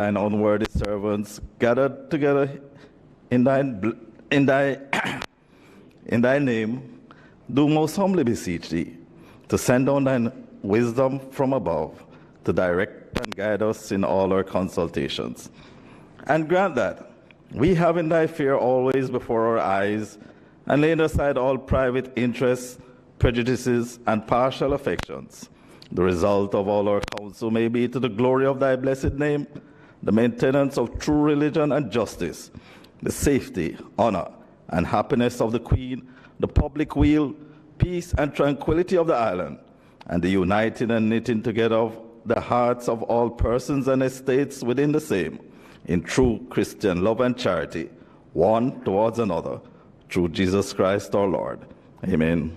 thine unworthy servants gathered together in thy name, do most humbly beseech thee to send down thine wisdom from above to direct and guide us in all our consultations. And grant that we have in thy fear always before our eyes, and laying aside all private interests, prejudices, and partial affections, the result of all our counsel may be to the glory of thy blessed name, the maintenance of true religion and justice, the safety, honor, and happiness of the Queen, the public weal, peace and tranquility of the island, and the uniting and knitting together of the hearts of all persons and estates within the same, in true Christian love and charity, one towards another, through Jesus Christ our Lord. Amen.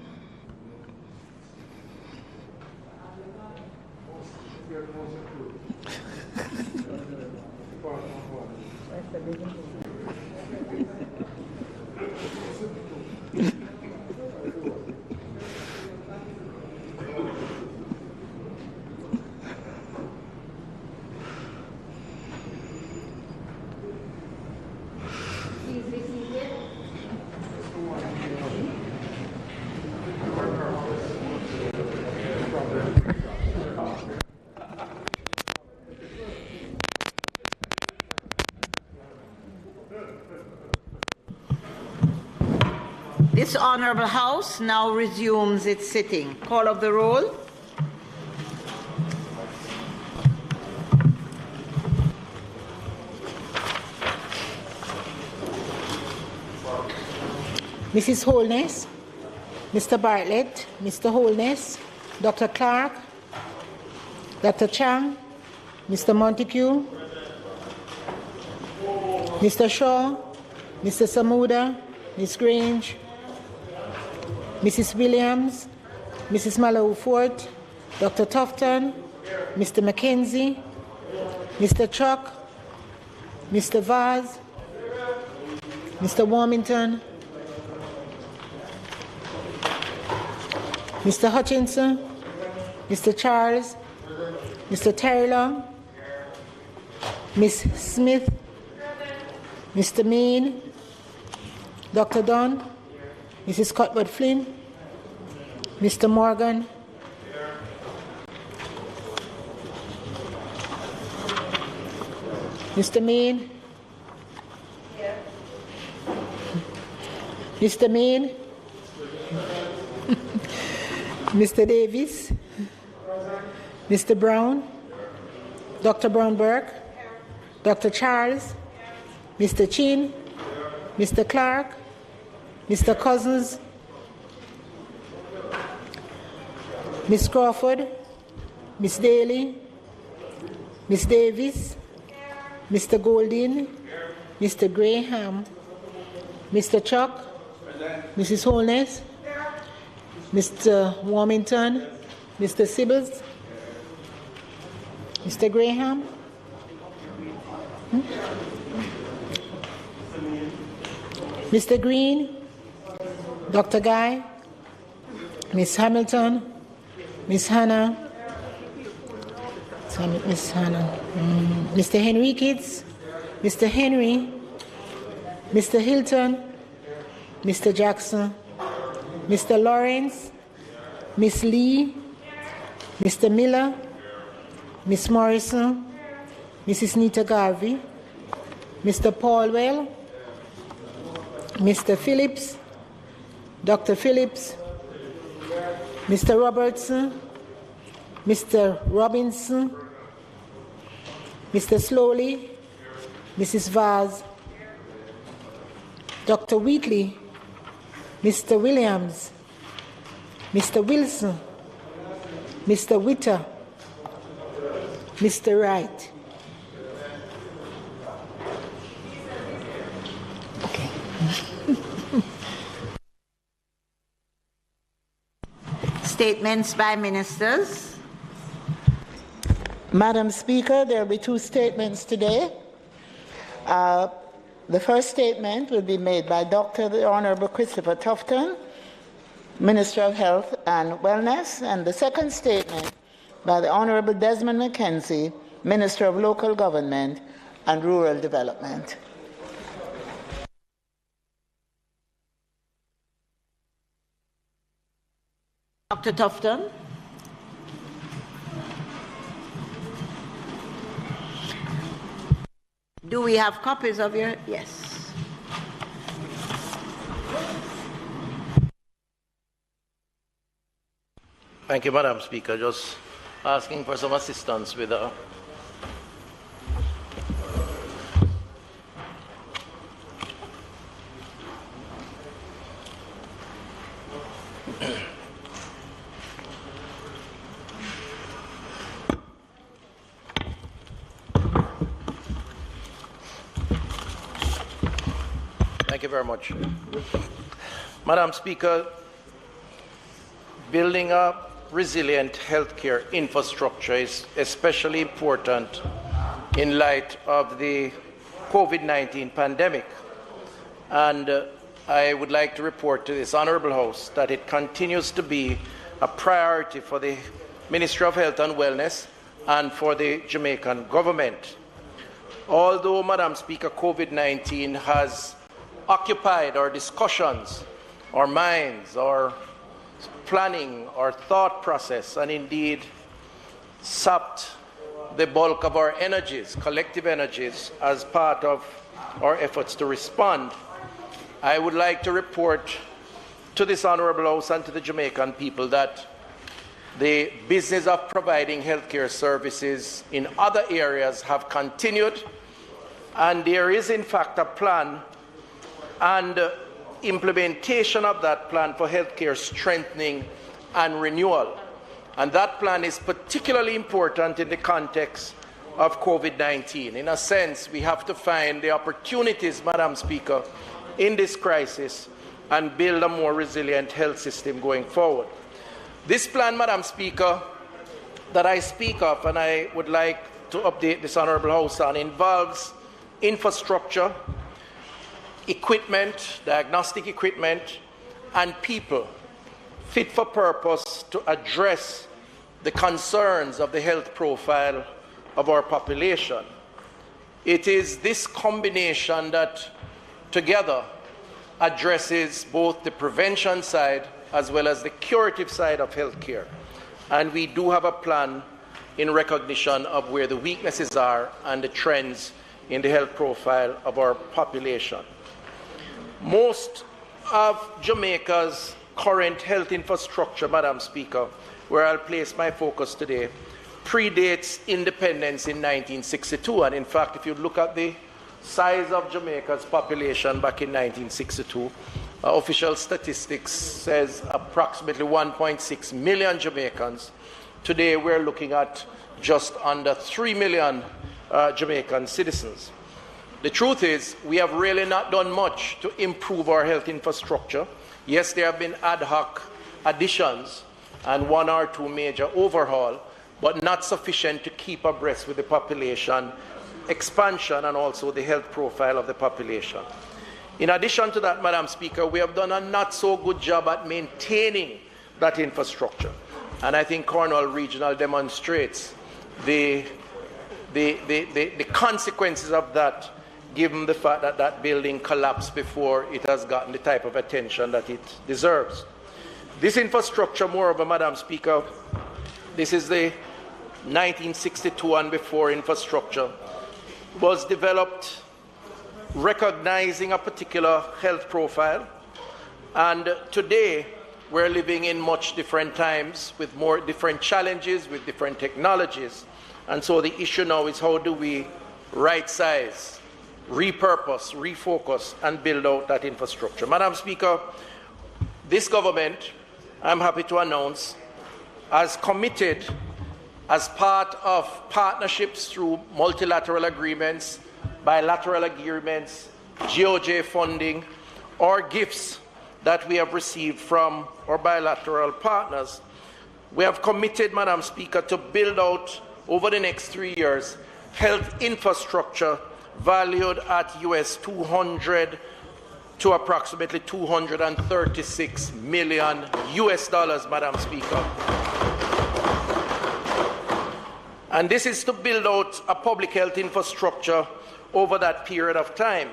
This Honourable House now resumes its sitting. Call of the roll. Mrs. Holness, Mr. Bartlett, Mr. Holness, Dr. Clark, Dr. Chang, Mr. Montague, Mr. Shaw, Mr. Samuda, Ms. Grange, Mrs. Williams, Mrs. Malawu-Fort, Dr. Tufton, Mr. McKenzie, Mr. Chuck, Mr. Vaz, Mr. Warmington, Mr. Hutchinson, Mr. Charles, Mr. Taylor, Ms. Smith, Mr. Main, Dr. Dunn, Mrs. Cuthbert Flynn, Mr. Morgan, Mr. Main, Mr. Main, Mr. Davis, Mr. Brown, Dr. Brown-Burke, Dr. Charles, Mr. Chin, Mr. Clark, Mr. Cousins, Ms. Crawford, Ms. Daly, Ms. Davis, Mr. Goldin, Mr. Graham, Mr. Chuck, Mrs. Holness, Mr. Warmington, Mr. Sibbles, Mr. Graham, Mr. Green, Dr. Guy, Ms. Hamilton, Ms. Hannah, Mr. Henriquez, Mr. Henry, Mr. Hilton, Mr. Jackson, Mr. Lawrence, Miss Lee, Mr. Miller, Miss Morrison, Mrs. Nita Garvey, Mr. Paulwell, Mr. Phillips, Dr. Phillips, Mr. Robertson, Mr. Robinson, Mr. Slowly, Mrs. Vaz, Dr. Wheatley, Mr. Williams, Mr. Wilson, Mr. Witter, Mr. Wright. Okay. Statements by ministers. Madam Speaker, there will be two statements today. The first statement will be made by Dr. the Honorable Christopher Tufton, Minister of Health and Wellness, and the second statement by the Honorable Desmond McKenzie, Minister of Local Government and Rural Development. Dr. Tufton. Do we have copies of your? Yes. Thank you, Madam Speaker. Just asking for some assistance with Thank you very much. Madam Speaker, building a resilient healthcare infrastructure is especially important in light of the COVID-19 pandemic. And I would like to report to this Honourable House that it continues to be a priority for the Ministry of Health and Wellness and for the Jamaican government. Although, Madam Speaker, COVID-19 has occupied our discussions, our minds, our planning, our thought process, and indeed sapped the bulk of our energies, collective energies, as part of our efforts to respond, I would like to report to this Honourable House and to the Jamaican people that the business of providing healthcare services in other areas have continued, and there is in fact a plan and implementation of that plan for healthcare strengthening and renewal. And that plan is particularly important in the context of COVID-19. In a sense, we have to find the opportunities, Madam Speaker, in this crisis and build a more resilient health system going forward. This plan, Madam Speaker, that I speak of and I would like to update this Honourable House on involves infrastructure, equipment, diagnostic equipment, and people fit for purpose to address the concerns of the health profile of our population. It is this combination that together addresses both the prevention side as well as the curative side of healthcare. And we do have a plan in recognition of where the weaknesses are and the trends in the health profile of our population. Most of Jamaica's current health infrastructure, Madam Speaker, where I'll place my focus today, predates independence in 1962. And in fact, if you look at the size of Jamaica's population back in 1962, official statistics says approximately 1.6 million Jamaicans. Today, we're looking at just under 3 million Jamaican citizens. The truth is, we have really not done much to improve our health infrastructure. Yes, there have been ad hoc additions and one or two major overhaul, but not sufficient to keep abreast with the population expansion and also the health profile of the population. In addition to that, Madam Speaker, we have done a not so good job at maintaining that infrastructure. And I think Cornwall Regional demonstrates the consequences of that, given the fact that that building collapsed before it has gotten the type of attention that it deserves. This infrastructure, moreover, Madam Speaker, this is the 1962 and before infrastructure, was developed recognizing a particular health profile. And today, we're living in much different times with more different challenges, with different technologies. And so the issue now is how do we right-size, repurpose, refocus, and build out that infrastructure. Madam Speaker, this government, I'm happy to announce, has committed as part of partnerships through multilateral agreements, bilateral agreements, GOJ funding, or gifts that we have received from our bilateral partners. We have committed, Madam Speaker, to build out over the next 3 years health infrastructure valued at US 200 to approximately 236 million US dollars, Madam Speaker. And this is to build out a public health infrastructure over that period of time.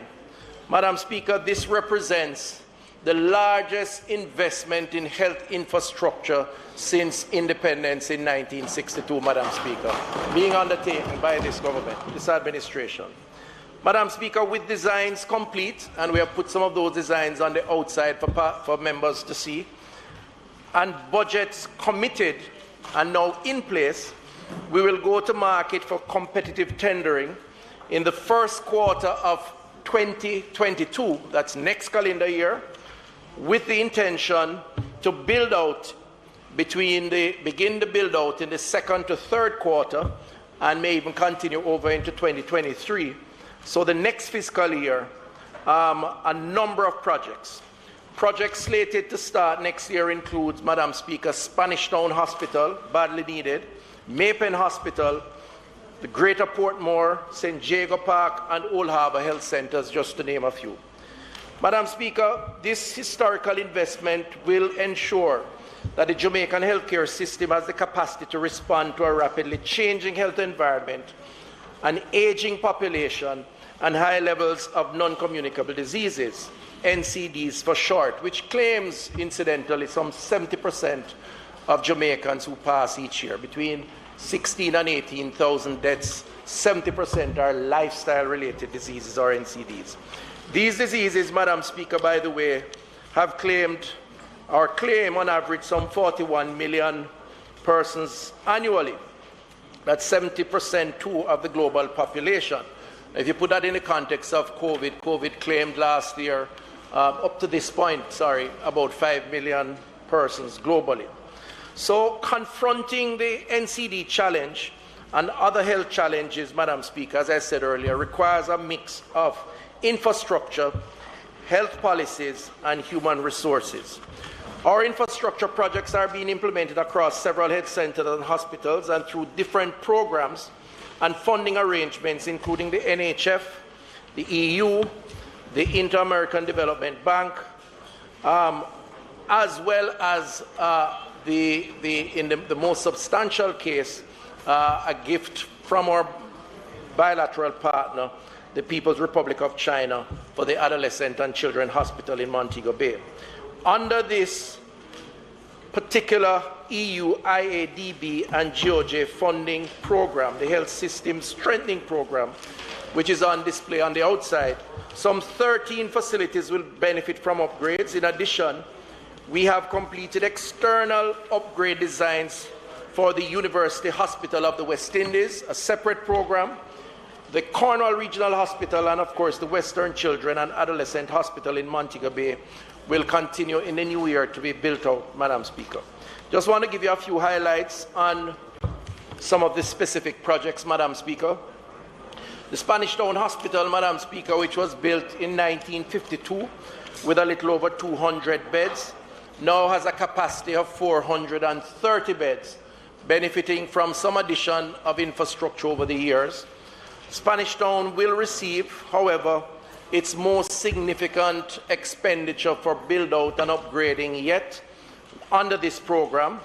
Madam Speaker, this represents the largest investment in health infrastructure since independence in 1962, Madam Speaker, being undertaken by this government, this administration. Madam Speaker, with designs complete, and we have put some of those designs on the outside for members to see, and budgets committed and now in place, we will go to market for competitive tendering in the first quarter of 2022, that's next calendar year, with the intention to build out begin the build out in the second to third quarter and may even continue over into 2023. So the next fiscal year, a number of projects. Projects slated to start next year includes, Madam Speaker, Spanish Town Hospital, badly needed, Maypen Hospital, the Greater Portmore, St. Jago Park, and Old Harbour Health Centres, just to name a few. Madam Speaker, this historical investment will ensure that the Jamaican healthcare system has the capacity to respond to a rapidly changing health environment, an aging population, and high levels of non-communicable diseases, NCDs for short, which claims, incidentally, some 70% of Jamaicans who pass each year. Between 16 and 18,000 deaths, 70% are lifestyle-related diseases or NCDs. These diseases, Madam Speaker, by the way, have claimed or claim on average some 41 million persons annually. That's 70% too of the global population. If you put that in the context of COVID claimed last year, up to this point, about 5 million persons globally. So confronting the NCD challenge and other health challenges, Madam Speaker, as I said earlier, requires a mix of infrastructure, health policies, and human resources. Our infrastructure projects are being implemented across several health centers and hospitals and through different programs and funding arrangements, including the NHF, the EU, the Inter-American Development Bank, as well as in the most substantial case, a gift from our bilateral partner, the People's Republic of China, for the Adolescent and Children Hospital in Montego Bay. Under this particular EU IADB and GOJ funding program, the Health System Strengthening Program, which is on display on the outside, some 13 facilities will benefit from upgrades. In addition, we have completed external upgrade designs for the University Hospital of the West Indies, a separate program, the Cornwall Regional Hospital, and of course the Western Children and Adolescent Hospital in Montego Bay will continue in the new year to be built out, Madam Speaker. Just want to give you a few highlights on some of the specific projects, Madam Speaker. The Spanish Town Hospital, Madam Speaker, which was built in 1952 with a little over 200 beds, now has a capacity of 430 beds, benefiting from some addition of infrastructure over the years. Spanish Town will receive, however, its most significant expenditure for build-out and upgrading yet under this program.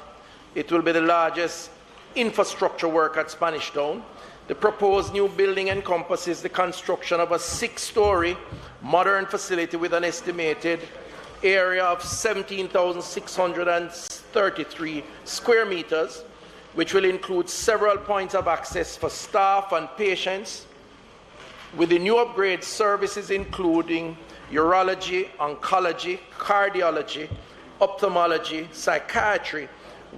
It will be the largest infrastructure work at Spanish Town. The proposed new building encompasses the construction of a 6-story modern facility with an estimated area of 17,633 square meters, which will include several points of access for staff and patients, with the new upgrade services including urology, oncology, cardiology, ophthalmology, psychiatry,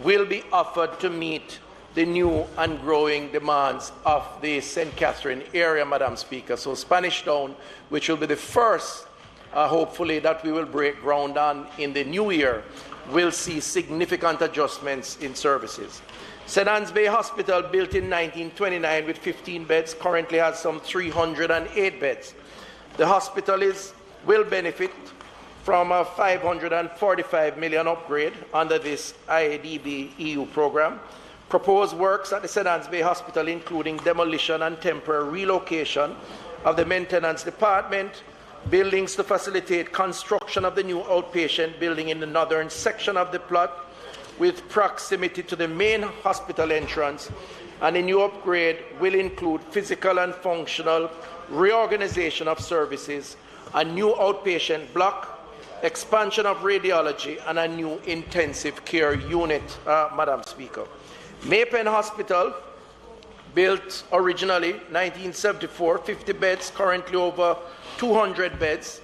will be offered to meet the new and growing demands of the St. Catherine area, Madam Speaker. So Spanish Town, which will be the first, hopefully, that we will break ground on in the new year, will see significant adjustments in services. St. Anne's Bay Hospital, built in 1929 with 15 beds, currently has some 308 beds. The hospital will benefit from a $545 million upgrade under this IADB EU program. Proposed works at the St. Anne's Bay Hospital, including demolition and temporary relocation of the maintenance department, buildings to facilitate construction of the new outpatient building in the northern section of the plot, with proximity to the main hospital entrance, and the new upgrade will include physical and functional reorganization of services, a new outpatient block, expansion of radiology, and a new intensive care unit, Madam Speaker. Maypen Hospital, built originally 1974, 50 beds, currently over 200 beds,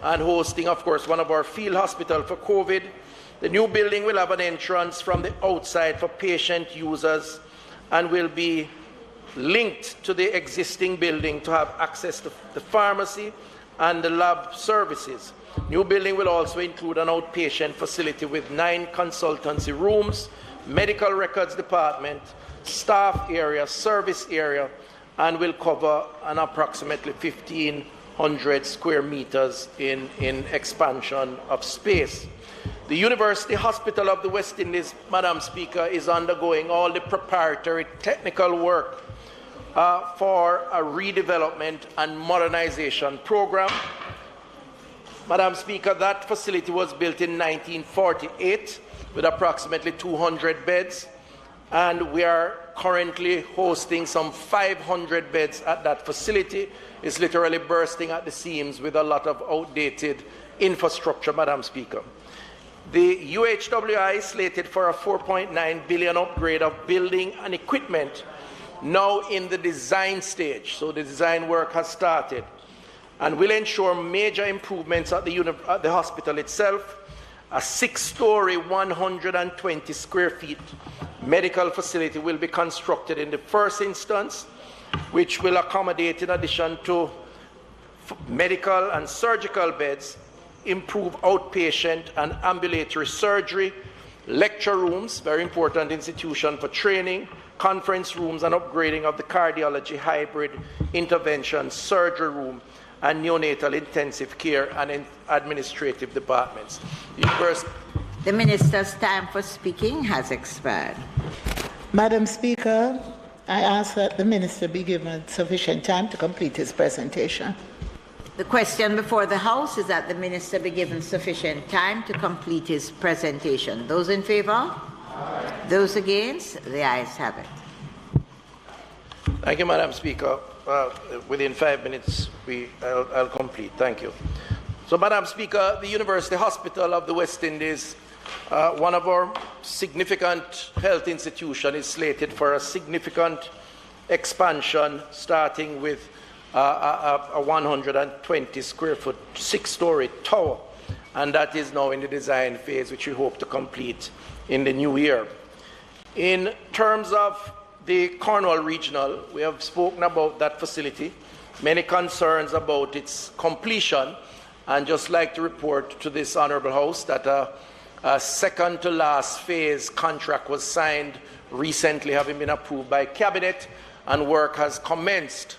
and hosting, of course, one of our field hospitals for COVID. The new building will have an entrance from the outside for patient users and will be linked to the existing building to have access to the pharmacy and the lab services. New building will also include an outpatient facility with 9 consultancy rooms, medical records department, staff area, service area, and will cover an approximately 1,500 square meters in expansion of space. The University Hospital of the West Indies, Madam Speaker, is undergoing all the preparatory technical work for a redevelopment and modernization program. Madam Speaker, that facility was built in 1948 with approximately 200 beds, and we are currently hosting some 500 beds at that facility. It's literally bursting at the seams with a lot of outdated infrastructure, Madam Speaker. The UHWI is slated for a $4.9 billion upgrade of building and equipment, now in the design stage, so the design work has started, and will ensure major improvements at the hospital itself. A 6-story, 120 square feet medical facility will be constructed in the first instance, which will accommodate, in addition to medical and surgical beds, improve outpatient and ambulatory surgery, lecture rooms, very important institution for training, conference rooms, and upgrading of the cardiology hybrid intervention surgery room and neonatal intensive care and administrative departments. The Minister's time for speaking has expired. Madam Speaker, I ask that the Minister be given sufficient time to complete his presentation. The question before the House is that the Minister be given sufficient time to complete his presentation. Those in favour? Aye. Those against? The ayes have it. Thank you, Madam Speaker. Within 5 minutes, I'll complete. Thank you. So, Madam Speaker, the University Hospital of the West Indies, one of our significant health institutions, is slated for a significant expansion, starting with a 120 square foot, 6-story tower, and that is now in the design phase, which we hope to complete in the new year. In terms of the Cornwall Regional, we have spoken about that facility, many concerns about its completion, and just like to report to this Honourable House that a second to last phase contract was signed recently, having been approved by Cabinet, and work has commenced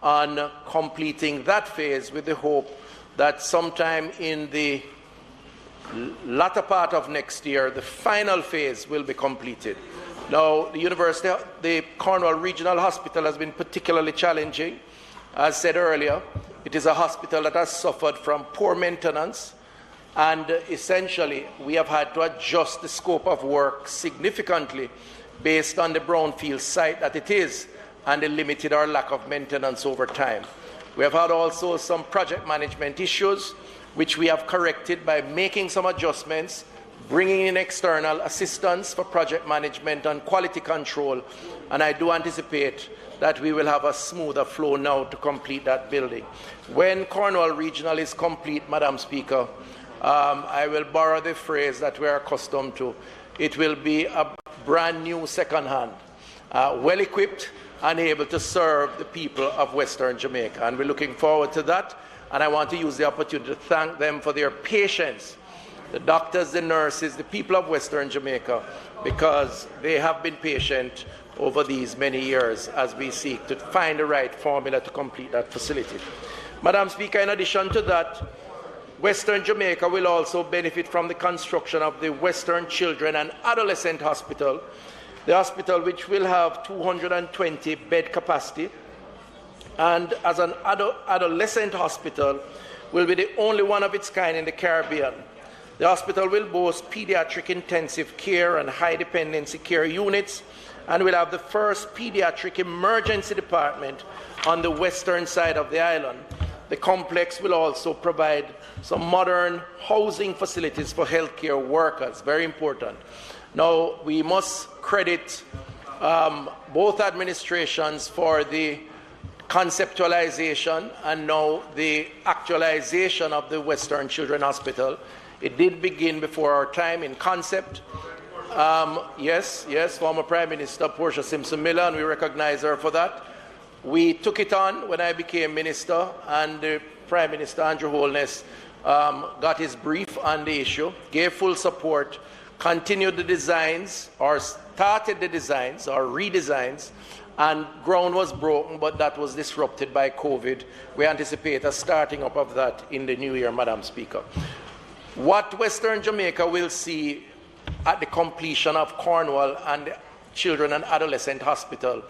on completing that phase, with the hope that sometime in the latter part of next year, the final phase will be completed. Now, the Cornwall Regional Hospital has been particularly challenging. As said earlier, it is a hospital that has suffered from poor maintenance, and essentially we have had to adjust the scope of work significantly based on the brownfield site that it is and the limited or lack of maintenance over time. We have had also some project management issues, which we have corrected by making some adjustments, bringing in external assistance for project management and quality control, and I do anticipate that we will have a smoother flow now to complete that building. When Cornwall Regional is complete, Madam Speaker, I will borrow the phrase that we are accustomed to. It will be a brand new second-hand, well equipped and able to serve the people of Western Jamaica, and we're looking forward to that. And I want to use the opportunity to thank them for their patience, the doctors, the nurses, the people of Western Jamaica, because they have been patient over these many years as we seek to find the right formula to complete that facility. Madam Speaker, in addition to that, Western Jamaica will also benefit from the construction of the Western Children and Adolescent Hospital, the hospital which will have 220 bed capacity, and as an adolescent hospital will be the only one of its kind in the Caribbean. The hospital will boast pediatric intensive care and high dependency care units and we'll have the first pediatric emergency department on the western side of the island. The complex will also provide some modern housing facilities for healthcare workers, very important. Now, we must credit both administrations for the conceptualization and now the actualization of the Western Children's Hospital. It did begin before our time in concept. Yes, former Prime Minister Portia Simpson-Miller, and we recognize her for that. We took it on when I became Minister, and the Prime Minister, Andrew Holness, got his brief on the issue, gave full support, continued the designs, or started the designs, or redesigns, and ground was broken, but that was disrupted by COVID. We anticipate a starting up of that in the new year, Madam Speaker. What Western Jamaica will see at the completion of Cornwall and the Children and Adolescent Hospital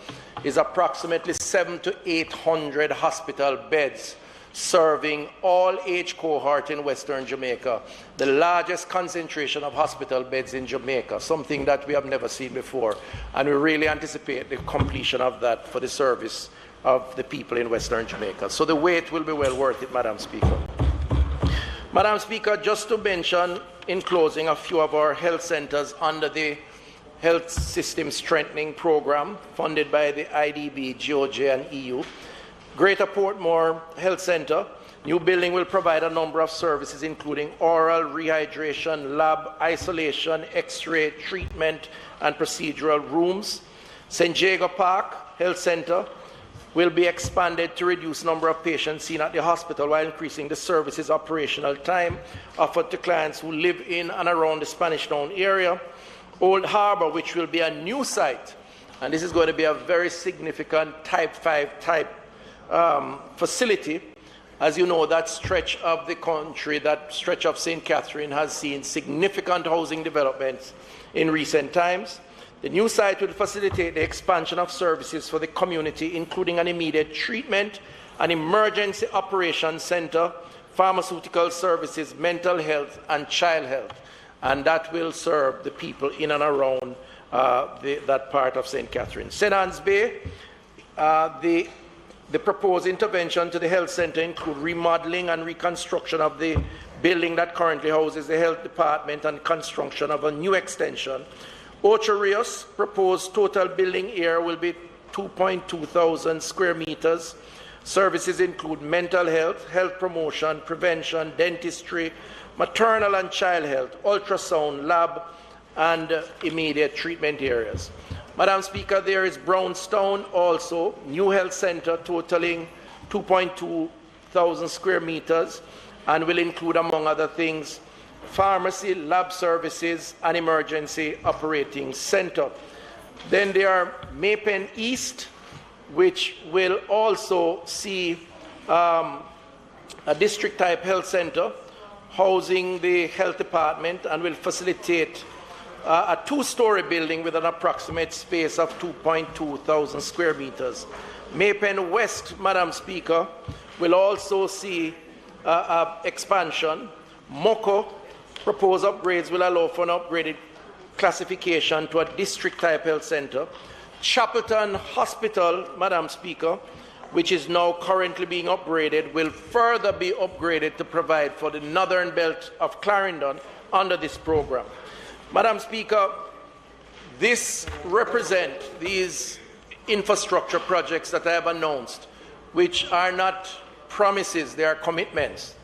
is approximately 700 to 800 hospital beds serving all age cohort in Western Jamaica, the largest concentration of hospital beds in Jamaica, something that we have never seen before, and we really anticipate the completion of that for the service of the people in Western Jamaica. So the wait will be well worth it, Madam Speaker. Madam Speaker, just to mention in closing a few of our health centers under the Health System Strengthening Program funded by the IDB, GOJ and EU. Greater Portmore Health Centre, new building will provide a number of services including oral rehydration, lab, isolation, x-ray, treatment and procedural rooms. St. Jago Park Health Centre will be expanded to reduce number of patients seen at the hospital while increasing the service's operational time offered to clients who live in and around the Spanish Town area. Old Harbour, which will be a new site, and this is going to be a very significant Type 5 type facility. As you know, that stretch of the country, that stretch of St. Catherine has seen significant housing developments in recent times. The new site will facilitate the expansion of services for the community, including an immediate treatment, an emergency operations center, pharmaceutical services, mental health, and child health. And that will serve the people in and around that part of St. Catherine. St. Anne's Bay, the proposed intervention to the health centre include remodeling and reconstruction of the building that currently houses the health department and construction of a new extension. Ocho Rios proposed total building area will be 2,200 square meters. Services include mental health, health promotion, prevention, dentistry, maternal and child health, ultrasound, lab, and immediate treatment areas. Madam Speaker, there is Brownstown also, new health centre totaling 2,200 square meters and will include, among other things, pharmacy, lab services, and emergency operating centre. Then there are Maypen East, which will also see a district-type health centre housing the health department and will facilitate a two-story building with an approximate space of 2,200 square meters. Maypen West, Madam Speaker, will also see expansion. Moko proposed upgrades will allow for an upgraded classification to a district-type health centre. Chapelton Hospital, Madam Speaker, which is now currently being upgraded, will further be upgraded to provide for the northern belt of Clarendon under this program. Madam Speaker, this represents these infrastructure projects that I have announced, which are not promises, they are commitments.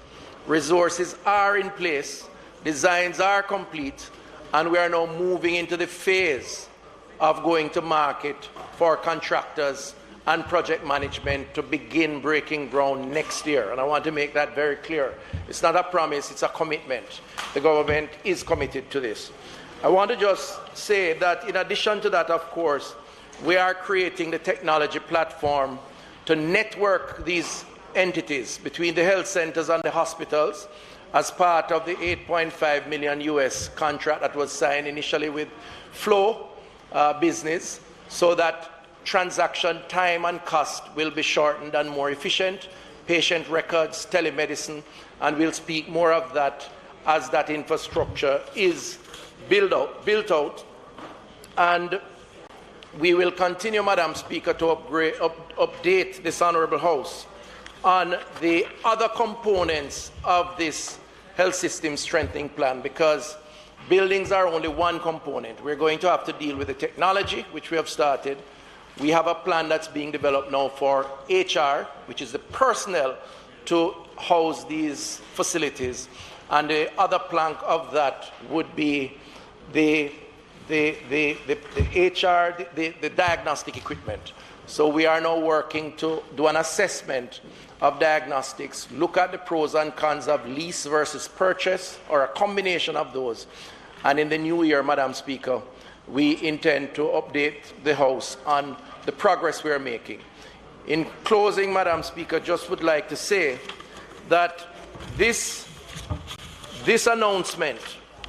Resources are in place, designs are complete, and we are now moving into the phase of going to market for contractors and project management to begin breaking ground next year. And I want to make that very clear. It's not a promise, it's a commitment. The government is committed to this. I want to just say that in addition to that, of course, we are creating the technology platform to network these entities between the health centers and the hospitals as part of the $8.5 million US contract that was signed initially with Flow Business, so that transaction time and cost will be shortened and more efficient, patient records, telemedicine, and we'll speak more of that as that infrastructure is built out. And we will continue, Madam Speaker, to update this Honourable House on the other components of this health system strengthening plan, because buildings are only one component. We're going to have to deal with the technology, which we have started. We have a plan that's being developed now for HR, which is the personnel to house these facilities. And the other plank of that would be the HR, the diagnostic equipment. So we are now working to do an assessment of diagnostics, look at the pros and cons of lease versus purchase, or a combination of those. And in the new year, Madam Speaker, we intend to update the House on the progress we are making. In closing, Madam Speaker, just would like to say that this announcement,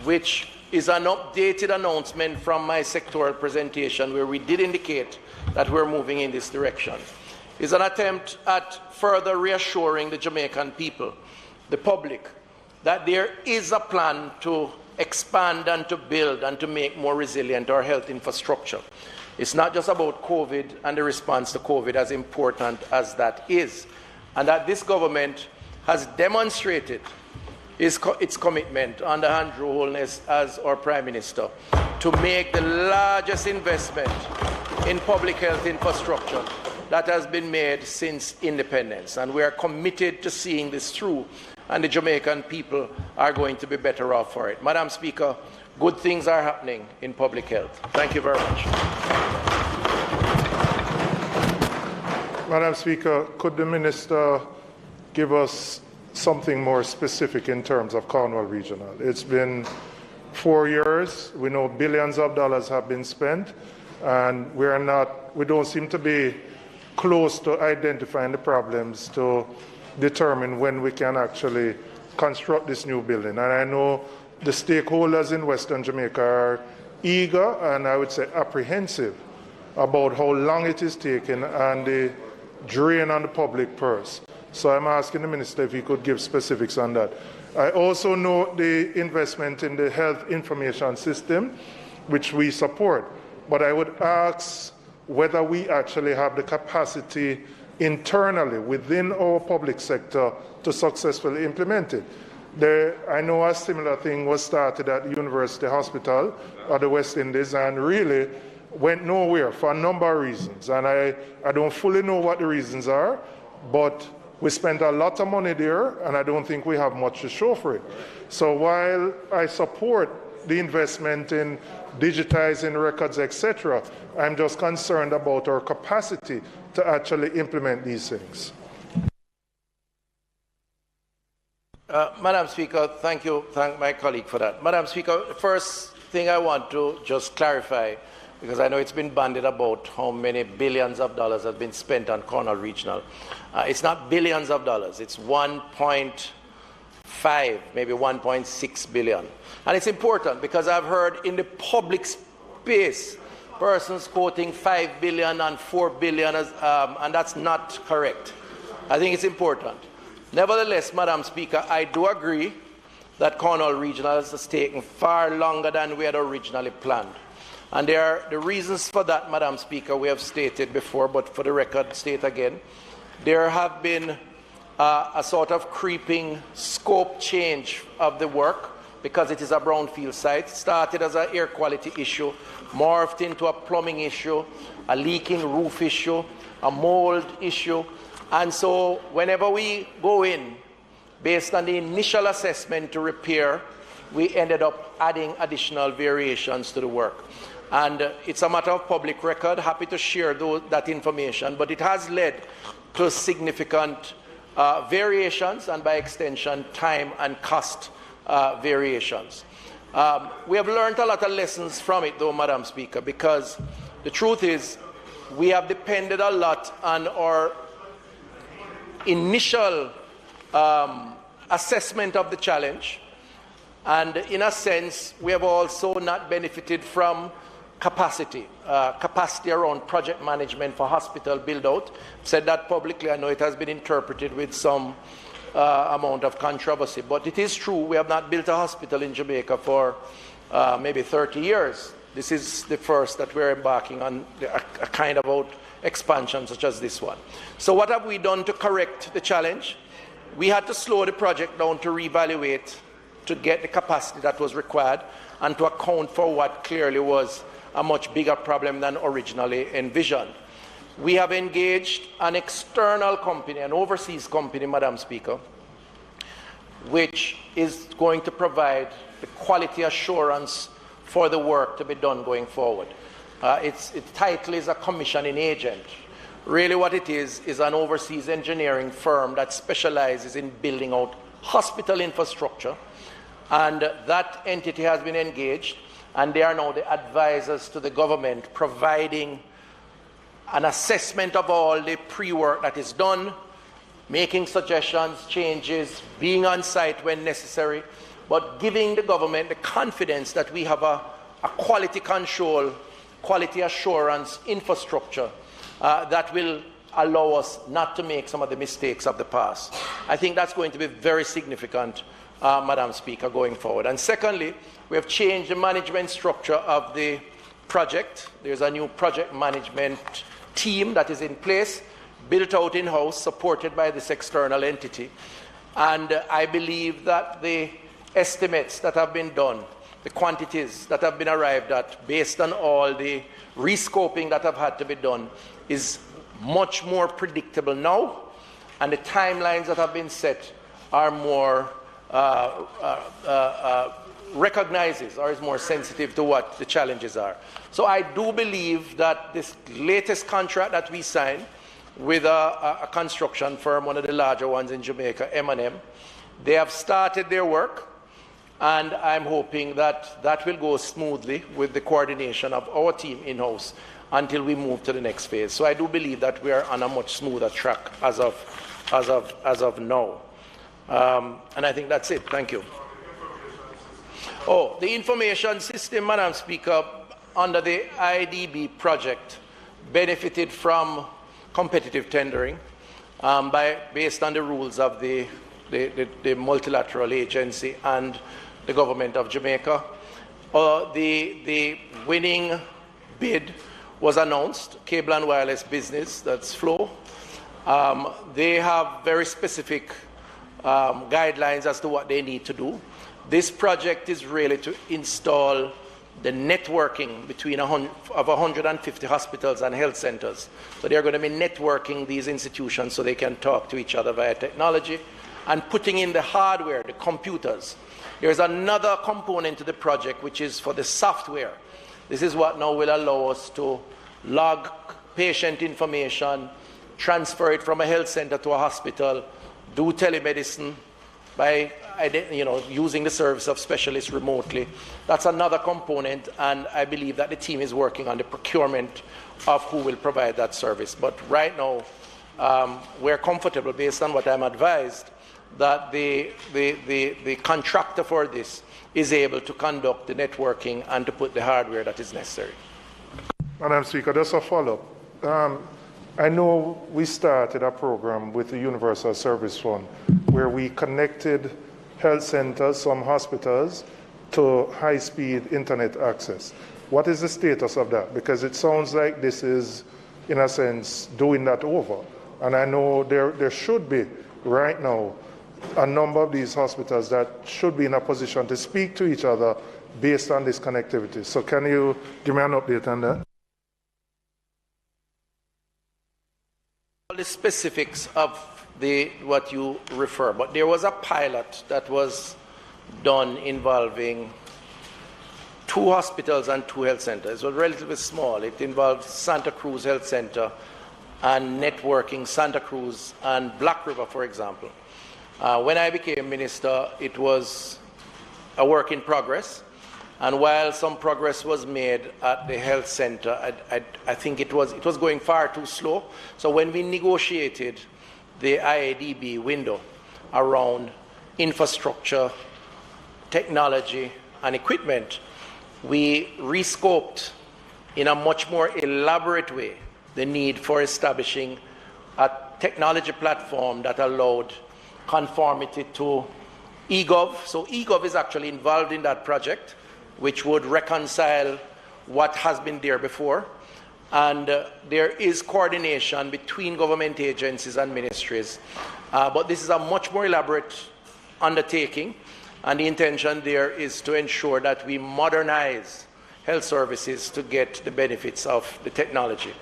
which is an updated announcement from my sectoral presentation, where we did indicate that we're moving in this direction, is an attempt at further reassuring the Jamaican people, the public, that there is a plan to expand and to build and to make more resilient our health infrastructure. It's not just about COVID and the response to COVID, as important as that is, and that this government has demonstrated its commitment under Andrew Holness as our Prime Minister to make the largest investment in public health infrastructure that has been made since independence. And we are committed to seeing this through, and the Jamaican people are going to be better off for it. Madam Speaker, good things are happening in public health. Thank you very much. Madam Speaker, could the Minister give us something more specific in terms of Cornwall Regional? It's been 4 years. We know billions of dollars have been spent, and we don't seem to be close to identifying the problems to determine when we can actually construct this new building. And I know the stakeholders in Western Jamaica are eager and I would say apprehensive about how long it is taking and the drain on the public purse. So I'm asking the Minister if he could give specifics on that. I also know the investment in the health information system, which we support, but I would ask whether we actually have the capacity internally within our public sector to successfully implement it. I know a similar thing was started at the University Hospital of the West Indies and really went nowhere for a number of reasons. And I don't fully know what the reasons are, but we spent a lot of money there and I don't think we have much to show for it. So while I support the investment in digitizing records, etc., I'm just concerned about our capacity to actually implement these things. Madam Speaker, thank my colleague for that. Madam Speaker, the first thing I want to just clarify, because I know it's been bandied about how many billions of dollars have been spent on Cornwall Regional. It's not billions of dollars, it's 1.5, maybe 1.6 billion. And it's important because I've heard in the public space persons quoting 5 billion and 4 billion, and that's not correct. I think it's important. Nevertheless, Madam Speaker, I do agree that Cornwall Regional has taken far longer than we had originally planned. And the reasons for that, Madam Speaker, we have stated before, but for the record, state again. There have been a sort of creeping scope change of the work because it is a brownfield site. It started as an air quality issue, morphed into a plumbing issue, a leaking roof issue, a mold issue. And so whenever we go in, based on the initial assessment to repair, we ended up adding additional variations to the work. And it's a matter of public record, happy to share that information, but it has led to significant variations and by extension time and cost variations. We have learned a lot of lessons from it though, Madam Speaker, because the truth is we have depended a lot on our initial assessment of the challenge, and in a sense we have also not benefited from capacity around project management for hospital build-out. Said that publicly. I know it has been interpreted with some amount of controversy, but it is true we have not built a hospital in Jamaica for maybe 30 years. This is the first that we're embarking on a kind of expansion such as this one. So what have we done to correct the challenge? We had to slow the project down to reevaluate, to get the capacity that was required, and to account for what clearly was a much bigger problem than originally envisioned. We have engaged an external company, an overseas company, Madam Speaker, which is going to provide the quality assurance for the work to be done going forward. Its title is a commissioning agent. Really what it is an overseas engineering firm that specializes in building out hospital infrastructure, and that entity has been engaged, and they are now the advisors to the government, providing an assessment of all the pre-work that is done, making suggestions, changes, being on site when necessary, but giving the government the confidence that we have a quality control, quality assurance infrastructure that will allow us not to make some of the mistakes of the past. I think that's going to be very significant, Madam Speaker, going forward. And secondly, we have changed the management structure of the project. There's a new project management team that is in place, built out in-house, supported by this external entity. And I believe that the estimates that have been done, the quantities that have been arrived at, based on all the rescoping that have had to be done, is much more predictable now, and the timelines that have been set are more recognizes or is more sensitive to what the challenges are. So I do believe that this latest contract that we signed with a construction firm, one of the larger ones in Jamaica, M&M, they have started their work, and I'm hoping that that will go smoothly with the coordination of our team in-house until we move to the next phase. So I do believe that we are on a much smoother track as of now. And I think that's it. Thank you. Oh, the information system, Madam Speaker, under the IDB project benefited from competitive tendering based on the rules of the multilateral agency and the government of Jamaica. The winning bid was announced, Cable and Wireless Business, that's Flow. They have very specific guidelines as to what they need to do. This project is really to install the networking between 150 hospitals and health centers. So they're going to be networking these institutions so they can talk to each other via technology, and putting in the hardware, the computers. There's another component to the project which is for the software. This is what now will allow us to log patient information, transfer it from a health center to a hospital, do telemedicine by using the service of specialists remotely. That's another component, and I believe that the team is working on the procurement of who will provide that service. But right now, we're comfortable, based on what I'm advised, that the contractor for this is able to conduct the networking and to put the hardware that is necessary. Madam Speaker, just a follow-up. I know we started a program with the Universal Service Fund where we connected health centers, some hospitals, to high-speed internet access. What is the status of that? Because it sounds like this is, in a sense, doing that over. And I know there should be, right now, a number of these hospitals that should be in a position to speak to each other based on this connectivity. So can you give me an update on that? The specifics of what you refer, but there was a pilot that was done involving 2 hospitals and 2 health centers. It was relatively small. It involved Santa Cruz Health Center and networking Santa Cruz and Black River, for example. When I became minister, it was a work in progress. And while some progress was made at the health center, I think it was going far too slow. So when we negotiated the IADB window around infrastructure, technology, and equipment, we rescoped in a much more elaborate way the need for establishing a technology platform that allowed conformity to eGov. So eGov is actually involved in that project, which would reconcile what has been there before. And there is coordination between government agencies and ministries. But this is a much more elaborate undertaking, and the intention there is to ensure that we modernize health services to get the benefits of the technology.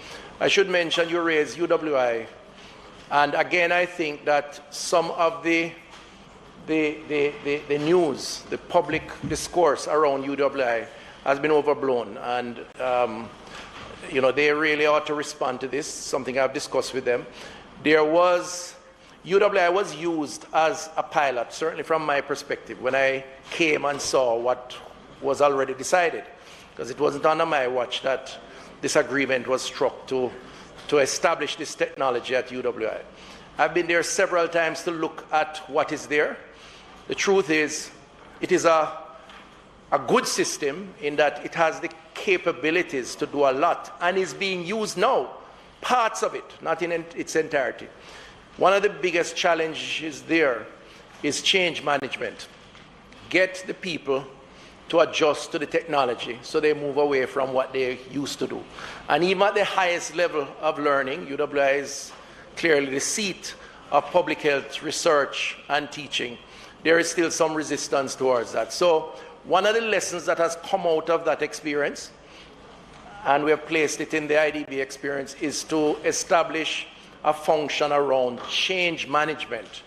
I should mention you raised UWI, and again I think that some of the news, the public discourse around UWI has been overblown, and you know, they really ought to respond to this, something I've discussed with them. UWI was used as a pilot, certainly from my perspective, when I came and saw what was already decided, because it wasn't under my watch that this agreement was struck to establish this technology at UWI. I've been there several times to look at what is there. The truth is, it is a good system in that it has the capabilities to do a lot and is being used now, parts of it, not in its entirety. One of the biggest challenges there is change management. Get the people to adjust to the technology so they move away from what they used to do. And even at the highest level of learning, UWI is clearly the seat of public health research and teaching. There is still some resistance towards that. So one of the lessons that has come out of that experience, and we have placed it in the IDB experience, is to establish a function around change management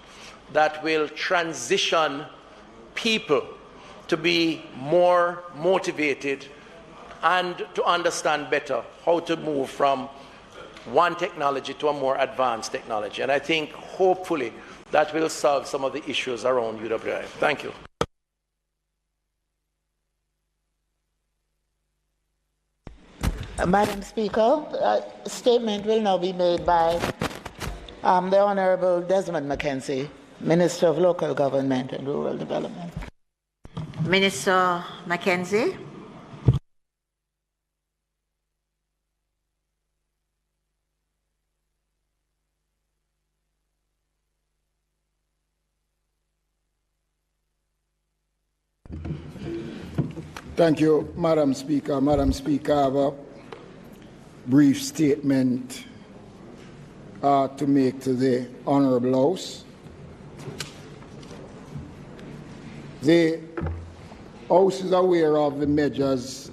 that will transition people to be more motivated and to understand better how to move from one technology to a more advanced technology. And I think hopefully that will solve some of the issues around UWI. Thank you. Madam Speaker, a statement will now be made by the Honourable Desmond McKenzie, Minister of Local Government and Rural Development. Minister McKenzie. Thank you, Madam Speaker. Madam Speaker, I have a brief statement to make to the Honourable House. The House is aware of the measures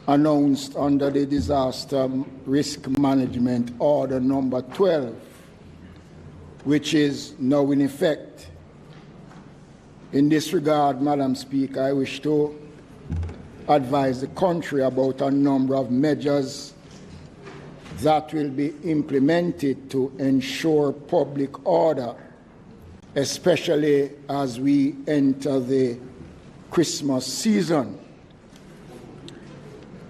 announced under the Disaster Risk Management Order number 12, which is now in effect. In this regard, Madam Speaker, I wish to advise the country about a number of measures that will be implemented to ensure public order, especially as we enter the Christmas season.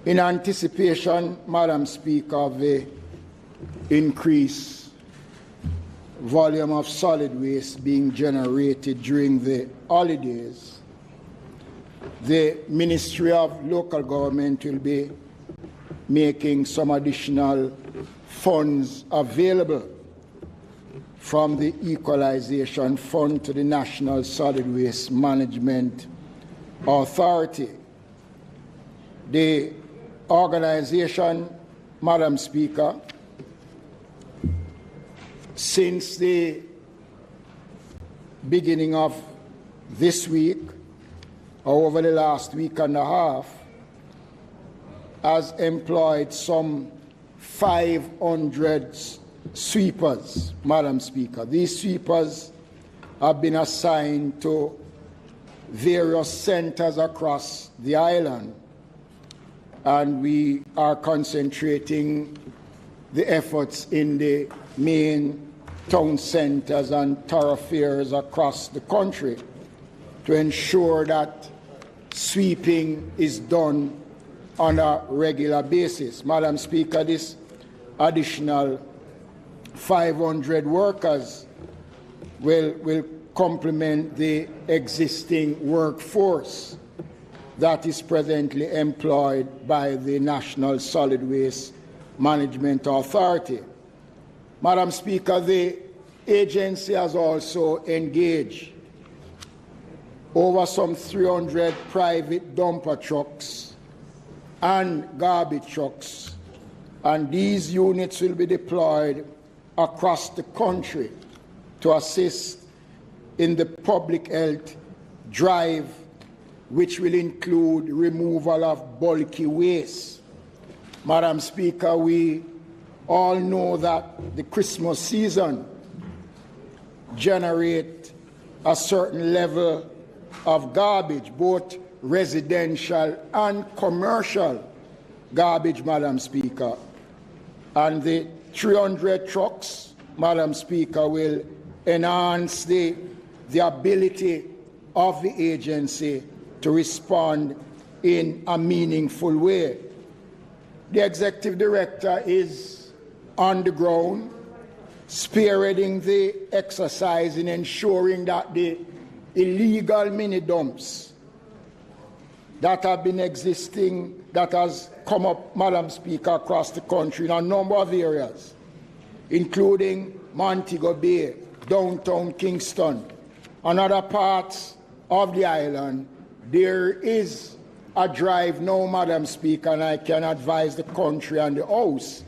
In anticipation, Madam Speaker, of the increased volume of solid waste being generated during the holidays, the Ministry of Local Government will be making some additional funds available from the Equalization Fund to the National Solid Waste Management Authority. The organization, Madam Speaker, since the beginning of this week, or over the last week and a half, has employed some 500 sweepers, Madam Speaker. These sweepers have been assigned to various centers across the island, and we are concentrating the efforts in the main town centers and thoroughfares across the country to ensure that sweeping is done on a regular basis. Madam Speaker, this additional 500 workers will complement the existing workforce that is presently employed by the National Solid Waste Management Authority. Madam Speaker, the agency has also engaged over some 300 private dumper trucks and garbage trucks, and these units will be deployed across the country to assist in the public health drive, which will include removal of bulky waste. Madam Speaker, we all know that the Christmas season generates a certain level of garbage, both residential and commercial garbage, Madam Speaker. And the 300 trucks, Madam Speaker, will enhance the ability of the agency to respond in a meaningful way. The Executive Director is on the ground, spearheading the exercise in ensuring that the illegal mini dumps that have been existing, that has come up, Madam Speaker, across the country in a number of areas, including Montego Bay, downtown Kingston, and other parts of the island. There is a drive now, Madam Speaker, and I can advise the country and the House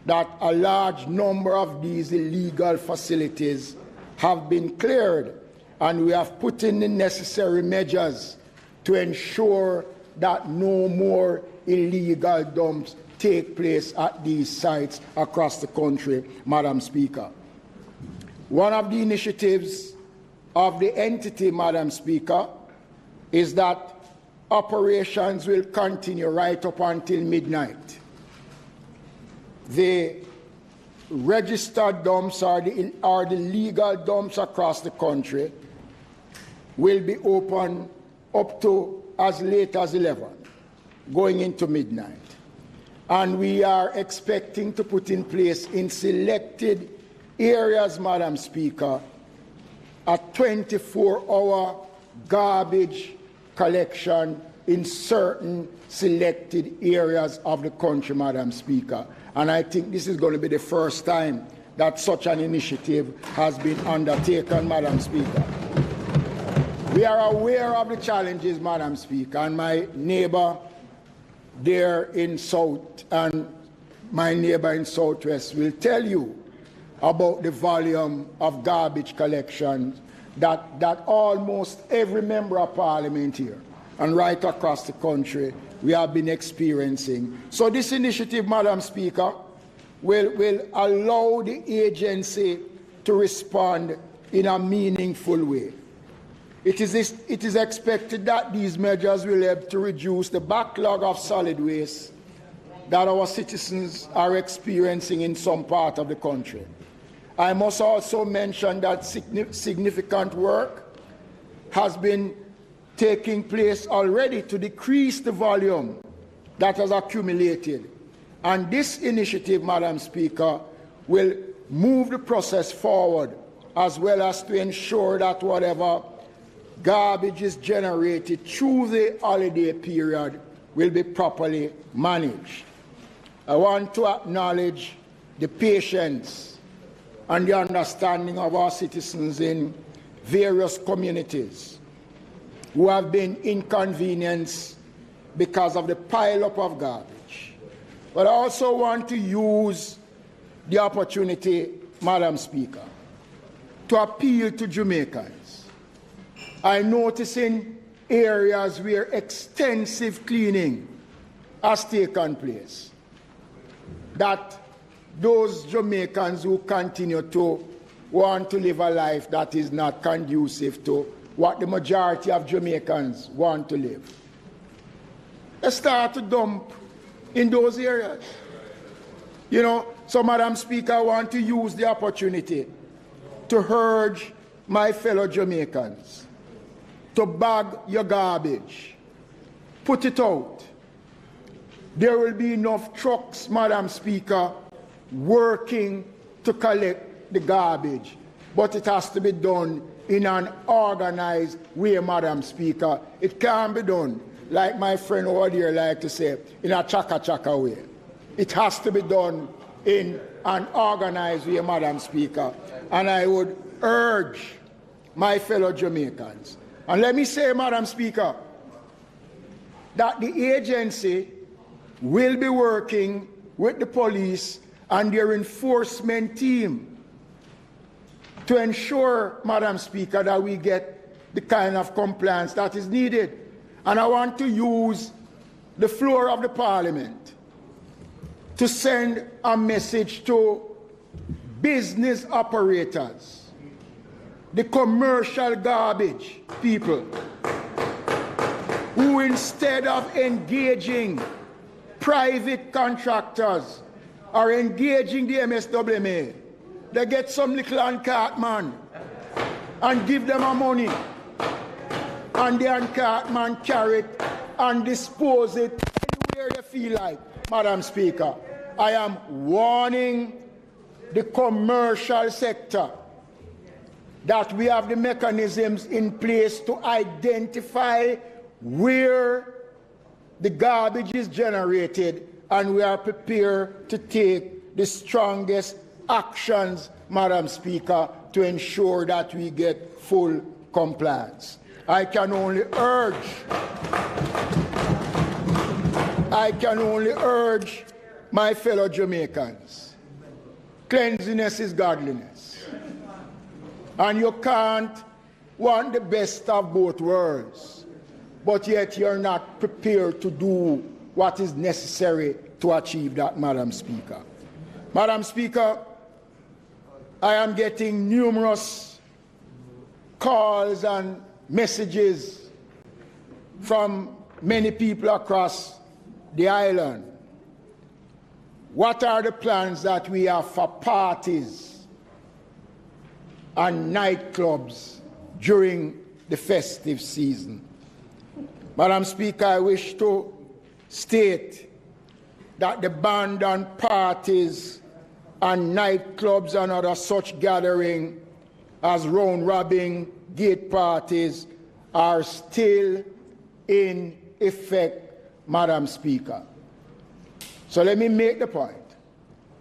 that a large number of these illegal facilities have been cleared, and we have put in the necessary measures to ensure that no more illegal dumps take place at these sites across the country, Madam Speaker. One of the initiatives of the entity, Madam Speaker, is that operations will continue right up until midnight. The registered dumps or the legal dumps across the country will be open up to as late as 11, going into midnight. And we are expecting to put in place in selected areas, Madam Speaker, a 24-hour garbage collection in certain selected areas of the country, Madam Speaker. And I think this is going to be the first time that such an initiative has been undertaken, Madam Speaker. We are aware of the challenges, Madam Speaker, and my neighbor there in South and my neighbor in Southwest will tell you about the volume of garbage collection that almost every member of Parliament here and right across the country we have been experiencing. So this initiative, Madam Speaker, will allow the agency to respond in a meaningful way. It is expected that these measures will help to reduce the backlog of solid waste that our citizens are experiencing in some part of the country. I must also mention that significant work has been taking place already to decrease the volume that has accumulated. And this initiative, Madam Speaker, will move the process forward, as well as to ensure that whatever garbage is generated through the holiday period will be properly managed. I want to acknowledge the patience and the understanding of our citizens in various communities who have been inconvenienced because of the pile-up of garbage. But I also want to use the opportunity, Madam Speaker, to appeal to Jamaicans. I notice in areas where extensive cleaning has taken place that those Jamaicans who continue to want to live a life that is not conducive to what the majority of Jamaicans want to live, they start to dump in those areas. You know, so Madam Speaker, I want to use the opportunity to urge my fellow Jamaicans to bag your garbage, put it out. There will be enough trucks, Madam Speaker, working to collect the garbage, but it has to be done in an organized way, Madam Speaker. It can't be done, like my friend over there like to say, in a chaka-chaka way. It has to be done in an organized way, Madam Speaker. And I would urge my fellow Jamaicans, and let me say, Madam Speaker, that the agency will be working with the police and their enforcement team to ensure, Madam Speaker, that we get the kind of compliance that is needed. And I want to use the floor of the Parliament to send a message to business operators, the commercial garbage people, who instead of engaging private contractors are engaging the MSWMA, they get some little uncart man and give them a money, and the uncart man carry it and dispose it anywhere they feel like. Madam Speaker, I am warning the commercial sector that we have the mechanisms in place to identify where the garbage is generated, and we are prepared to take the strongest actions, Madam Speaker, to ensure that we get full compliance. I can only urge my fellow Jamaicans, cleanliness is godliness. And you can't want the best of both worlds, but yet you're not prepared to do what is necessary to achieve that, Madam Speaker. Madam Speaker, I am getting numerous calls and messages from many people across the island. What are the plans that we have for parties and nightclubs during the festive season? Madam Speaker, I wish to state that the ban on parties and nightclubs and other such gathering as round-robin, gate parties are still in effect, Madam Speaker. So let me make the point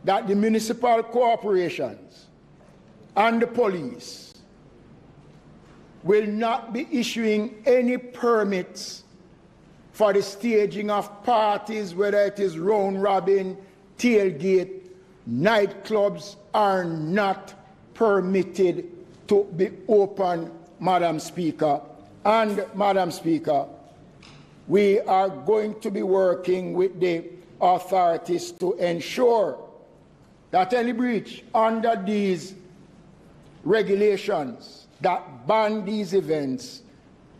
that the municipal corporations and the police will not be issuing any permits for the staging of parties, whether it is round-robin, tailgate. Nightclubs are not permitted to be open, Madam Speaker. And, Madam Speaker, we are going to be working with the authorities to ensure that any breach under these regulations that ban these events,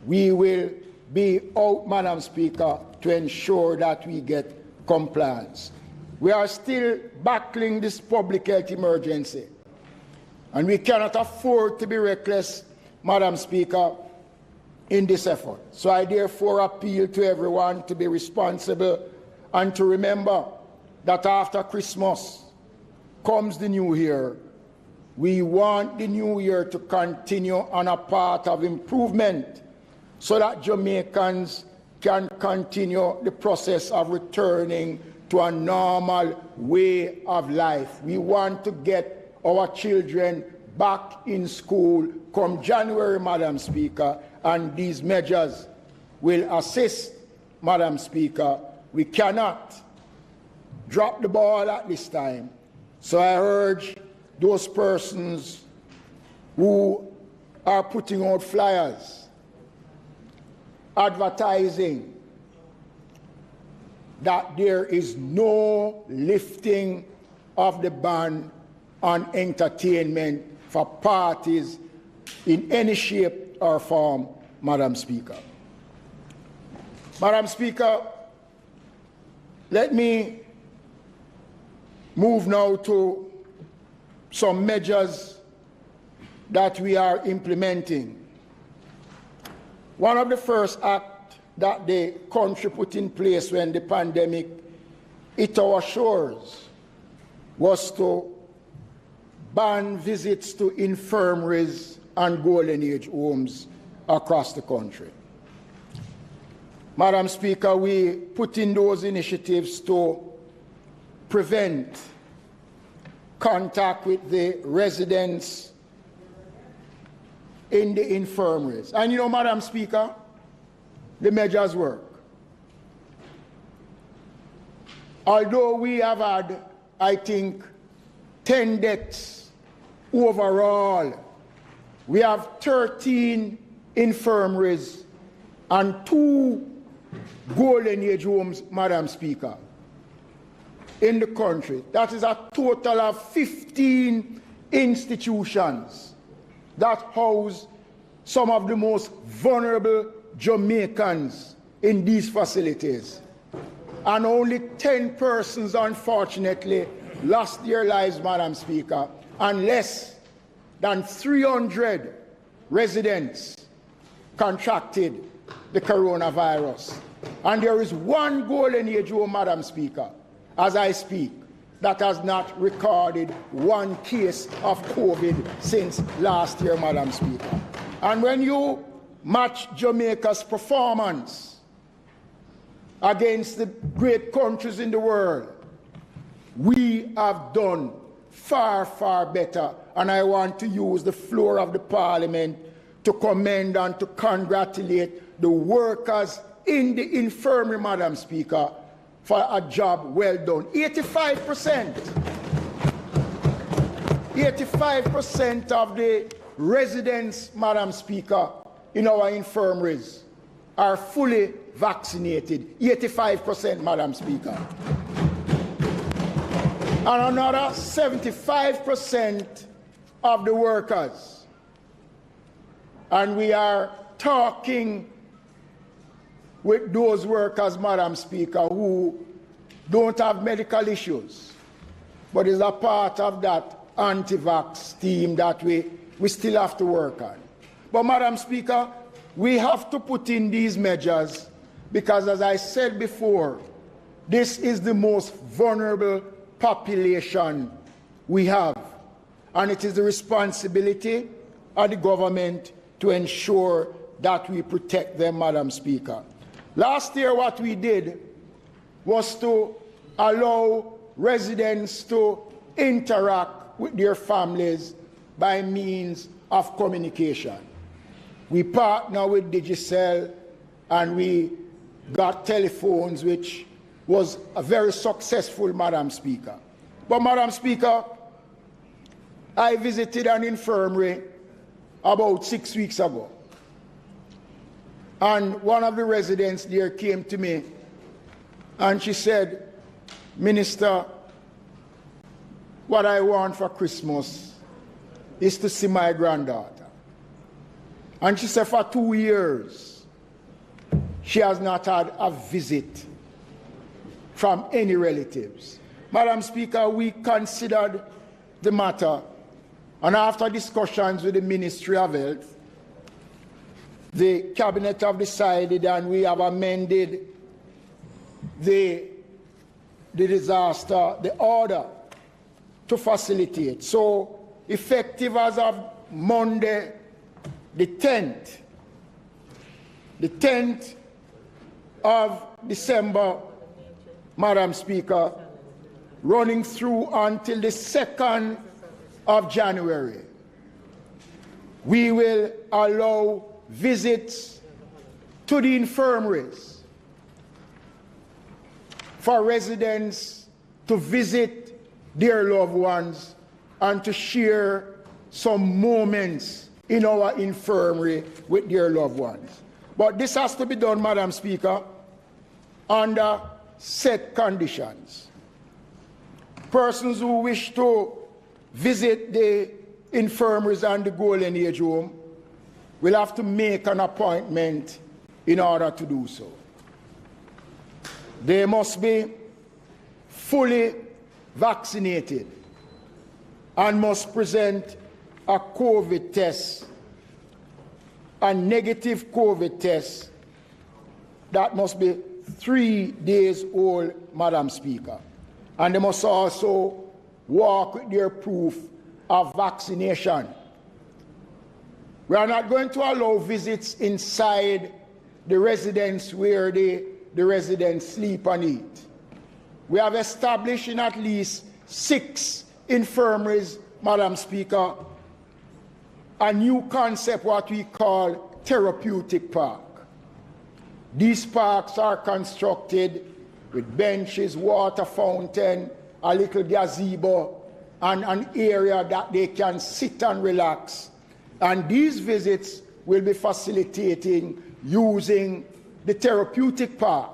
we will be out, Madam Speaker, to ensure that we get compliance. We are still battling this public health emergency, and we cannot afford to be reckless, Madam Speaker, in this effort. So I therefore appeal to everyone to be responsible and to remember that after Christmas comes the new year. We want the new year to continue on a path of improvement so that Jamaicans can continue the process of returning to a normal way of life. We want to get our children back in school come January, Madam Speaker, and these measures will assist, Madam Speaker. We cannot drop the ball at this time. So I urge those persons who are putting out flyers, advertising that there is no lifting of the ban on entertainment for parties in any shape or form, Madam Speaker. Madam Speaker, let me move now to some measures that we are implementing. One of the first acts that the country put in place when the pandemic hit our shores was to ban visits to infirmaries and golden age homes across the country. Madam Speaker, we put in those initiatives to prevent contact with the residents in the infirmaries. And you know, Madam Speaker, the measures work. although we have had, I think, 10 deaths overall, we have 13 infirmaries and 2 golden age homes, Madam Speaker, in the country. That is a total of 15 institutions that house some of the most vulnerable Jamaicans in these facilities. And only 10 persons, unfortunately, lost their lives, Madam Speaker, and less than 300 residents contracted the coronavirus. And there is 1 golden age home, Madam Speaker, as I speak, that has not recorded 1 case of COVID since last year, Madam Speaker. And when you match Jamaica's performance against the great countries in the world, we have done far, far better. And I want to use the floor of the Parliament to commend and to congratulate the workers in the infirmary, Madam Speaker, for a job well done. 85% of the residents, Madam Speaker, in our infirmaries are fully vaccinated. 85%, Madam Speaker. And another 75% of the workers. And we are talking with those workers, Madam Speaker, who don't have medical issues, but is a part of that anti-vax team that we still have to work on. But, Madam Speaker, we have to put in these measures because, as I said before, this is the most vulnerable population we have. And it is the responsibility of the government to ensure that we protect them, Madam Speaker. Last year, what we did was to allow residents to interact with their families by means of communication. We partnered with JISTV and we got telephones, which was a very successful, Madam Speaker. But, Madam Speaker, I visited an infirmary about 6 weeks ago. And one of the residents there came to me and she said, Minister, what I want for Christmas is to see my granddaughter. And she said for 2 years, she has not had a visit from any relatives. Madam Speaker, we considered the matter, and after discussions with the Ministry of Health, the Cabinet have decided and we have amended the order to facilitate. So, effective as of Monday, the 10th of December, Madam Speaker, running through until the 2nd of January, we will allow visits to the infirmaries for residents to visit their loved ones and to share some moments in our infirmary with their loved ones. But this has to be done, Madam Speaker, under set conditions. Persons who wish to visit the infirmaries and the Golden Age Home will have to make an appointment in order to do so. They must be fully vaccinated and must present a COVID test, a negative COVID test that must be 3 days old, Madam Speaker. And they must also walk with their proof of vaccination. We are not going to allow visits inside the residence where the residents sleep and eat. We have established in at least 6 infirmaries, Madam Speaker, a new concept, what we call therapeutic park. These parks are constructed with benches, water fountain, a little gazebo, and an area that they can sit and relax. And these visits will be facilitating using the therapeutic park.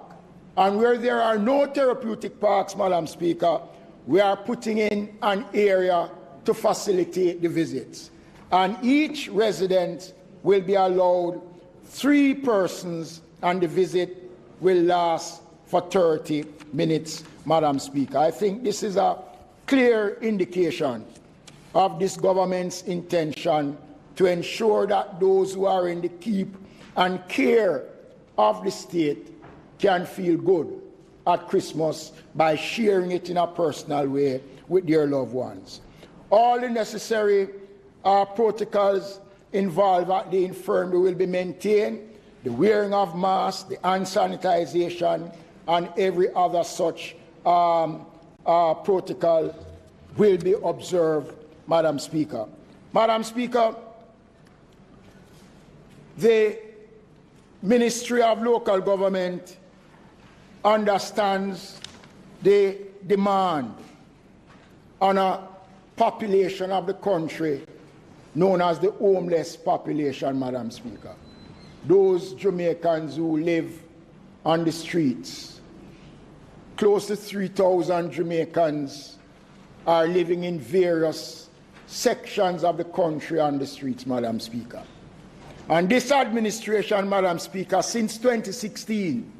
And where there are no therapeutic parks, Madam Speaker, we are putting in an area to facilitate the visits. And each resident will be allowed 3 persons, and the visit will last for 30 minutes, Madam Speaker. I think this is a clear indication of this government's intention to ensure that those who are in the keep and care of the state can feel good at Christmas by sharing it in a personal way with their loved ones. All the necessary protocols involved at the infirmary will be maintained, the wearing of masks, the hand sanitization, and every other such protocol will be observed, Madam Speaker. Madam Speaker, the Ministry of Local Government understands the demand on a population of the country known as the homeless population, Madam Speaker. Those Jamaicans who live on the streets. Close to 3,000 Jamaicans are living in various sections of the country on the streets, Madam Speaker. And this administration, Madam Speaker, since 2016,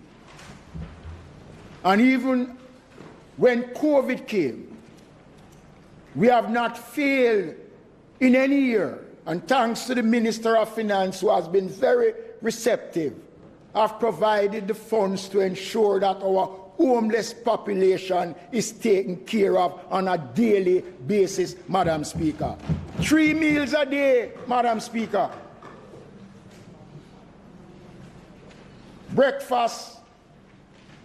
and even when COVID came, we have not failed in any year, and thanks to the Minister of Finance, who has been very receptive, have provided the funds to ensure that our homeless population is taken care of on a daily basis, Madam Speaker. 3 meals a day, Madam Speaker. Breakfast,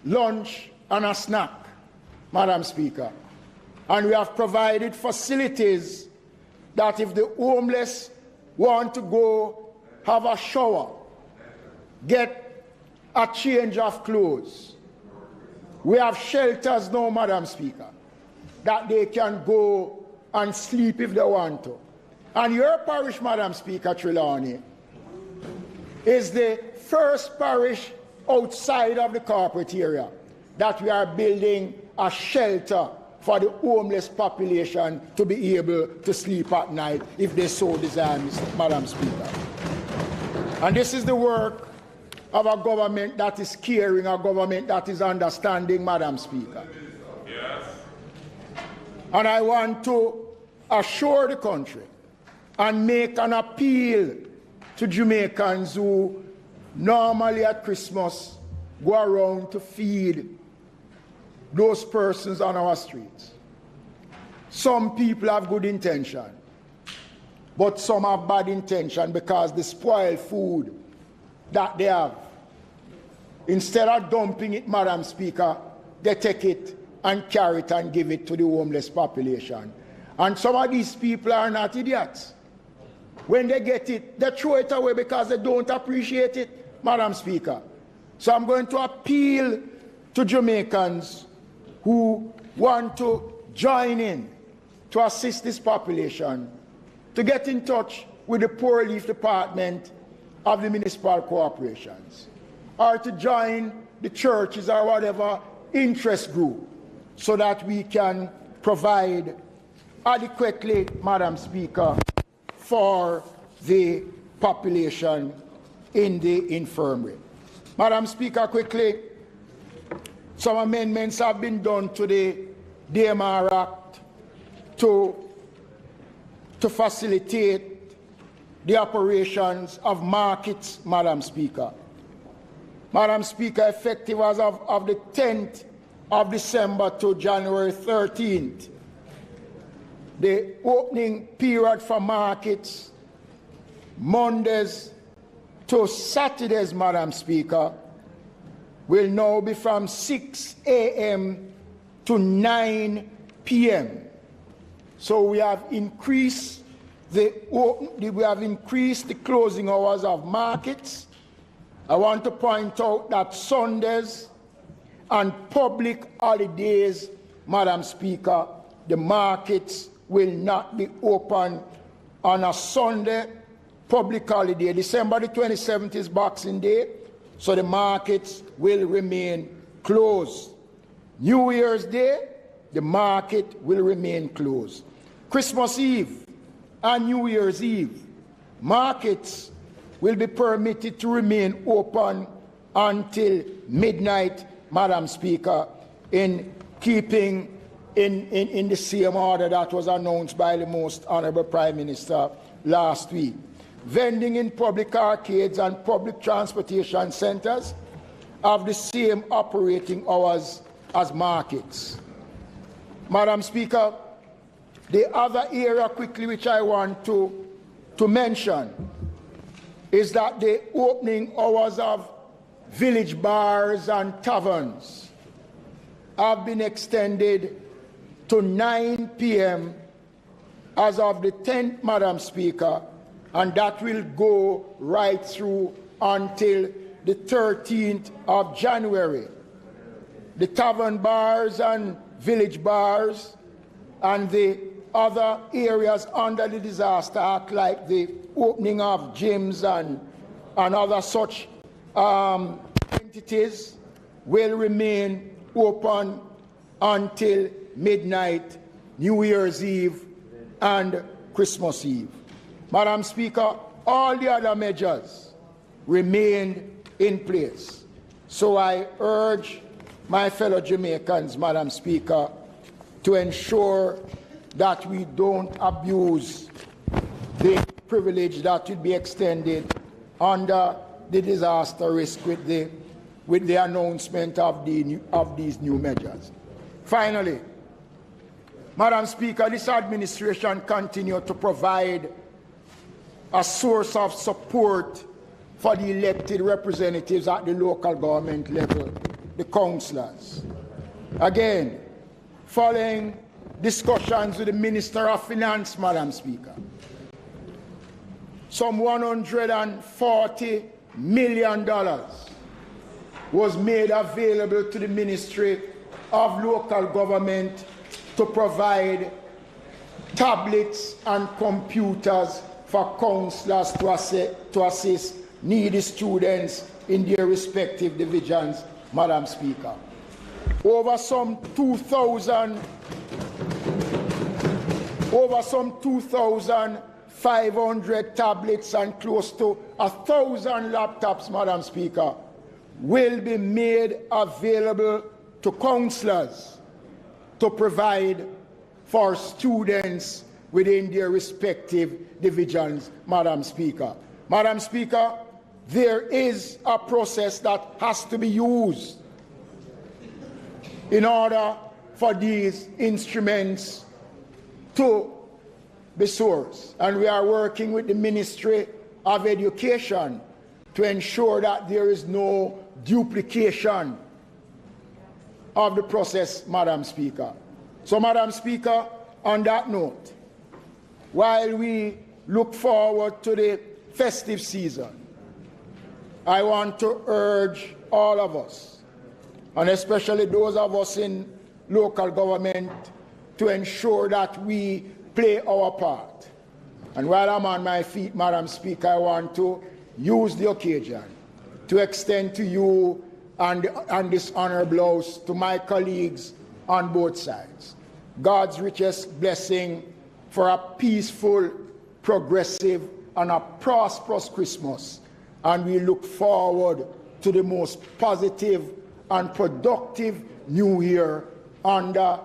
lunch, and a snack, Madam Speaker. And we have provided facilities that if the homeless want to go have a shower, get a change of clothes, we have shelters now, Madam Speaker, that they can go and sleep if they want to. And your parish, Madam Speaker, Trelawney, is the first parish outside of the corporate area that we are building a shelter for the homeless population to be able to sleep at night if they so desire, Madam Speaker. And this is the work of a government that is caring, a government that is understanding, Madam Speaker. Yes. And I want to assure the country and make an appeal to Jamaicans who normally at Christmas go around to feed those persons on our streets. Some people have good intention, but some have bad intention because they spoil food that they have. Instead of dumping it, Madam Speaker, they take it and carry it and give it to the homeless population. And some of these people are not idiots. When they get it, they throw it away because they don't appreciate it, Madam Speaker. So I'm going to appeal to Jamaicans who want to join in to assist this population to get in touch with the Poor Relief Department of the municipal corporations, or to join the churches or whatever interest group so that we can provide adequately, Madam Speaker, for the population in the infirmary. Madam Speaker, quickly, some amendments have been done to the DMR Act to facilitate the operations of markets, Madam Speaker. Madam Speaker, effective as of the 10th of December to January 13th, the opening period for markets, Mondays to Saturdays, Madam Speaker, will now be from 6 a.m. to 9 p.m. So we have increased the closing hours of markets. I want to point out that Sundays and public holidays, Madam Speaker, the markets will not be open on a Sunday public holiday. December the 27th is Boxing Day, so the markets will remain closed. New Year's Day, the market will remain closed. Christmas Eve and New Year's Eve, markets will be permitted to remain open until midnight, Madam Speaker, in keeping in the same order that was announced by the Most Honourable Prime Minister last week. Vending in public arcades and public transportation centres have the same operating hours as markets. Madam Speaker, the other area quickly which I want to mention is that the opening hours of village bars and taverns have been extended to 9 p.m. as of the 10th, Madam Speaker, and that will go right through until the 13th of January. The tavern bars and village bars and the other areas under the Disaster Act, like the opening of gyms and other such entities, will remain open until midnight, New Year's Eve and Christmas Eve. Madam Speaker, all the other measures remain in place. So I urge my fellow Jamaicans, Madam Speaker, to ensure that we don't abuse the privilege that will be extended under the disaster risk with the announcement of these new measures. Finally, Madam Speaker, this administration continues to provide a source of support for the elected representatives at the local government level, the councillors. Again, following discussions with the Minister of Finance, Madam Speaker, some $140 million was made available to the Ministry of Local Government to provide tablets and computers for councillors to assist needy students in their respective divisions, Madam Speaker. Over some 2,500 tablets and close to 1,000 laptops, Madam Speaker, will be made available to councillors to provide for students within their respective divisions, Madam Speaker. Madam Speaker, there is a process that has to be used in order for these instruments to be sourced. And we are working with the Ministry of Education to ensure that there is no duplication of the process, Madam Speaker. So, Madam Speaker, on that note, while we look forward to the festive season, I want to urge all of us, and especially those of us in local government, to ensure that we play our part. And while I'm on my feet, Madam Speaker, I want to use the occasion to extend to you and this honourable House, to my colleagues on both sides, God's richest blessing for a peaceful, progressive, and a prosperous Christmas. And we look forward to the most positive and productive New Year under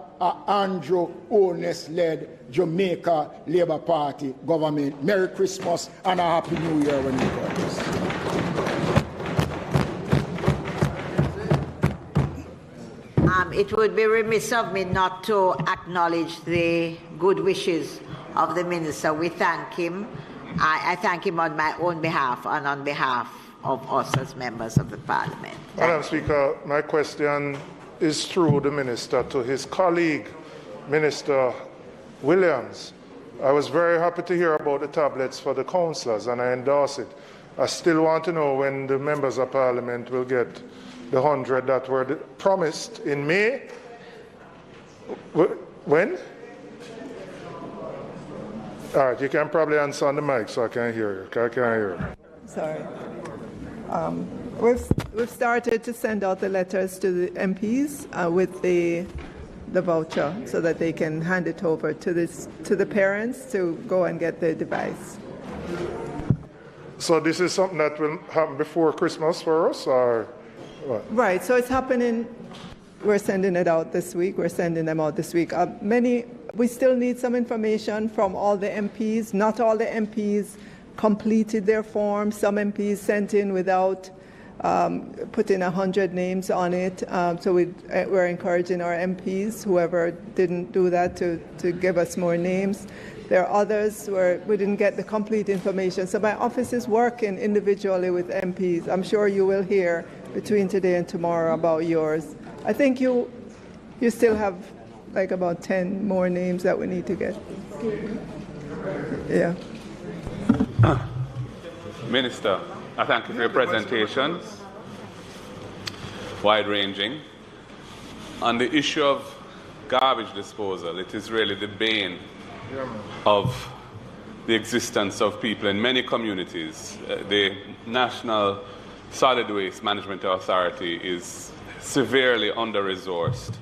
Andrew Holness-led Jamaica Labour Party government. Merry Christmas and a Happy New Year when it comes. It would be remiss of me not to acknowledge the good wishes of the Minister. We thank him. I thank him on my own behalf and on behalf of us as members of the Parliament. Madam Speaker, my question is through the Minister to his colleague, Minister Williams. I was very happy to hear about the tablets for the councillors, and I endorse it. I still want to know when the members of Parliament will get the 100 that were promised in May. When? All right, you can probably answer on the mic so I can hear you. I can't hear you. Sorry. We've started to send out the letters to the MPs with the voucher so that they can hand it over to the parents to go and get the device. So this is something that will happen before Christmas for us, or what? Right. So it's happening. We're sending it out this week. We're sending them out this week. We still need some information from all the MPs. Not all the MPs completed their forms. Some MPs sent in without putting 100 names on it. So we're encouraging our MPs, whoever didn't do that, to give us more names. There are others where we didn't get the complete information. So my office is working individually with MPs. I'm sure you will hear between today and tomorrow about yours. I think you still have like about 10 more names that we need to get. Yeah. Minister, I thank you for your presentation. Wide-ranging. On the issue of garbage disposal, it is really the bane of the existence of people in many communities. The National Solid Waste Management Authority is severely under-resourced,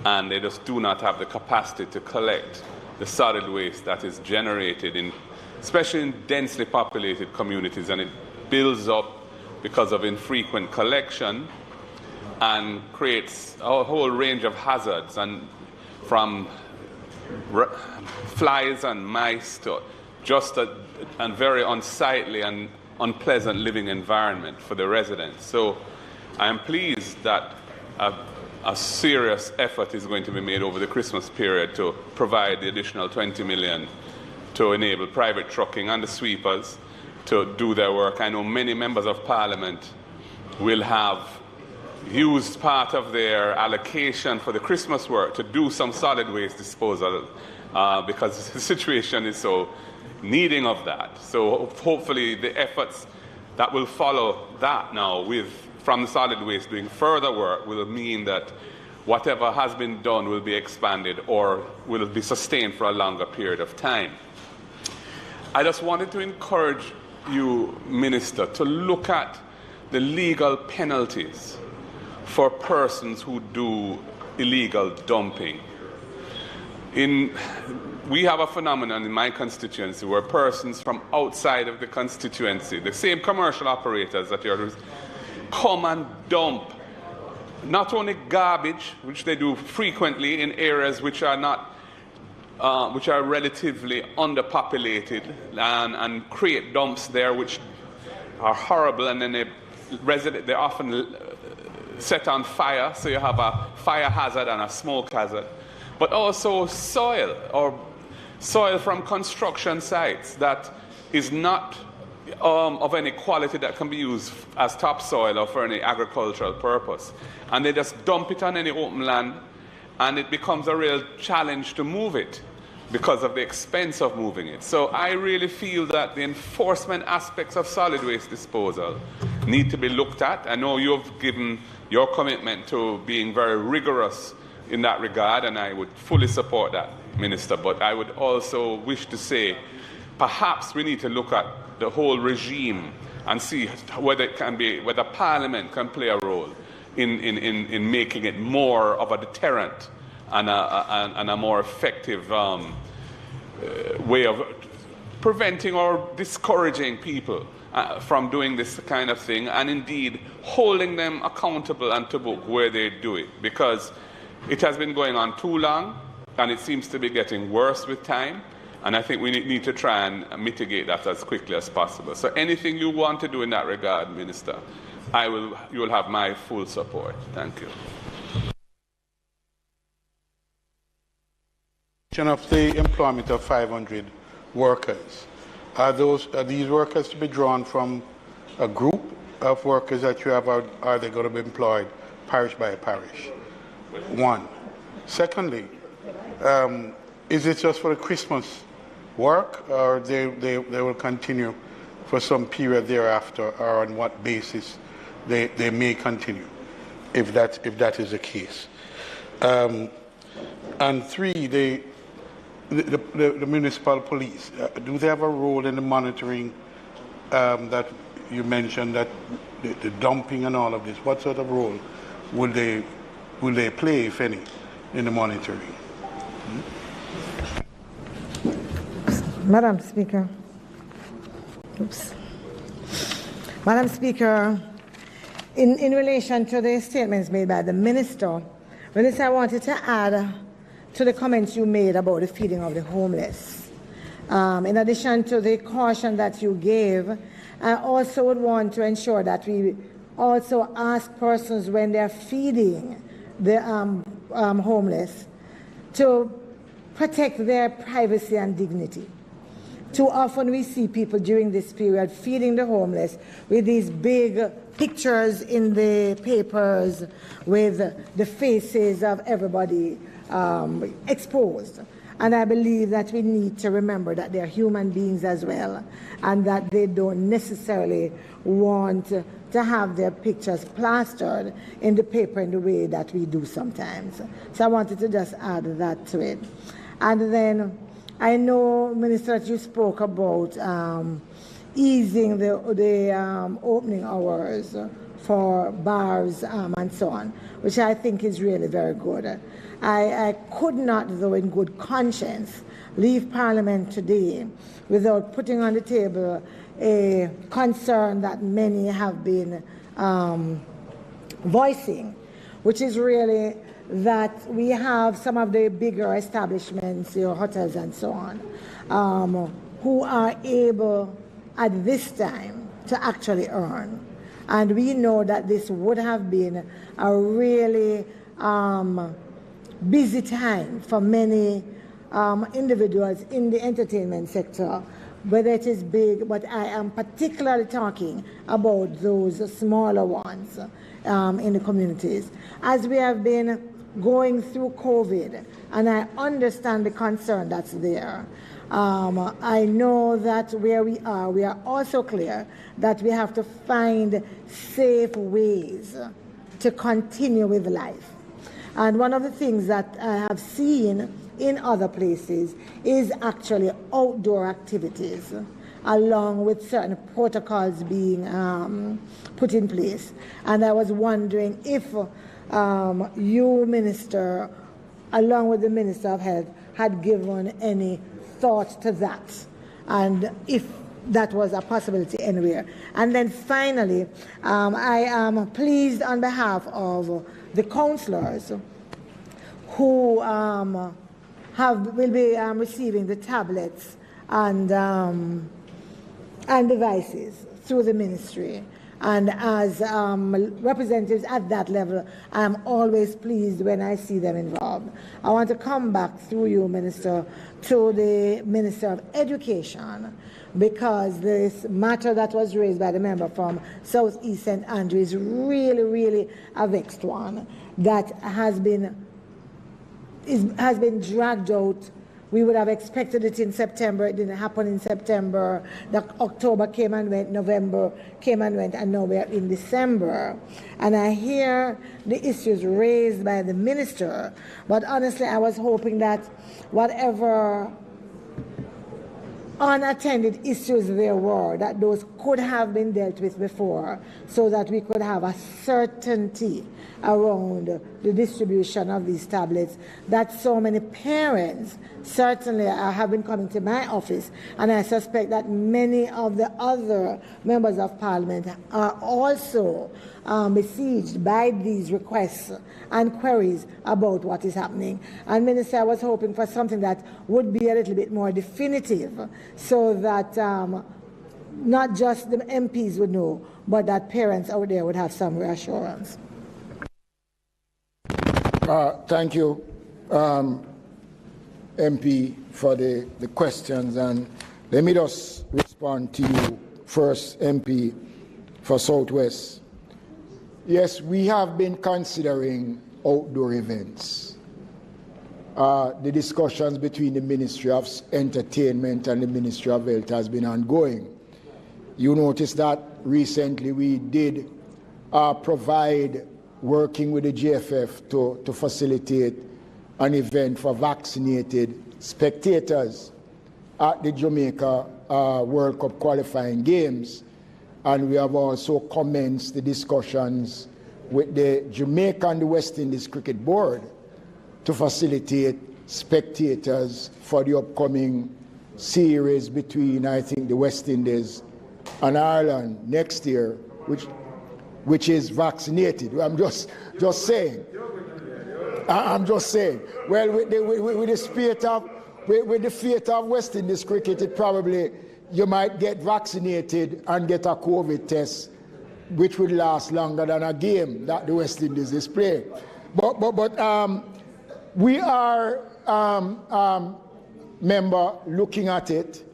and they just do not have the capacity to collect the solid waste that is generated especially in densely populated communities, and it builds up because of infrequent collection and creates a whole range of hazards, and from flies and mice to just a very unsightly and unpleasant living environment for the residents. So I am pleased that a serious effort is going to be made over the Christmas period to provide the additional 20 million to enable private trucking and the sweepers to do their work. I know many members of Parliament will have used part of their allocation for the Christmas work to do some solid waste disposal because the situation is so needing of that. So hopefully the efforts that will follow that now from the solid waste doing further work will mean that whatever has been done will be expanded or will be sustained for a longer period of time. I just wanted to encourage you, Minister, to look at the legal penalties for persons who do illegal dumping. We have a phenomenon in my constituency where persons from outside of the constituency, the same commercial operators that you're, come and dump not only garbage, which they do frequently in areas which are not, which are relatively underpopulated, and create dumps there which are horrible, and then they often set on fire, so you have a fire hazard and a smoke hazard, but also soil from construction sites that is not of any quality that can be used as topsoil or for any agricultural purpose. And they just dump it on any open land, and it becomes a real challenge to move it because of the expense of moving it. So I really feel that the enforcement aspects of solid waste disposal need to be looked at. I know you've given your commitment to being very rigorous in that regard, and I would fully support that, Minister. But I would also wish to say perhaps we need to look at the whole regime and see whether Parliament can play a role in making it more of a deterrent and a more effective way of preventing or discouraging people from doing this kind of thing, and indeed holding them accountable and to book where they do it, because it has been going on too long and it seems to be getting worse with time. And I think we need to try and mitigate that as quickly as possible. So anything you want to do in that regard, Minister, you will have my full support. Thank you. Of the employment of 500 workers. Are these workers to be drawn from a group of workers that you have, or are they going to be employed parish by parish? One. Secondly, is it just for the Christmas work, or they will continue for some period thereafter, or on what basis they may continue, if that is the case. And three, the municipal police, do they have a role in the monitoring that you mentioned, that the dumping and all of this? What sort of role will they play, if any, in the monitoring? Madam Speaker. Oops. Madam Speaker, in relation to the statements made by the Minister, I wanted to add to the comments you made about the feeding of the homeless. In addition to the caution that you gave, I also would want to ensure that we also ask persons when they're feeding the homeless to protect their privacy and dignity. Too often we see people during this period feeding the homeless with these big pictures in the papers with the faces of everybody exposed. And I believe that we need to remember that they're human beings as well, and that they don't necessarily want to have their pictures plastered in the paper in the way that we do sometimes. So I wanted to just add that to it. And then I know, Minister, that you spoke about easing the opening hours for bars and so on, which I think is really very good. I could not, though, in good conscience, leave Parliament today without putting on the table a concern that many have been voicing, which is really that we have some of the bigger establishments, your hotels and so on, who are able at this time to actually earn. And we know that this would have been a really busy time for many individuals in the entertainment sector, whether it is big, but I am particularly talking about those smaller ones in the communities. As we have been going through COVID, and I understand the concern that's there. I know that where we are also clear that we have to find safe ways to continue with life. And one of the things that I have seen in other places is actually outdoor activities, along with certain protocols being put in place. And I was wondering if you, Minister, along with the Minister of Health, had given any thought to that, and if that was a possibility anywhere. And then finally, I am pleased on behalf of the councillors who will be receiving the tablets and devices through the ministry. And as representatives at that level, I am always pleased when I see them involved. I want to come back through you, Minister, to the Minister of Education, because this matter that was raised by the member from South East St. Andrew is really, really a vexed one that has been dragged out. We would have expected it in September. It didn't happen in September. October came and went, November came and went, and now we are in December. And I hear the issues raised by the minister, but honestly, I was hoping that whatever unattended issues there were, that those could have been dealt with before, so that we could have a certainty around the distribution of these tablets, that so many parents certainly have been coming to my office, and I suspect that many of the other members of Parliament are also besieged by these requests and queries about what is happening. And Minister, I was hoping for something that would be a little bit more definitive, so that not just the MPs would know, but that parents out there would have some reassurance. Thank you, MP, for the questions. And let me just respond to you first, MP, for Southwest. Yes, we have been considering outdoor events. The discussions between the Ministry of Entertainment and the Ministry of Health has been ongoing. You notice that recently we did provide, working with the GFF to facilitate an event for vaccinated spectators at the Jamaica World Cup qualifying games. And we have also commenced the discussions with the Jamaica and the West Indies Cricket Board to facilitate spectators for the upcoming series between, I think, the West Indies and Ireland next year, which is vaccinated. I'm just saying. I'm just saying. Well, with the fate of West Indies cricket, it probably you might get vaccinated and get a COVID test, which would last longer than a game that the West Indies is playing. But we are, member, looking at it.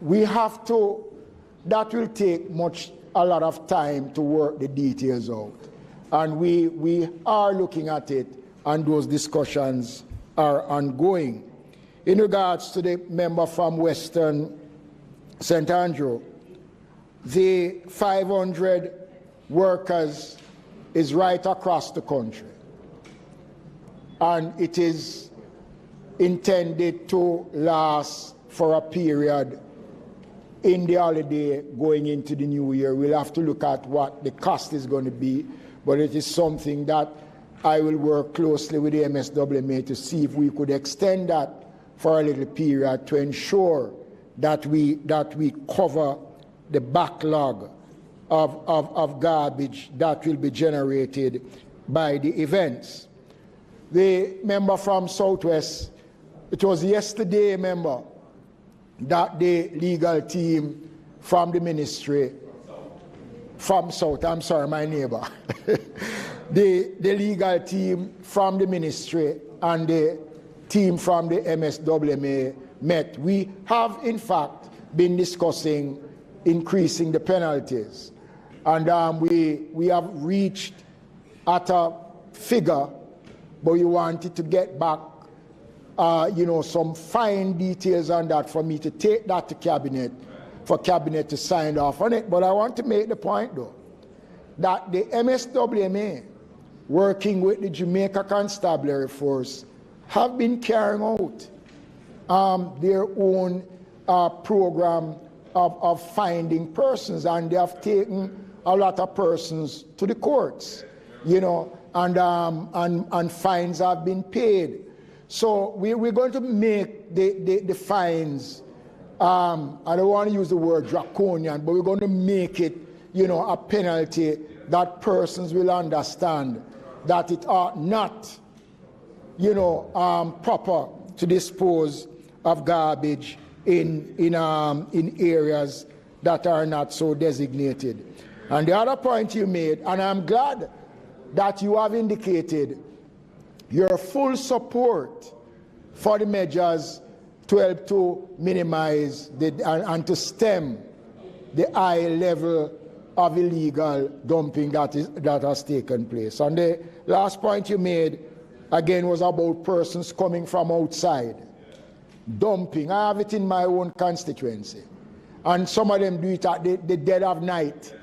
We have to. That will take a lot of time to work the details out, and we are looking at it, and those discussions are ongoing. In regards to the member from Western St. Andrew, the 500 workers is right across the country, and it is intended to last for a period in the holiday going into the new year. We'll have to look at what the cost is going to be, but it is something that I will work closely with the MSWMA to see if we could extend that for a little period to ensure that we cover the backlog of garbage that will be generated by the events. The member from Southwest, it was yesterday, member, that the legal team from the ministry, from South, I'm sorry, my neighbor, the legal team from the ministry and the team from the MSWMA met. We have, in fact, been discussing increasing the penalties. And we have reached at a figure, but we wanted to get back some fine details on that for me to take that to Cabinet, for Cabinet to sign off on it. But I want to make the point, though, that the MSWMA, working with the Jamaica Constabulary Force, have been carrying out their own program of finding persons, and they have taken a lot of persons to the courts, and fines have been paid. So we're going to make the fines, I don't want to use the word draconian, but we're going to make it, a penalty that persons will understand that it are not, proper to dispose of garbage in areas that are not so designated. And the other point you made, and I'm glad that you have indicated your full support for the measures to help to minimize and to stem the high level of illegal dumping that has taken place. And the last point you made, again, was about persons coming from outside, dumping. I have it in my own constituency, and some of them do it at the dead of night.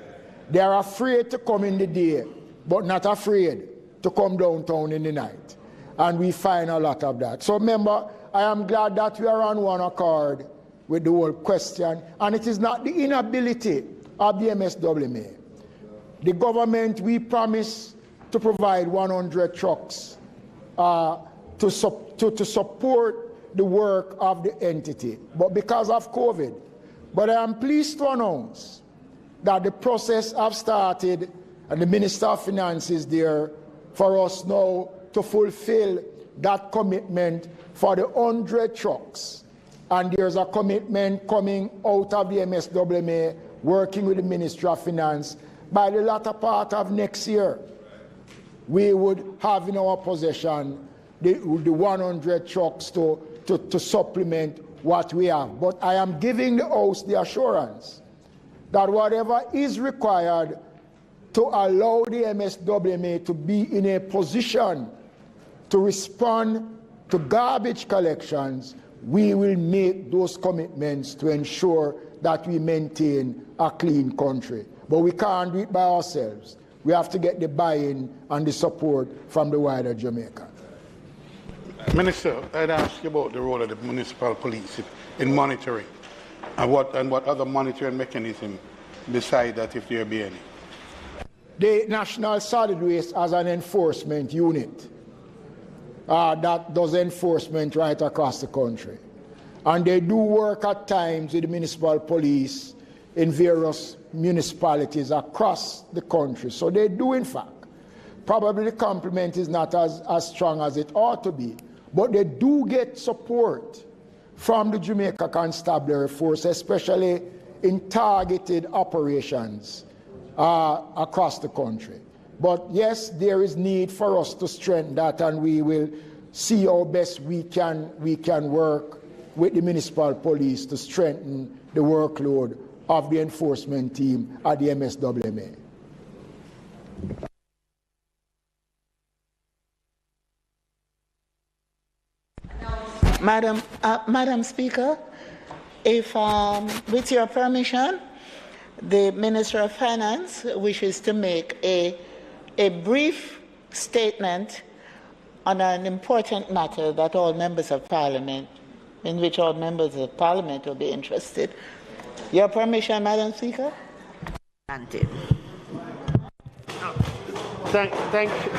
They are afraid to come in the day, but not afraid to come downtown in the night. And we find a lot of that. So remember, I am glad that we are on one accord with the whole question, and it is not the inability of the MSWMA. The government, we promise to provide 100 trucks to support the work of the entity, but because of COVID. But I am pleased to announce that the process have started, and the Minister of Finance is there for us now to fulfill that commitment for the 100 trucks. And there's a commitment coming out of the MSWMA, working with the Ministry of Finance. By the latter part of next year, we would have in our possession the 100 trucks to supplement what we have. But I am giving the House the assurance that whatever is required to allow the MSWMA to be in a position to respond to garbage collections, we will make those commitments to ensure that we maintain a clean country. But we can't do it by ourselves. We have to get the buy-in and the support from the wider Jamaica. Minister, I'd ask you about the role of the municipal police in monitoring, and what other monitoring mechanism beside that, if there be any. The National Solid Waste has an enforcement unit that does enforcement right across the country. And they do work at times with the municipal police in various municipalities across the country. So they do, in fact. Probably the complement is not as strong as it ought to be, but they do get support from the Jamaica Constabulary Force, especially in targeted operations across the country. But yes, there is need for us to strengthen that, and we will see how best we can work with the municipal police to strengthen the workload of the enforcement team at the MSWMA. Madam Speaker, if, with your permission, the Minister of Finance wishes to make a brief statement on an important matter that all members of Parliament, in which all members of Parliament will be interested. Your permission, Madam Speaker? Granted. Thank you.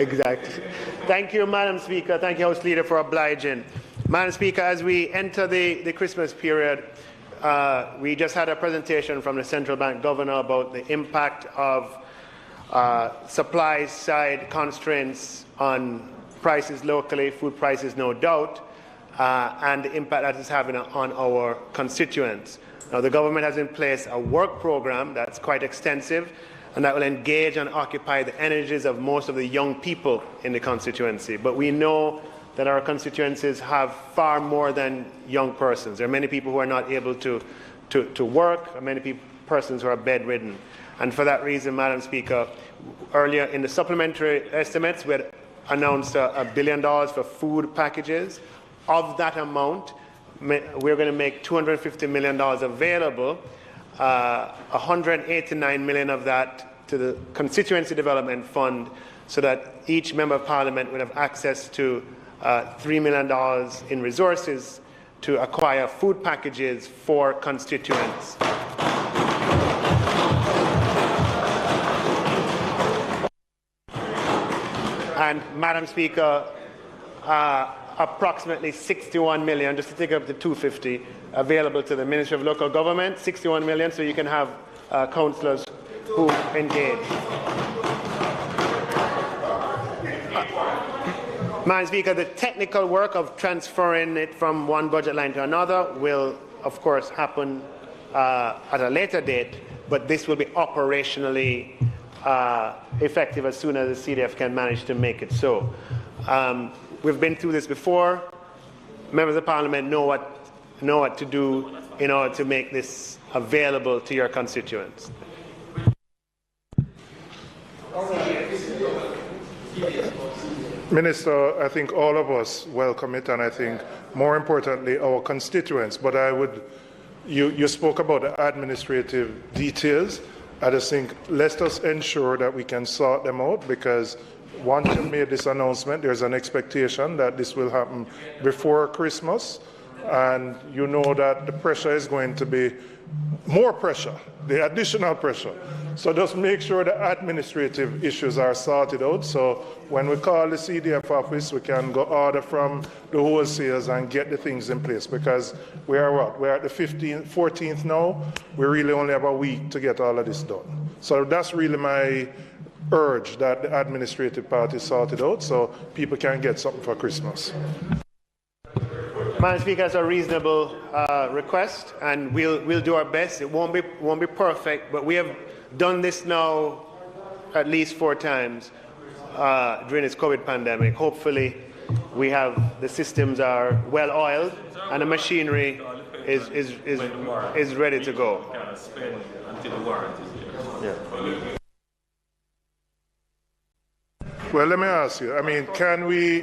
Exactly. Thank you, Madam Speaker. Thank you, House Leader, for obliging. Madam Speaker, as we enter the Christmas period, we just had a presentation from the Central Bank Governor about the impact of supply side constraints on prices locally, food prices no doubt, and the impact that is having on our constituents. Now, the government has in place a work program that's quite extensive and that will engage and occupy the energies of most of the young people in the constituency. But we know that our constituencies have far more than young persons. There are many people who are not able to work, and many persons who are bedridden. And for that reason, Madam Speaker, earlier in the supplementary estimates, we had announced $1 billion for food packages. Of that amount, we're going to make $250 million available, 189 million of that to the Constituency Development Fund, so that each Member of Parliament would have access to $3 million in resources to acquire food packages for constituents. And, Madam Speaker, approximately 61 million, just to take up the 250, available to the Ministry of Local Government, 61 million, so you can have councillors who engage. Madam Speaker, the technical work of transferring it from one budget line to another will, of course, happen at a later date, but this will be operationally effective as soon as the CDF can manage to make it so. We've been through this before. Members of Parliament know what to do in order to make this available to your constituents. Minister, I think all of us welcome it, and I think more importantly our constituents. But you spoke about the administrative details. I just think let's just ensure that we can sort them out, because once you made this announcement, there's an expectation that this will happen before Christmas, and you know that the pressure is going to be more pressure, the additional pressure. So just make sure the administrative issues are sorted out, so when we call the CDF office, we can go order from the wholesalers and get the things in place, because we are what? We're at the 14th now. We really only have a week to get all of this done. So that's really my urge, that the administrative part is sorted out so people can get something for Christmas. Madam Speaker, it's a reasonable request, and we'll do our best. It won't be perfect, but we have done this now at least 4 times during this COVID pandemic. Hopefully, the systems are well oiled and the machinery is ready to go. Well, let me ask you. I mean, can we,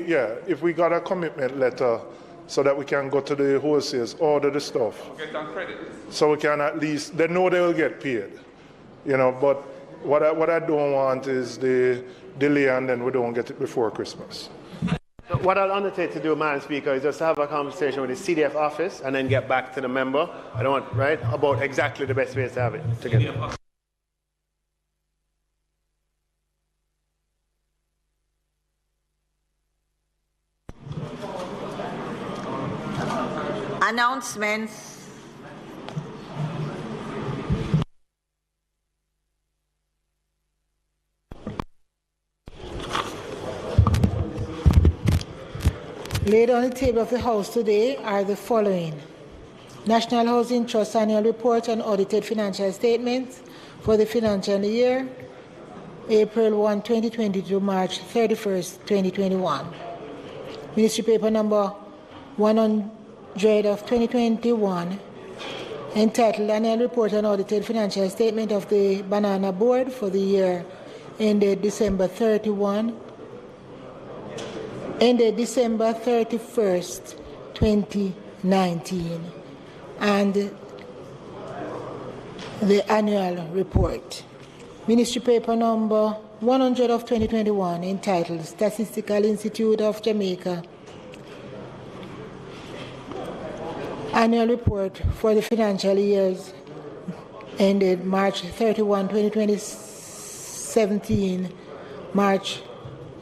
if we got a commitment letter so that we can go to the wholesalers, order the stuff, Get on credit. so we can at least, they know they will get paid, but what I don't want is the delay and then we don't get it before Christmas. So what I'll undertake to do, Madam Speaker, is just have a conversation with the CDF office and then get back to the member. I don't want, right, about exactly the best ways to have it together. Announcements. Laid on the table of the House today are the following: National Housing Trust Annual Report and Audited Financial Statements for the financial year April 1, 2020 to March 31st, 2021. Ministry Paper number 100 of 2021, entitled Annual Report and Audited Financial Statement of the Banana Board for the year ended December 31st, 2019, and the annual report. Ministry Paper number 100 of 2021, entitled Statistical Institute of Jamaica Annual Report for the financial years ended March 31, 2017, March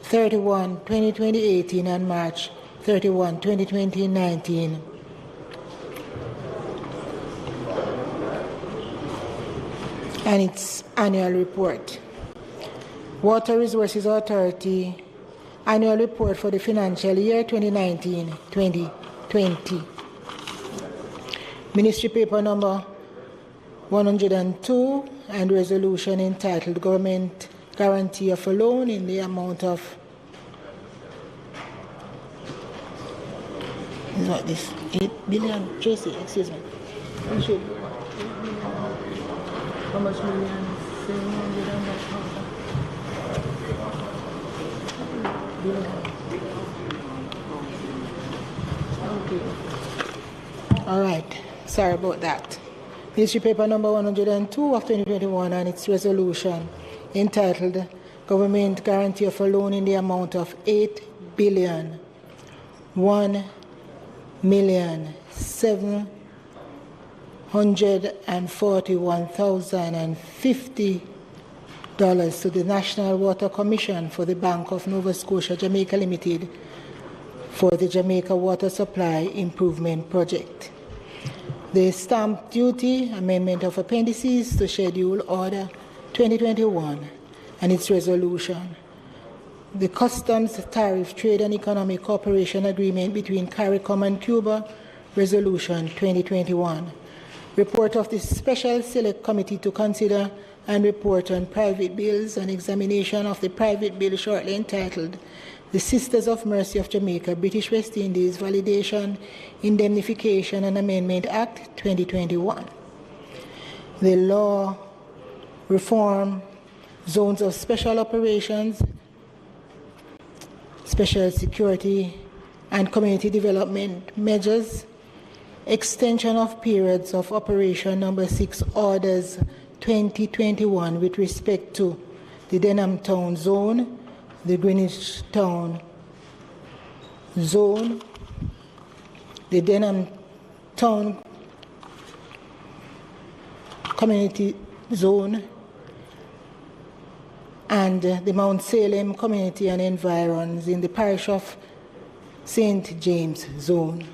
31, 2018, and March 31, 2019. And its annual report. Water Resources Authority Annual Report for the financial year 2019-2020. Ministry Paper number 102 and resolution entitled Government Guarantee of a Loan in the amount of, is what this, 8 billion, Tracy, excuse me. How much million? 700 Okay. All right. Sorry about that. Ministry Paper number 102 of 2021 and its resolution entitled Government Guarantee of a Loan in the amount of 8,1,741,050 to the National Water Commission for the Bank of Nova Scotia, Jamaica Limited for the Jamaica Water Supply Improvement Project. The Stamp Duty Amendment of Appendices to Schedule Order 2021 and its resolution. The Customs, Tariff, Trade and Economic Cooperation Agreement between CARICOM and Cuba, Resolution 2021. Report of the Special Select Committee to consider and report on private bills and examination of the private bill shortly entitled The Sisters of Mercy of Jamaica, British West Indies Validation, Indemnification and Amendment Act 2021. The Law Reform Zones of Special Operations, Special Security and Community Development Measures, Extension of Periods of Operation Number 6 Orders 2021 with respect to the Denham Town Zone, the Greenwich Town Zone, the Denham Town Community Zone, and the Mount Salem Community and Environs in the parish of St. James Zone,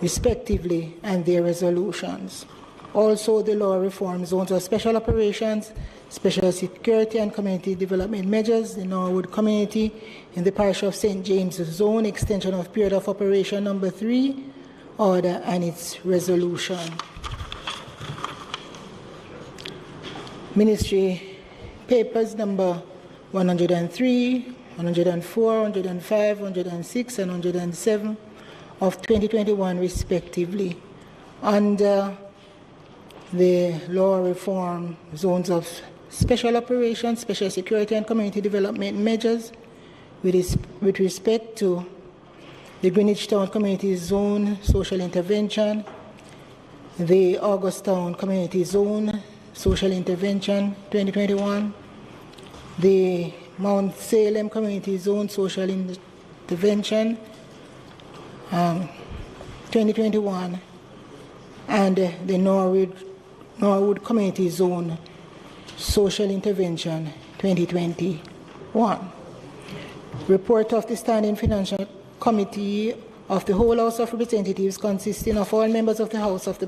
respectively, and their resolutions. Also, the Law Reform Zones of Special Operations, Special Security and Community Development Measures, the Norwood Community in the parish of St. James Zone, extension of period of operation number 3, order and its resolution. Ministry Papers number 103, 104, 105, 106, and 107 of 2021, respectively, under the Law Reform Zones of Special Operations, Special Security and Community Development Measures, with respect to the Greenwich Town Community Zone Social Intervention, the Augustown Community Zone Social Intervention 2021, the Mount Salem Community Zone Social Intervention 2021, and the Norwood Community Zone Social Intervention 2021. Report of the Standing Financial Committee of the whole House of Representatives, consisting of all members of the House of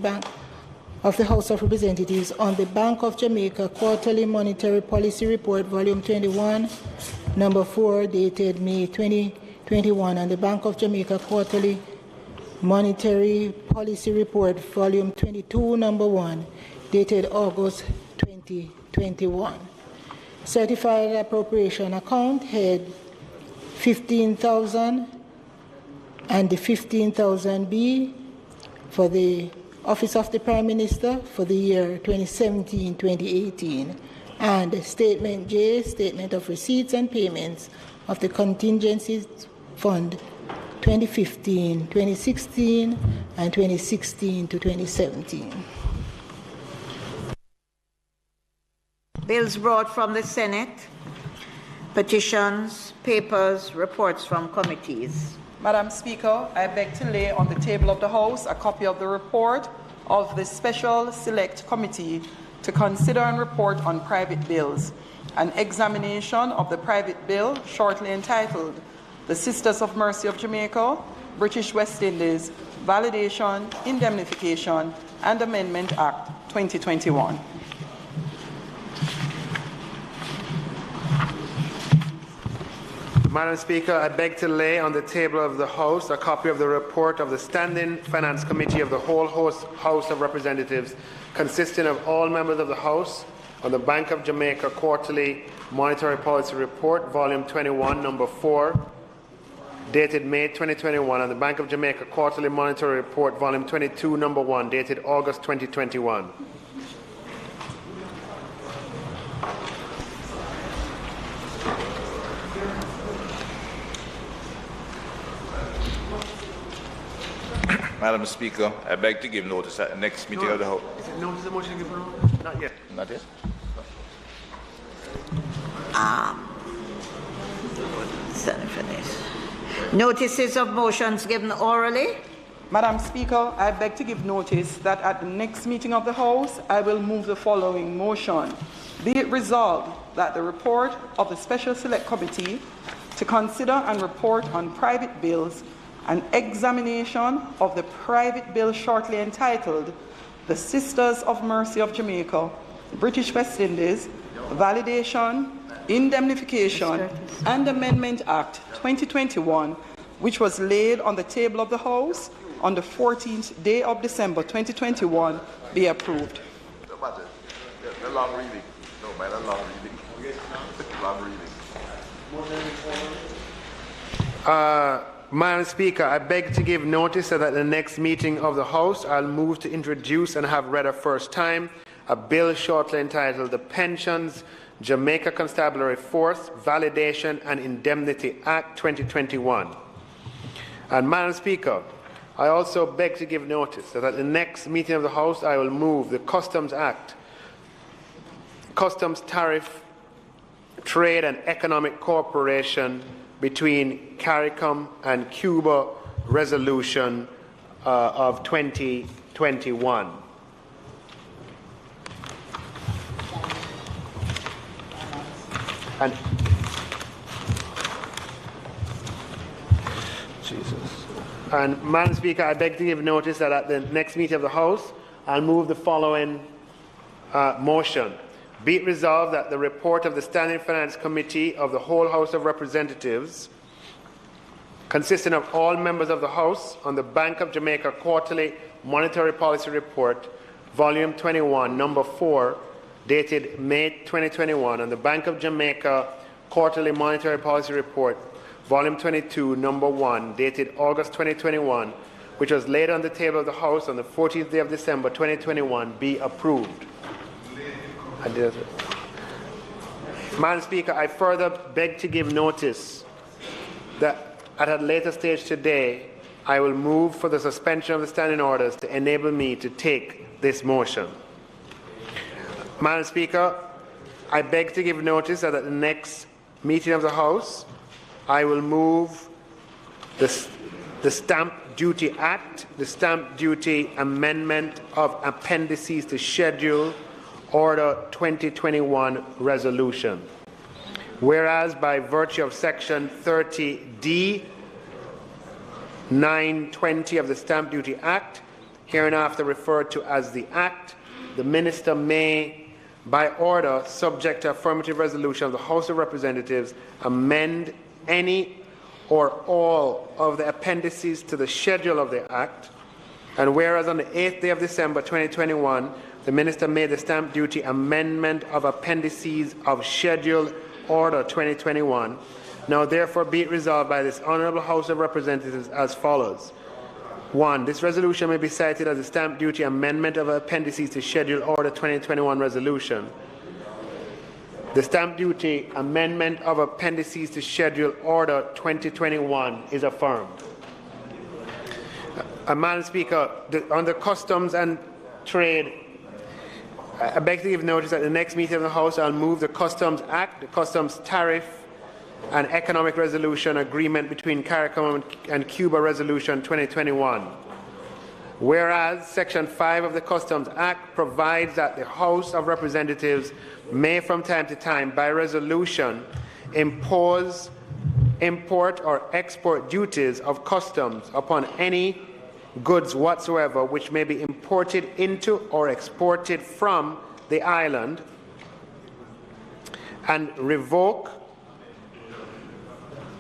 Representatives, on the Bank of Jamaica Quarterly Monetary Policy Report, Volume 21, Number 4, dated May 2021, and the Bank of Jamaica Quarterly Monetary Policy Report, Volume 22, Number 1, dated August 2021. Certified appropriation account head 15,000 and the 15,000B for the Office of the Prime Minister for the year 2017-2018, and Statement J, Statement of Receipts and Payments of the Contingencies Fund 2015, 2016, and 2016 to 2017. Bills brought from the Senate, petitions, papers, reports from committees. Madam Speaker, I beg to lay on the table of the House a copy of the report of the Special Select Committee to consider and report on private bills, an examination of the private bill shortly entitled The Sisters of Mercy of Jamaica, British West Indies, Validation, Indemnification and Amendment Act 2021. Madam Speaker, I beg to lay on the table of the House a copy of the report of the Standing Finance Committee of the whole House of Representatives, consisting of all members of the House, on the Bank of Jamaica Quarterly Monetary Policy Report, Volume 21, Number 4, dated May 2021, and the Bank of Jamaica Quarterly Monetary Report, Volume 22, Number 1, dated August 2021. Madam Speaker, I beg to give notice at the next meeting of the House. Is it notice the motion to give notice? Not yet. Not yet? Notices of motions given orally. Madam Speaker, I beg to give notice that at the next meeting of the House, I will move the following motion. Be it resolved that the report of the Special Select Committee to consider and report on private bills, an examination of the private bill shortly entitled The Sisters of Mercy of Jamaica, British West Indies, Validation, Indemnification and Amendment Act 2021, which was laid on the table of the House on the 14th day of December 2021, be approved. No matter. The long reading. No matter, long reading. Long reading. Madam Speaker, I beg to give notice that at the next meeting of the House, I'll move to introduce and have read a first time a bill shortly entitled The Pensions, Jamaica Constabulary Force, Validation and Indemnity Act 2021. And Madam Speaker, I also beg to give notice that at the next meeting of the House, I will move the Customs Act, Customs Tariff, Trade and Economic Cooperation between CARICOM and Cuba Resolution of 2021. And Madam Speaker, I beg to give notice that at the next meeting of the House, I'll move the following motion. Be it resolved that the report of the Standing Finance Committee of the whole House of Representatives, consisting of all members of the House, on the Bank of Jamaica Quarterly Monetary Policy Report, Volume 21, Number 4, dated May 2021, and the Bank of Jamaica Quarterly Monetary Policy Report, Volume 22, Number 1, dated August 2021, which was laid on the table of the House on the 14th day of December 2021, be approved. Madam Speaker, I further beg to give notice that at a later stage today, I will move for the suspension of the standing orders to enable me to take this motion. Madam Speaker, I beg to give notice that at the next meeting of the House, I will move the Stamp Duty Act, the Stamp Duty Amendment of Appendices to Schedule Order 2021 Resolution. Whereas by virtue of Section 30D 920 of the Stamp Duty Act, hereinafter referred to as the Act, the Minister may, by order, subject to affirmative resolution of the House of Representatives, amend any or all of the appendices to the schedule of the Act, and whereas on the 8th day of December 2021, the Minister made the Stamp Duty Amendment of Appendices of Schedule Order 2021, now therefore be it resolved by this Honourable House of Representatives as follows. 1. This resolution may be cited as the Stamp Duty Amendment of Appendices to Schedule Order 2021 Resolution. The Stamp Duty Amendment of Appendices to Schedule Order 2021 is affirmed. Madam Speaker, on the Customs and Trade, I beg to give notice at the next meeting of the House, I'll move the Customs Act, the Customs Tariff and Economic Resolution Agreement between CARICOM and Cuba Resolution 2021. Whereas Section 5 of the Customs Act provides that the House of Representatives may from time to time, by resolution, impose import or export duties of customs upon any goods whatsoever which may be imported into or exported from the island, and revoke,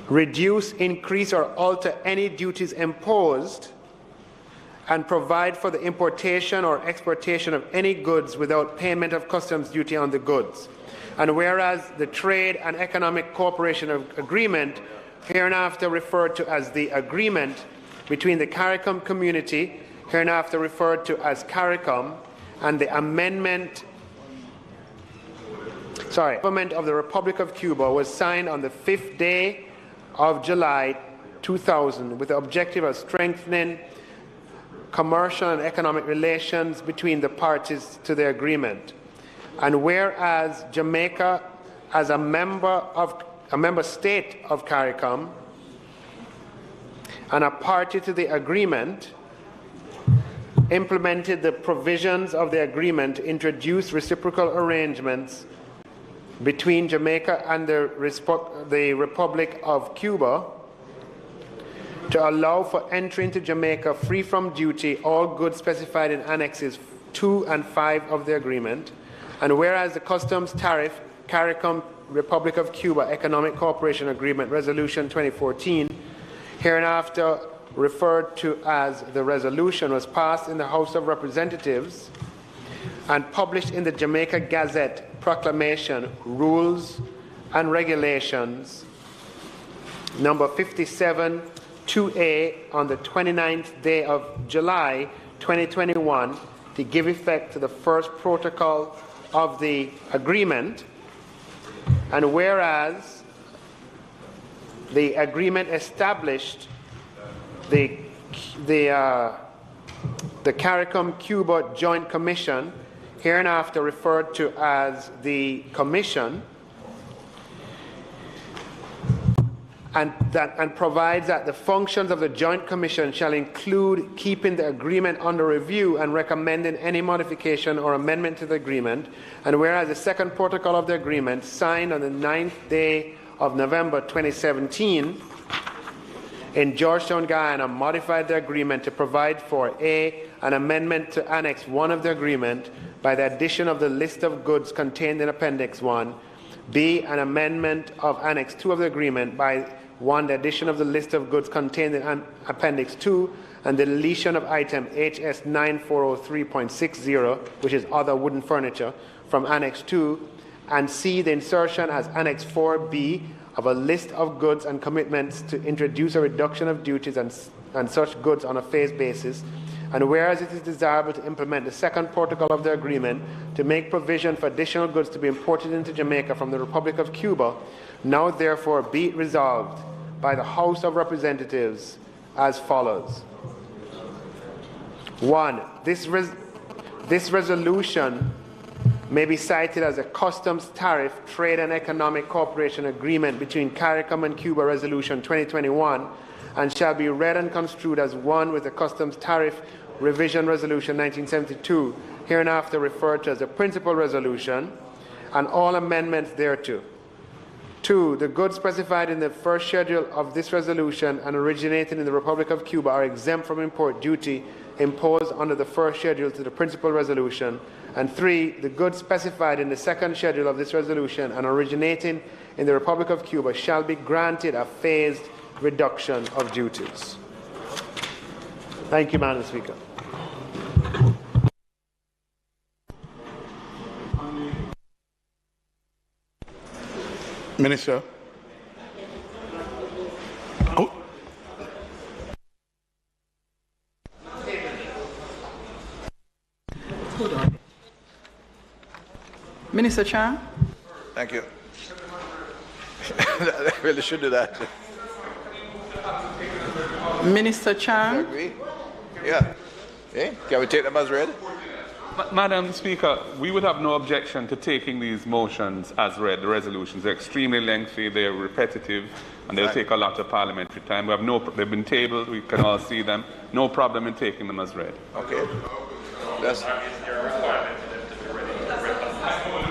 reduce, increase, or alter any duties imposed, and provide for the importation or exportation of any goods without payment of customs duty on the goods. And whereas the Trade and Economic Cooperation Agreement, hereinafter referred to as the Agreement between the CARICOM community, hereinafter referred to as CARICOM, and the Government of the Republic of Cuba was signed on the 5th day of July 2000 with the objective of strengthening commercial and economic relations between the parties to the agreement. And whereas Jamaica, as a member state of CARICOM and a party to the agreement, implemented the provisions of the agreement to introduce reciprocal arrangements between Jamaica and the Republic of Cuba to allow for entry into Jamaica free from duty all goods specified in Annexes 2 and 5 of the agreement. And whereas the Customs Tariff CARICOM Republic of Cuba Economic Cooperation Agreement Resolution 2014, hereinafter referred to as the resolution, was passed in the House of Representatives and published in the Jamaica Gazette Proclamation, Rules and Regulations, number 57 2A on the 29th day of July 2021 to give effect to the first protocol of the agreement. And whereas the agreement established the CARICOM-Cuba Joint Commission, hereinafter referred to as the Commission, and provides that the functions of the Joint Commission shall include keeping the agreement under review and recommending any modification or amendment to the agreement. And whereas the second protocol of the agreement, signed on the 9th day of November 2017 in Georgetown, Guyana, modified the agreement to provide for A, an amendment to Annex 1 of the agreement by the addition of the list of goods contained in Appendix 1, B, an amendment of Annex 2 of the agreement by 1, the addition of the list of goods contained in Appendix 2 and the deletion of item HS 9403.60, which is other wooden furniture, from Annex 2, and C, the insertion as Annex 4B of a list of goods and commitments to introduce a reduction of duties and such goods on a phased basis. And whereas it is desirable to implement the second protocol of the agreement to make provision for additional goods to be imported into Jamaica from the Republic of Cuba, now therefore be it resolved by the House of Representatives as follows. 1. This resolution may be cited as a customs tariff, trade and economic cooperation agreement between CARICOM and Cuba Resolution 2021 and shall be read and construed as one with the customs tariff revision resolution 1972, hereinafter referred to as the principal resolution, and all amendments thereto. 2. The goods specified in the first schedule of this resolution and originating in the Republic of Cuba are exempt from import duty imposed under the first schedule to the principal resolution. And 3. The goods specified in the second schedule of this resolution and originating in the Republic of Cuba shall be granted a phased reduction of duties. Thank you, Madam Speaker. Minister. Oh. Minister Chan. Thank you. I really should do that. Minister Chan. Agree? Yeah. Okay. Can we take them as read? Madam Speaker, we would have no objection to taking these motions as read. The resolutions are extremely lengthy, they are repetitive, and they'll take a lot of parliamentary time. We have they've been tabled, we can all see them. No problem in taking them as read. Okay. That's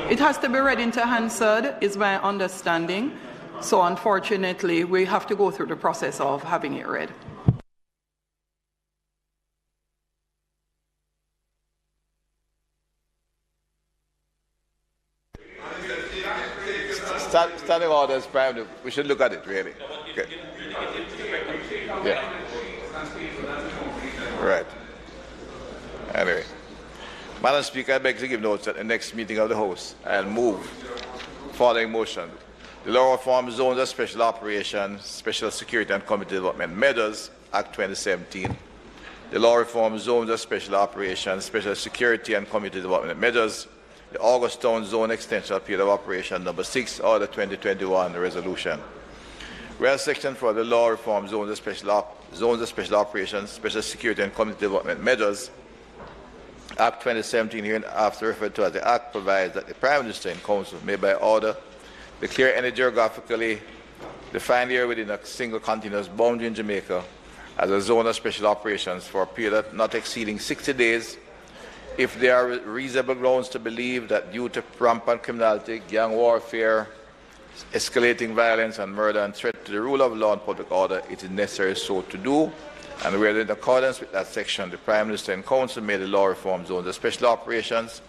It has to be read into Hansard, is my understanding. So unfortunately, we have to go through the process of having it read. standing orders, Prime. We should look at it, really. Okay. Yeah. Right. Anyway. Madam Speaker, I beg to give notice at the next meeting of the House, I'll move following motion. The Law Reform Zones of Special Operations, Special Security and Community Development Measures, Act 2017. The Law Reform Zones of Special Operations, Special Security and Community Development Measures, the Augustown Zone Extension Period of Operation Number 6, Order 2021 Resolution. Whereas Section 4 of the Law Reform Zones of Special Operations, Special Security and Community Development Measures, Act 2017, hereinafter referred to as the Act, provides that the Prime Minister and Council may by order declare any geographically defined area within a single continuous boundary in Jamaica as a zone of special operations for a period not exceeding 60 days if there are reasonable grounds to believe that due to rampant criminality, gang warfare, escalating violence and murder and threat to the rule of law and public order, it is necessary so to do. And where in accordance with that section, the Prime Minister and Council made the Law Reform Zones of Special Operations,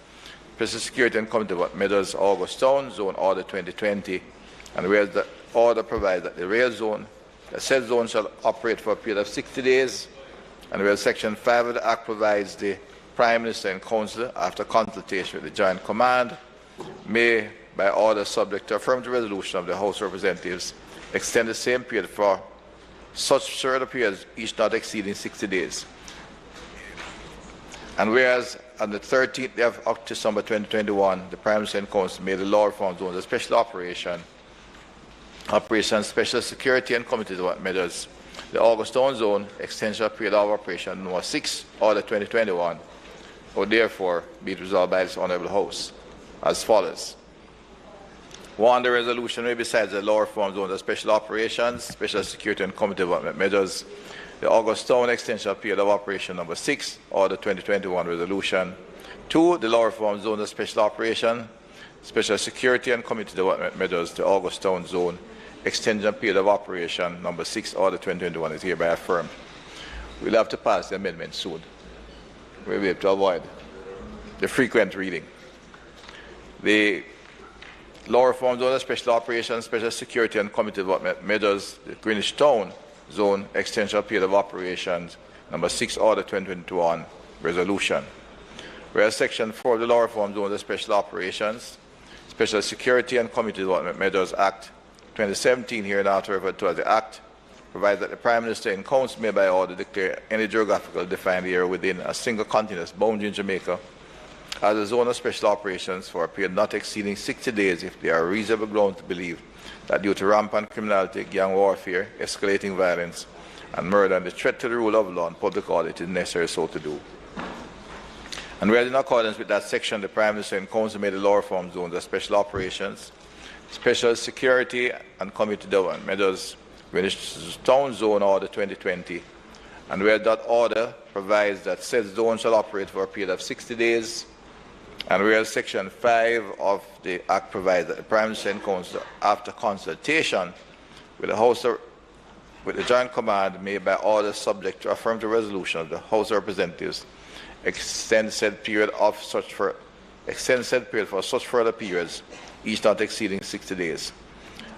Special Security and Community Development Measures, Augustown Zone Order 2020, and whereas the order provides that the rail zone, the said zone shall operate for a period of 60 days, and whereas Section 5 of the Act provides the Prime Minister and Council, after consultation with the Joint Command, may, by order subject to affirmative resolution of the House of Representatives, extend the same period for such shorter periods, each not exceeding 60 days. And whereas on the 13th day of December 2021, the Prime Minister and Council made the Law Reform Zones of Special Operations, Special Security and Community Development Measures, the Augustown Zone Extension Period of Operation Number 6, Order 2021, would therefore be resolved by this Honourable House as follows. 1. The resolution may besides the Law Reform Zones of Special Operations, Special Security and Community Development Measures, the Augustown Extension Period of Operation Number 6, Order 2021 Resolution. 2. The Law Reform Zones of Special Operations, Special Security and Community Development Measures, the Augustown Zone Extension Period of Operation Number 6, Order 2021 is hereby affirmed. We'll have to pass the amendment soon. We'll be able to avoid the frequent reading. The Law Reform Zone of Special Operations, Special Security and Community Development Measures, the Greenwich Town Zone Extension Period of Operations, Number 6, Order 2021 Resolution. Whereas Section 4 of the Law Reform Zone of Special Operations, Special Security and Community Development Measures Act 2017, hereinafter referred to as the Act, provides that the Prime Minister and Council may by order declare any geographical defined area within a single continuous boundary in Jamaica as a zone of special operations for a period not exceeding 60 days if there are reasonable grounds to believe that due to rampant criminality, gang warfare, escalating violence, and murder and the threat to the rule of law and public order, it is necessary so to do. And whereas in accordance with that section, the Prime Minister and Council made the law reform zones of special operations, special security and community development measures, Greenwich Town Zone Order 2020, and where that order provides that said zone shall operate for a period of 60 days, and whereas Section 5 of the Act provides that the Prime Minister and Council, after consultation with the Joint Command made by order subject to affirmative resolution of the House of Representatives, extend said period for such further periods, each not exceeding 60 days.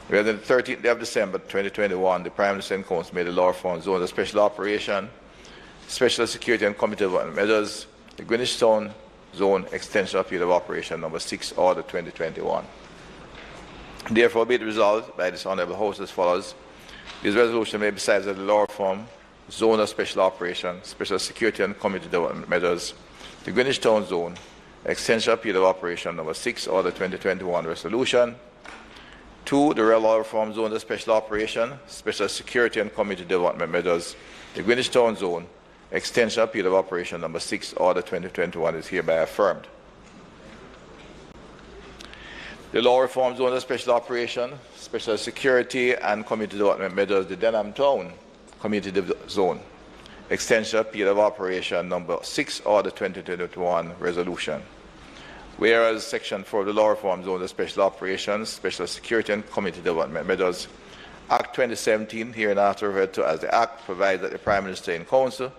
Whereas on the 13th day of December 2021, the Prime Minister and Council made the law reform zones of special operation, special security and community development measures, the Greenwich Town Zone extension of period of operation number 6, Order 2021. Therefore, be it resolved by this Honourable House as follows. This resolution may be cited as the law reform zone of special operation, special security and community development measures, the Greenwich Town Zone extension of period of operation number 6, Order 2021 resolution. 2, the law reform zone of special operation, special security and community development measures, the Greenwich Town Zone extension of period of operation number 6, Order 2021 is hereby affirmed. The law reform zone of special operation, special security and community development measures, the Denham Town Community Zone extension of period of operation number 6, Order 2021 resolution. Whereas Section 4 of the law reform zone of special operations, special security and community development measures, Act 2017, hereinafter referred to as the Act, provides that the Prime Minister in Council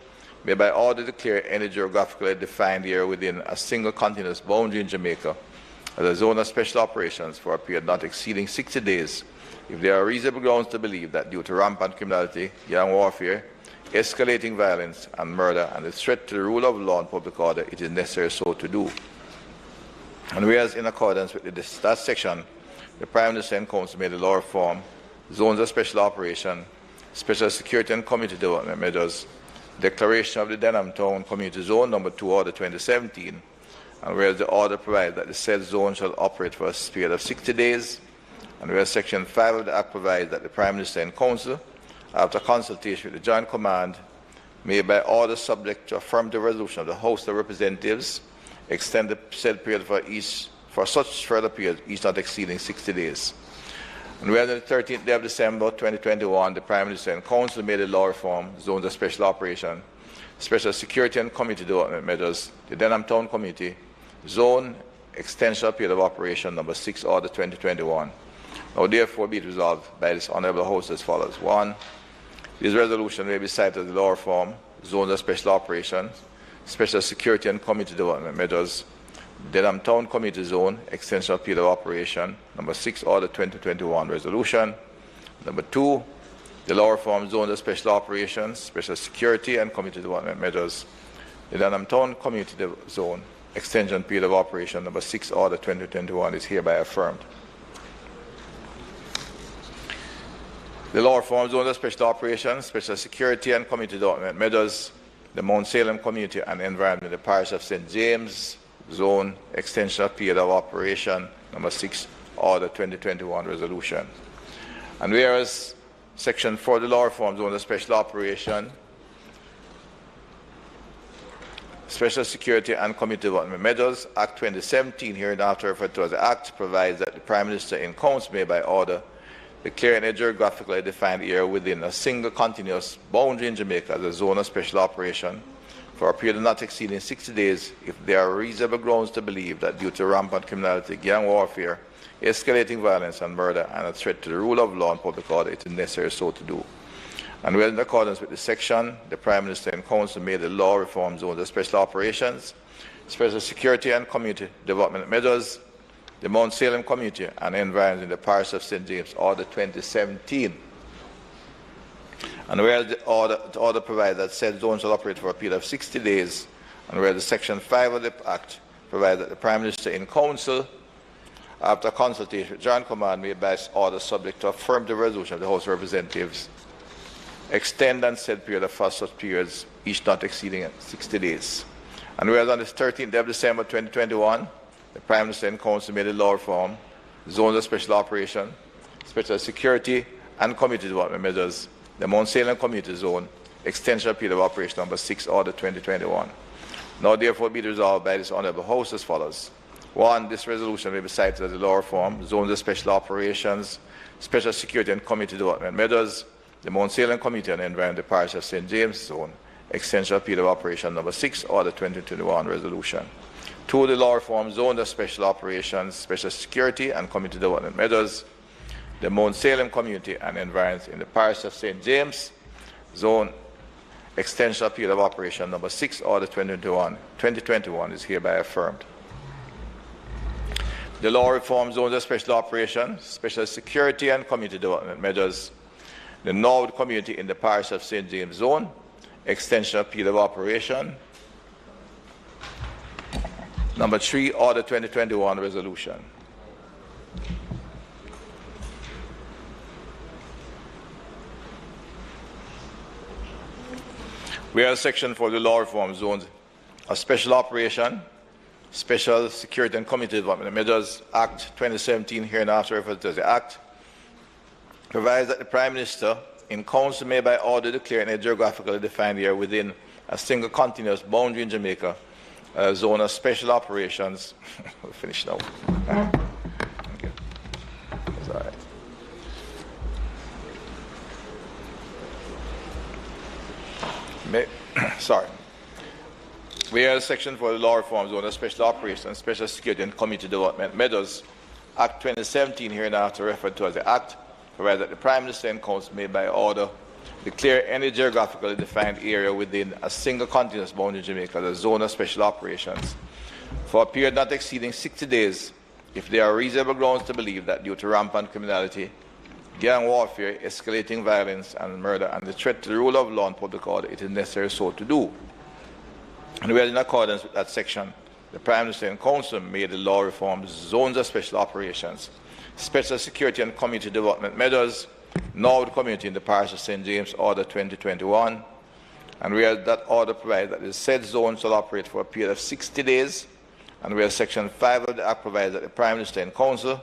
may by order declare any geographically defined area within a single continuous boundary in Jamaica as a zone of special operations for a period not exceeding 60 days if there are reasonable grounds to believe that due to rampant criminality, gang warfare, escalating violence and murder and the threat to the rule of law and public order, it is necessary so to do. And whereas in accordance with that section, the Prime Minister and Council made the law reform zones of special operation, special security and community development measures, declaration of the Denham Town Community Zone number 2, Order 2017, and whereas the order provides that the said zone shall operate for a period of 60 days, and whereas Section 5 of the Act provides that the Prime Minister and Council, after consultation with the Joint Command, may by order subject to affirmative resolution of the House of Representatives, extend the said period for such further period, each not exceeding 60 days. And whereas on the 13th day of December 2021, the Prime Minister and Council made a law reform zones of special operation, special security and community development measures, the Denham Town Community Zone extension of period of operation number 6, Order 2021. Now therefore be it resolved by this Honourable House as follows. 1, this resolution may be cited as the law reform zones of special operations, special security and community development measures, Denham Town Community Zone extension of period of operation number 6, Order 2021 resolution. Number 2, the law reform zone of special operations, special security and community development measures, the Denham Town Community Zone extension period of operation number 6, Order 2021 is hereby affirmed. The law reform zone of special operations, special security and community development measures, the Mount Salem Community and Environment in the Parish of St. James Zone extension of period of operation number 6, Order 2021 resolution. And whereas Section 4 of the law reform zone of special operation, special security and community development measures, Act 2017, hereinafter referred to as the Act, provides that the Prime Minister in Council may by order declare any geographically defined area within a single continuous boundary in Jamaica as a zone of special operation for a period not exceeding 60 days if there are reasonable grounds to believe that due to rampant criminality, gang warfare, escalating violence and murder and a threat to the rule of law and public order, it is necessary so to do. And well in accordance with this section, the Prime Minister and Council made the law reform zones of special operations, special security and community development measures, the Mount Salem Community and Environment in the Parish of St. James, Order 2017. And where the order provides that said zone shall operate for a period of 60 days, and where the Section 5 of the Act provides that the Prime Minister in Council, after consultation with Joint Command, may by order subject to affirmative resolution of the House of Representatives, extend and said period of such periods, each not exceeding 60 days. And whereas on the 13th of December 2021, the Prime Minister and Council made a law reform, zones of special operation, special security and community development measures, the Mount Salem Community Zone, extension period of operation number 6, order 2021. Now therefore be resolved by this Honourable House as follows. 1. This resolution may be cited as a law reform, zones of special operations, special security and community development measures, the Mount Salem Community and Environment, the Parish of St. James Zone, extension period of operation number 6, order 2021 resolution. 2. The law reform, zones of special operations, special security and community development measures, the Mount Salem Community and Environment in the Parish of St. James Zone, extension period of operation number 6, order 2021 is hereby affirmed. The law reform, zones of special operations, special security and community development measures, the Norwood Community in the Parish of St. James Zone, extension period of operation number 3, order 2021 resolution. Whereas section for the law reform zones of special operation, special security and community development measures, Act 2017, hereinafter referred to as the Act, provides that the Prime Minister in Council may by order declare in a geographically defined area within a single continuous boundary in Jamaica a zone of special operations. We'll finish now. Okay. That's all right. Sorry. Whereas section for the law reform zone of special operations, special security and community development measures, Act 2017, hereinafter referred to as the Act, provides that the Prime Minister and Council may by order declare any geographically defined area within a single continuous boundary in Jamaica as a zone of special operations for a period not exceeding 60 days if there are reasonable grounds to believe that due to rampant criminality, gang warfare, escalating violence and murder, and the threat to the rule of law and public order, it is necessary so to do. And whereas in accordance with that section, the Prime Minister and Council made the law reform zones of special operations, special security and community development measures, Norwood Community in the Parish of St. James, order 2021, and whereas that order provides that the said zone shall operate for a period of 60 days, and whereas section 5 of the Act provides that the Prime Minister and Council,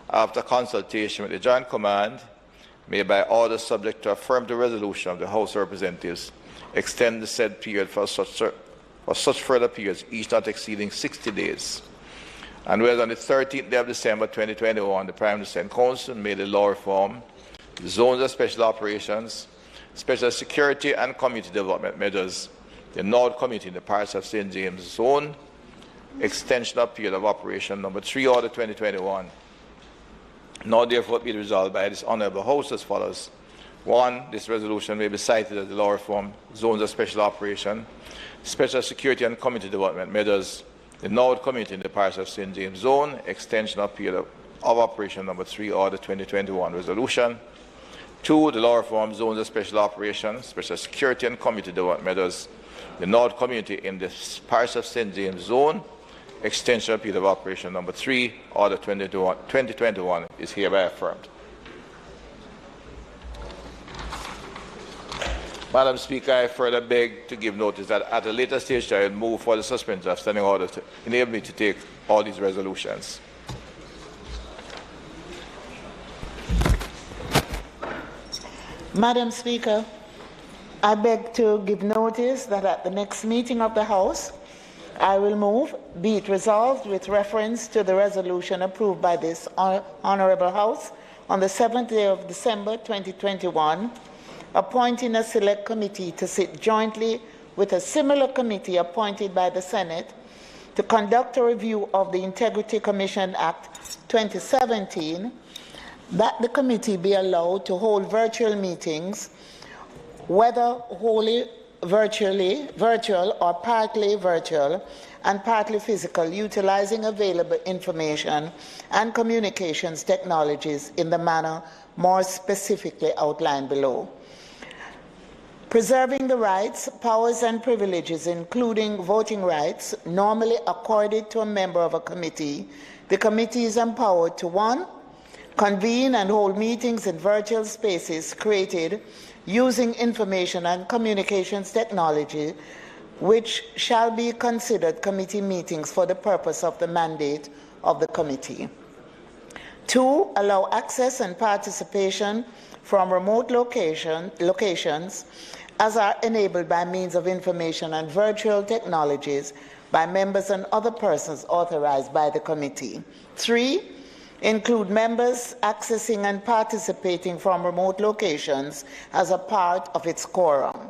after consultation with the Joint Command, may by order subject to affirmative resolution of the House of Representatives extend the said period for such further periods, each not exceeding 60 days. And whereas on the 13th day of December 2021, the Prime Minister and Council made a law reform, zones of special operations, special security and community development measures, the North Community in the Parish of St. James Zone, extension of period of operation number 3, order 2021. Now therefore be resolved by this Honourable House as follows. 1. This resolution may be cited as the law reform, zones of special operation, special security and community development measures, the Norwood Community in the Parish of St. James Zone, extension of period of operation number 3, order 2021 resolution. 2. The law reform, zones of special operations, special security and community development measures, the Norwood Community in the Parish of St. James Zone, extension of period of operation number 3, order 2021 is hereby affirmed. Madam Speaker, I further beg to give notice that at a later stage I will move for the suspension of standing order to enable me to take all these resolutions. Madam Speaker, I beg to give notice that at the next meeting of the House, I will move, be it resolved with reference to the resolution approved by this Honourable House on the 7th day of December 2021, appointing a select committee to sit jointly with a similar committee appointed by the Senate to conduct a review of the Integrity Commission Act 2017, that the committee be allowed to hold virtual meetings, whether wholly virtual or partly virtual and partly physical, utilizing available information and communications technologies in the manner more specifically outlined below. Preserving the rights, powers and privileges, including voting rights, normally accorded to a member of a committee, the committee is empowered to 1. Convene and hold meetings in virtual spaces created using information and communications technology which shall be considered committee meetings for the purpose of the mandate of the committee. 2, allow access and participation from remote locations as are enabled by means of information and virtual technologies by members and other persons authorized by the committee. 3, include members accessing and participating from remote locations as a part of its quorum.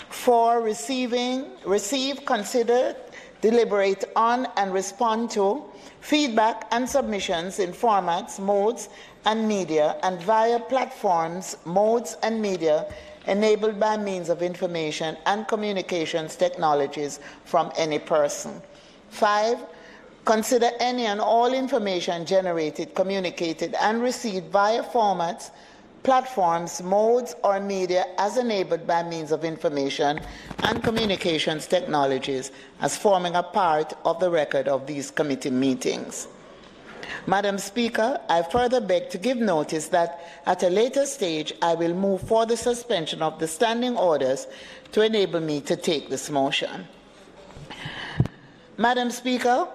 4, receive, consider, deliberate on, and respond to feedback and submissions in formats, modes, and media, and via platforms, modes, and media enabled by means of information and communications technologies from any person. 5, consider any and all information generated, communicated, and received via formats, platforms, modes, or media as enabled by means of information and communications technologies as forming a part of the record of these committee meetings. Madam Speaker, I further beg to give notice that at a later stage I will move for the suspension of the standing orders to enable me to take this motion. Madam Speaker,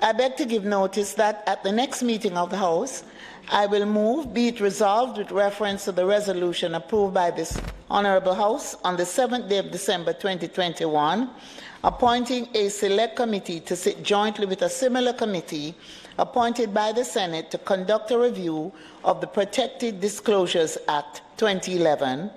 I beg to give notice that at the next meeting of the House, I will move, be it resolved with reference to the resolution approved by this Honourable House on the 7th day of December 2021, appointing a select committee to sit jointly with a similar committee appointed by the Senate to conduct a review of the Protected Disclosures Act 2011,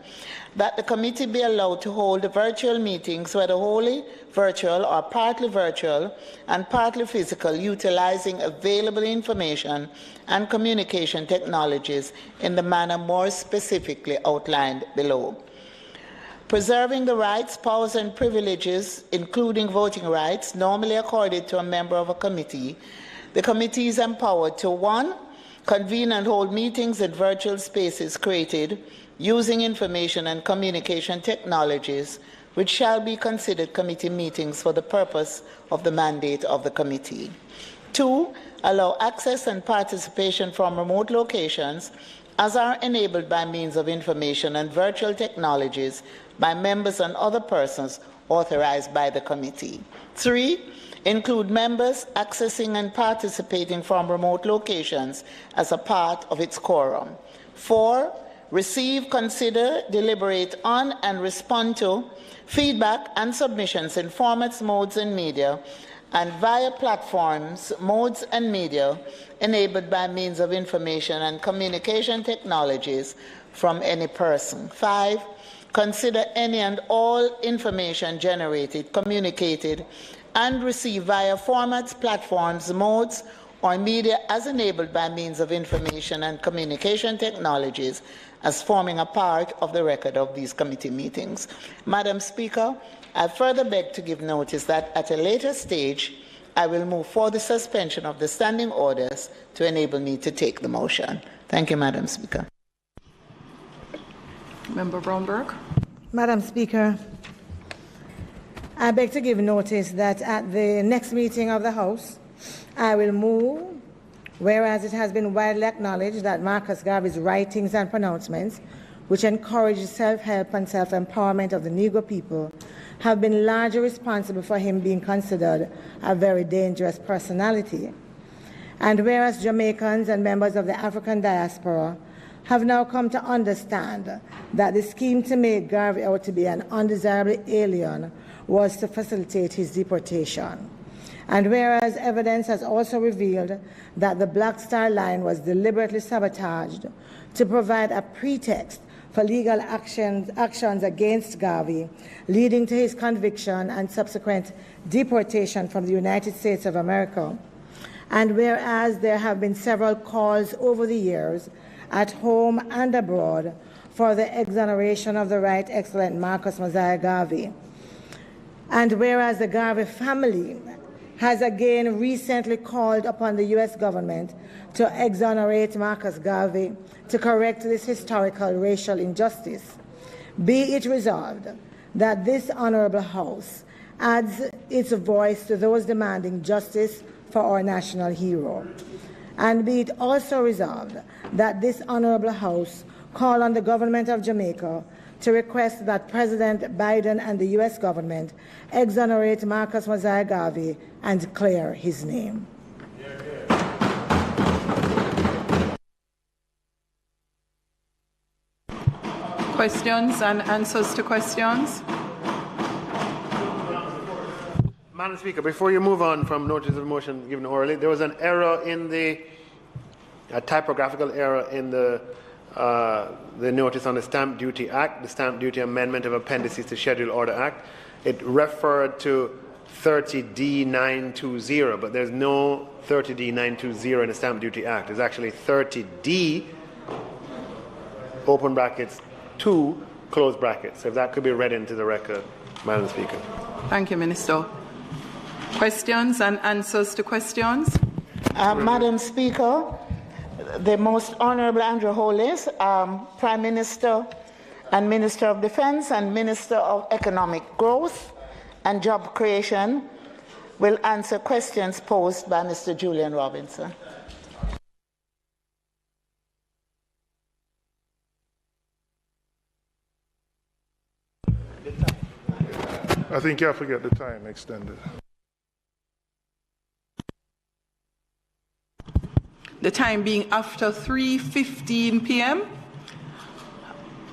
that the committee be allowed to hold virtual meetings, whether wholly virtual or partly virtual and partly physical, utilizing available information and communication technologies in the manner more specifically outlined below. Preserving the rights, powers, and privileges, including voting rights, normally accorded to a member of a committee, the committee is empowered to 1, convene and hold meetings in virtual spaces created using information and communication technologies, which shall be considered committee meetings for the purpose of the mandate of the committee. 2, allow access and participation from remote locations as are enabled by means of information and virtual technologies by members and other persons authorized by the committee. 3, include members accessing and participating from remote locations as a part of its quorum. 4, receive, consider, deliberate on, and respond to feedback and submissions in formats, modes, and media, and via platforms, modes, and media enabled by means of information and communication technologies from any person. 5, consider any and all information generated, communicated, and received via formats, platforms, modes, or media as enabled by means of information and communication technologies as forming a part of the record of these committee meetings. Madam Speaker, I further beg to give notice that at a later stage, I will move for the suspension of the standing orders to enable me to take the motion. Thank you, Madam Speaker. Member Brownberg. Madam Speaker, I beg to give notice that at the next meeting of the House, I will move, whereas it has been widely acknowledged that Marcus Garvey's writings and pronouncements, which encourage self-help and self-empowerment of the Negro people, have been largely responsible for him being considered a very dangerous personality. And whereas Jamaicans and members of the African diaspora have now come to understand that the scheme to make Garvey out to be an undesirable alien was to facilitate his deportation. And whereas evidence has also revealed that the Black Star Line was deliberately sabotaged to provide a pretext for legal actions against Garvey, leading to his conviction and subsequent deportation from the United States of America. And whereas there have been several calls over the years, at home and abroad, for the exoneration of the Right Excellent Marcus Mosiah Garvey. And whereas the Garvey family has again recently called upon the U.S. government to exonerate Marcus Garvey to correct this historical racial injustice, be it resolved that this Honourable House adds its voice to those demanding justice for our national hero. And be it also resolved that this Honourable House call on the Government of Jamaica to request that President Biden and the U.S. government exonerate Marcus Mosiah Garvey and clear his name. Questions and answers to questions? Madam Speaker, before you move on from notice of motion given orally, there was an error in a typographical error in the notice on the Stamp Duty Act, the Stamp Duty Amendment of Appendices to Schedule Order Act. It referred to 30D920, but there's no 30D920 in the Stamp Duty Act. It's actually 30D, open brackets, 2, close brackets. So if that could be read into the record, Madam Speaker. Thank you, Minister. Questions and answers to questions? Madam Speaker, the Most Honorable Andrew Holness, Prime Minister and Minister of Defense and Minister of Economic Growth and Job Creation, will answer questions posed by Mr. Julian Robinson. I think you have to get the time extended. The time being after 3:15 p.m.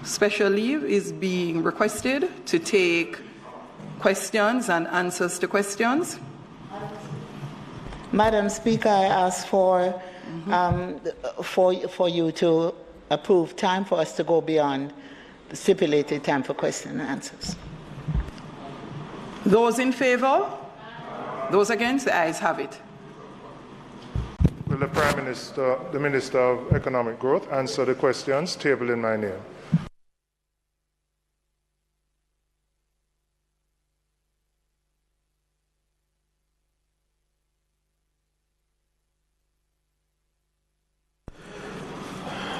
Special leave is being requested to take questions and answers to questions. Madam Speaker, I ask for you to approve time for us to go beyond the stipulated time for question and answers. Those in favor? Those against? The ayes have it. Will the Prime Minister, the Minister of Economic Growth, answer the questions tabled in my name?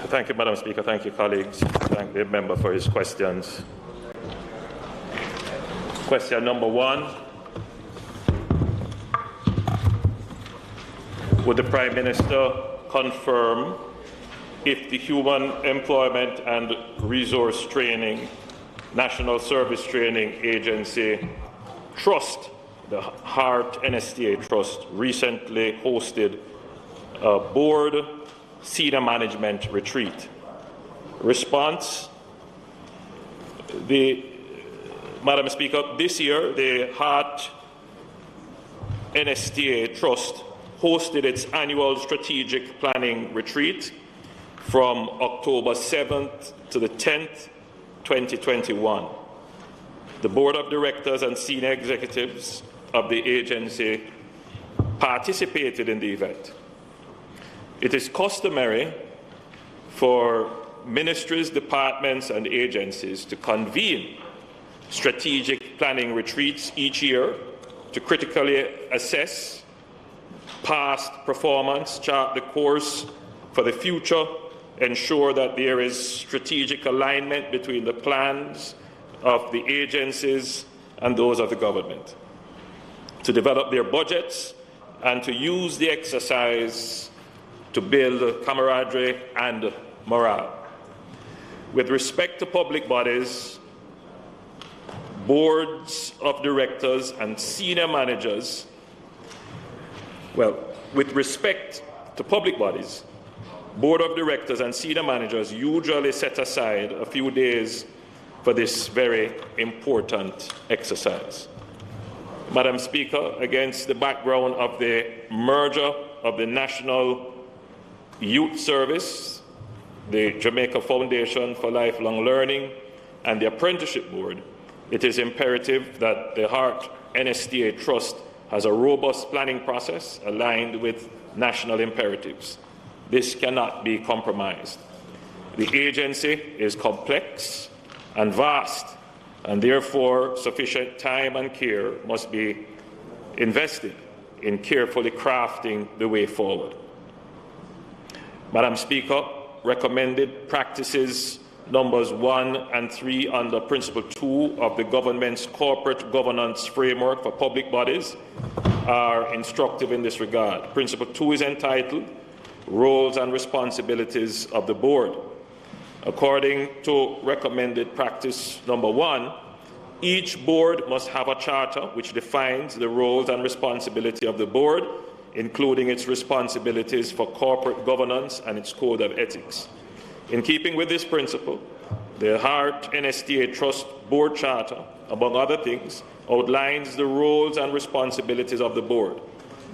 Thank you, Madam Speaker. Thank you, colleagues. Thank the member for his questions. Question number 1. Would the Prime Minister confirm if the Human Employment and Resource Training National Service Training Agency Trust, the HART NSTA Trust, recently hosted a board senior management retreat? Response: Madam Speaker, this year the HART NSTA Trust hosted its annual strategic planning retreat from October 7th to the 10th, 2021. The Board of Directors and senior executives of the agency participated in the event. It is customary for ministries, departments, and agencies to convene strategic planning retreats each year to critically assess past performance, chart the course for the future, ensure that there is strategic alignment between the plans of the agencies and those of the government, to develop their budgets and to use the exercise to build camaraderie and morale. With respect to public bodies, boards of directors and senior managers, with respect to public bodies, board of directors and senior managers usually set aside a few days for this very important exercise. Madam Speaker, against the background of the merger of the National Youth Service, the Jamaica Foundation for Lifelong Learning, and the Apprenticeship Board, it is imperative that the HART NSTA Trust has a robust planning process aligned with national imperatives. This cannot be compromised. The agency is complex and vast, and therefore sufficient time and care must be invested in carefully crafting the way forward. Madam Speaker, recommended practices numbers 1 and 3 under Principle 2 of the government's corporate governance framework for public bodies are instructive in this regard. Principle 2 is entitled Roles and Responsibilities of the Board. According to recommended practice number 1, each board must have a charter which defines the roles and responsibility of the board, including its responsibilities for corporate governance and its code of ethics. In keeping with this principle, the Hart NSTA Trust Board Charter, among other things, outlines the roles and responsibilities of the board.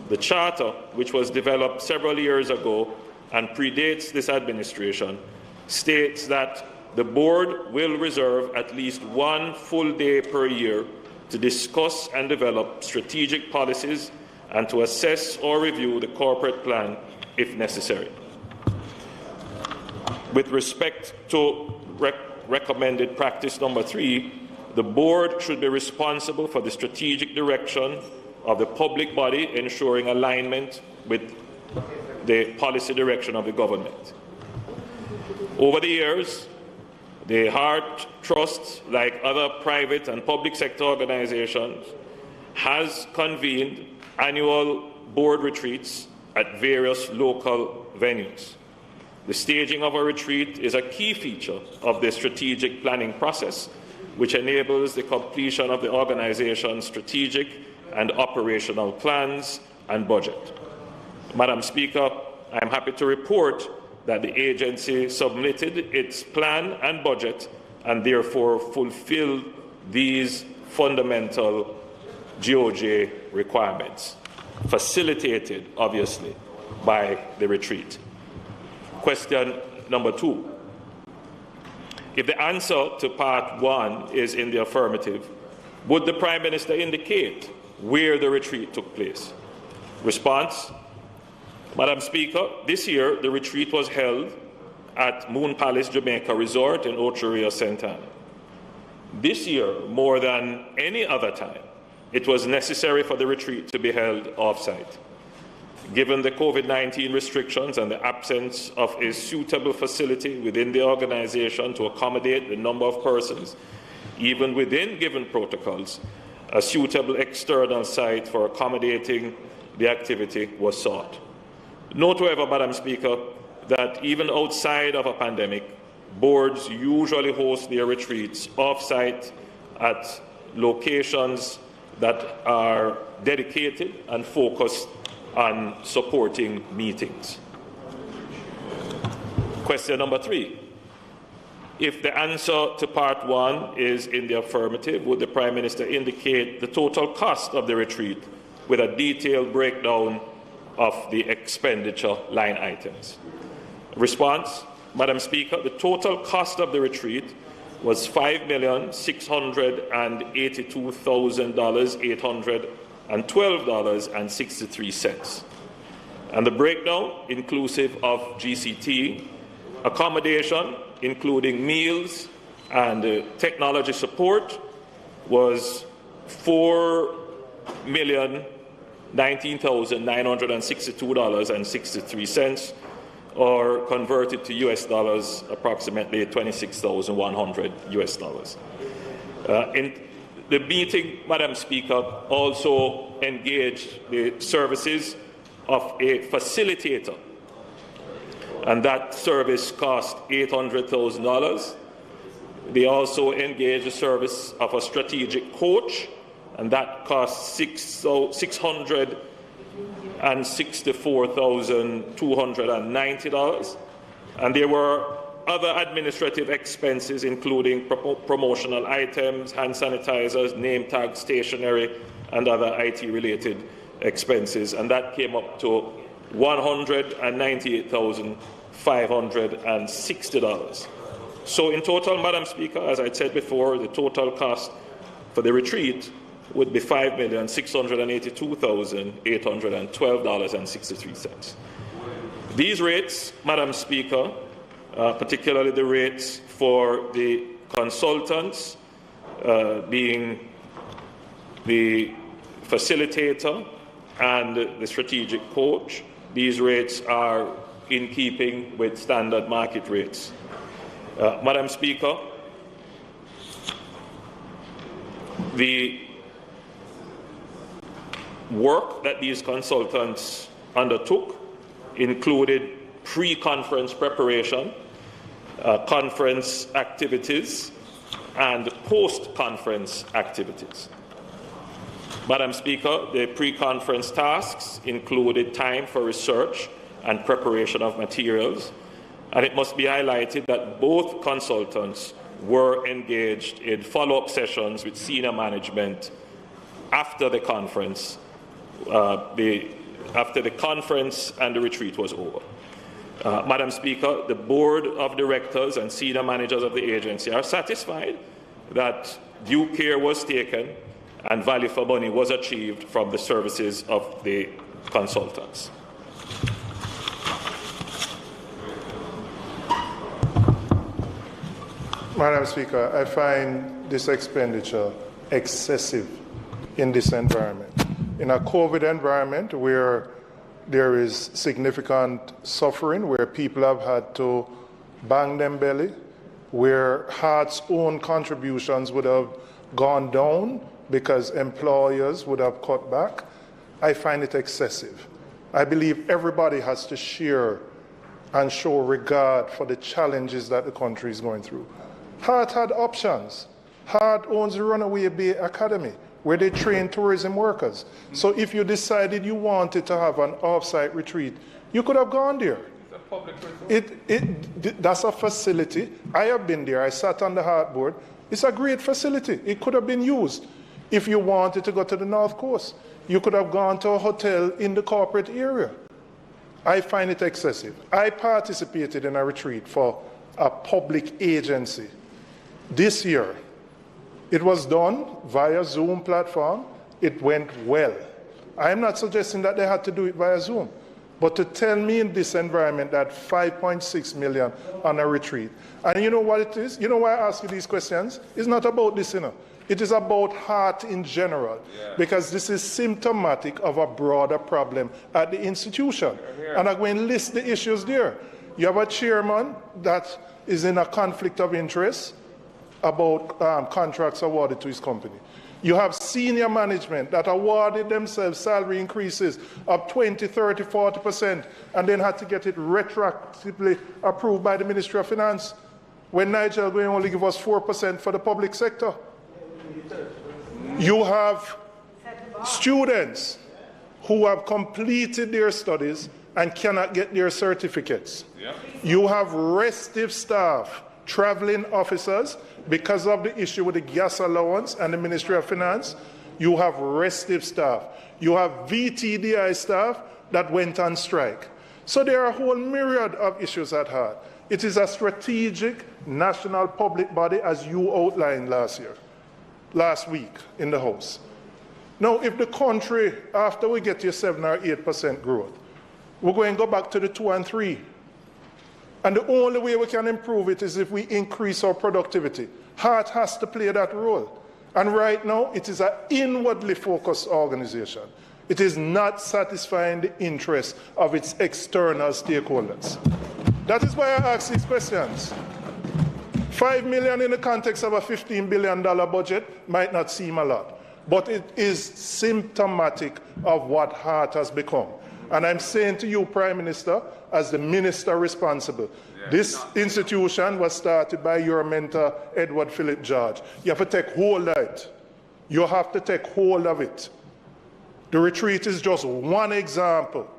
The charter, which was developed several years ago and predates this administration, states that the board will reserve at least one full day per year to discuss and develop strategic policies and to assess or review the corporate plan if necessary. With respect to recommended practice number 3, the board should be responsible for the strategic direction of the public body, ensuring alignment with the policy direction of the government. Over the years, the Hart Trust, like other private and public sector organizations, has convened annual board retreats at various local venues. The staging of a retreat is a key feature of the strategic planning process, which enables the completion of the organization's strategic and operational plans and budget. Madam Speaker, I am happy to report that the agency submitted its plan and budget and therefore fulfilled these fundamental GOJ requirements, facilitated, obviously, by the retreat. Question number 2. If the answer to part 1 is in the affirmative, would the Prime Minister indicate where the retreat took place? Response. Madam Speaker, this year the retreat was held at Moon Palace Jamaica Resort in Ocho Rios, Santana. This year, more than any other time, it was necessary for the retreat to be held off-site. Given the COVID-19 restrictions and the absence of a suitable facility within the organization to accommodate the number of persons, even within given protocols, a suitable external site for accommodating the activity was sought. Note, however, Madam Speaker, that even outside of a pandemic, boards usually host their retreats off-site at locations that are dedicated and focused on supporting meetings. Question number 3. If the answer to part 1 is in the affirmative, would the Prime Minister indicate the total cost of the retreat with a detailed breakdown of the expenditure line items? Response. Madam Speaker, the total cost of the retreat was $5,688,812.63. And the breakdown, inclusive of GCT, accommodation, including meals and technology support, was $4,019,962.63, or converted to US dollars, approximately $26,100 US dollars. In the meeting, Madam Speaker, also engaged the services of a facilitator, and that service cost $800,000. They also engaged the service of a strategic coach, and that cost $664,290. And there were other administrative expenses, including promotional items, hand sanitizers, name tags, stationery, and other IT-related expenses, and that came up to $198,560. So in total, Madam Speaker, as I said before, the total cost for the retreat would be $5,682,812.63. These rates, Madam Speaker, particularly the rates for the consultants, being the facilitator and the strategic coach, these rates are in keeping with standard market rates. Madam Speaker, the work that these consultants undertook included pre-conference preparation, conference activities and post-conference activities. Madam Speaker, the pre-conference tasks included time for research and preparation of materials, and it must be highlighted that both consultants were engaged in follow-up sessions with senior management after the conference, after the conference and the retreat was over. Madam Speaker, the Board of Directors and senior managers of the agency are satisfied that due care was taken and value for money was achieved from the services of the consultants. Madam Speaker, I find this expenditure excessive in this environment. In a COVID environment where there is significant suffering, where people have had to bang them belly, where Heart's own contributions would have gone down because employers would have cut back, I find it excessive. I believe everybody has to share and show regard for the challenges that the country is going through. Heart had options. Heart owns the Runaway Bay Academy, where they train tourism workers. So if you decided you wanted to have an off-site retreat, you could have gone there. That's a facility. I have been there. I sat on the Heart board. It's a great facility. It could have been used. If you wanted to go to the North Coast, you could have gone to a hotel in the corporate area. I find it excessive. I participated in a retreat for a public agency this year. It was done via Zoom platform. It went well. I'm not suggesting that they had to do it via Zoom, but to tell me in this environment that 5.6 million on a retreat. And you know what it is? You know why I ask you these questions? It's not about this, you know. It is about Heart in general, because this is symptomatic of a broader problem at the institution. And I'm going to list the issues there. You have a chairman that is in a conflict of interest about contracts awarded to his company. You have senior management that awarded themselves salary increases of 20, 30, 40%, and then had to get it retroactively approved by the Ministry of Finance, when Nigel will only give us 4% for the public sector. You have students who have completed their studies and cannot get their certificates. You have restive staff, traveling officers, because of the issue with the gas allowance and the Ministry of Finance. You have restive staff. You have VTDI staff that went on strike. So there are a whole myriad of issues at heart. It is a strategic national public body, as you outlined last week in the House. Now, if the country, after we get to 7 or 8% growth, we're going to go back to the 2 and 3. And the only way we can improve it is if we increase our productivity. Heart has to play that role. And right now, it is an inwardly focused organization. It is not satisfying the interests of its external stakeholders. That is why I ask these questions. 5 million in the context of a $15 billion budget might not seem a lot, but it is symptomatic of what Heart has become. And I'm saying to you, Prime Minister, as the minister responsible, this institution was started by your mentor, Edward Philip George. You have to take hold of it. You have to take hold of it. The retreat is just one example,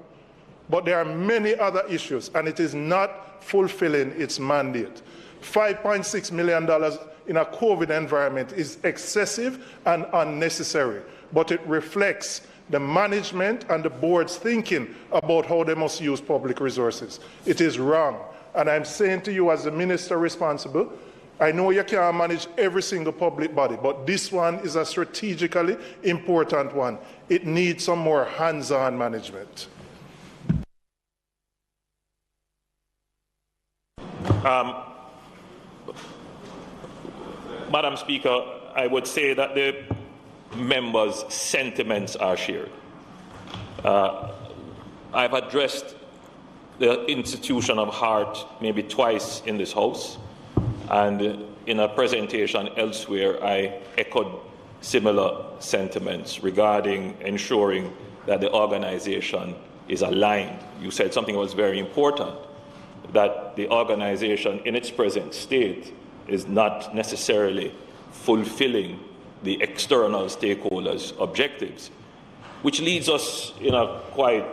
but there are many other issues, and it is not fulfilling its mandate. $5.6 million in a COVID environment is excessive and unnecessary, but it reflects the management and the board's thinking about how they must use public resources. It is wrong. And I'm saying to you as the minister responsible, I know you can't manage every single public body, but this one is a strategically important one. It needs some more hands-on management. Madam Speaker, I would say that the members' sentiments are shared. I've addressed the institution of Heart maybe twice in this House, and in a presentation elsewhere, I echoed similar sentiments regarding ensuring that the organization is aligned. You said something that was very important, that the organization in its present state is not necessarily fulfilling the external stakeholders' objectives, which leads us in a quite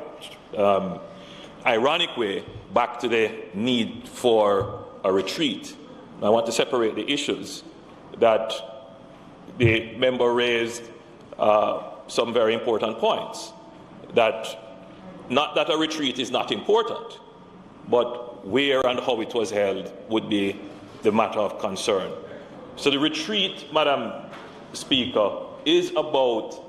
ironic way back to the need for a retreat. I want to separate the issues. That the member raised some very important points. That not that a retreat is not important, but where and how it was held would be the matter of concern. So the retreat, Madam Speaker, is about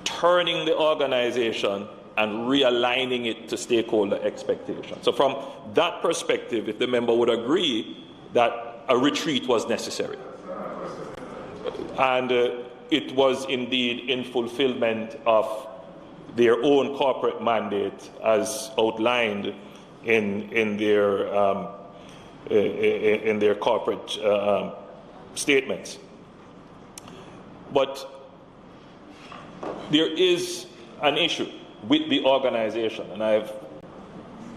turning the organization and realigning it to stakeholder expectations. So from that perspective, if the member would agree that a retreat was necessary, and it was indeed in fulfillment of their own corporate mandate as outlined in their corporate statements. But there is an issue with the organization, and I've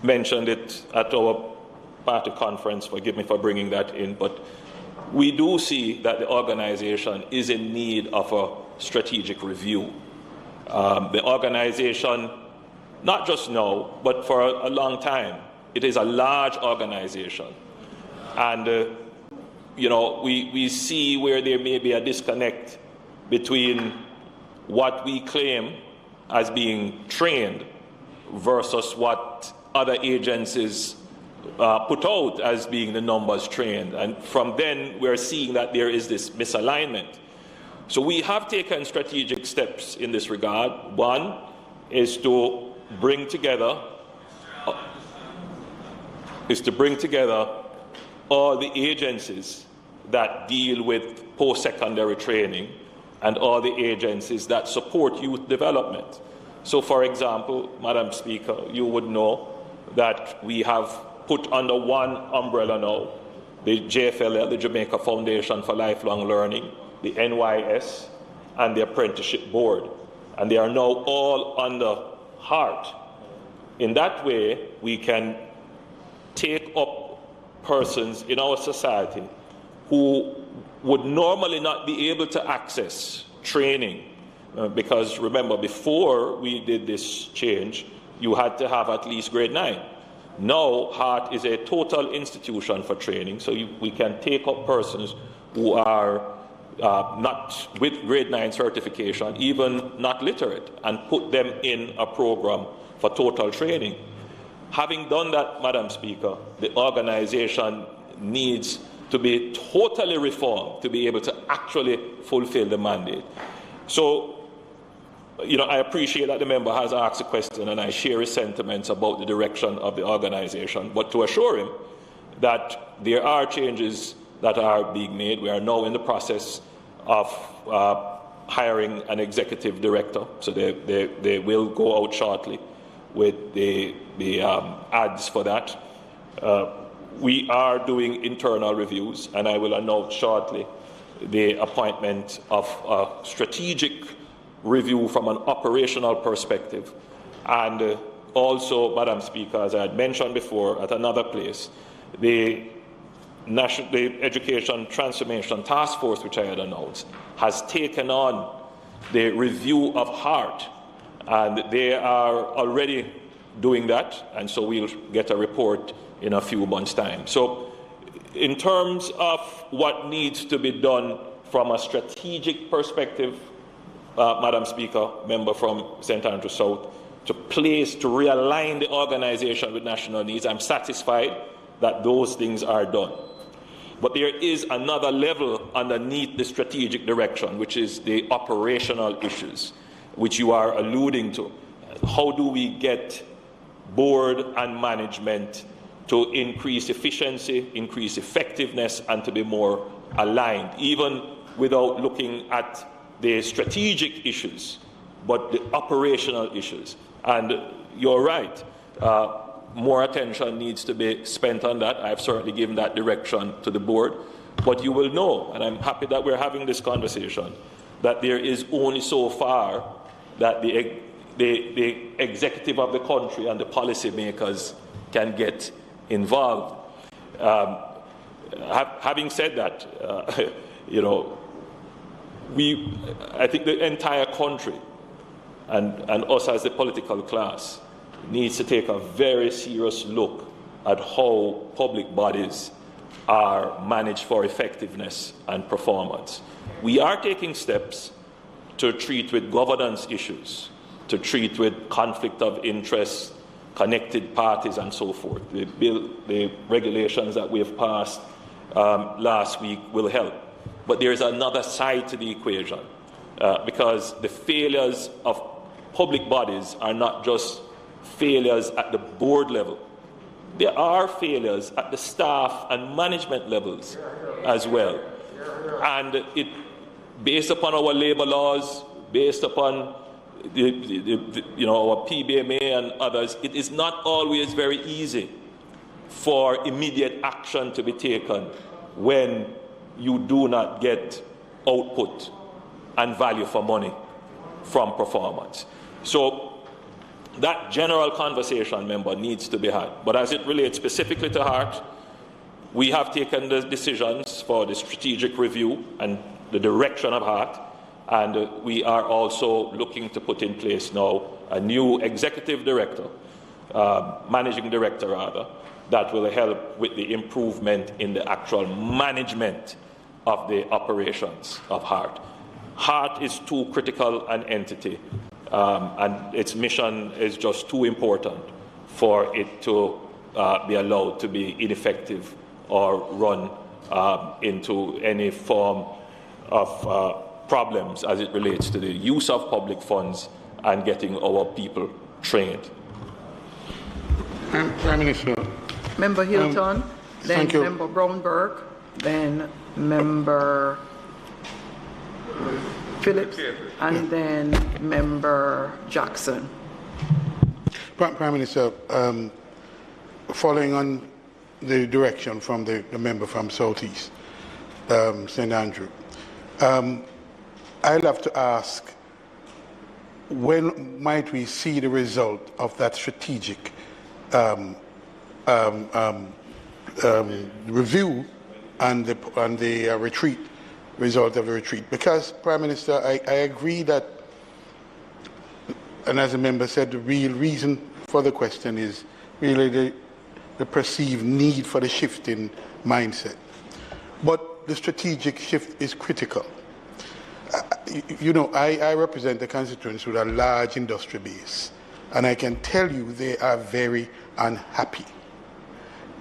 mentioned it at our party conference, forgive me for bringing that in, but we do see that the organization is in need of a strategic review. The organization, not just now, but for a long time, it is a large organization. And, we see where there may be a disconnect between what we claim as being trained versus what other agencies put out as being the numbers trained. And from then, we're seeing that there is this misalignment. So we have taken strategic steps in this regard. One is to bring together all the agencies that deal with post-secondary training and all the agencies that support youth development. So, for example, Madam Speaker, you would know that we have put under one umbrella now the JFLL, the Jamaica Foundation for Lifelong Learning, the NYS, and the Apprenticeship Board. And they are now all under HEART. In that way, we can take up persons in our society who would normally not be able to access training. Because remember, before we did this change, you had to have at least grade 9. Now, HEART is a total institution for training, so we can take up persons who are not with grade 9 certification, even not literate, and put them in a program for total training. Having done that, Madam Speaker, the organization needs to be totally reformed to be able to actually fulfill the mandate. So, I appreciate that the member has asked a question, and I share his sentiments about the direction of the organization, but to assure him that there are changes that are being made. We are now in the process of hiring an executive director, so they will go out shortly with the ads for that. We are doing internal reviews, and I will announce shortly the appointment of a strategic review from an operational perspective. And also, Madam Speaker, as I had mentioned before at another place, the Education Transformation Task Force, which I had announced, has taken on the review of HEART, and they are already doing that, and so we'll get a report in a few months' time. So in terms of what needs to be done from a strategic perspective, Madam Speaker, member from St. Andrew South, to realign the organization with national needs, I'm satisfied that those things are done. But there is another level underneath the strategic direction, which is the operational issues, which you are alluding to. How do we get board and management to increase efficiency, increase effectiveness, and to be more aligned, even without looking at the strategic issues, but the operational issues? And you're right, more attention needs to be spent on that. I've certainly given that direction to the board. But you will know, and I'm happy that we're having this conversation, that there is only so far that the executive of the country and the policymakers can get involved. Having said that, I think the entire country and us as the political class needs to take a very serious look at how public bodies are managed for effectiveness and performance. We are taking steps to treat with governance issues, to treat with conflict of interest, connected parties, and so forth. The regulations that we have passed last week will help. But there is another side to the equation, because the failures of public bodies are not just failures at the board level. There are failures at the staff and management levels as well. And based upon our labor laws, based upon our PBMA and others, it is not always very easy for immediate action to be taken when you do not get output and value for money from performance. So that general conversation, member, needs to be had. But as it relates specifically to HART, we have taken the decisions for the strategic review and the direction of HART, and we are also looking to put in place now a new executive director, managing director rather, that will help with the improvement in the actual management of the operations of HART. HART is too critical an entity, and its mission is just too important for it to be allowed to be ineffective or run into any form of problems as it relates to the use of public funds and getting our people trained. Prime Minister. Member Hilton, then Member Brownberg, then Member Phillips, and then Member Jackson. Prime Minister, following on the direction from the member from Southeast, St. Andrew, I'd love to ask, when might we see the result of that strategic review and the retreat, result of the retreat? Because, Prime Minister, I agree that, and as the member said, the real reason for the question is really the perceived need for the shift in mindset. But the strategic shift is critical. I represent the constituents with a large industry base, and I can tell you they are very unhappy.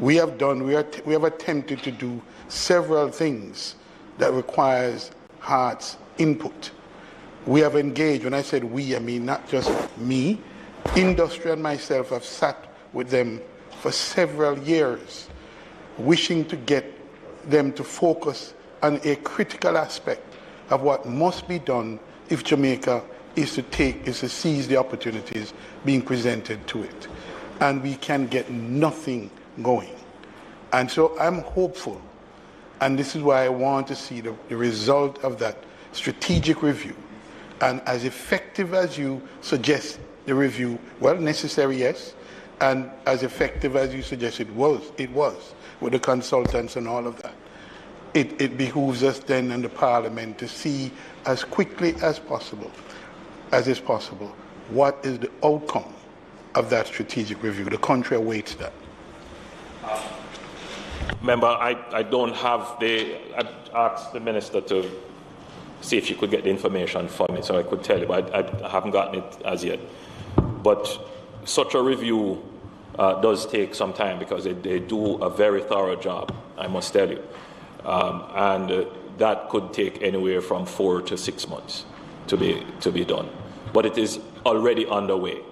We have attempted to do several things that requires HART's input. We have engaged, when I said we, I mean not just me, industry and myself have sat with them for several years, wishing to get them to focus on a critical aspect of what must be done if Jamaica is to seize the opportunities being presented to it. And we can get nothing going. And so I'm hopeful, and this is why I want to see the result of that strategic review. And as effective as you suggest the review, well, necessary, yes, and as effective as you suggest it was with the consultants and all of that. It behooves us then in the Parliament to see as quickly as possible, what is the outcome of that strategic review. The country awaits that. Member, I don't have I'd asked the Minister to see if she could get the information for me so I could tell you, but I haven't gotten it as yet. But such a review does take some time because they do a very thorough job, I must tell you. And that could take anywhere from 4 to 6 months to be done. But it is already underway.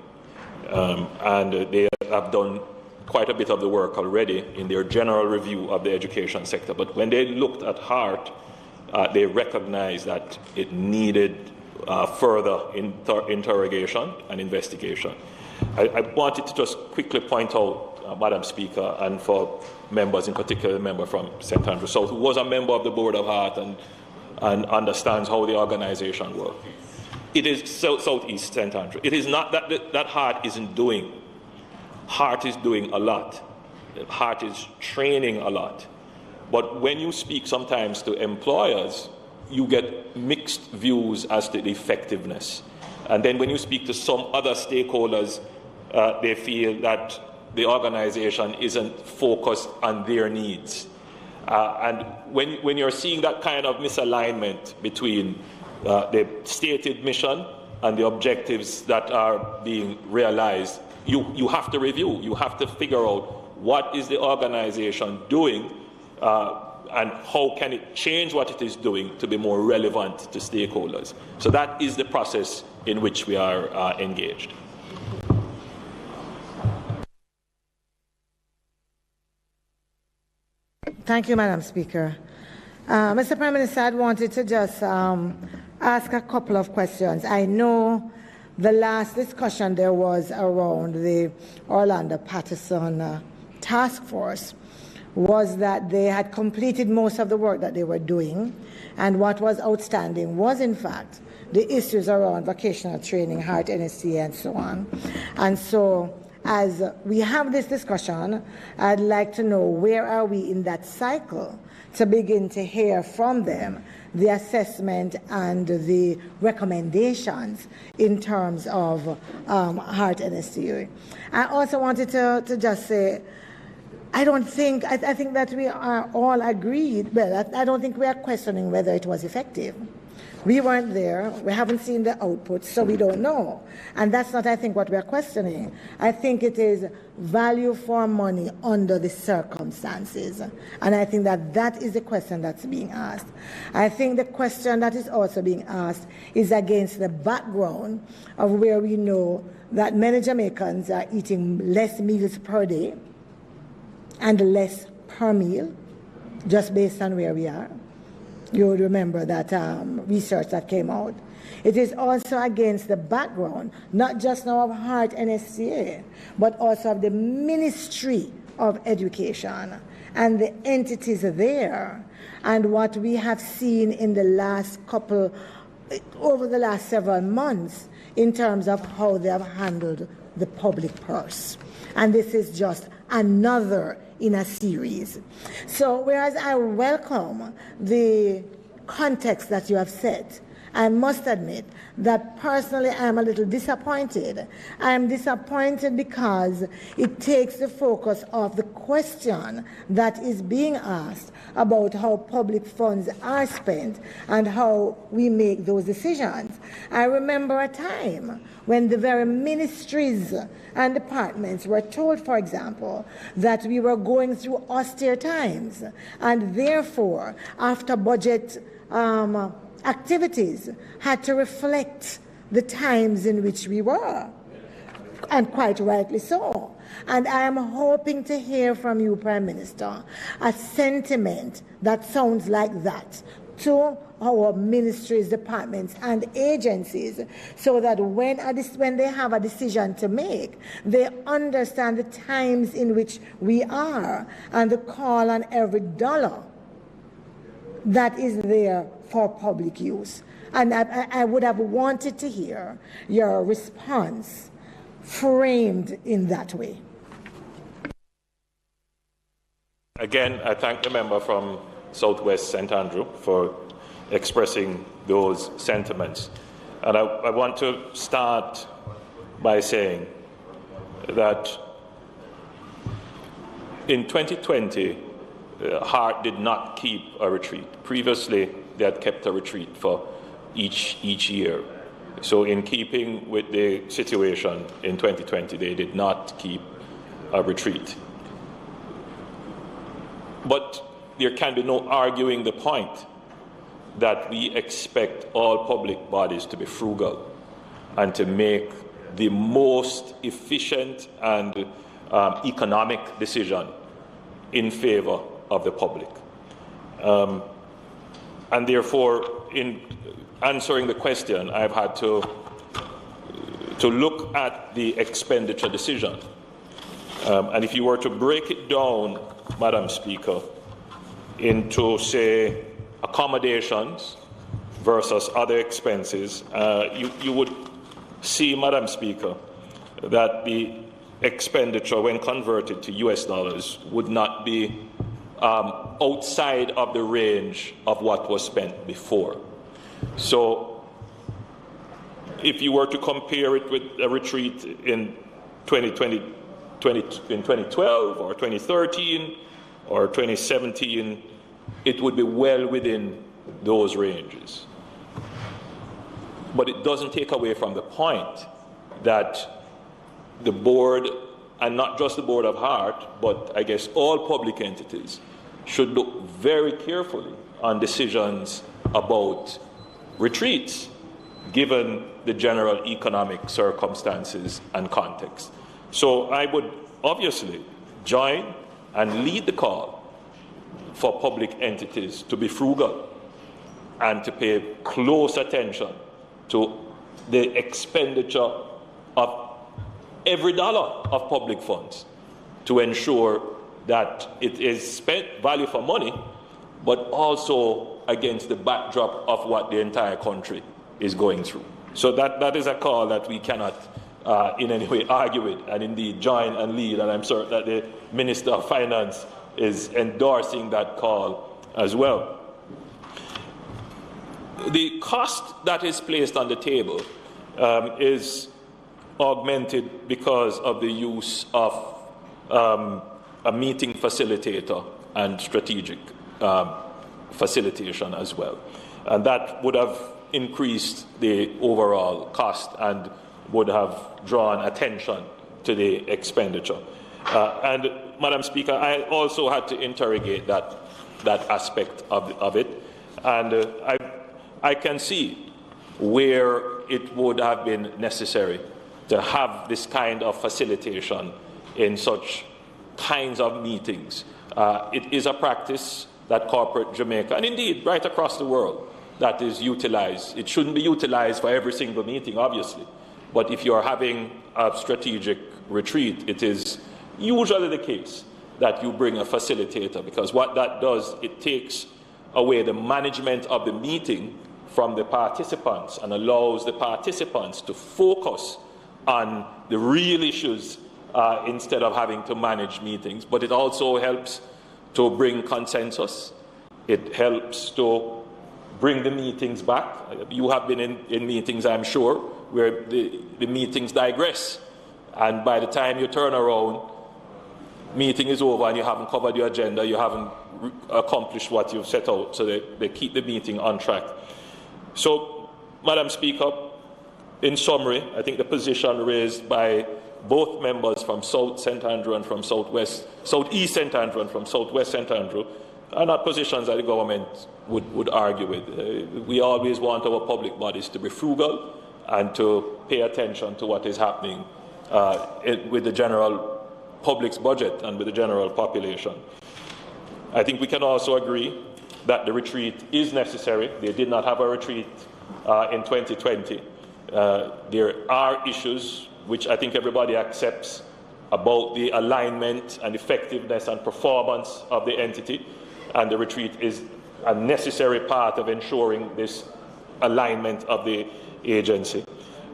And they have done quite a bit of the work already in their general review of the education sector. But when they looked at HART, they recognized that it needed further interrogation and investigation. I wanted to just quickly point out, Madam Speaker, and for members, in particular the member from St. Andrew South, who was a member of the Board of HART and understands how the organization works. It is Southeast St. Andrew. It is not that HART isn't doing. HART is doing a lot. HEART is training a lot. But when you speak sometimes to employers, you get mixed views as to the effectiveness. And then when you speak to some other stakeholders, they feel that the organization isn't focused on their needs. And when you're seeing that kind of misalignment between the stated mission and the objectives that are being realized, you have to review. You have to figure out what is the organization doing and how can it change what it is doing to be more relevant to stakeholders. So that is the process in which we are engaged. Thank you, Madam Speaker. Mr. Prime Minister, I wanted to just ask a couple of questions. I know the last discussion there was around the Orlando Patterson task force was that they had completed most of the work that they were doing, and what was outstanding was, in fact, the issues around vocational training, HEART, NSC, and so on. And so, as we have this discussion, I'd like to know where are we in that cycle to begin to hear from them the assessment and the recommendations in terms of HEART NSC. I also wanted to just say, I think that we are all agreed, well, I don't think we are questioning whether it was effective. We weren't there, we haven't seen the output, so we don't know. And that's not, I think, what we're questioning. I think it is value for money under the circumstances. And I think that that is the question that's being asked. I think the question that is also being asked is against the background of where we know that many Jamaicans are eating less meals per day and less per meal, just based on where we are. You would remember that research that came out. It is also against the background, not just now of HEART NSCA, but also of the Ministry of Education and the entities there, and what we have seen in the last over the last several months in terms of how they have handled the public purse. And this is just another in a series. So whereas I welcome the context that you have set, I must admit that personally I am a little disappointed. I am disappointed because it takes the focus off the question that is being asked about how public funds are spent and how we make those decisions. I remember a time when the very ministries and departments were told, for example, that we were going through austere times, and therefore, after budget activities had to reflect the times in which we were, and quite rightly so. And I am hoping to hear from you, Prime Minister, a sentiment that sounds like that to our ministries, departments, and agencies, so that when they have a decision to make, they understand the times in which we are and the call on every dollar that is there for public use. And I would have wanted to hear your response framed in that way. Again, I thank the member from Southwest St. Andrew for expressing those sentiments. And I want to start by saying that in 2020, HEART did not keep a retreat. Previously, they had kept a retreat for each year. So in keeping with the situation in 2020, they did not keep a retreat. But there can be no arguing the point that we expect all public bodies to be frugal and to make the most efficient and economic decision in favor of the public. And therefore, in answering the question, I've had to look at the expenditure decision. And if you were to break it down, Madam Speaker, into, say, accommodations versus other expenses, you would see, Madam Speaker, that the expenditure, when converted to US dollars, would not be outside of the range of what was spent before. So if you were to compare it with a retreat in 2012 or 2013 or 2017, it would be well within those ranges. But it doesn't take away from the point that the board, and not just the Board of Heart, but I guess all public entities, should look very carefully on decisions about retreats, given the general economic circumstances and context. So I would obviously join and lead the call for public entities to be frugal and to pay close attention to the expenditure of every dollar of public funds to ensure that it is spent value for money, but also against the backdrop of what the entire country is going through. So that is a call that we cannot in any way argue with, and indeed join and lead, and I'm certain that the Minister of Finance is endorsing that call as well. The cost that is placed on the table is augmented because of the use of a meeting facilitator and strategic facilitation as well. And that would have increased the overall cost and would have drawn attention to the expenditure. And Madam Speaker, I also had to interrogate that aspect of it. And I can see where it would have been necessary to have this kind of facilitation in such kinds of meetings. It is a practice that corporate Jamaica, and indeed right across the world, that is utilized. It shouldn't be utilized for every single meeting, obviously, but if you're having a strategic retreat, it is usually the case that you bring a facilitator, because what that does, it takes away the management of the meeting from the participants and allows the participants to focus on the real issues instead of having to manage meetings. But it also helps to bring consensus. It helps to bring the meetings back. You have been in meetings, I'm sure, where the meetings digress. And by the time you turn around, meeting is over and you haven't covered your agenda, you haven't accomplished what you've set out, so they keep the meeting on track. So, Madam Speaker, in summary, I think the position raised by both members from South St. Andrew and from South-East St. Andrew and from South-West St. Andrew are not positions that the government would argue with. We always want our public bodies to be frugal and to pay attention to what is happening with the general public's budget and with the general population. I think we can also agree that the retreat is necessary. They did not have a retreat in 2020. There are issues which I think everybody accepts about the alignment and effectiveness and performance of the entity, and the retreat is a necessary part of ensuring this alignment of the agency.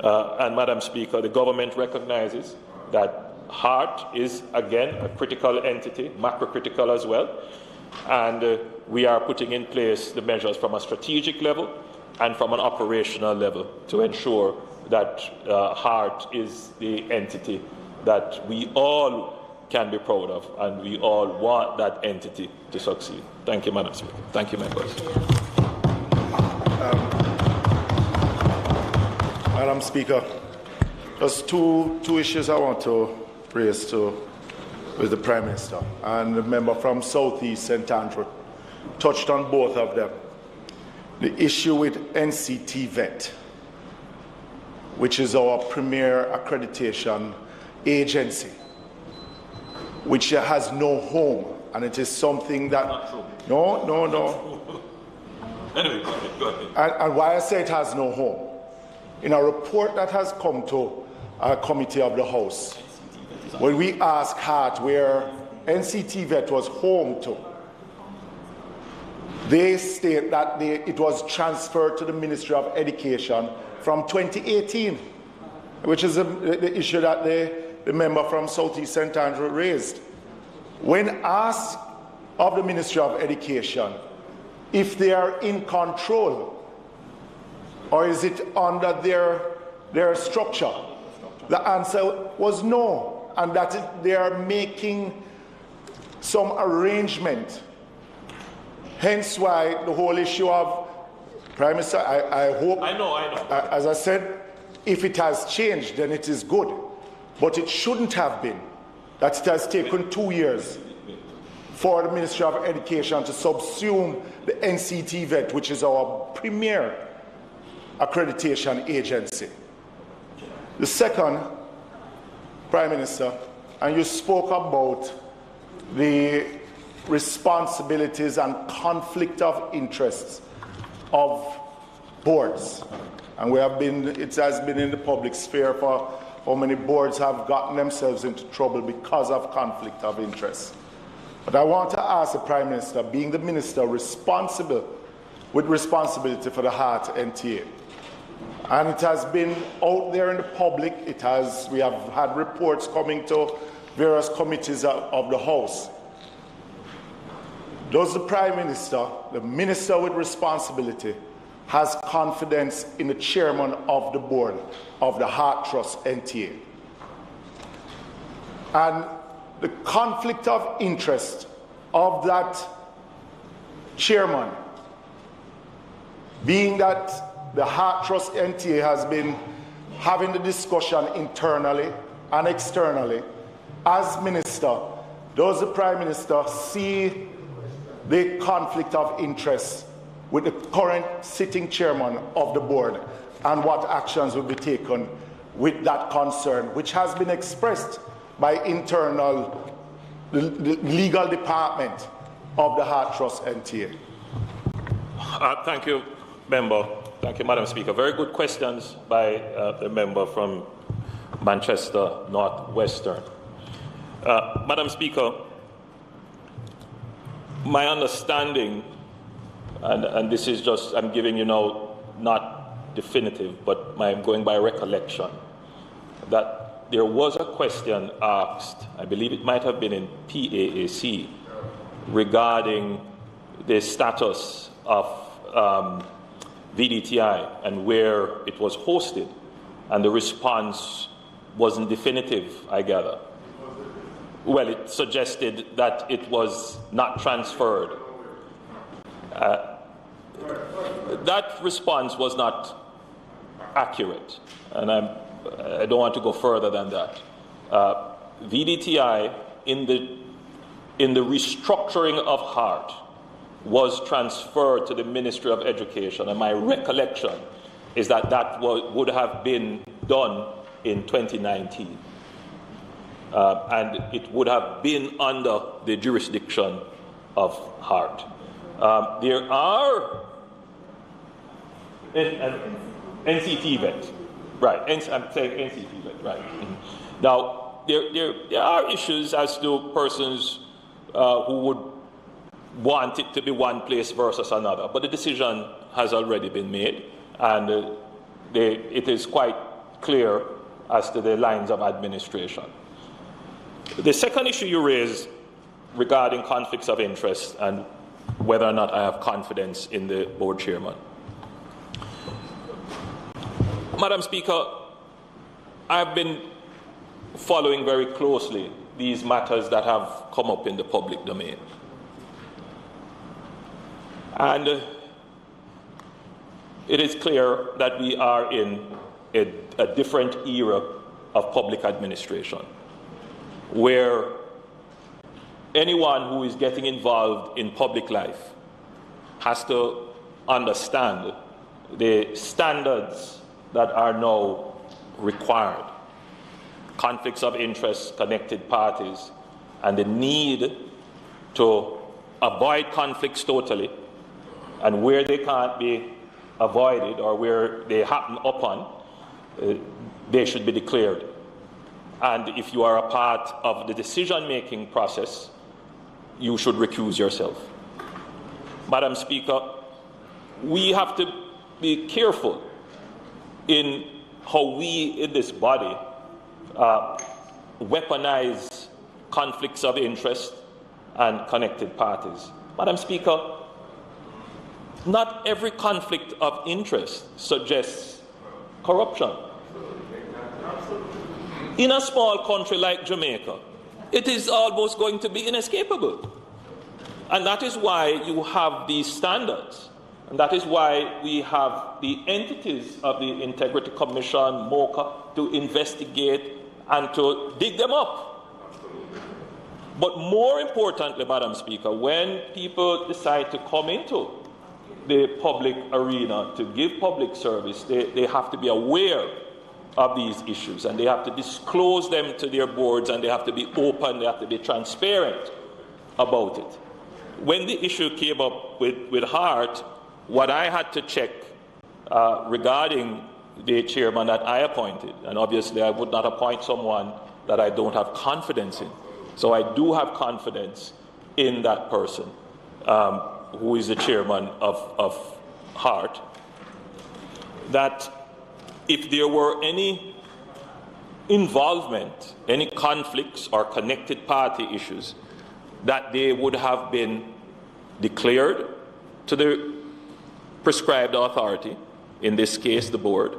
And Madam Speaker, the government recognizes that Heart is, again, a critical entity, macro-critical as well, and we are putting in place the measures from a strategic level and from an operational level to ensure that Heart is the entity that we all can be proud of, and we all want that entity to succeed. Thank you, Madam Speaker. Thank you, members. Madam Speaker, there's two issues I want to raise with the Prime Minister, and the member from South-East St. Andrew touched on both of them. The issue with NCT VET, which is our premier accreditation agency, which has no home, and it is something that... No. Anyway, go ahead. And why I say it has no home, in a report that has come to a committee of the House, when we asked Hart where NCT VET was home to, they state that it was transferred to the Ministry of Education from 2018, which is the issue that the the member from Southeast St. Andrew raised. When asked of the Ministry of Education if they are in control or is it under their structure, the answer was no, and that they are making some arrangement. Hence why the whole issue of Prime Minister, I hope, I know. As I said, if it has changed, then it is good. But it shouldn't have been that it has taken 2 years for the Ministry of Education to subsume the JISTV, which is our premier accreditation agency. The second, Prime Minister, and you spoke about the responsibilities and conflict of interests of boards. And it has been in the public sphere for how many boards have gotten themselves into trouble because of conflict of interest. But I want to ask the Prime Minister, being the minister responsible with responsibility for the Heart NTA, and it has been out there in the public, we have had reports coming to various committees of the House. Does the Prime Minister, the minister with responsibility, has confidence in the chairman of the board of the Heart Trust NTA? And the conflict of interest of that chairman, being that the Heart Trust NTA has been having the discussion internally and externally, as minister, does the Prime Minister see the conflict of interest with the current sitting chairman of the board, and what actions will be taken with that concern, which has been expressed by the legal department of the Heart Trust NTA? Thank you, member. Thank you, Madam Speaker. Very good questions by the member from Manchester North Western. Madam Speaker, my understanding, and this is just, I'm giving you now not definitive, but I'm going by recollection, that there was a question asked, I believe it might have been in PAAC, regarding the status of VDTI and where it was hosted, and the response wasn't definitive, I gather. Well, it suggested that it was not transferred. That response was not accurate, and I don't want to go further than that. VDTI, in the restructuring of Heart, was transferred to the Ministry of Education, and my recollection is that that would have been done in 2019. And it would have been under the jurisdiction of Heart. There are NCTV, right? I'm saying NCTV, right? Now there are issues as to persons who would want it to be one place versus another, but the decision has already been made, and it is quite clear as to the lines of administration. The second issue you raised regarding conflicts of interest and whether or not I have confidence in the board chairman. Madam Speaker, I've been following very closely these matters that have come up in the public domain. And it is clear that we are in a different era of public administration, where anyone who is getting involved in public life has to understand the standards that are now required, conflicts of interest, connected parties, and the need to avoid conflicts totally, and where they can't be avoided or where they happen upon, they should be declared. And if you are a part of the decision-making process, you should recuse yourself. Madam Speaker, we have to be careful in how we in this body weaponize conflicts of interest and connected parties. Madam Speaker, not every conflict of interest suggests corruption. In a small country like Jamaica, it is almost going to be inescapable. And that is why you have these standards. And that is why we have the entities of the Integrity Commission, MOCA, to investigate and to dig them up. But more importantly, Madam Speaker, when people decide to come into the public arena to give public service, they have to be aware of these issues, and they have to disclose them to their boards, and they have to be open, they have to be transparent about it. When the issue came up with Hart, what I had to check regarding the chairman that I appointed, and obviously I would not appoint someone that I don't have confidence in. So I do have confidence in that person who is the chairman of Hart, that if there were any involvement, any conflicts or connected party issues, that they would have been declared to the prescribed authority, in this case the board,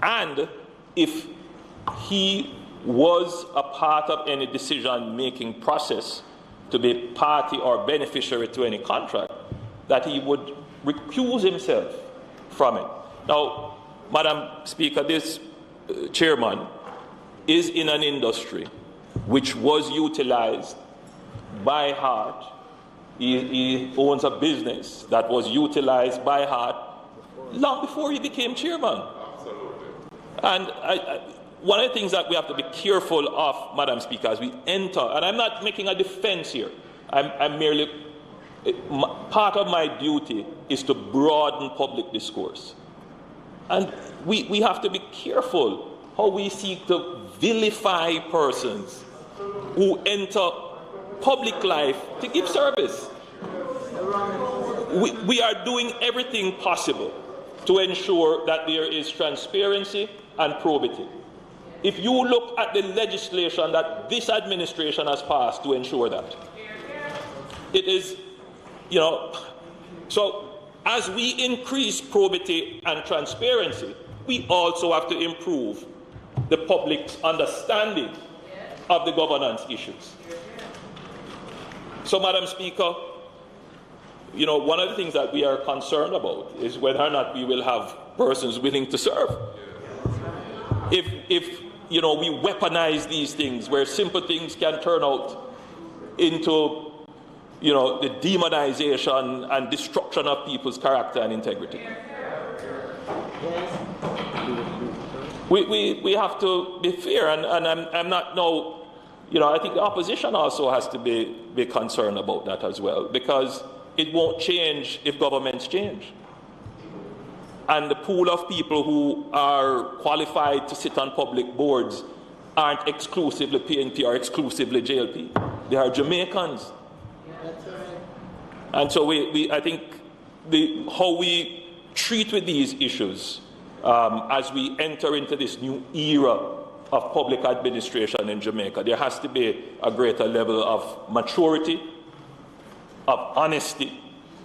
and if he was a part of any decision-making process to be party or beneficiary to any contract, that he would recuse himself from it. Now, Madam Speaker, this chairman is in an industry which was utilized by Hart. He owns a business that was utilized by Hart long before he became chairman. Absolutely. And one of the things that we have to be careful of, Madam Speaker, as we enter, and I'm not making a defense here, I'm merely, part of my duty is to broaden public discourse. And we have to be careful how we seek to vilify persons who enter public life to give service. We are doing everything possible to ensure that there is transparency and probity. If you look at the legislation that this administration has passed to ensure that, it is, so as we increase probity and transparency, we also have to improve the public's understanding of the governance issues. So, Madam Speaker, one of the things that we are concerned about is whether or not we will have persons willing to serve. If we weaponize these things where simple things can turn out into, the demonization and destruction of people's character and integrity. We have to be fair, and I'm not now, I think the opposition also has to be concerned about that as well, because it won't change if governments change. And the pool of people who are qualified to sit on public boards aren't exclusively PNP or exclusively JLP. They are Jamaicans. And so I think how we treat with these issues as we enter into this new era of public administration in Jamaica, there has to be a greater level of maturity, of honesty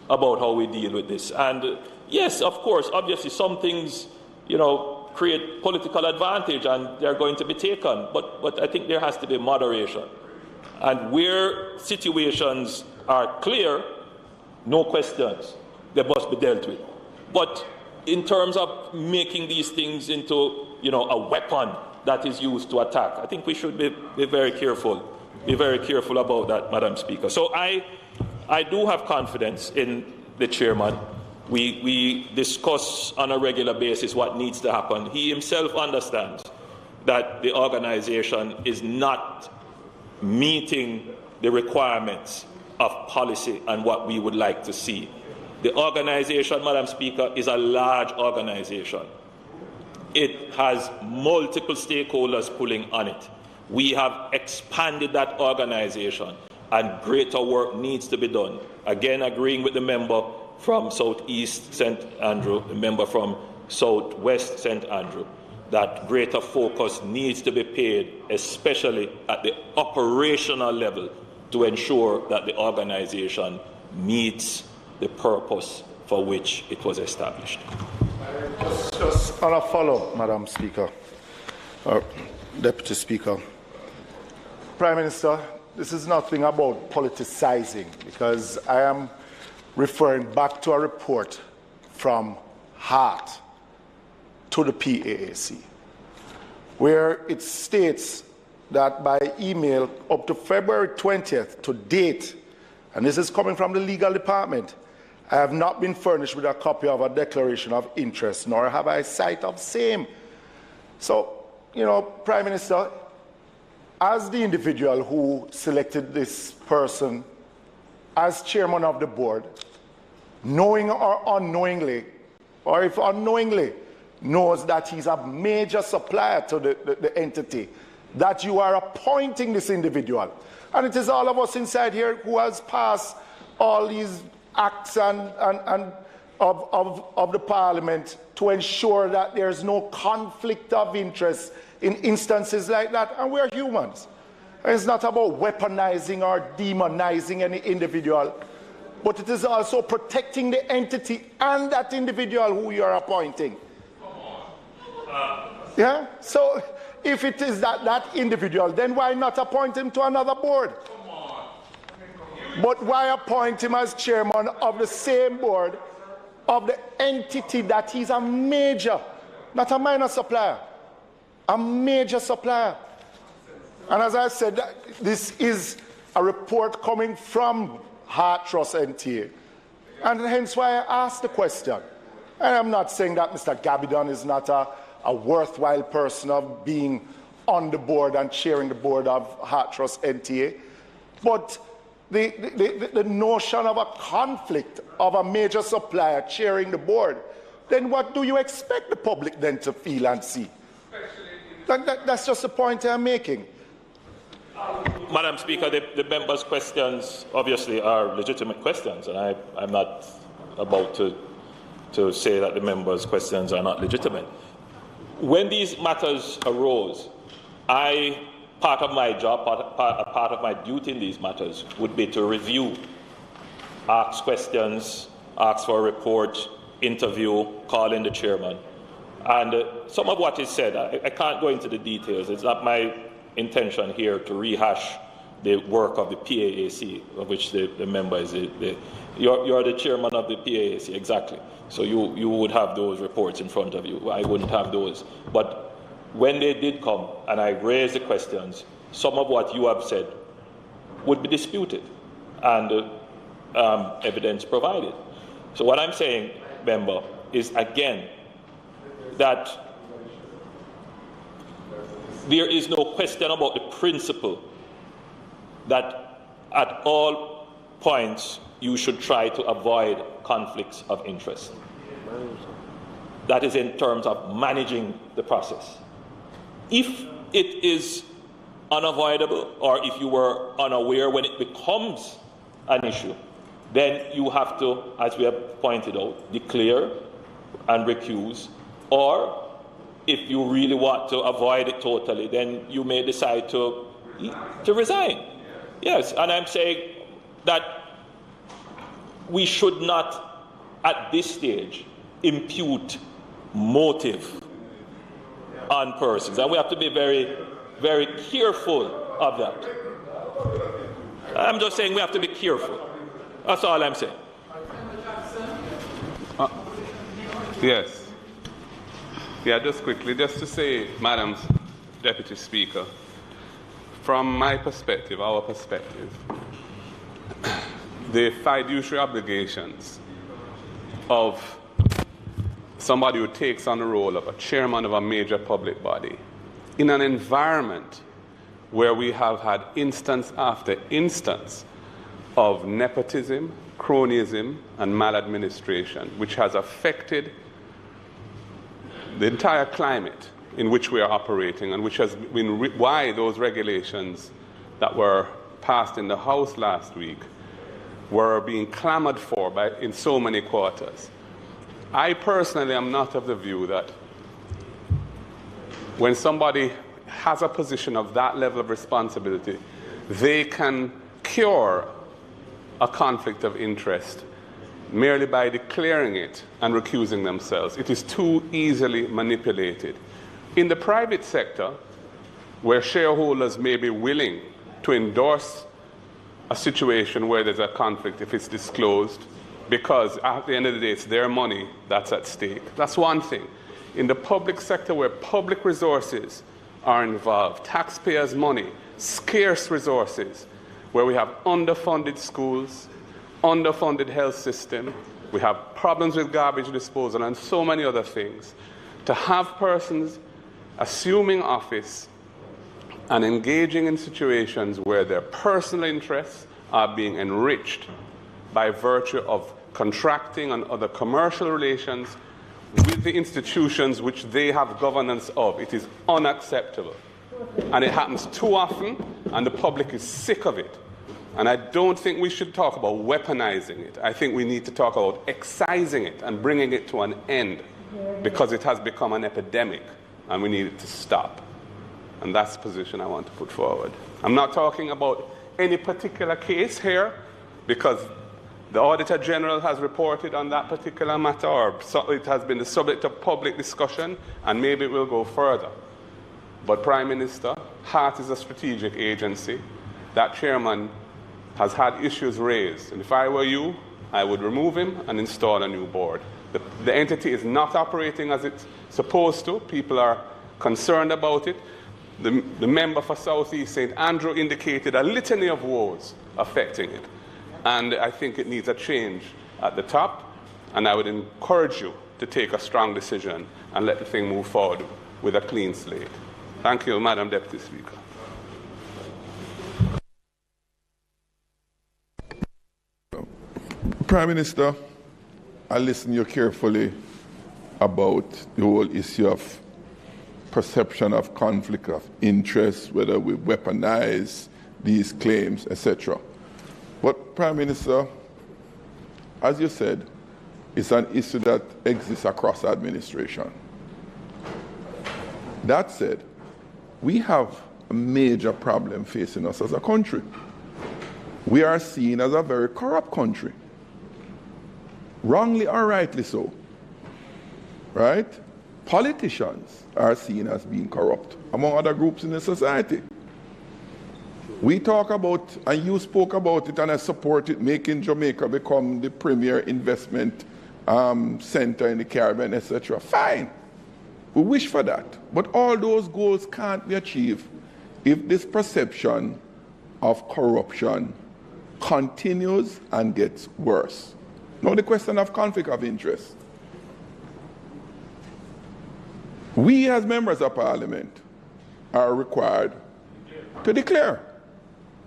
about how we deal with this. And yes, of course, obviously some things, create political advantage and they're going to be taken. But I think there has to be moderation. And where situations are clear, no questions, they must be dealt with. But in terms of making these things into, a weapon that is used to attack, I think we should be very careful. Be very careful about that, Madam Speaker. So I do have confidence in the chairman. We discuss on a regular basis what needs to happen. He himself understands that the organization is not meeting the requirements of policy and what we would like to see. The organization, Madam Speaker, is a large organization. It has multiple stakeholders pulling on it. We have expanded that organization, and greater work needs to be done. Again, agreeing with the member from Southeast St. Andrew, the member from Southwest St. Andrew. that greater focus needs to be paid, especially at the operational level, to ensure that the organization meets the purpose for which it was established. Just on a follow-up, Madam Speaker, or Deputy Speaker. Prime Minister, this is nothing about politicizing, because I am referring back to a report from HART to the PAAC, where it states that by email up to February 20th to date, and this is coming from the legal department, I have not been furnished with a copy of a declaration of interest, nor have I sight of same. So, Prime Minister, as the individual who selected this person as chairman of the board, knowing or unknowingly, or if unknowingly, knows that he's a major supplier to the entity, that you are appointing this individual. And it is all of us inside here who has passed all these acts of the Parliament to ensure that there's no conflict of interest in instances like that, and we're humans. And it's not about weaponizing or demonizing any individual, but it is also protecting the entity and that individual who you are appointing. Yeah? So if it is that individual, then why not appoint him to another board? But why appoint him as chairman of the same board of the entity that he's a major, not a minor supplier, a major supplier? And as I said, this is a report coming from Heart Trust NTA. And hence why I asked the question. And I'm not saying that Mr. Gabidon is not a worthwhile person of being on the board and chairing the board of Heart Trust NTA. But the notion of a conflict of a major supplier chairing the board, then what do you expect the public then to feel and see? That's just the point I'm making. Madam Speaker, the members' questions obviously are legitimate questions, and I'm not about to say that the members' questions are not legitimate. When these matters arose, part of my job, part of my duty in these matters would be to review, ask questions, ask for a report, interview, call in the chairman. And some of what is said, I can't go into the details. It's not my intention here to rehash the work of the PAAC, of which the member is you're the chairman of the PAAC, exactly. So you would have those reports in front of you. I wouldn't have those. But when they did come and I raised the questions, some of what you have said would be disputed and evidence provided. So what I'm saying, member, is again that there is no question about the principle that at all points you should try to avoid conflicts of interest. That is in terms of managing the process. If it is unavoidable, or if you were unaware when it becomes an issue, then you have to, as we have pointed out, declare and recuse, or if you really want to avoid it totally, then you may decide to resign. Yes, and I'm saying that we should not, at this stage, impute motive on persons, and we have to be very, very careful of that. I'm just saying we have to be careful. That's all I'm saying. Yes. Yeah, just quickly, just to say, Madam Deputy Speaker, from my perspective, our perspective, the fiduciary obligations of somebody who takes on the role of a chairman of a major public body in an environment where we have had instance after instance of nepotism, cronyism, and maladministration, which has affected the entire climate in which we are operating, and which has been why those regulations that were passed in the House last week were being clamored for in so many quarters. I personally am not of the view that when somebody has a position of that level of responsibility, they can cure a conflict of interest merely by declaring it and recusing themselves. It is too easily manipulated. In the private sector, where shareholders may be willing to endorse a situation where there's a conflict if it's disclosed, because at the end of the day, it's their money that's at stake. That's one thing. In the public sector, where public resources are involved, taxpayers' money, scarce resources, where we have underfunded schools, underfunded health system, we have problems with garbage disposal and so many other things, to have persons assuming office and engaging in situations where their personal interests are being enriched by virtue of contracting and other commercial relations with the institutions which they have governance of. It is unacceptable. And it happens too often, and the public is sick of it. And I don't think we should talk about weaponizing it. I think we need to talk about excising it and bringing it to an end, because it has become an epidemic, and we need it to stop. And that's the position I want to put forward. I'm not talking about any particular case here, because the Auditor General has reported on that particular matter, or it has been the subject of public discussion, and maybe it will go further. But Prime Minister, HEART is a strategic agency. That chairman has had issues raised. And if I were you, I would remove him and install a new board. The entity is not operating as it's supposed to. People are concerned about it. The member for South East St. Andrew indicated a litany of woes affecting it. And I think it needs a change at the top. And I would encourage you to take a strong decision and let the thing move forward with a clean slate. Thank you, Madam Deputy Speaker. Prime Minister, I listened to you carefully about the whole issue of perception of conflict of interest, whether we weaponize these claims, etc. But, Prime Minister, as you said, it's an issue that exists across the administration. That said, we have a major problem facing us as a country. We are seen as a very corrupt country. Wrongly or rightly so, right? Politicians are seen as being corrupt, among other groups in the society. We talk about, and you spoke about it, and I support it, making Jamaica become the premier investment center in the Caribbean, etc. Fine. We wish for that. But all those goals can't be achieved if this perception of corruption continues and gets worse. Now, the question of conflict of interest. We as members of Parliament are required to declare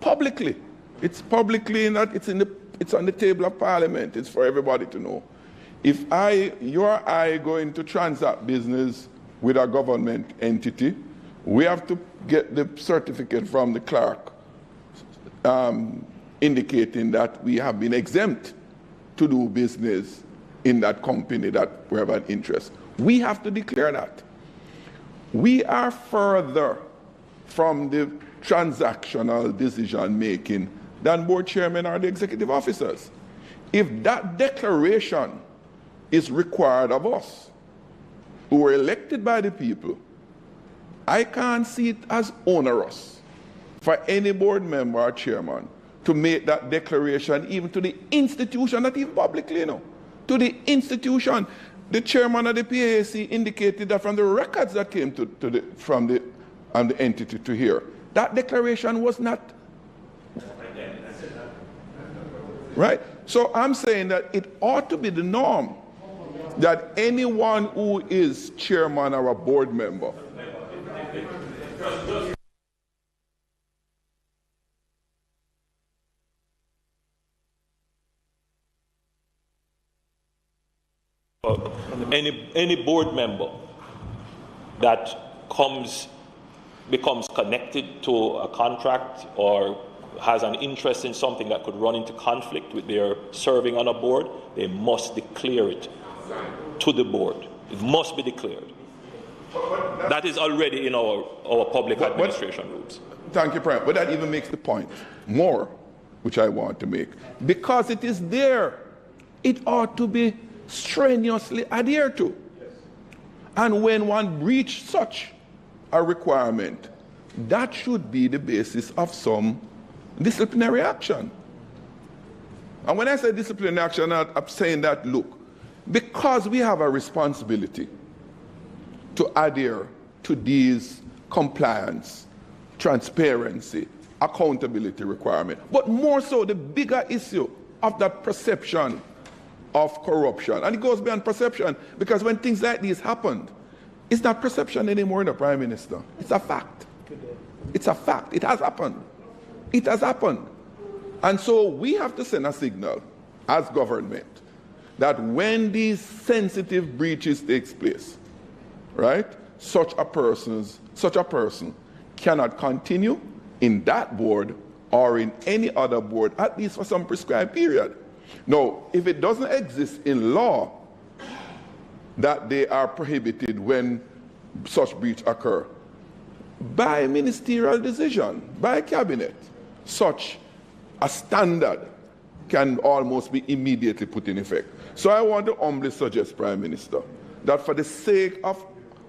publicly. It's publicly, it's on the table of Parliament. It's for everybody to know. If you or I go into transact business with a government entity, we have to get the certificate from the clerk indicating that we have been exempt to do business in that company that we have an interest. We have to declare that. We are further from the transactional decision making than board chairmen or the executive officers. If that declaration is required of us, who were elected by the people, I can't see it as onerous for any board member or chairman to make that declaration even to the institution, not even publicly, to the institution. The chairman of the PAC indicated that from the records that came from the entity to here, that declaration was not right. So I'm saying that it ought to be the norm that anyone who is chairman or a board member any board member that becomes connected to a contract or has an interest in something that could run into conflict with their serving on a board, they must declare it to the board. It must be declared. But That is already in our public administration rules. Thank you, Prime. But that even makes the point more, which I want to make. Because it is there, it ought to be strenuously adhered to. And when one breaches such a requirement, that should be the basis of some disciplinary action. And when I say disciplinary action, I'm saying that, look, because we have a responsibility to adhere to these compliance, transparency, accountability requirements, but more so the bigger issue of that perception of corruption. And it goes beyond perception, because when things like these happen, it's not perception anymore in the Prime Minister. It's a fact. It's a fact. It has happened. It has happened. And so we have to send a signal as government that when these sensitive breaches takes place, right, such a person cannot continue in that board or in any other board, at least for some prescribed period. Now, if it doesn't exist in law that they are prohibited when such breach occur, by ministerial decision, by cabinet, such a standard can almost be immediately put in effect. So I want to humbly suggest, Prime Minister, that for the sake of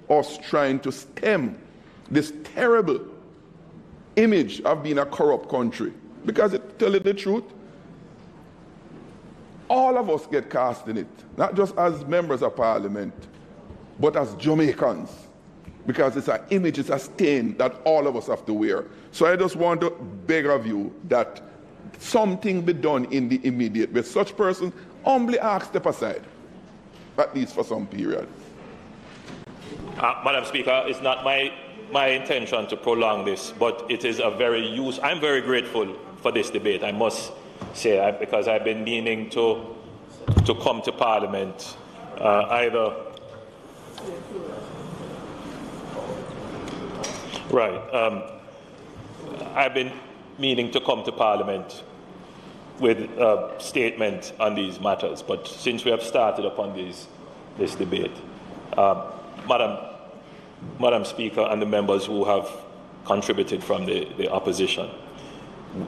us trying to stem this terrible image of being a corrupt country, because to tell you the truth, all of us get cast in it, not just as members of Parliament, but as Jamaicans, because it's an image, it's a stain that all of us have to wear. So I just want to beg of you that something be done in the immediate, where such person humbly ask step aside, at least for some period. Madam Speaker, it's not my intention to prolong this, but it is a I'm very grateful for this debate, I must say, because I've been meaning to come to Parliament I've been meaning to come to Parliament with a statement on these matters, but since we have started upon this debate, Madam Speaker and the members who have contributed from the opposition,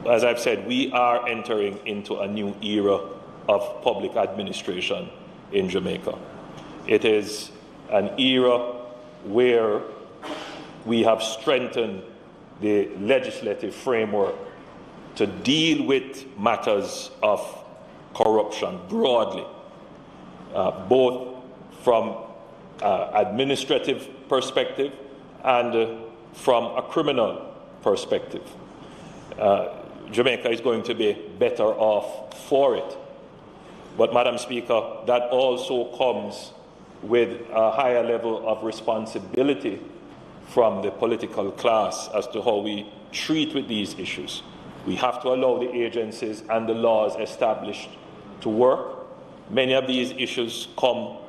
as I've said, we are entering into a new era of public administration in Jamaica. It is an era where we have strengthened the legislative framework to deal with matters of corruption broadly, both from administrative perspective and from a criminal perspective. Jamaica is going to be better off for it. But, Madam Speaker, that also comes with a higher level of responsibility from the political class as to how we treat with these issues. We have to allow the agencies and the laws established to work. Many of these issues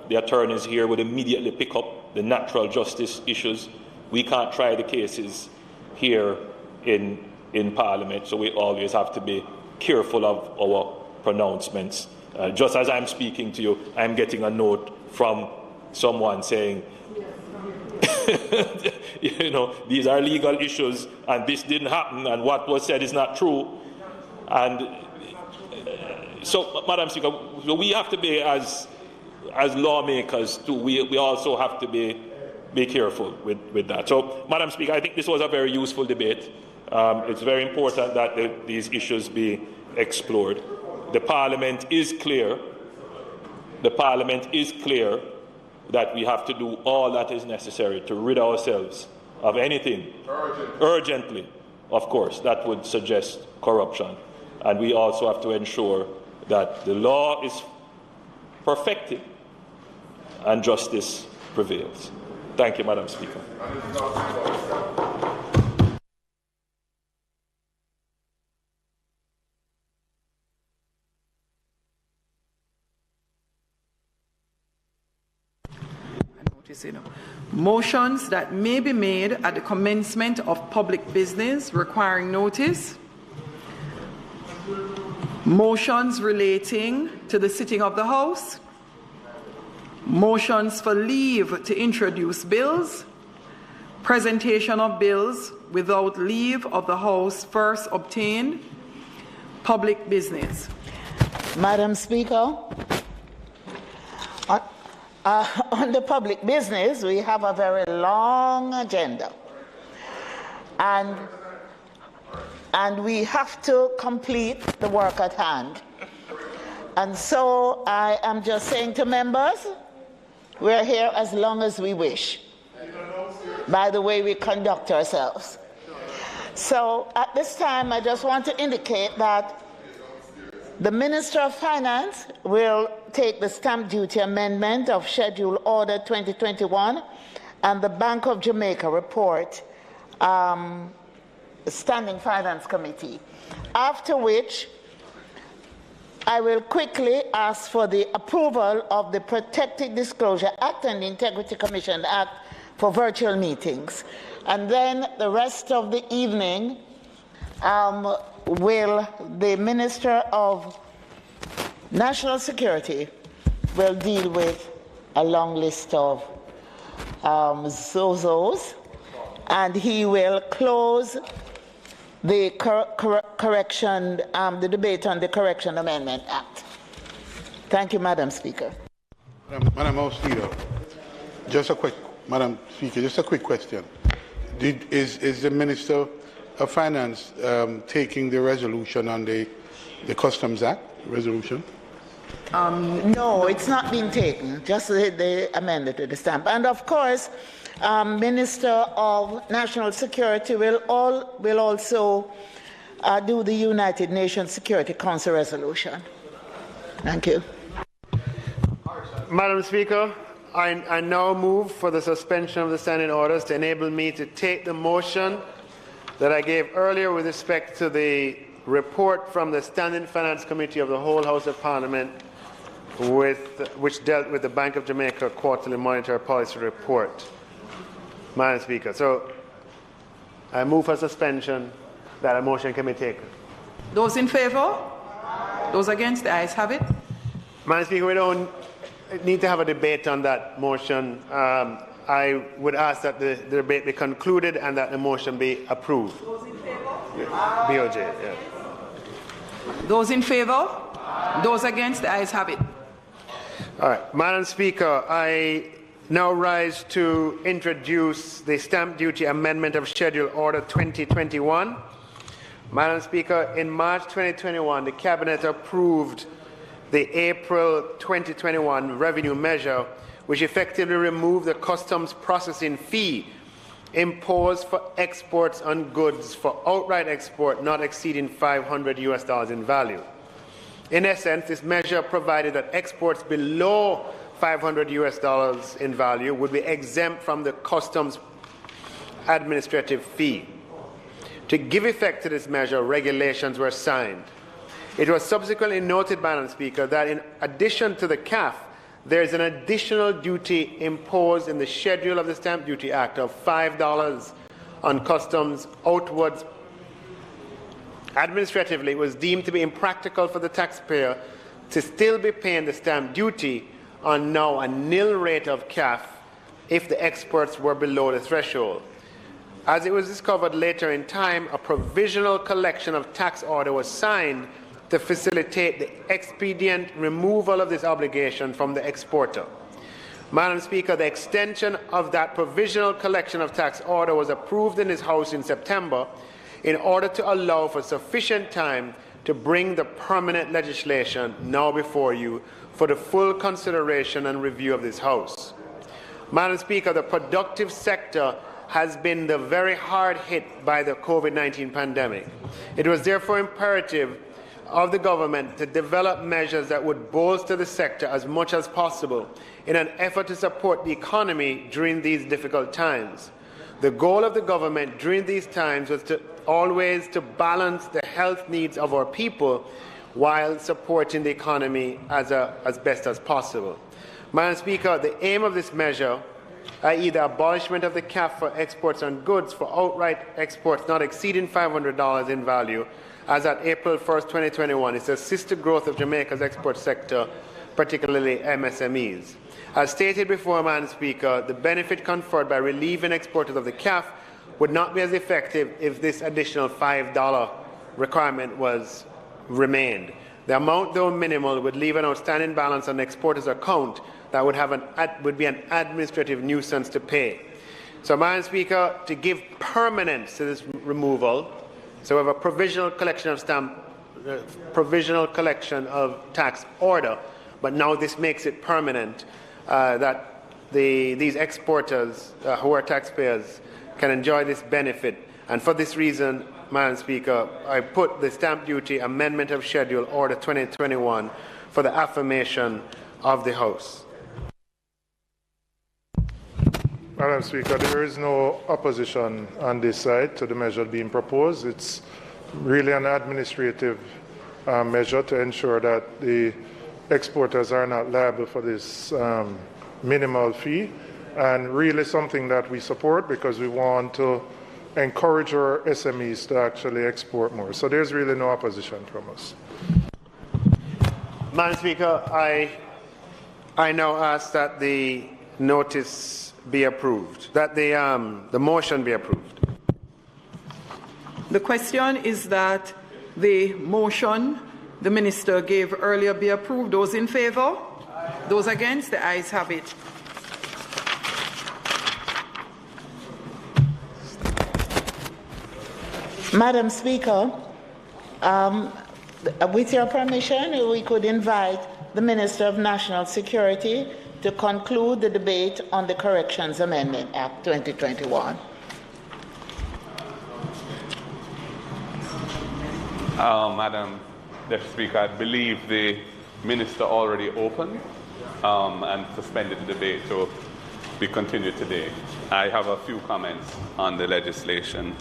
the attorneys here would immediately pick up the natural justice issues. We can't try the cases here in Parliament, so we always have to be careful of our pronouncements. Just as I'm speaking to you, I'm getting a note from someone saying, these are legal issues and this didn't happen and what was said is not true. And so, Madam Speaker, we have to be, as lawmakers too, we also have to be careful with that. So, Madam Speaker, I think this was a very useful debate. It's very important that these issues be explored. The Parliament is clear. The Parliament is clear that we have to do all that is necessary to rid ourselves of anything urgently, of course, that would suggest corruption. And we also have to ensure that the law is perfected and justice prevails. Thank you, Madam Speaker. Motions that may be made at the commencement of public business requiring notice. Motions relating to the sitting of the House. Motions for leave to introduce bills. presentation of bills without leave of the House first obtained, public business. Madam Speaker, on the public business, we have a very long agenda. And we have to complete the work at hand. And so I am just saying to members, we're here as long as we wish, by the way we conduct ourselves. So at this time, I just want to indicate that the Minister of Finance will take the stamp duty amendment of Schedule Order 2021 and the Bank of Jamaica report, Standing Finance Committee, after which I will quickly ask for the approval of the Protected Disclosure Act and the Integrity Commission Act for virtual meetings. And then the rest of the evening the Minister of National Security will deal with a long list of ZOZOs, and he will close the the debate on the Correction Amendment Act. Thank you, Madam Speaker. Madam House Leader, Madam Speaker, just a quick question. Is the Minister of Finance taking the resolution on the Customs Act resolution? No, it's not being taken, just the amendment to the stamp. And of course, Minister of National Security will also do the United Nations Security Council resolution. Thank you. Madam Speaker, I now move for the suspension of the standing orders to enable me to take the motion that I gave earlier with respect to the report from the Standing Finance Committee of the whole House of Parliament, which dealt with the Bank of Jamaica quarterly monetary policy report. Madam Speaker, so I move for suspension that a motion can be taken. Those in favour? Those against? The ayes have it. Madam Speaker, we don't need to have a debate on that motion. I would ask that the debate be concluded and that the motion be approved. Those in favour? BOJ, yeah. Those in favour? Those against? The ayes have it. All right. Madam Speaker, I now rise to introduce the Stamp Duty Amendment of Schedule Order 2021. Madam Speaker, in March 2021, the Cabinet approved the April 2021 revenue measure, which effectively removed the customs processing fee imposed for exports on goods for outright export not exceeding $500 in value. In essence, this measure provided that exports below $500 in value would be exempt from the customs administrative fee. To give effect to this measure, regulations were signed. It was subsequently noted, Madam Speaker, that in addition to the CAF, there is an additional duty imposed in the schedule of the Stamp Duty Act of $5 on customs outwards. Administratively, it was deemed to be impractical for the taxpayer to still be paying the stamp duty on now a nil rate of CAF if the exports were below the threshold. As it was discovered later in time, a provisional collection of tax order was signed to facilitate the expedient removal of this obligation from the exporter. Madam Speaker, the extension of that provisional collection of tax order was approved in this House in September in order to allow for sufficient time to bring the permanent legislation now before you for the full consideration and review of this House. Madam Speaker, the productive sector has been the very hard hit by the COVID-19 pandemic. It was therefore imperative of the government to develop measures that would bolster the sector as much as possible in an effort to support the economy during these difficult times. The goal of the government during these times was always to balance the health needs of our people while supporting the economy as best as possible. Madam Speaker, the aim of this measure, i.e. the abolishment of the cap for exports on goods for outright exports not exceeding $500 in value, as at April 1st, 2021, is to assist the growth of Jamaica's export sector particularly MSMEs. As stated before, Madam Speaker, the benefit conferred by relieving exporters of the CAF would not be as effective if this additional $5 requirement remained. The amount, though minimal, would leave an outstanding balance on the exporter's account that would be an administrative nuisance to pay. So, Madam Speaker, to give permanence to this removal, so we have a provisional collection of tax order, but now this makes it permanent, that these exporters who are taxpayers can enjoy this benefit. And for this reason, Madam Speaker, I put the Stamp Duty Amendment of Schedule Order 2021 for the affirmation of the House. Madam Speaker, there is no opposition on this side to the measure being proposed. It's really an administrative measure to ensure that the exporters are not liable for this minimal fee, and really something that we support because we want to encourage our SMEs to actually export more. So there's really no opposition from us. Madam Speaker, I now ask that the notice be approved, that the motion be approved. The question is that the motion the Minister gave earlier be approved. Those in favour? Those against? The ayes have it. Madam Speaker, with your permission, we could invite the Minister of National Security to conclude the debate on the Corrections Amendment Act 2021. Madam Deputy Speaker, I believe the Minister already opened and suspended the debate to be continued today. I have a few comments on the legislation.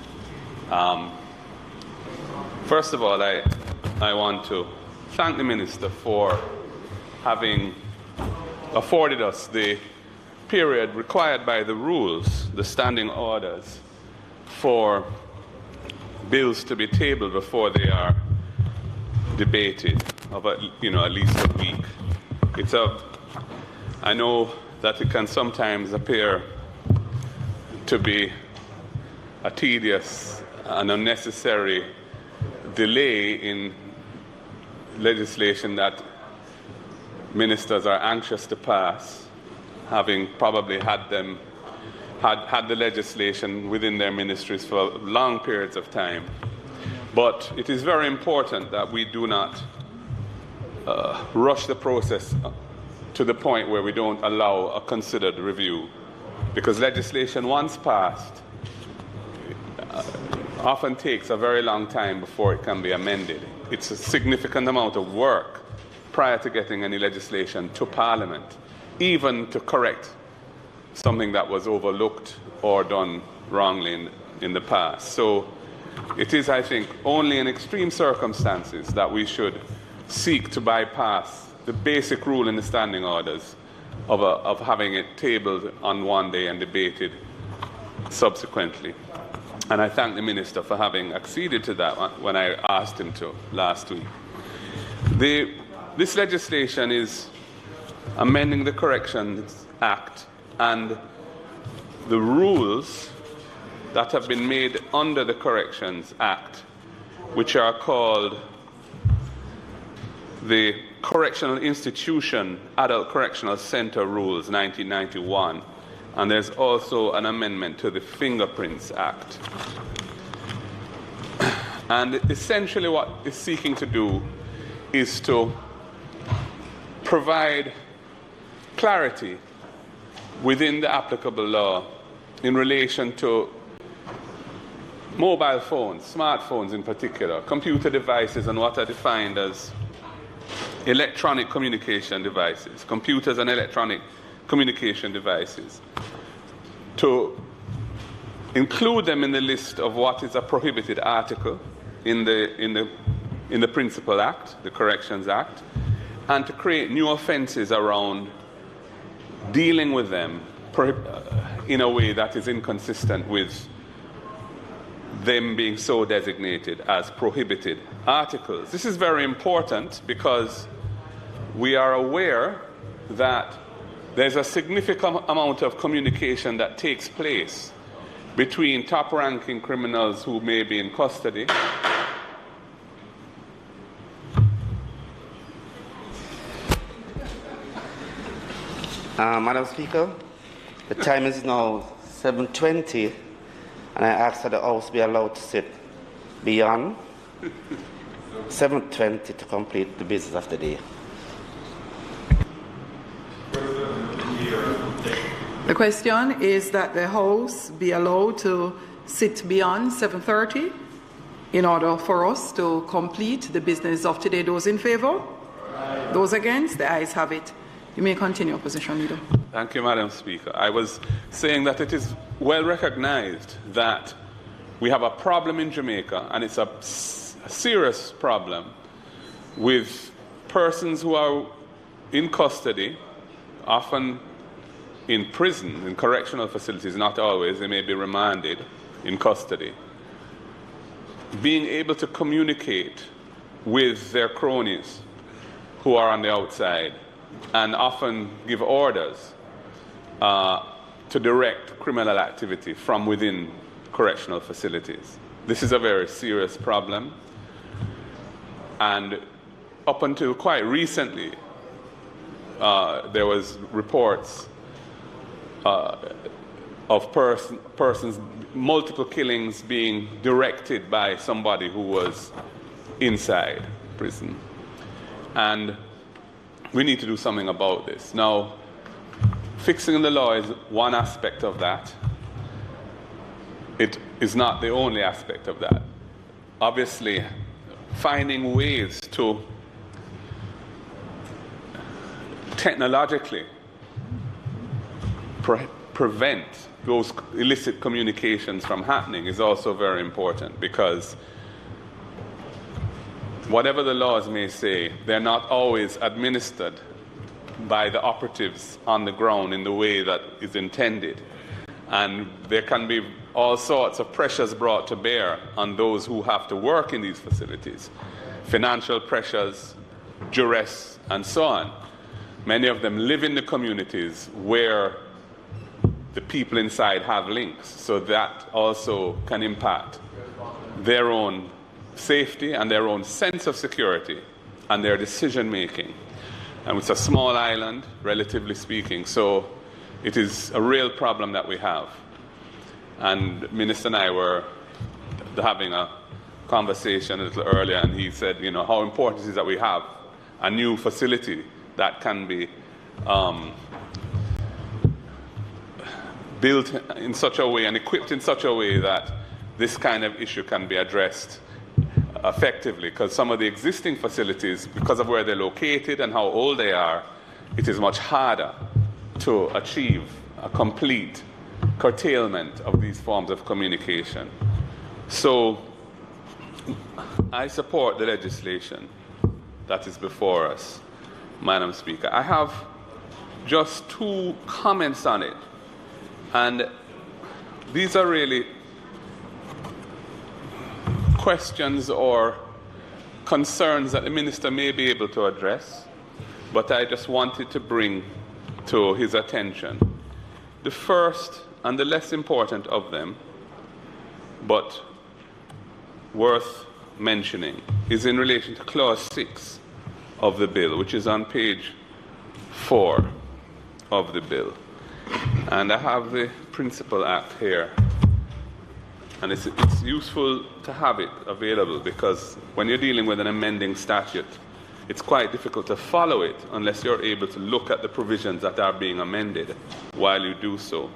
First of all, I want to thank the Minister for having afforded us the period required by the rules, the standing orders, for bills to be tabled before they are debated of at least a week. I know that it can sometimes appear to be a tedious and unnecessary delay in legislation that ministers are anxious to pass, having probably had the legislation within their ministries for long periods of time. But it is very important that we do not rush the process to the point where we don't allow a considered review, because legislation once passed often takes a very long time before it can be amended. It's a significant amount of work prior to getting any legislation to Parliament, even to correct something that was overlooked or done wrongly in the past. So it is, I think, only in extreme circumstances that we should seek to bypass the basic rule in the standing orders of having it tabled on one day and debated subsequently. And I thank the Minister for having acceded to that when I asked him to last week. This legislation is amending the Corrections Act and the rules that have been made under the Corrections Act, which are called the Correctional Institution Adult Correctional Center Rules 1991, and there's also an amendment to the Fingerprints Act. And essentially what it's seeking to do is to provide clarity within the applicable law in relation to mobile phones, smartphones in particular, computer devices, and what are defined as electronic communication devices, computers and electronic communication devices, to include them in the list of what is a prohibited article in the Principal Act, the Corrections Act, and to create new offences around dealing with them in a way that is inconsistent with them being so designated as prohibited articles. This is very important because we are aware that there's a significant amount of communication that takes place between top-ranking criminals who may be in custody Madam Speaker, the time is now 7:20, and I ask that the House be allowed to sit beyond 7:20 to complete the business of the day. The question is that the House be allowed to sit beyond 7:30 in order for us to complete the business of today. Those in favour? Those against? The ayes have it. You may continue, Opposition Leader. Thank you, Madam Speaker. I was saying that it is well recognized that we have a problem in Jamaica, and it's a serious problem, with persons who are in custody, often in prison, in correctional facilities, not always, they may be remanded in custody, being able to communicate with their cronies who are on the outside, and often give orders to direct criminal activity from within correctional facilities. This is a very serious problem, and up until quite recently, there was reports of persons, multiple killings being directed by somebody who was inside prison. And we need to do something about this. Now, fixing the law is one aspect of that. It is not the only aspect of that. Obviously, finding ways to technologically prevent those illicit communications from happening is also very important, because whatever the laws may say, they're not always administered by the operatives on the ground in the way that is intended. And there can be all sorts of pressures brought to bear on those who have to work in these facilities. Financial pressures, duress, and so on. Many of them live in the communities where the people inside have links, so that also can impact their own safety and their own sense of security and their decision making. And it's a small island, relatively speaking, so it is a real problem that we have. And Minister and I were having a conversation a little earlier, and he said, you know, how important it is that we have a new facility that can be built in such a way and equipped in such a way that this kind of issue can be addressed effectively, because some of the existing facilities, because of where they're located and how old they are, it is much harder to achieve a complete curtailment of these forms of communication. So I support the legislation that is before us, Madam Speaker. I have just two comments on it, and these are really questions or concerns that the Minister may be able to address, but I just wanted to bring to his attention. The first and the less important of them, but worth mentioning, is in relation to Clause 6 of the bill, which is on page 4 of the bill. And I have the Principal Act here. And it's useful to have it available, because when you're dealing with an amending statute, it's quite difficult to follow it unless you're able to look at the provisions that are being amended while you do so.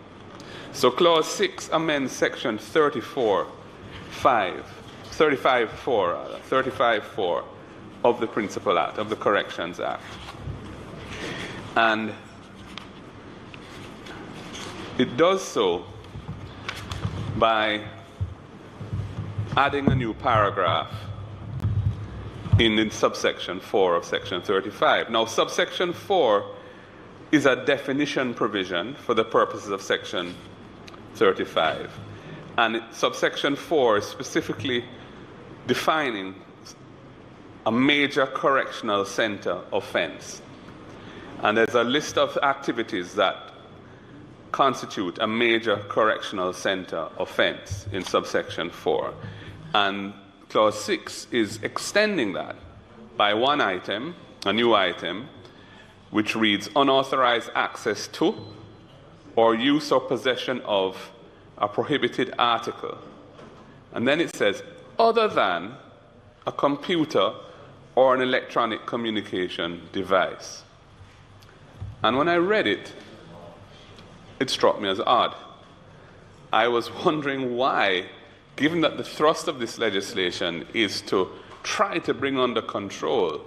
So Clause 6 amends Section 35.4 of the Principal Act, of the Corrections Act. And it does so by adding a new paragraph in subsection 4 of Section 35. Now, subsection 4 is a definition provision for the purposes of Section 35. And subsection 4 is specifically defining a major correctional center offense. And there's a list of activities that constitute a major correctional center offense in subsection 4. And clause 6 is extending that by one item, a new item, which reads unauthorized access to or use or possession of a prohibited article. And then it says, other than a computer or an electronic communication device. And when I read it, it struck me as odd. I was wondering why, given that the thrust of this legislation is to try to bring under control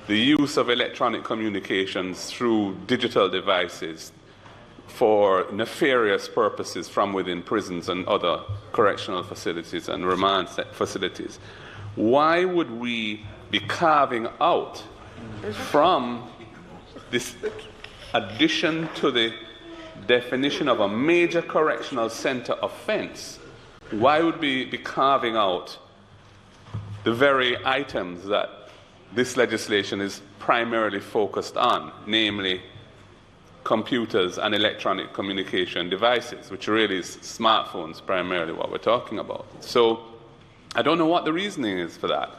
the use of electronic communications through digital devices for nefarious purposes from within prisons and other correctional facilities and remand facilities. Why would we be carving out from this addition to the definition of a major correctional center offense? Why would we be carving out the very items that this legislation is primarily focused on, namely computers and electronic communication devices, which really is smartphones primarily what we're talking about? So I don't know what the reasoning is for that.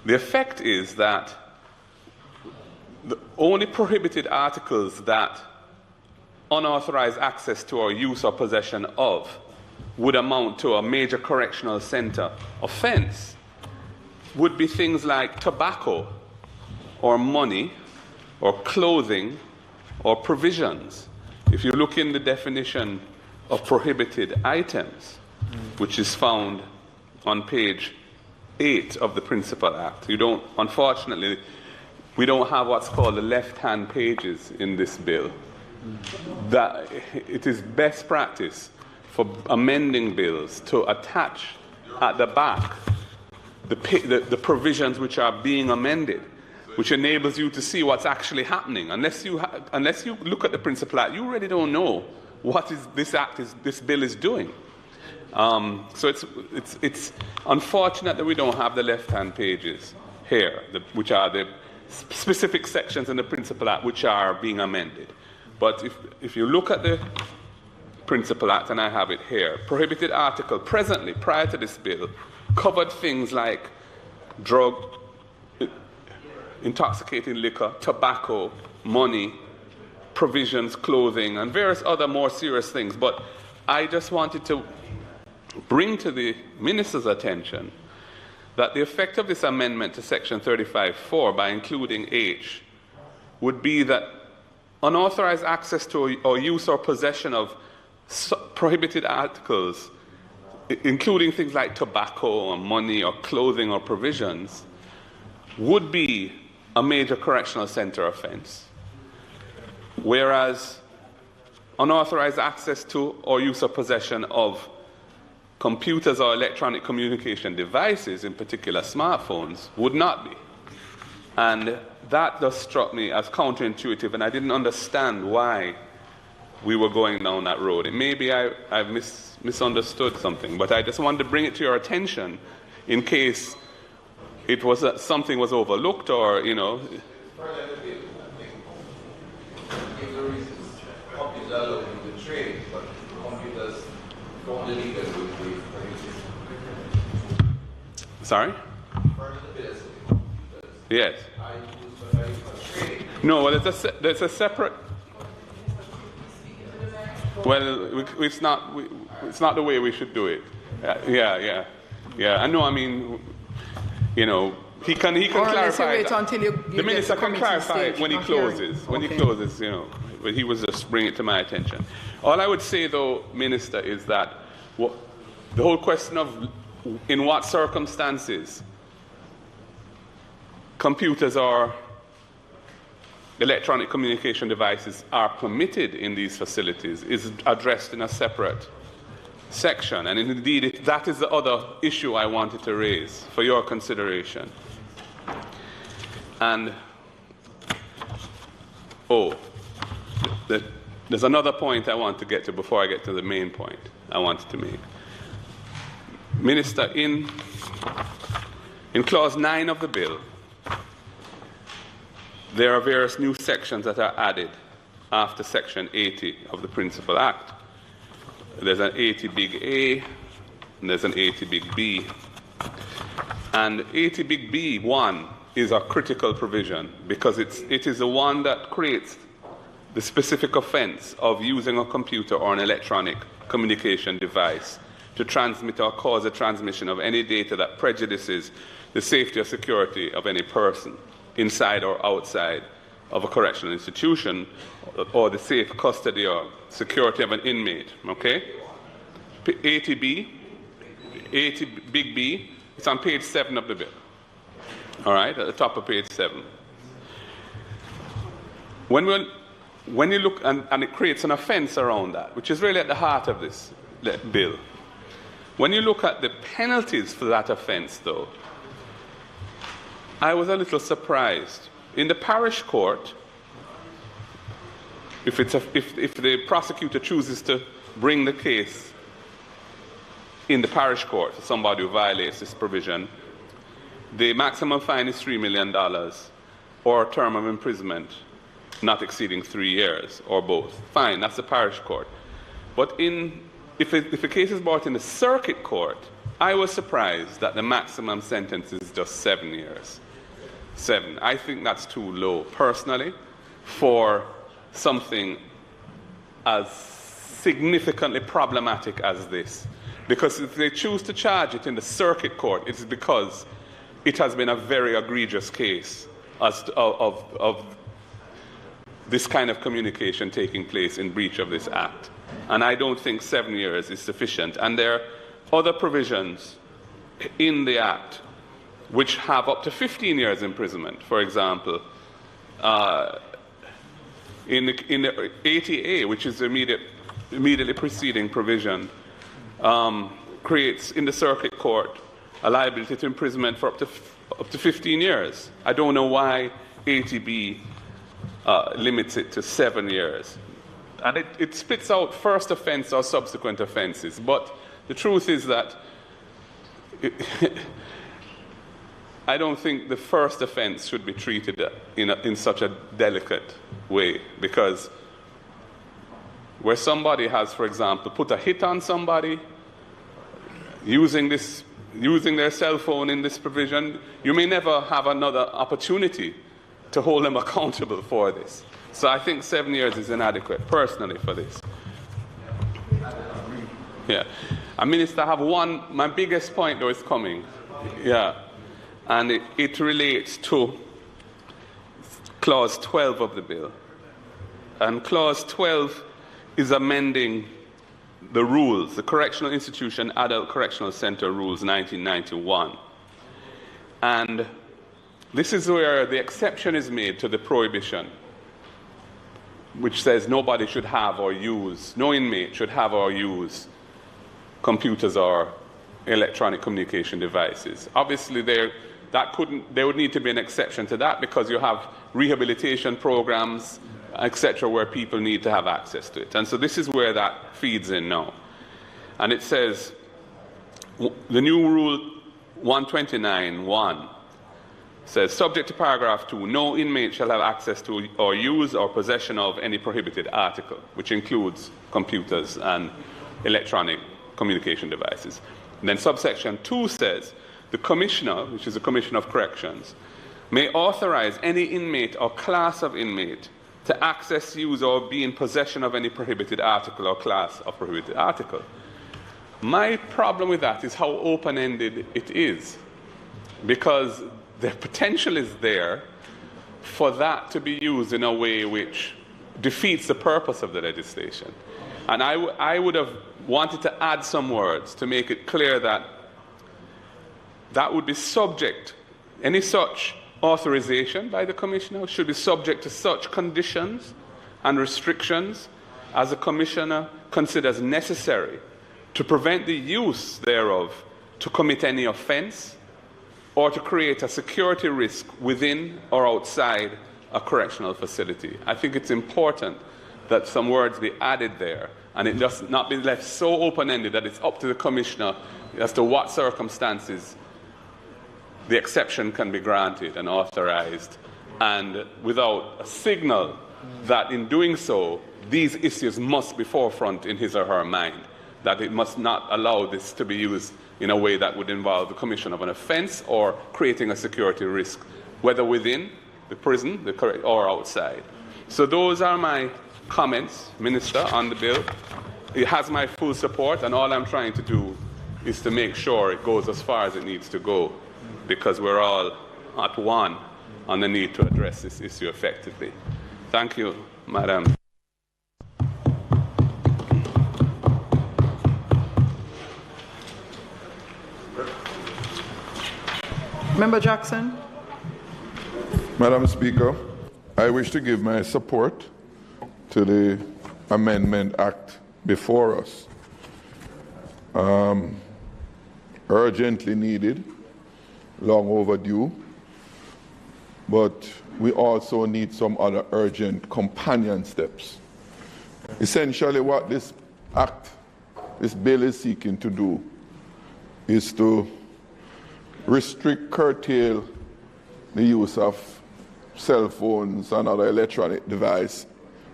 The effect is that the only prohibited articles that unauthorized access to or use or possession of would amount to a major correctional center offense would be things like tobacco or money or clothing or provisions. If you look in the definition of prohibited items, which is found on page 8 of the Principal Act, unfortunately, we don't have what's called the left-hand pages in this bill. That it is best practice for amending bills to attach at the back the provisions which are being amended, which enables you to see what's actually happening. Unless you look at the Principal Act, you really don't know what this bill is doing. So it's unfortunate that we don't have the left-hand pages here, which are the specific sections in the Principal Act which are being amended. But if you look at the Principal Act, and I have it here, prohibited article presently, prior to this bill, covered things like drug, intoxicating liquor, tobacco, money, provisions, clothing, and various other more serious things. But I just wanted to bring to the Minister's attention that the effect of this amendment to Section 35(4) by including H would be that unauthorized access to or use or possession of prohibited articles, including things like tobacco or money or clothing or provisions, would be a major correctional center offense. Whereas unauthorized access to or use or possession of computers or electronic communication devices, in particular smartphones, would not be. And that just struck me as counterintuitive, and I didn't understand why we were going down that road. And maybe I've misunderstood something, but I just wanted to bring it to your attention in case it was something was overlooked or, Computers are looking to trade, but computers from the legal would be prohibited. Sorry? Yes. Are used for trading? No, well, there's a separate. Well, it's not the way we should do it. Yeah. I know. I mean, he can clarify. The minister can clarify it when he closes. When he closes, But he was just bringing it to my attention. All I would say, though, Minister, is that the whole question of in what circumstances computers or electronic communication devices are permitted in these facilities is addressed in a separate section. And indeed, that is the other issue I wanted to raise for your consideration. And, there's another point I want to get to before I get to the main point I wanted to make. Minister, in clause 9 of the bill, there are various new sections that are added after Section 80 of the Principal Act. There's an 80 big A, and there's an 80 big B. And 80 big B, 1, is a critical provision because it is the one that creates the specific offense of using a computer or an electronic communication device to transmit or cause a transmission of any data that prejudices the safety or security of any person inside or outside of a correctional institution or the safe custody or security of an inmate. Okay? 80B, 80 big B, it's on page 7 of the bill. All right, at the top of page 7. When you look, and it creates an offense around that, which is really at the heart of this bill. When you look at the penalties for that offense, though, I was a little surprised. In the parish court, if the prosecutor chooses to bring the case in the parish court for somebody who violates this provision, the maximum fine is $3 million or a term of imprisonment not exceeding 3 years, or both. Fine, that's the parish court. But if a case is brought in the circuit court, I was surprised that the maximum sentence is just 7 years. 7. I think that's too low, personally, for something as significantly problematic as this. Because if they choose to charge it in the circuit court, it's because it has been a very egregious case of this kind of communication taking place in breach of this act. And I don't think 7 years is sufficient. And there are other provisions in the act which have up to 15 years imprisonment. For example, in the 80A, which is the immediately preceding provision, creates in the circuit court a liability to imprisonment for up to 15 years. I don't know why 80B limits it to 7 years. And it spits out first offense or subsequent offenses. But the truth is that I don't think the first offense should be treated in such a delicate way, because where somebody has, for example, put a hit on somebody using their cell phone in this provision, you may never have another opportunity to hold them accountable for this. So I think 7 years is inadequate, personally, for this. Yeah. Minister, I have my biggest point, though, is coming. Yeah. And it relates to Clause 12 of the bill. And Clause 12 is amending the rules, the Correctional Institution Adult Correctional Center Rules 1991. And this is where the exception is made to the prohibition, which says nobody should have or use, no inmate should have or use computers or electronic communication devices. Obviously, there would need to be an exception to that, because you have rehabilitation programs, etc., where people need to have access to it. And so this is where that feeds in now. And it says, the new rule 129.1 says, subject to paragraph 2, no inmate shall have access to or use or possession of any prohibited article, which includes computers and electronic communication devices. And then subsection 2 says, the Commissioner, which is the Commissioner of Corrections, may authorize any inmate or class of inmate to access, use, or be in possession of any prohibited article or class of prohibited article. My problem with that is how open-ended it is, because the potential is there for that to be used in a way which defeats the purpose of the legislation. And I would have wanted to add some words to make it clear that that would be subject, any such authorization by the Commissioner should be subject to such conditions and restrictions as the Commissioner considers necessary to prevent the use thereof to commit any offense or to create a security risk within or outside a correctional facility. I think it's important that some words be added there, and it does not be left so open-ended that it's up to the Commissioner as to what circumstances the exception can be granted and authorized and without a signal that in doing so, these issues must be forefront in his or her mind, that it must not allow this to be used in a way that would involve the commission of an offence or creating a security risk, whether within the prison or outside. So those are my comments, Minister, on the bill. It has my full support, and all I'm trying to do is to make sure it goes as far as it needs to go, because we're all at one on the need to address this issue effectively. Thank you, Madam. Member Jackson. Madam Speaker, I wish to give my support to the Amendment Act before us. Urgently needed, long overdue, but we also need some other urgent companion steps. Essentially what this bill is seeking to do is to restrict, curtail the use of cell phones and other electronic devices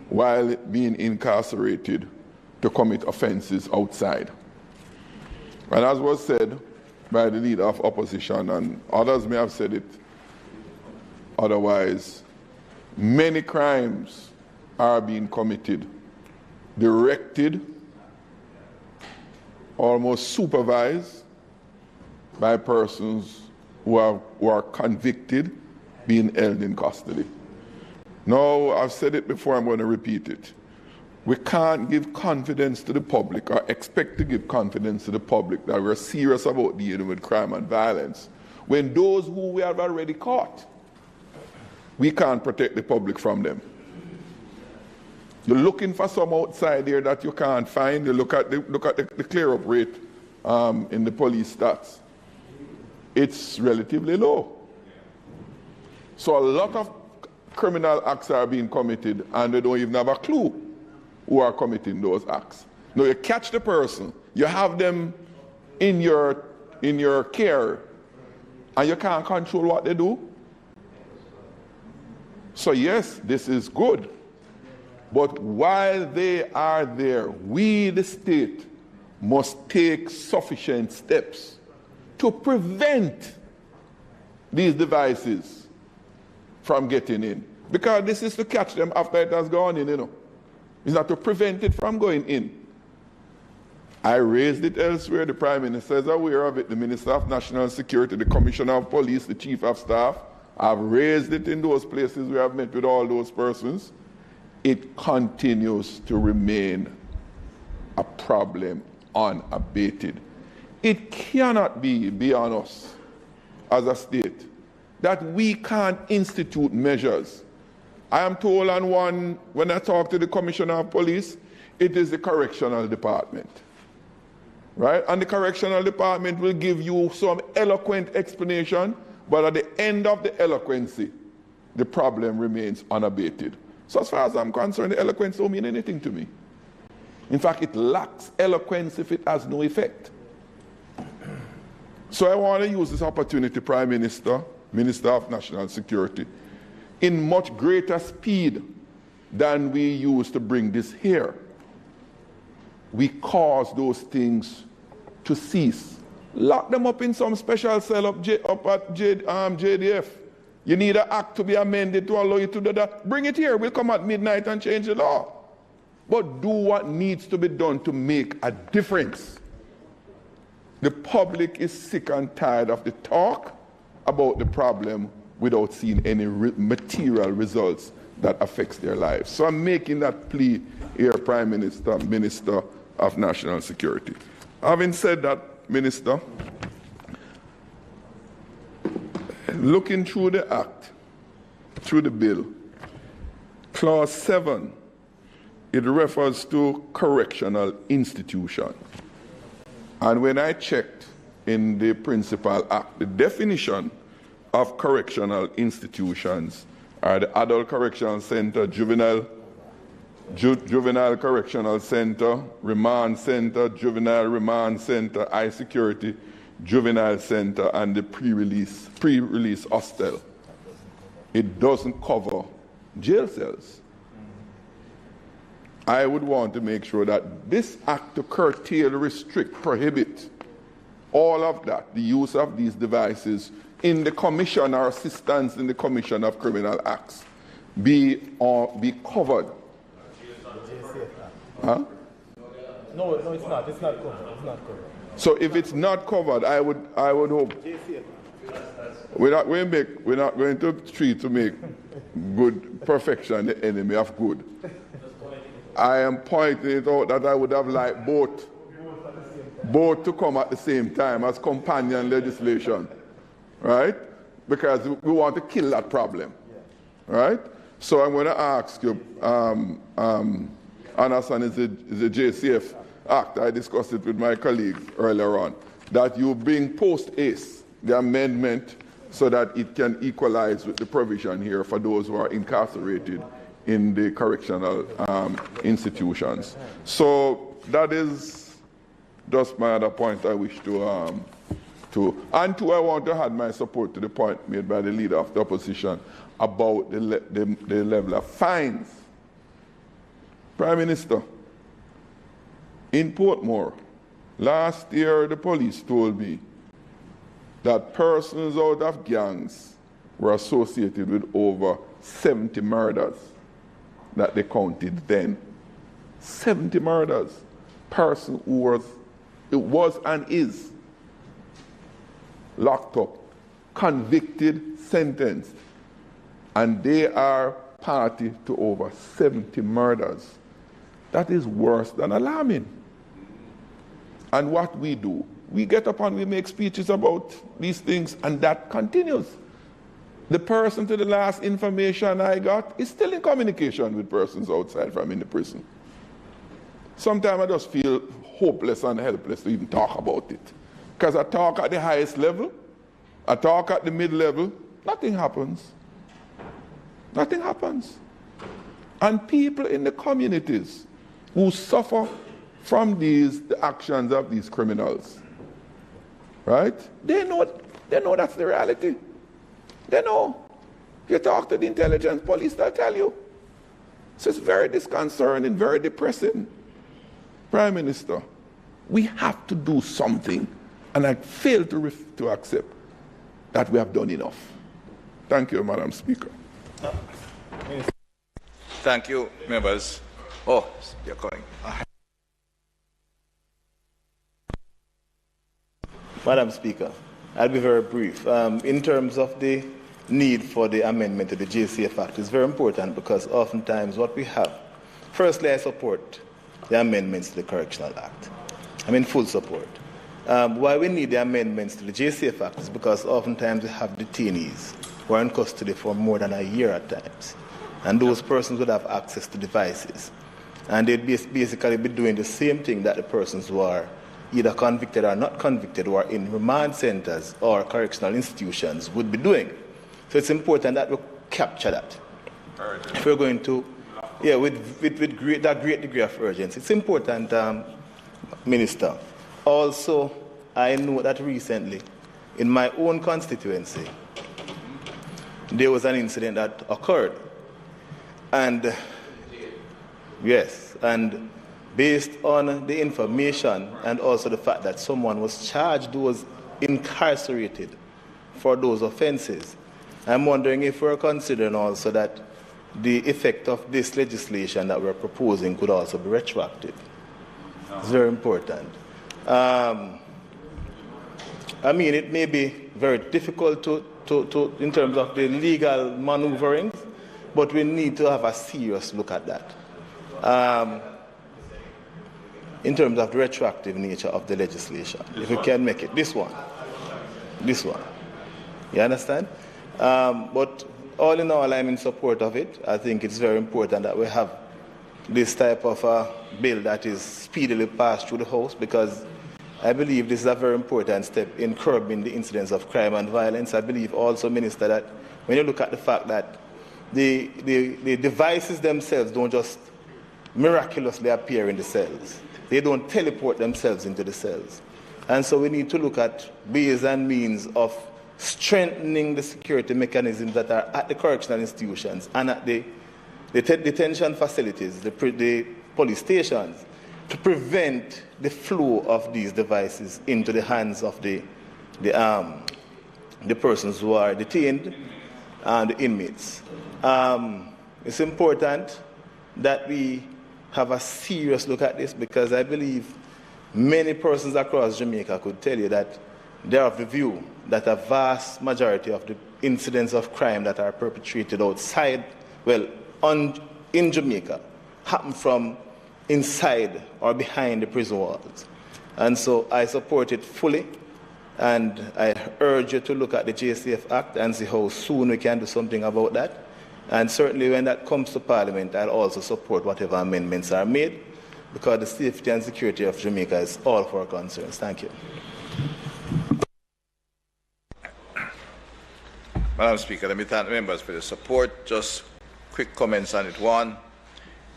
while being incarcerated to commit offenses outside. And as was said by the leader of opposition, and others may have said it otherwise, many crimes are being committed, directed, almost supervised by persons who are convicted, being held in custody. Now, I've said it before, I'm going to repeat it. We can't give confidence to the public or expect to give confidence to the public that we're serious about dealing with crime and violence when those who we have already caught, we can't protect the public from them. You're looking for some outside here that you can't find. You look at the clear-up rate in the police stats. It's relatively low. So a lot of criminal acts are being committed and they don't even have a clue who are committing those acts. Now you catch the person, you have them in your care, and you can't control what they do. So yes, this is good. But while they are there, we, the state, must take sufficient steps to prevent these devices from getting in. Because this is to catch them after it has gone in, you know. It's not to prevent it from going in. I raised it elsewhere. The Prime Minister is aware of it. The Minister of National Security, the Commissioner of Police, the Chief of Staff. I've raised it in those places where I've met with all those persons. It continues to remain a problem unabated. It cannot be beyond us as a state that we can't institute measures. I am told on one, when I talk to the Commissioner of Police, it is the Correctional Department. Right? And the Correctional Department will give you some eloquent explanation, but at the end of the eloquency, the problem remains unabated. So as far as I'm concerned, the eloquence don't mean anything to me. In fact, it lacks eloquence if it has no effect. So I want to use this opportunity, Prime Minister, Minister of National Security, in much greater speed than we used to bring this here. We cause those things to cease. Lock them up in some special cell up at JDF. You need an act to be amended to allow you to do that. Bring it here. We'll come at midnight and change the law. But do what needs to be done to make a difference. The public is sick and tired of the talk about the problem without seeing any material results that affects their lives. So I'm making that plea here, Prime Minister, Minister of National Security. Having said that, Minister, looking through the act, through the bill, clause 7, it refers to correctional institution. And when I checked in the principal act, the definition of correctional institutions are the Adult Correctional Center, Juvenile Correctional Center, Remand Center, Juvenile Remand Center, High Security Juvenile Center, and the pre-release hostel. it doesn't cover jail cells. I would want to make sure that this act to curtail, restrict, prohibit all of that, the use of these devices in the commission or assistance in the commission of criminal acts, be covered. Huh? No, it's not. It's not covered. It's not covered. So if it's not covered, I would hope we're not going to treat to make good perfection the enemy of good. I am pointing it out that I would have liked both to come at the same time as companion legislation, right? Because we want to kill that problem, right? So I'm going to ask you, Anderson is a JCF Act. I discussed it with my colleagues earlier on, that you bring post-ACE the amendment so that it can equalize with the provision here for those who are incarcerated in the correctional institutions. So that is just my other point I wish to I want to add my support to the point made by the leader of the opposition about the level of fines. Prime Minister, in Portmore, last year the police told me that persons out of gangs were associated with over 70 murders that they counted then. 70 murders. Person who was and is locked up, convicted, sentenced, and they are party to over 70 murders. That is worse than alarming. And what we do, we get up and we make speeches about these things, and that continues. The person, to the last information I got, is still in communication with persons outside from in the prison. Sometimes I just feel hopeless and helpless to even talk about it. Because I talk at the highest level, I talk at the mid-level, nothing happens. Nothing happens. And people in the communities who suffer from the actions of these criminals, right? They know that's the reality. They know. You talk to the intelligence police, they'll tell you. So it's very disconcerting, very depressing. Prime Minister, we have to do something, and I fail to accept that we have done enough. Thank you, Madam Speaker. Thank you, members. Oh, you're calling. Madam Speaker, I'll be very brief. In terms of the need for the amendment to the JCF Act, it's very important because oftentimes what we have, firstly, I support the amendments to the Correctional Act. I'm in full support. Why we need the amendments to the JCF Act is because oftentimes we have detainees who are in custody for more than a year at times. And those persons would have access to devices. And they'd basically be doing the same thing that the persons who are either convicted or not convicted, who are in remand centers or correctional institutions would be doing. So it's important that we capture that. If we're going to, with that great degree of urgency. It's important, Minister. Also, I know that recently, in my own constituency, there was an incident that occurred. And yes, and based on the information and also the fact that someone was charged who was incarcerated for those offenses, I'm wondering if we're considering also that the effect of this legislation that we're proposing could also be retroactive. It's very important. I mean, it may be very difficult to in terms of the legal maneuverings, but we need to have a serious look at that. In terms of the retroactive nature of the legislation, if we can make it this one. You understand? But all in all, I'm in support of it. I think it's very important that we have this type of bill that is speedily passed through the House, because I believe this is a very important step in curbing the incidence of crime and violence. I believe also, Minister, that when you look at the fact that the devices themselves don't just miraculously appear in the cells. They don't teleport themselves into the cells. And so we need to look at ways and means of strengthening the security mechanisms that are at the correctional institutions and at the detention facilities, the police stations, to prevent the flow of these devices into the hands of the persons who are detained and the inmates. It's important that we have a serious look at this, because I believe many persons across Jamaica could tell you that they are of the view that a vast majority of the incidents of crime that are perpetrated outside, in Jamaica, happen from inside or behind the prison walls. And so I support it fully, and I urge you to look at the JISTV Act and see how soon we can do something about that. And certainly when that comes to Parliament, I'll also support whatever amendments are made, because the safety and security of Jamaica is all of our concerns. Thank you. Madam Speaker, let me thank the members for the support. Just quick comments on it. One,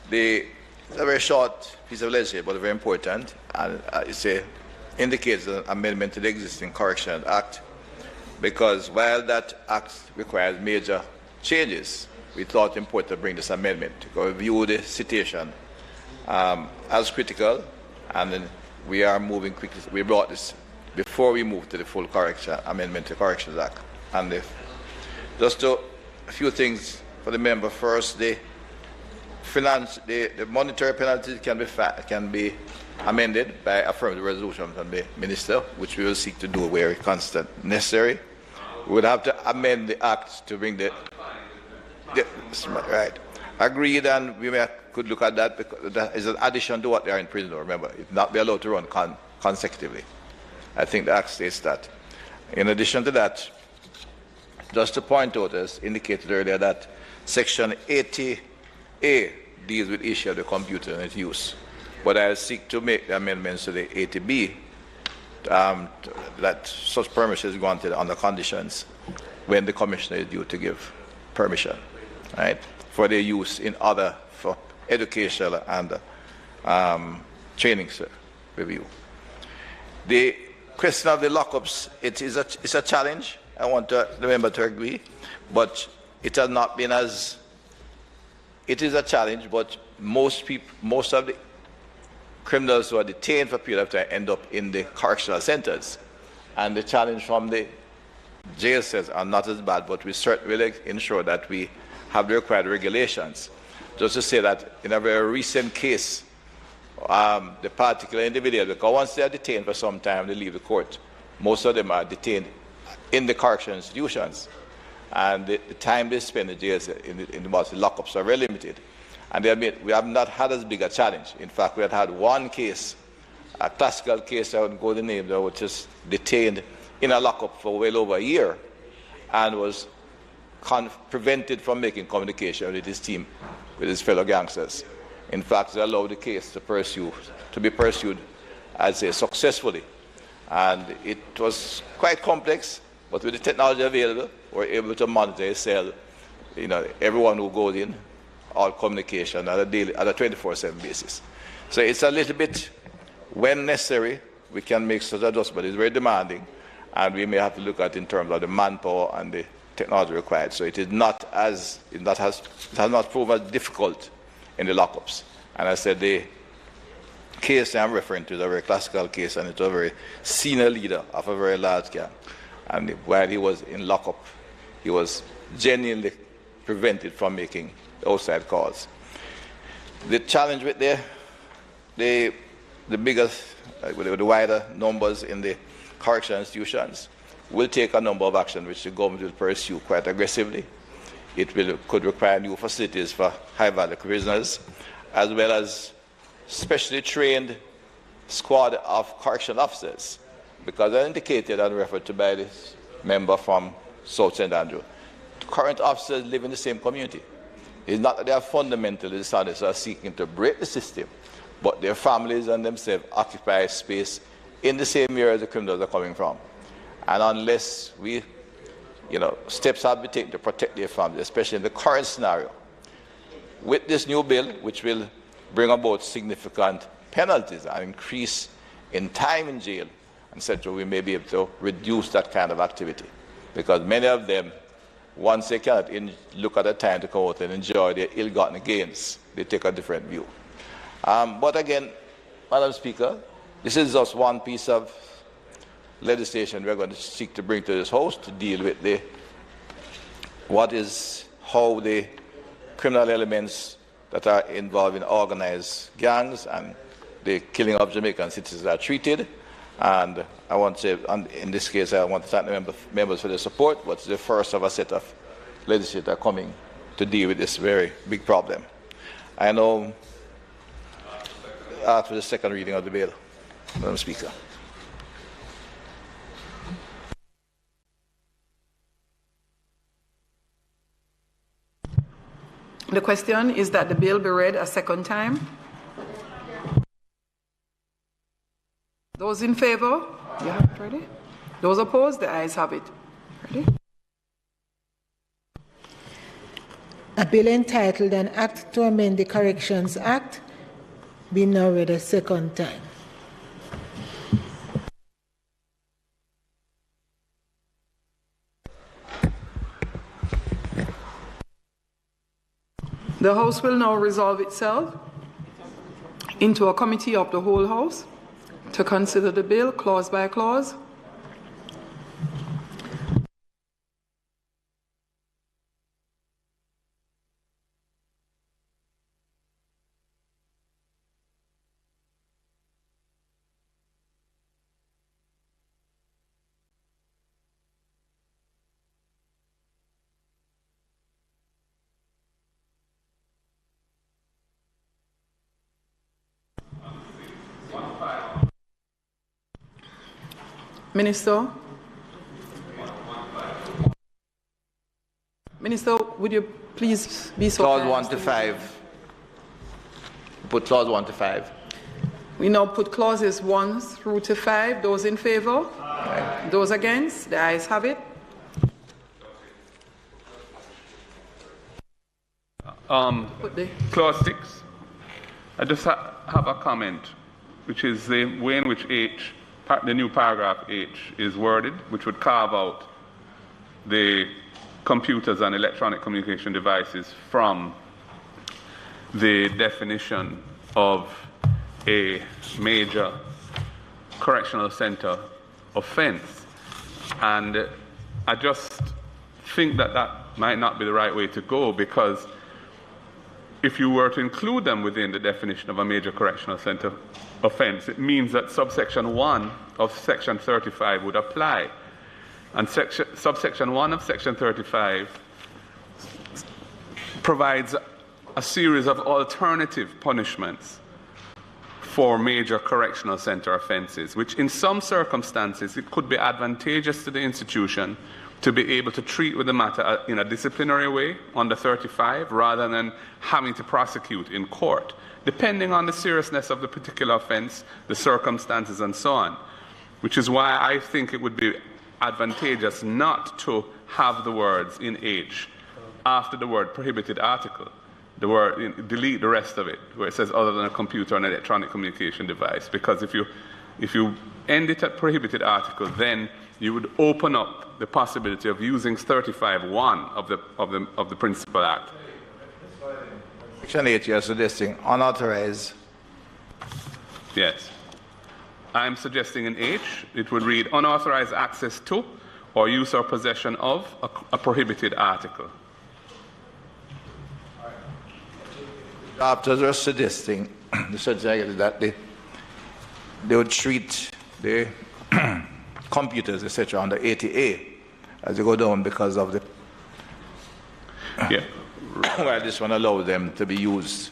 it's a very short piece of legislation, but very important, and it indicates an amendment to the existing Correctional Act, because while that act requires major changes, we thought it important to bring this amendment to review the situation as critical, and then we are moving quickly. We brought this before we moved to the full amendment to the Corrections Act. And just a few things for the member. First, the monetary penalties can be amended by affirmative resolution from the Minister, which we will seek to do where constant necessary. We would have to amend the Act to bring right. Agreed, and we could look at that, because that is an addition to what they are in prison. Remember, it will not be allowed to run consecutively. I think the Act states that. In addition to that, just to point out, as indicated earlier, that Section 80A deals with the issue of the computer and its use. But I seek to make the amendments to the 80B that such permission is granted under conditions when the Commissioner is due to give permission, right, for their use in other, for educational and training review. The question of the lockups, it's a challenge. I want the member to agree, but it has not been as, it is a challenge, but most of the criminals who are detained for a period of time end up in the correctional centers. And the challenge from the jail cells are not as bad, but we certainly will ensure that we have the required regulations. Just to say that in a very recent case, the particular individual, because once they are detained for some time, they leave the court. Most of them are detained in the correctional institutions, and the time they spend in jails in the lockups are very limited. And we have not had as big a challenge. In fact, we had one case, a classical case, I wouldn't go the name, that was just detained in a lockup for well over a year and was prevented from making communication with his team, with his fellow gangsters. In fact, they allowed the case to be pursued, I'd say, successfully. And it was quite complex, but with the technology available, we're able to monitor a cell, everyone who goes in, all communication at a 24/7 basis. So it's a little bit, when necessary, we can make such adjustments. It's very demanding, and we may have to look at in terms of the manpower and the technology required. So it is not as, it has not proven as difficult in the lockups. And I said the case I'm referring to is a very classical case, and it's a very senior leader of a very large gang. And while he was in lockup, he was genuinely prevented from making outside calls. The challenge with the biggest, with the wider numbers in the correctional institutions, will take a number of actions which the government will pursue quite aggressively. It could require new facilities for high-value prisoners, as well as specially trained squad of correctional officers, because as indicated and referred to by this member from South St. Andrew, the current officers live in the same community. It's not that they are fundamentally dishonest or seeking to break the system, but their families and themselves occupy space in the same area the criminals are coming from. And unless steps have been taken to protect their families, especially in the current scenario, with this new bill, which will bring about significant penalties and increase in time in jail, etc., we may be able to reduce that kind of activity. because many of them, once they cannot look at the time to come out and enjoy their ill-gotten gains, they take a different view. But again, Madam Speaker, this is just one piece of legislation we're going to seek to bring to this House to deal with how the criminal elements that are involved in organized gangs and the killing of Jamaican citizens are treated. And I want to say, in this case, I want to thank the members for their support, but it's the first of a set of legislators coming to deal with this very big problem. I know after the second reading of the bill, Madam Speaker. The question is that the bill be read a second time. Those in favor? You have it ready? Those opposed? The ayes have it. Ready? A bill entitled An Act to Amend the Corrections Act be now read a second time. The House will now resolve itself into a committee of the whole House to consider the bill clause by clause. Minister? Minister, would you please be so Clause kind? 1 to 5. Put clause 1 to 5. We now put clauses 1 through to 5. Those in favor? Aye. Those against? The ayes have it. Clause 6. I just have a comment, which is the way in which the new paragraph H is worded, which would carve out the computers and electronic communication devices from the definition of a major correctional center offense. And I just think that that might not be the right way to go, because if you were to include them within the definition of a major correctional center offense, it means that subsection 1 of section 35 would apply. And subsection 1 of section 35 provides a series of alternative punishments for major correctional center offenses, which in some circumstances it could be advantageous to the institution to be able to treat with the matter in a disciplinary way under 35 rather than having to prosecute in court, depending on the seriousness of the particular offense, the circumstances, and so on. Which is why I think it would be advantageous not to have the words in H after the word prohibited article. The word, delete the rest of it, where it says other than a computer or an electronic communication device. Because if you end it at prohibited article, then you would open up the possibility of using 35(1) of the Principal Act. Section 8, you are suggesting unauthorized. Yes. I'm suggesting in H, it would read unauthorized access to or use or possession of a prohibited article. Doctors are suggesting that they would treat the computers, etc., under 80A as they go down because of the. Yeah. Well, this one allows them to be used.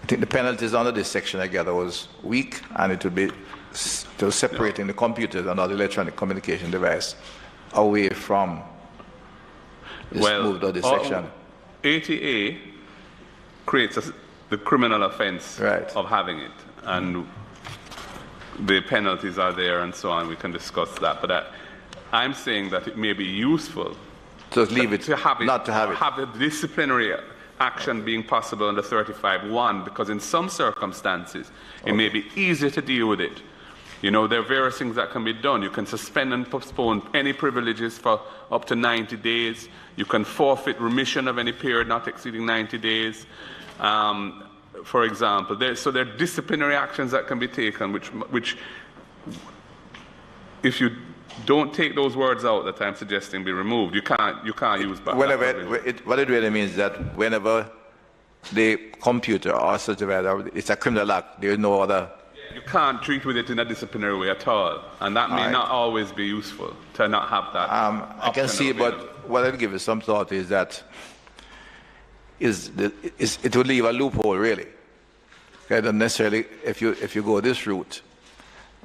I think the penalties under this section I gather was weak, and it would be still separating the computers and other electronic communication device away from this moved of this section. 80A creates the criminal offense of having it, and the penalties are there and so on. We can discuss that, but I'm saying that it may be useful to leave it, to have it, not to have it. Have the disciplinary action being possible under 35(1), because in some circumstances it may be easier to deal with it You know, there are various things that can be done. You can suspend and postpone any privileges for up to 90 days. You can forfeit remission of any period not exceeding 90 days. For example, there are disciplinary actions that can be taken, which if you don't take those words out that I'm suggesting be removed, you can't use back. What it really means is that whenever the computer or such it's a criminal act, there is no other. You can't treat with it in a disciplinary way at all, and that may not always be useful to not have that. I can see, but what I'll give you some thought is that it would leave a loophole, really. Okay, not necessarily if you go this route.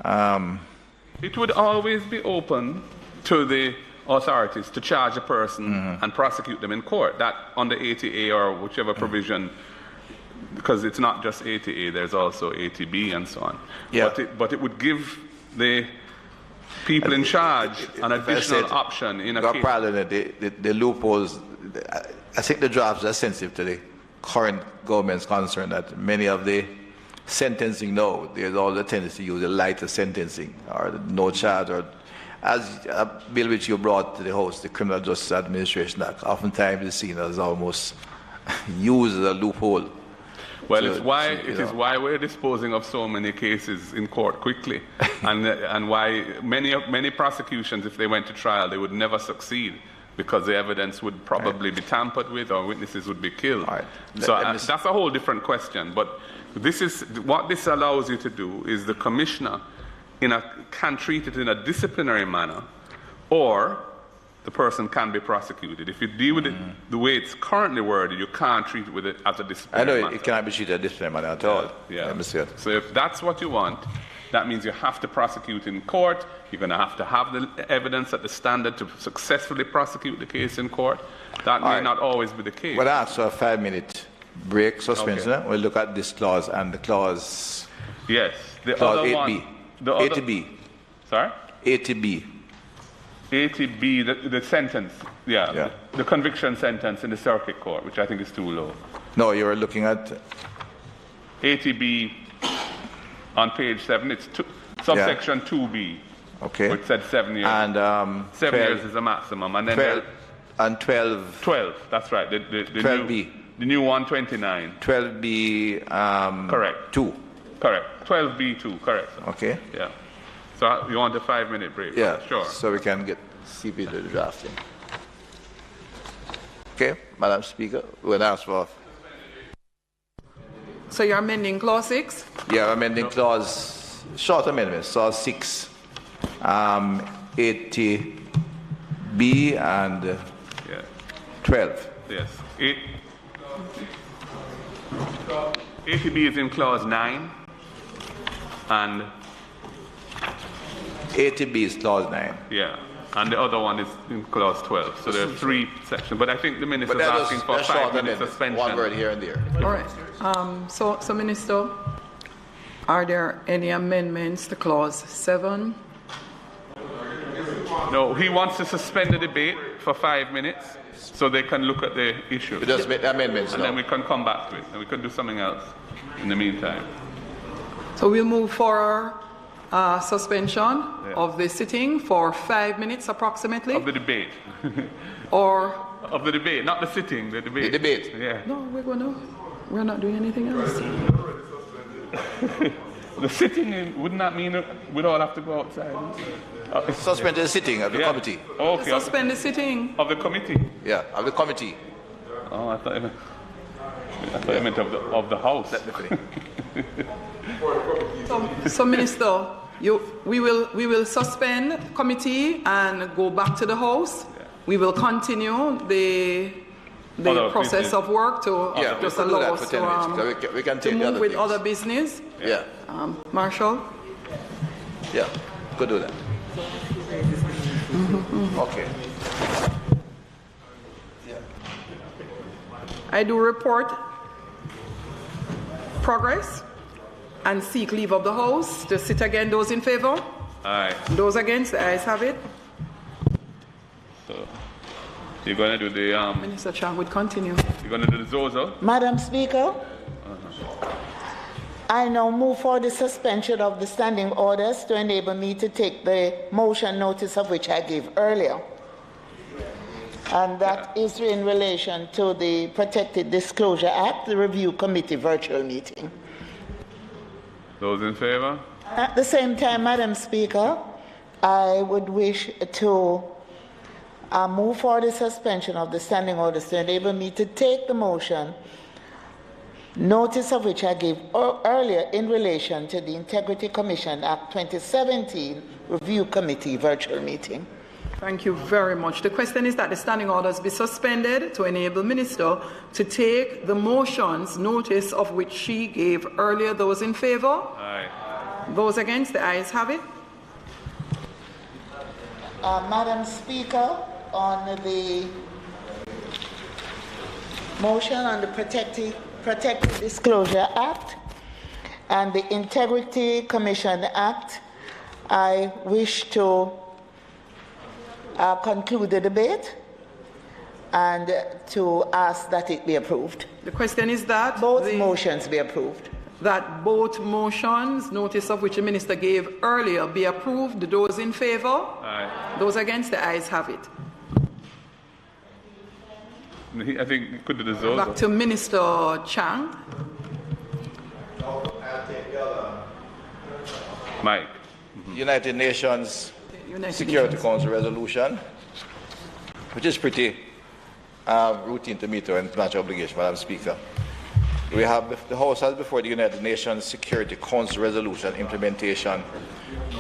It would always be open to the authorities to charge a person and prosecute them in court. That under 80A or whichever provision, because it's not just 80A, there's also 80B and so on. Yeah. But it would give the people in charge an additional option in a case. The loopholes, I think the drafts are sensitive to the current government's concern that many of the sentencing now, there's all the tendency to use a lighter sentencing or no charge, or as a bill which you brought to the House, the Criminal Justice Administration Act, oftentimes is seen as almost used as a loophole. Well, it is why we're disposing of so many cases in court quickly, and why many prosecutions, if they went to trial, they would never succeed, because the evidence would probably be tampered with or witnesses would be killed. So that's a whole different question. But what this allows you to do is the commissioner can treat it in a disciplinary manner, or the person can be prosecuted. If you deal with it the way it's currently worded, you can't treat it with it as a disciplinary matter. It cannot be treated as a disciplinary manner at all. Yeah. So if that's what you want, that means you have to prosecute in court. You're going to have the evidence at the standard to successfully prosecute the case in court. That may not always be the case. Well, ask for a 5-minute break, suspension. Okay. We'll look at this clause and the clause. Yes. The clause other 8B. one. The 80B. Sorry? 80B. 80B, the sentence. Yeah. The conviction sentence in the circuit court, which I think is too low. No, you're looking at 80B on page 7. It's subsection 2B. Okay. Which said 7 years. And 7 years is the maximum. And then 12 and 12. 12. That's right. The 12B. The new 129. 12B. Correct. 2. Correct. 12B2. Correct. Okay. Yeah. So you want a 5-minute break? Yeah. Sure. So we can get CP to the drafting. Okay, Madam Speaker, we'll ask for. So you're amending clause 6? Yeah, amending clause, short amendments, clause 6, 80B and 12. Yes. 80B is in clause 9 and 80B is clause 9. Yeah. And the other one is in clause 12. So there are 3 sections. But I think the minister is asking for a 5-minute suspension. One word here and there. All right. So Minister, are there any amendments to clause 7? No, he wants to suspend the debate for 5 minutes so they can look at the issue. We just make the amendments and then we can come back to it. And we can do something else in the meantime. So we'll move for suspension of the sitting for 5 minutes approximately? Of the debate. Or? Of the debate, not the sitting, the debate. The debate. Yeah. No, we're not doing anything else. The sitting would not mean we'd all have to go outside. Suspend the sitting of the committee. Okay. Suspend the sitting. Of the committee? Yeah, of the committee. Oh, I thought you meant of the House. So Minister, we will suspend committee and go back to the House. Yeah. We will continue the process of work to just allow us to move with other business. Yeah. Marshall? Yeah, could do that. Okay. Yeah. I do report progress and seek leave of the House. To sit again, those in favor? Aye. Those against, the ayes have it. So, you're going to do the... Minister Chang would continue. You're going to do the Zozo? Madam Speaker, I now move for the suspension of the standing orders to enable me to take the motion notice of which I gave earlier. And that is in relation to the Protected Disclosure Act, the Review Committee virtual meeting. Those in favor? At the same time, Madam Speaker, I would wish to move for the suspension of the standing orders to enable me to take the motion, notice of which I gave earlier in relation to the Integrity Commission Act 2017 Review Committee virtual meeting. Thank you very much. The question is that the standing orders be suspended to enable Minister to take the motions, notice of which she gave earlier. Those in favour? Aye. Those against? The ayes have it. Madam Speaker, on the motion on the Protected Disclosure Act and the Integrity Commission Act, I wish to conclude the debate and to ask that it be approved. The question is that both motions be approved. That both motions, notice of which the Minister gave earlier, be approved. Those in favour? Aye. Those against? The ayes have it. I think you could do the Back to Minister Chang. Mike. United Nations Security Council resolution, which is pretty routine to meet our international obligation, Madam Speaker. We have the House has before the United Nations Security Council resolution implementation,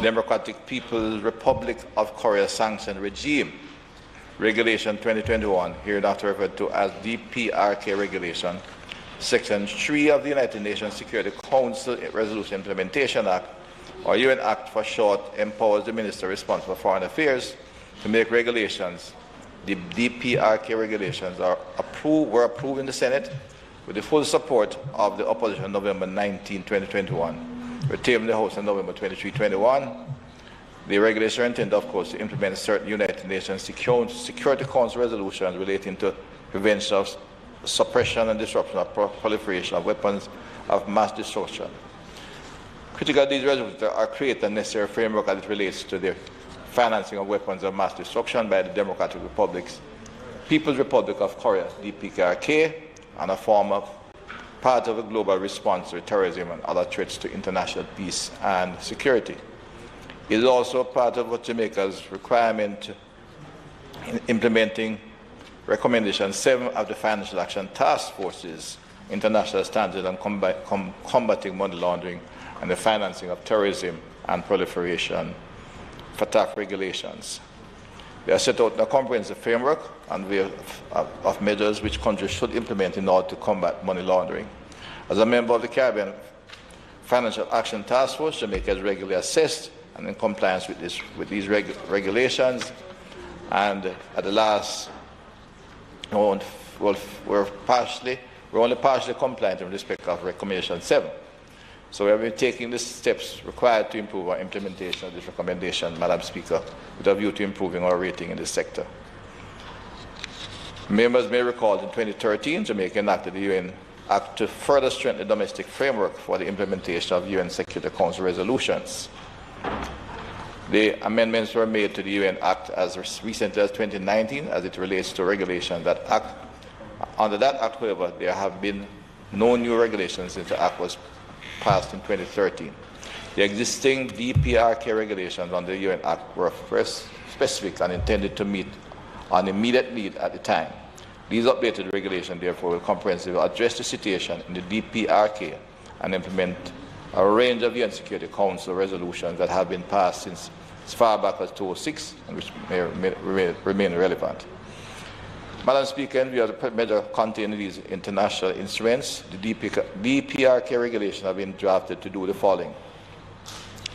Democratic People's Republic of Korea sanction regime, Regulation 2021, hereinafter referred to as DPRK Regulation, Section 3 of the United Nations Security Council Resolution Implementation Act, or UN Act for short, empowers the Minister responsible for Foreign Affairs to make regulations. The DPRK regulations were approved in the Senate with the full support of the opposition on November 19, 2021, retained in the House on November 23, 2021. The regulations are intended, of course, to implement certain United Nations Security Council resolutions relating to prevention of suppression and disruption of proliferation of weapons of mass destruction. Critical of these resolutions are create a necessary framework as it relates to the financing of weapons of mass destruction by the Democratic People's Republic of Korea, DPRK, and a form of part of a global response to terrorism and other threats to international peace and security. It is also part of Jamaica's requirement in implementing Recommendation 7 of the Financial Action Task Force's International Standards on Combating Money Laundering and the Financing of Terrorism and Proliferation FATF regulations. They are set out in a comprehensive framework of measures which countries should implement in order to combat money laundering. As a member of the Caribbean Financial Action Task Force, Jamaica is regularly assessed and in compliance with these regulations. And at the last, we're only partially compliant in respect of Recommendation 7. So we have been taking the steps required to improve our implementation of this recommendation, Madam Speaker, with a view to improving our rating in this sector. Members may recall in 2013, Jamaica enacted the UN Act to further strengthen the domestic framework for the implementation of UN Security Council resolutions. The amendments were made to the UN Act as recently as 2019 as it relates to regulation that act. Under that Act, however, there have been no new regulations since the Act was passed in 2013. The existing DPRK regulations under the UN Act were first specific and intended to meet an immediate need at the time. These updated regulations, therefore, will comprehensively address the situation in the DPRK and implement a range of UN Security Council resolutions that have been passed since as far back as 2006 and which may remain relevant. Madam Speaker, in view of the measure contained in these international instruments, the DPRK regulations have been drafted to do the following.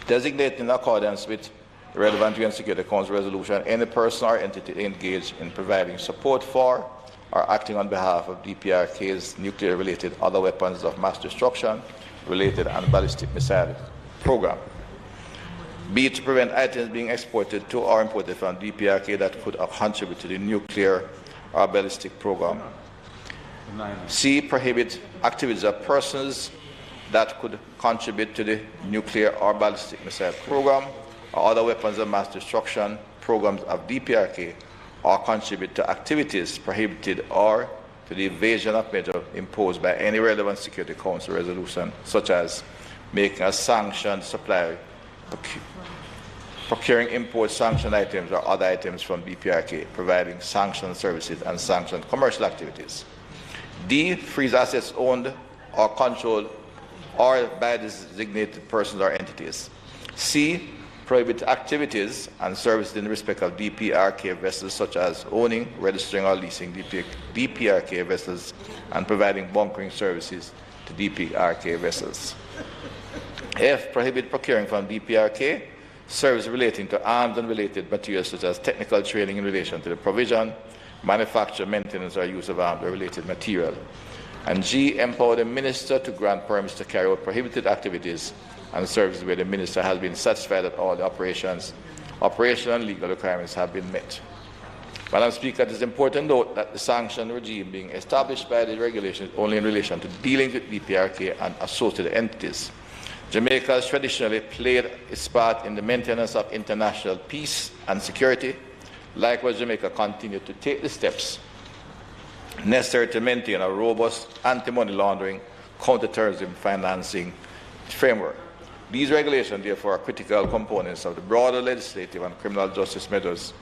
Designate in accordance with the relevant UN Security Council resolution any person or entity engaged in providing support for or acting on behalf of DPRK's nuclear-related other weapons of mass destruction related and ballistic missile program. B, to prevent items being exported to or imported from DPRK that could contribute to the nuclear or ballistic program. C, prohibit activities of persons that could contribute to the nuclear or ballistic missile program or other weapons of mass destruction programs of DPRK, or contribute to activities prohibited or to the evasion of measure imposed by any relevant Security Council resolution, such as making a sanctioned supplier, procuring import sanctioned items or other items from DPRK, providing sanctioned services and sanctioned commercial activities. D, freeze assets owned or controlled or by designated persons or entities. C, prohibit activities and services in respect of DPRK vessels, such as owning, registering or leasing DPRK vessels and providing bunkering services to DPRK vessels. F, prohibit procuring from DPRK services relating to arms and related materials, such as technical training in relation to the provision, manufacture, maintenance or use of arms or related material. And G, empower the minister to grant permits to carry out prohibited activities and services where the minister has been satisfied that all the operational and legal requirements have been met. Madam Speaker, it is important to note that the sanction regime being established by the regulation is only in relation to dealing with DPRK and associated entities. Jamaica has traditionally played its part in the maintenance of international peace and security. Likewise, Jamaica continued to take the steps necessary to maintain a robust anti-money laundering, counter-terrorism financing framework. These regulations, therefore, are critical components of the broader legislative and criminal justice measures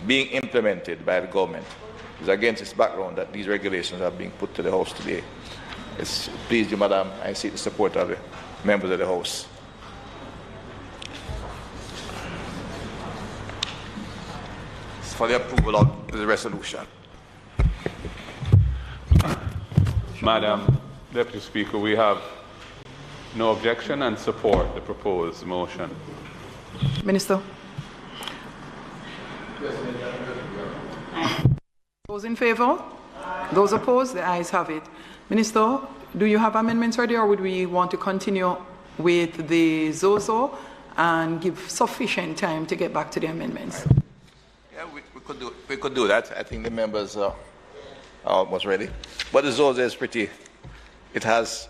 being implemented by the government. It is against this background that these regulations are being put to the House today. It's pleased you, Madam, I seek the support of the members of the House. For the approval of the resolution. Madam Deputy Speaker, we have no objection and support the proposed motion. Minister. Those in favour? Those opposed? The ayes have it. Minister, do you have amendments ready, or would we want to continue with the Zozo and give sufficient time to get back to the amendments? Yeah, we could do that. I think the members are almost ready. But the Zozo is pretty, it has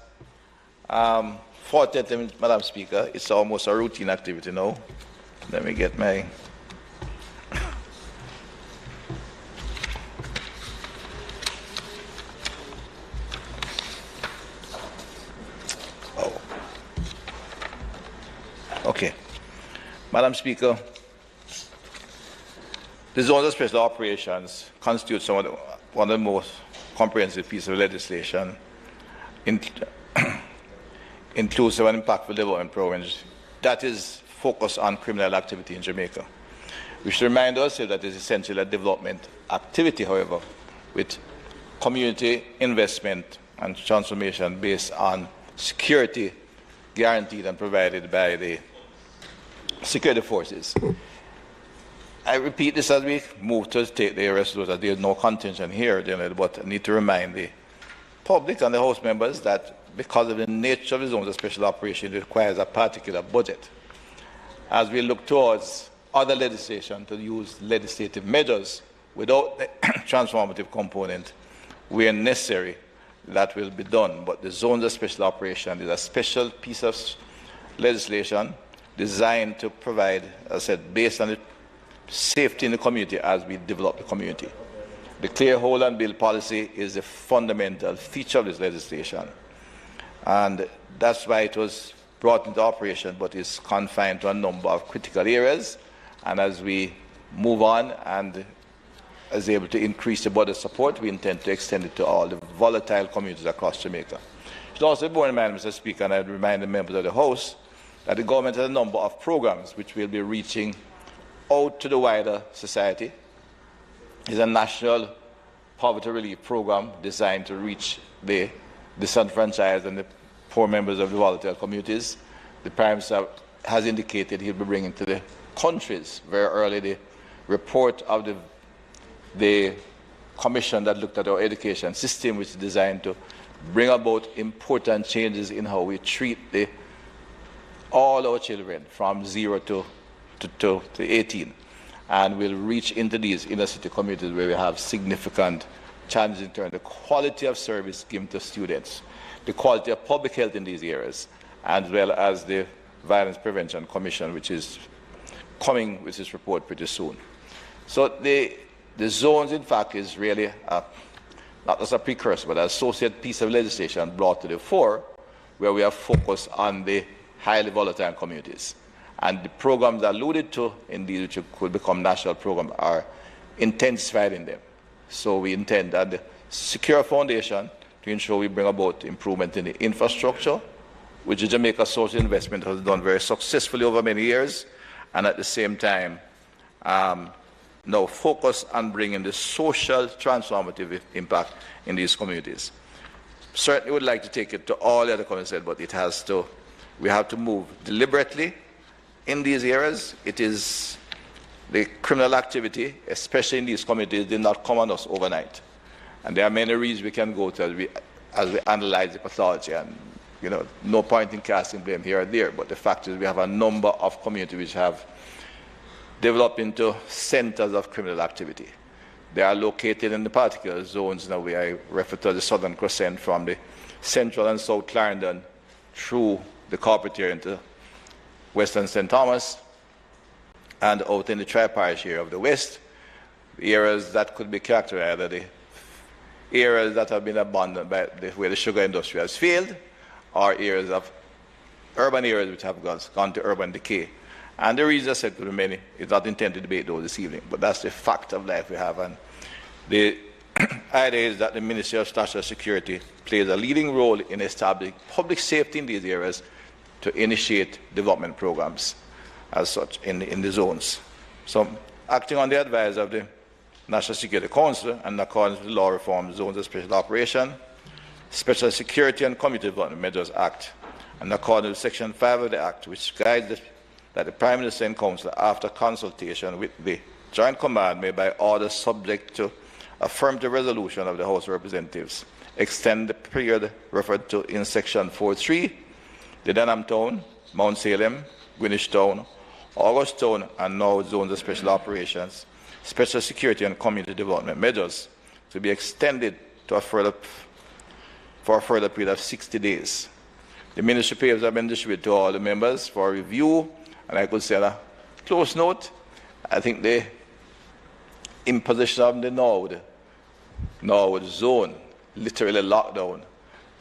40 attempts, Madam Speaker. It's almost a routine activity now. Let me get my... Okay. Madam Speaker, the zones of special operations constitute one of the most comprehensive pieces of legislation, inclusive and impactful development programs that is focused on criminal activity in Jamaica. We should remind ourselves that it is essentially a development activity, however, with community investment and transformation based on security guaranteed and provided by the security forces. I repeat this as we move to take the resolution. There is no contention here, but I need to remind the public and the House members that because of the nature of the zones of special operation, it requires a particular budget. As we look towards other legislation to use legislative measures without the transformative component, where necessary, that will be done. But the zones of special operation is a special piece of legislation designed to provide, as I said, based on the safety in the community as we develop the community. The clear hold and build policy is a fundamental feature of this legislation. And that's why it was brought into operation, but is confined to a number of critical areas. And as we move on and is able to increase the budget support, we intend to extend it to all the volatile communities across Jamaica. It should also be borne in mind, Mr. Speaker, and I remind the members of the House that the government has a number of programs which will be reaching out to the wider society. It's a national poverty relief program designed to reach the disenfranchised and the poor members of the volatile communities. The Prime Minister has indicated he'll be bringing to the countries very early the report of the commission that looked at our education system, which is designed to bring about important changes in how we treat all our children from 0 to 18, and will reach into these inner city communities where we have significant challenges in terms of the quality of service given to students. the quality of public health in these areas, as well as the Violence Prevention Commission, which is coming with its report pretty soon. So the zones, in fact, is really not as a precursor, but an associate piece of legislation brought to the fore, where we have focused on the highly volatile communities. And the programs alluded to in these, which could become national programs, are intensified in them. So we intend at the secure foundation to ensure we bring about improvement in the infrastructure, which the Jamaica Social Investment has done very successfully over many years, and at the same time now focus on bringing the social transformative impact in these communities. Certainly would like to take it to all the other communities, but we have to move deliberately in these areas. It is the criminal activity, especially in these communities, did not come on us overnight. And there are many reasons we can go to as we analyze the pathology, and no point in casting blame here or there, but the fact is we have a number of communities which have developed into centers of criminal activity. They are located in the particular zones now where I refer to the Southern Crescent from the Central and South Clarendon through the corporate area into Western St. Thomas and out in the tri-parish area of the West, the areas that could be characterized as the areas that have been abandoned by where the sugar industry has failed, or areas of urban areas which have gone to urban decay. And the reason I said to the many is not intended to debate those this evening, but that's the fact of life we have. And the idea is that the Ministry of National Security plays a leading role in establishing public safety in these areas to initiate development programs as such in the zones. So acting on the advice of the National Security Council and in accordance with the law reform zones of special operation, Special Security and Community Development Measures Act, and according to Section 5 of the Act, which guides that the Prime Minister and Council, after consultation with the Joint Command, may by order subject to affirmative resolution of the House of Representatives, extend the period referred to in Section 4.3, the Denham Town, Mount Salem, Greenwich Town, August Town, and now zones of special operations, special security and community development measures to be extended to for a further period of 60 days. The ministry papers have been distributed to all the members for review, and I could say on a close note, I think the imposition of the Norwood zone literally locked down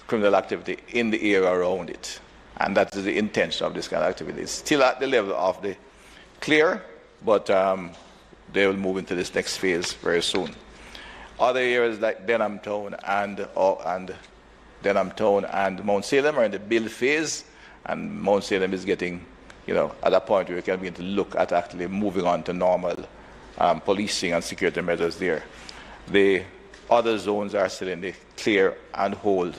criminal activity in the area around it. And that is the intention of this kind of activity. It's still at the level of the clear, but they will move into this next phase very soon. Other areas like Denham Town and Mount Salem are in the build phase, and Mount Salem is getting, at a point where we can begin to look at actually moving on to normal policing and security measures there. The other zones are still in the clear and hold,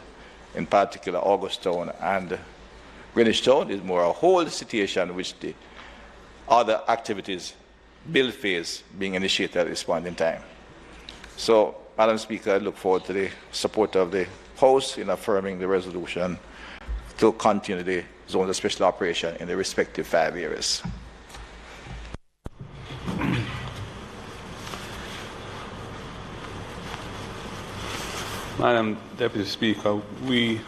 in particular August Town and Greenwich Town is more a hold situation, which the other activities, build phase, being initiated at this point in time. So, Madam Speaker, I look forward to the support of the House in affirming the resolution to continue the zones of special operation in the respective 5 areas. Madam Deputy Speaker, we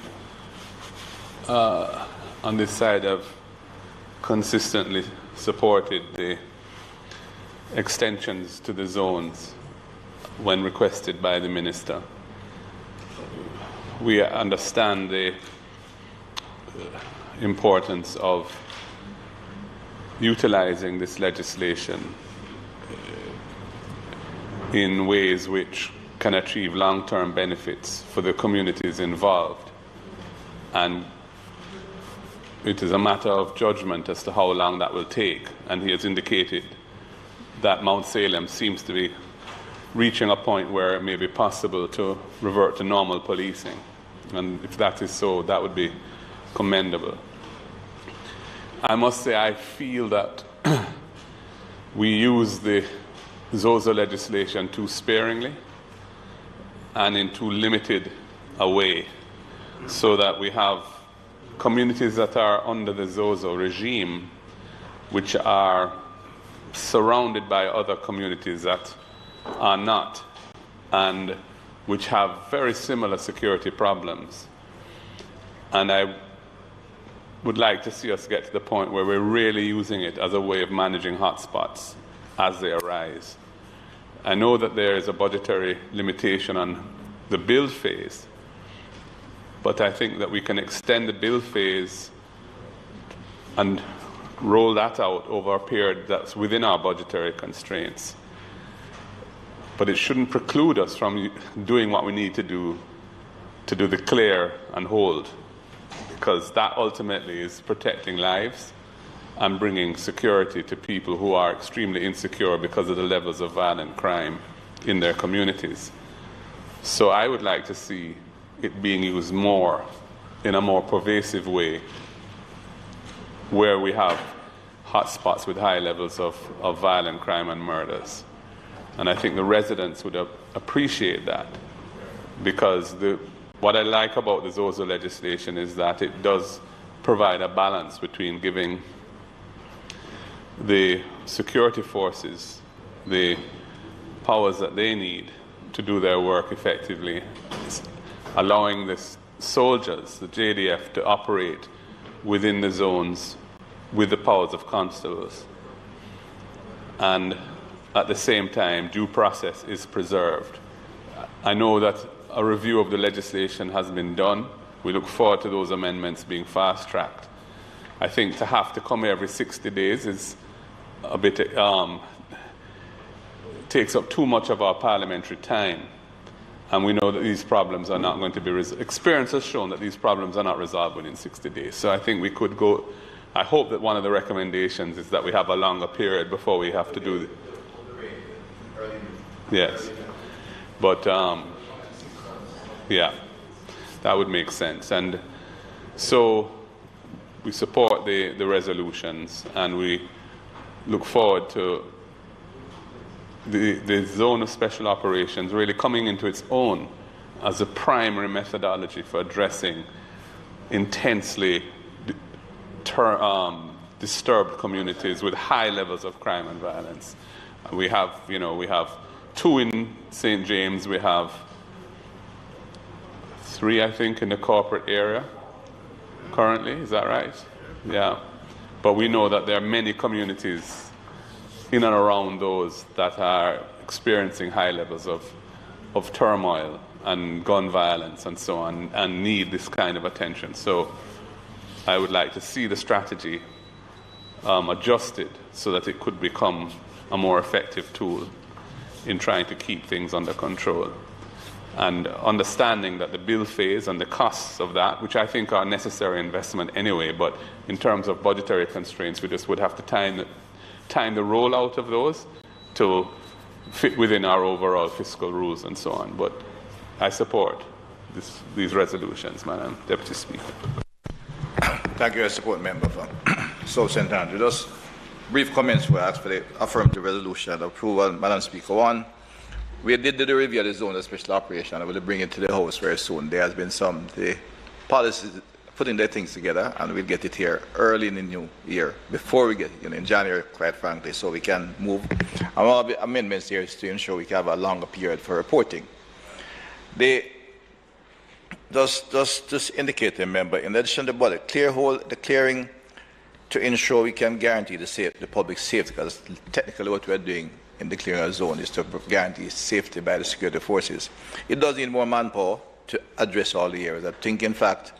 on this side have consistently supported the extensions to the zones when requested by the Minister. We understand the importance of utilizing this legislation in ways which can achieve long-term benefits for the communities involved. And it is a matter of judgment as to how long that will take. And he has indicated that Mount Salem seems to be reaching a point where it may be possible to revert to normal policing. And if that is so, that would be commendable. I must say I feel that we use the ZOZO legislation too sparingly and in too limited a way, so that we have communities that are under the ZOZO regime which are surrounded by other communities that are not, and which have very similar security problems. And I would like to see us get to the point where we're really using it as a way of managing hotspots as they arise. I know that there is a budgetary limitation on the build phase, but I think that we can extend the build phase and roll that out over a period that's within our budgetary constraints. But it shouldn't preclude us from doing what we need to do the clear and hold, because that ultimately is protecting lives and bringing security to people who are extremely insecure because of the levels of violent crime in their communities. So I would like to see it being used more, in a more pervasive way, where we have hotspots with high levels of violent crime and murders. And I think the residents would appreciate that, because what I like about the Zozo legislation is that it does provide a balance between giving the security forces the powers that they need to do their work effectively, allowing the soldiers, the JDF, to operate within the zones with the powers of constables. And at the same time, due process is preserved. I know that a review of the legislation has been done. We look forward to those amendments being fast-tracked. I think to have to come every 60 days is a bit, takes up too much of our parliamentary time. And we know that these problems are not going to be resolved. Experience has shown that these problems are not resolved within 60 days. So I think we could go, I hope that one of the recommendations is that we have a longer period before we have to do it. Yes. But, yeah, that would make sense. And so we support the resolutions, and we look forward to the zone of special operations really coming into its own as a primary methodology for addressing intensely disturbed communities with high levels of crime and violence. We have, we have 2 in St. James, we have 3, I think, in the corporate area currently. Is that right? Yeah. But we know that there are many communities in and around those that are experiencing high levels of turmoil and gun violence and so on, and need this kind of attention. So I would like to see the strategy adjusted so that it could become a more effective tool in trying to keep things under control. And understanding that the build phase and the costs of that, which I think are a necessary investment anyway, but in terms of budgetary constraints, we just would have to time the rollout of those to fit within our overall fiscal rules and so on. But I support these resolutions, Madam Deputy Speaker. Thank you, I support member from South St. Andrew. Just brief comments were asked for the affirmative resolution approval. Madam Speaker, 1, we did the review of the zone of special operation. I will bring it to the House very soon. There has been the policies putting their things together, and we'll get it here early in the new year, before we get in January, quite frankly, so we can move. And one of the amendments here is to ensure we can have a longer period for reporting. Just indicate, remember, in addition to the clearing to ensure we can guarantee the public safety, because technically what we're doing in the clearing zone is to guarantee safety by the security forces. It does need more manpower to address all the areas. I think, in fact,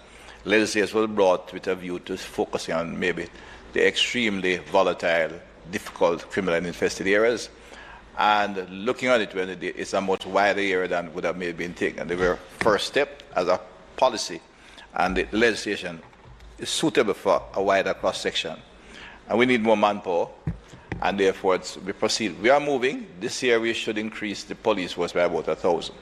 legislation was brought with a view to focusing on maybe the extremely volatile, difficult, criminal and infested areas. And looking at it, when it's a much wider area than would have maybe been taken. The very first step as a policy, and the legislation is suitable for a wider cross-section. And we need more manpower, and therefore we proceed. We are moving. This year we should increase the police force by about 1,000.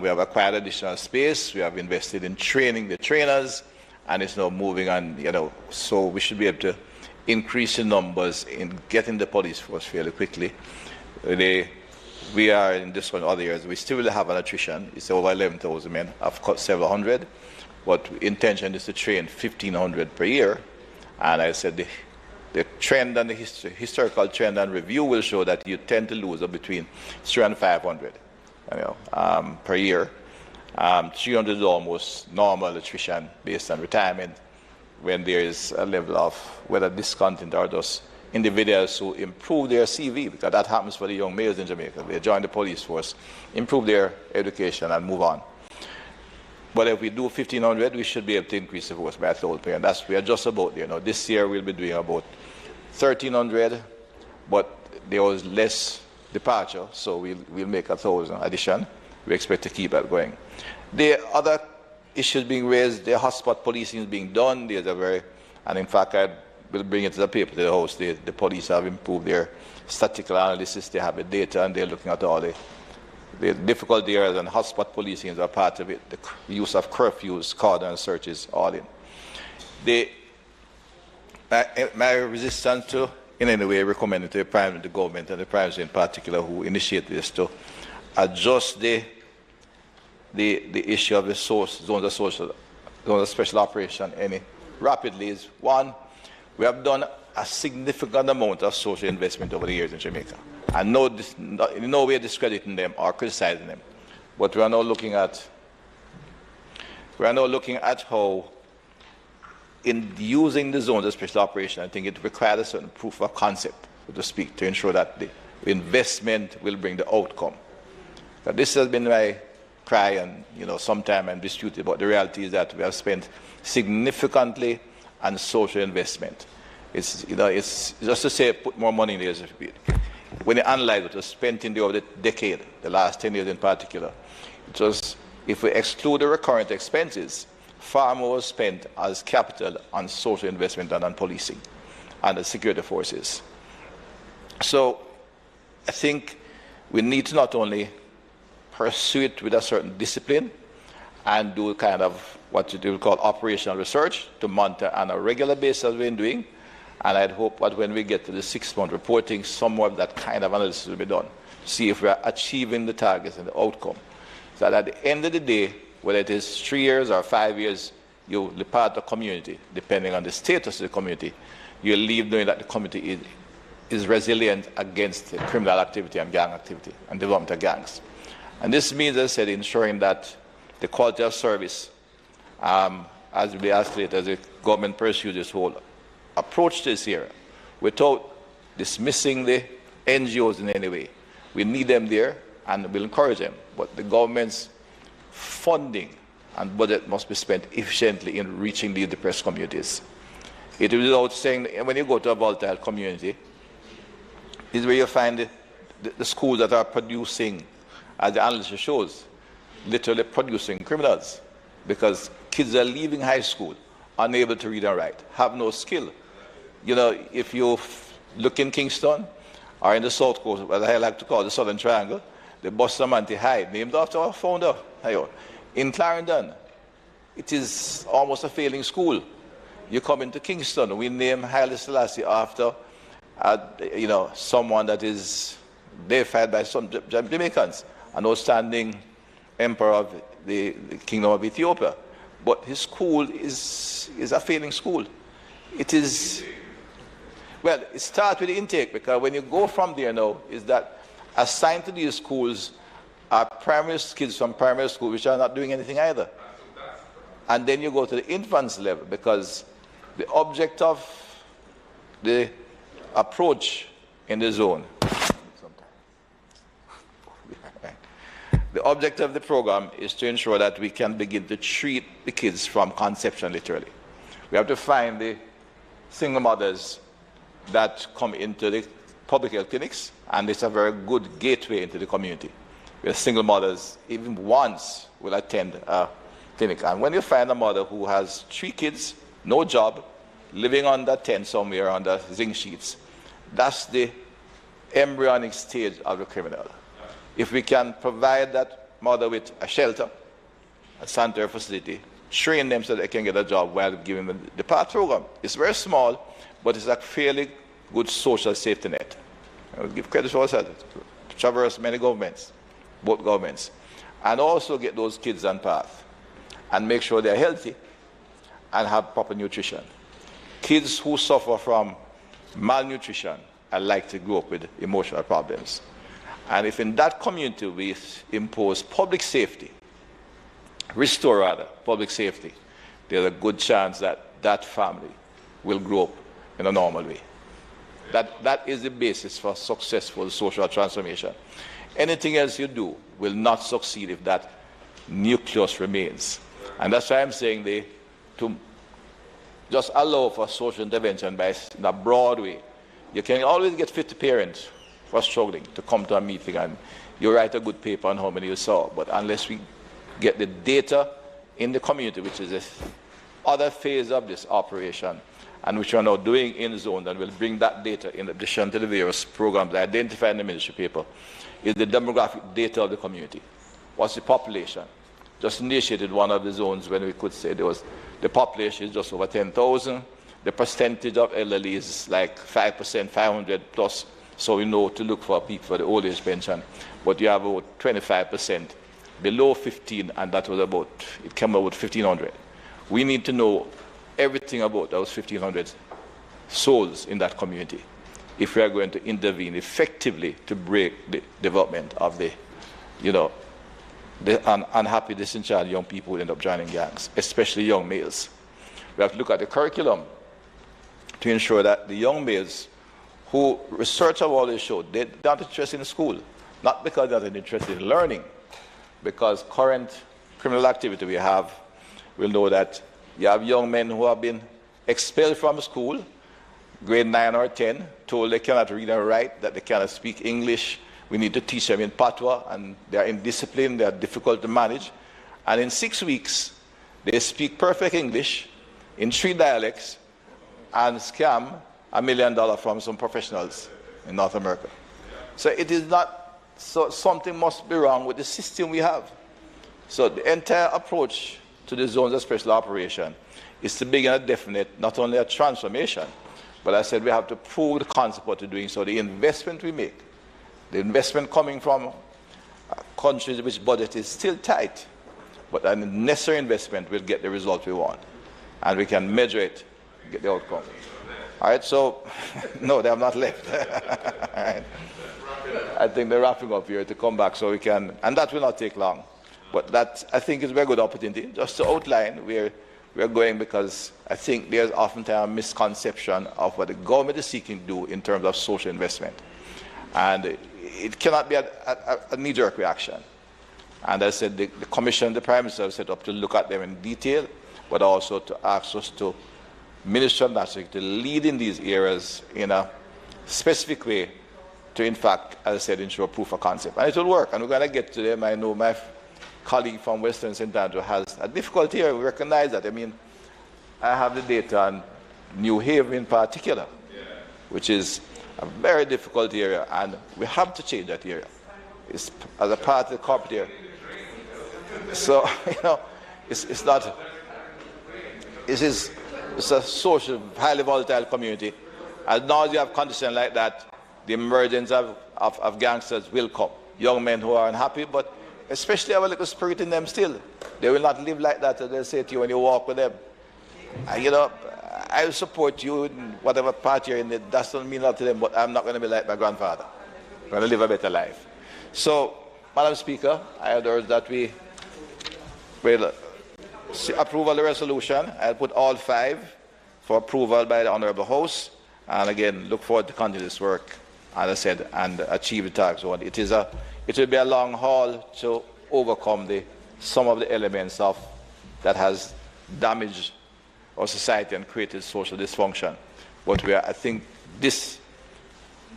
We have acquired additional space. We have invested in training the trainers, and it's now moving on, so we should be able to increase the numbers in getting the police force fairly quickly. We are in this one other years. We still will have an attrition. It's over 11,000 men. I've cut several hundred, but intention is to train 1,500 per year. And I said the trend and the historical trend and review will show that you tend to lose between 300 and 500 per year. 300 is almost normal attrition based on retirement, when there is a level of whether discontent or just individuals who improve their CV, because that happens for the young males in Jamaica. They join the police force, improve their education, and move on. But if we do 1,500, we should be able to increase the force by 1,000, and we are just about there. Now, this year we'll be doing about 1,300, but there was less departure, so we'll make 1,000 addition. We expect to keep that going. The other issues being raised, the hotspot policing is being done. There's a very, and in fact, I will bring it to the paper, to the House. The police have improved their statistical analysis. They have the data, and they're looking at all the difficult areas, and hotspot policing is a part of it. The use of curfews, cordon searches, all in. My resistance to, in any way, recommending to the government and the Prime Minister in particular, who initiated this, to adjust the issue of the zones of special operation rapidly is, one, we have done a significant amount of social investment over the years in Jamaica. And in no way discrediting them or criticizing them. But we are now looking at how, in using the zones of special operation, I think it requires a certain proof of concept, so to speak, to ensure that the investment will bring the outcome. But this has been my cry, and sometime I'm disputed, but the reality is that we have spent significantly on social investment. It's just to say put more money in there. When you analyze what was spent in over the decade, the last 10 years in particular, it was, if we exclude the recurrent expenses, far more was spent as capital on social investment than on policing and the security forces. So I think we need to not only pursue it with a certain discipline and do kind of what you will call operational research to monitor on a regular basis as we've been doing. And I'd hope that when we get to the 6-month reporting, some more of that kind of analysis will be done to see if we are achieving the targets and the outcome. So that at the end of the day, whether it is 3 years or 5 years, you depart the community, depending on the status of the community, you leave knowing that the community is resilient against criminal activity and gang activity and development of gangs. And this means, as I said, ensuring that the quality of service, as will be asked later, as the government pursues this whole approach to this area, without dismissing the NGOs in any way. We need them there, and we'll encourage them. But the government's funding and budget must be spent efficiently in reaching these depressed communities. It is without saying that when you go to a volatile community, this is where you find the schools that are producing, as the analysis shows, literally producing criminals, because kids are leaving high school unable to read and write, have no skill. If you look in Kingston or in the South Coast, what I like to call the Southern Triangle, the Bustamante High, named after our founder. In Clarendon, it is almost a failing school. You come into Kingston, we name Haile Selassie after someone that is deified by some Jamaicans, an outstanding emperor of the Kingdom of Ethiopia. But his school is a failing school. It starts with the intake, because when you go from there now, is that assigned to these schools are primary kids from primary school which are not doing anything either. And then you go to the infants level, because the object of the approach in the zone, the object of the program is to ensure that we can begin to treat the kids from conception literally. We have to find the single mothers that come into the public health clinics, and it's a very good gateway into the community, where single mothers, even once, will attend a clinic. And when you find a mother who has 3 kids, no job, living under tent somewhere under zinc sheets, that's the embryonic stage of the criminal. If we can provide that mother with a shelter, a sanitary facility, train them so they can get a job while giving them the PATH program. It's very small, but it's a fairly good social safety net. I will give credit to us to traverse many governments, both governments, and also get those kids on PATH and make sure they're healthy and have proper nutrition. Kids who suffer from malnutrition are likely to grow up with emotional problems. And if in that community we impose public safety restore public safety, there's a good chance that that family will grow up in a normal way. That is the basis for successful social transformation. Anything else you do will not succeed if that nucleus remains. And that's why I'm saying to just allow for social intervention in a broad way. You can always get 50 parents who are struggling to come to a meeting and you write a good paper on how many you saw. But unless we get the data in the community, which is the other phase of this operation, and which we are now doing in zone, and we'll bring that data in addition to the various programs identified in the ministry paper, is the demographic data of the community. What's the population? Just initiated one of the zones when we could say the population is just over 10,000. The percentage of elderly is like 5%, 500 plus. So we know to look for people for the old age pension. But you have about 25% below 15, and that was it came about 1,500. We need to know everything about those 1,500 souls in that community if we are going to intervene effectively to break the development of the unhappy, disenchanthed young people who end up joining gangs, especially young males. We have to look at the curriculum to ensure that the young males who research have always showed they're not interested in school, not because they're not interested in learning, because current criminal activity we have, we'll know that you have young men who have been expelled from school, grade 9 or 10, told they cannot read and write, that they cannot speak English. We need to teach them in patois, and they are indisciplined, they are difficult to manage. And in 6 weeks, they speak perfect English in 3 dialects and scam $1 million from some professionals in North America. So it is not, so something must be wrong with the system we have. So the entire approach to the zones of special operation is to begin a definite, not only a transformation, but I said we have to prove the concept of doing so. The investment we make, the investment coming from countries which budget is still tight, but a necessary investment will get the result we want. And we can measure it, get the outcome. All right, so, no, they have not left. All right. I think they're wrapping up here to come back so we can, and that will not take long. But that, I think, is a very good opportunity just to outline where we're going, because I think there's oftentimes a misconception of what the government is seeking to do in terms of social investment. And it cannot be a knee-jerk reaction. And I said the commission, the Prime Minister, set up to look at them in detail, but also to ask us to minister nationally to lead in these areas in a specific way to, in fact, as I said, ensure proof of concept. And it will work, and we're going to get to them. I know my colleague from Western St. Andrew has a difficulty here. We recognize that. I mean, I have the data on New Haven in particular, which is a very difficult area, and we have to change that area. It's as a part of the corporate area. So, it's not, it's a social, highly volatile community. As long as you have conditions like that, the emergence of gangsters will come. Young men who are unhappy, but especially have a little spirit in them still. They will not live like that, as they say to you when you walk with them. I will support you in whatever part you're in. That doesn't mean a lot to them, but I'm not going to be like my grandfather. I'm going to live a better life. So, Madam Speaker, I urge that we will approve of the resolution. I'll put all 5 for approval by the Honourable House. And again, look forward to continue this work, as I said, and achieve the targets. It will be a long haul to overcome some of the elements that has damaged our society and created social dysfunction. But I think this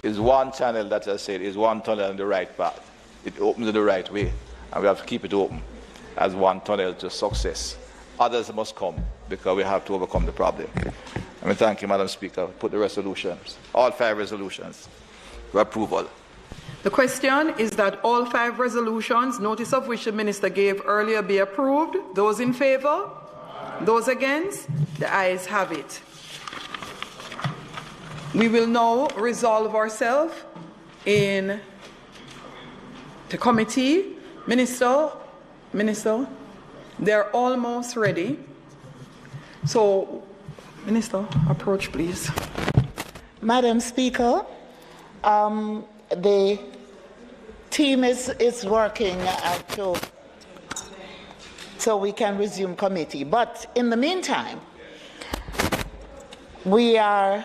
is one channel that, as I said, is one tunnel in the right path. It opens in the right way, and we have to keep it open as one tunnel to success. Others must come, because we have to overcome the problem. Thank you, Madam Speaker. Put the resolutions, all 5 resolutions, for approval. The question is that all 5 resolutions, notice of which the Minister gave earlier, be approved. Those in favour? Those against? The ayes have it. We will now resolve ourselves in the committee. Minister, they're almost ready. So, Minister, approach, please. Madam Speaker, the team is working so we can resume committee. But in the meantime, we are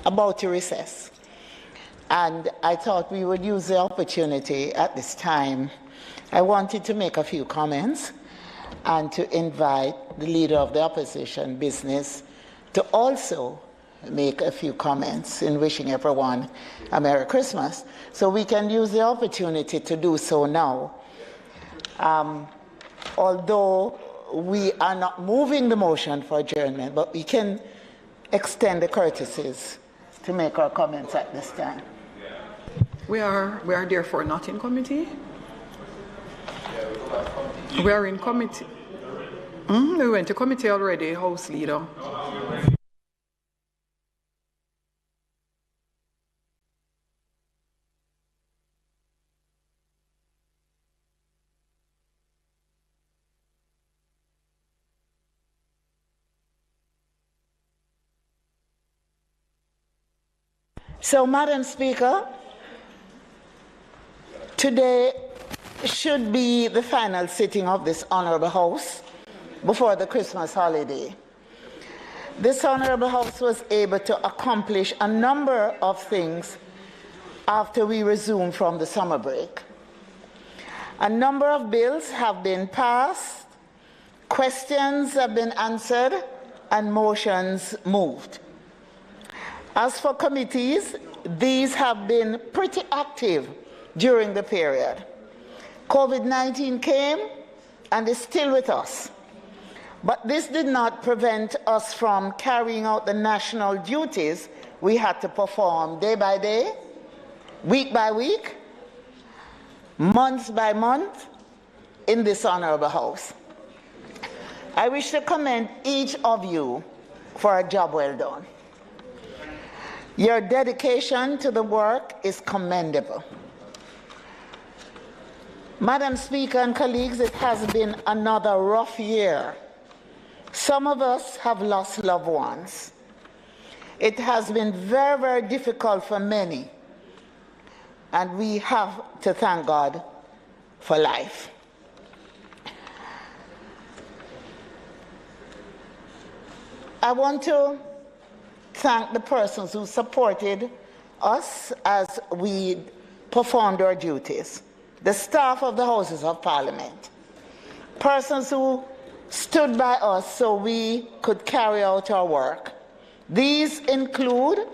about to recess. And I thought we would use the opportunity at this time. I wanted to make a few comments and to invite the leader of the opposition business to also make a few comments in wishing everyone a Merry Christmas. So we can use the opportunity to do so now. Although we are not moving the motion for adjournment, but we can extend the courtesies to make our comments at this time. We are therefore not in committee. We are in committee. We went to committee already, House Leader. So, Madam Speaker, today should be the final sitting of this Honourable House before the Christmas holiday. This Honourable House was able to accomplish a number of things after we resumed from the summer break. A number of bills have been passed, questions have been answered, and motions moved. As for committees, these have been pretty active during the period. COVID-19 came and is still with us. But this did not prevent us from carrying out the national duties we had to perform day by day, week by week, month by month in this Honourable House. I wish to commend each of you for a job well done. Your dedication to the work is commendable. Madam Speaker and colleagues, it has been another rough year. Some of us have lost loved ones. It has been very, very difficult for many, and we have to thank God for life. I want to thank the persons who supported us as we performed our duties. The staff of the Houses of Parliament, persons who stood by us so we could carry out our work. These include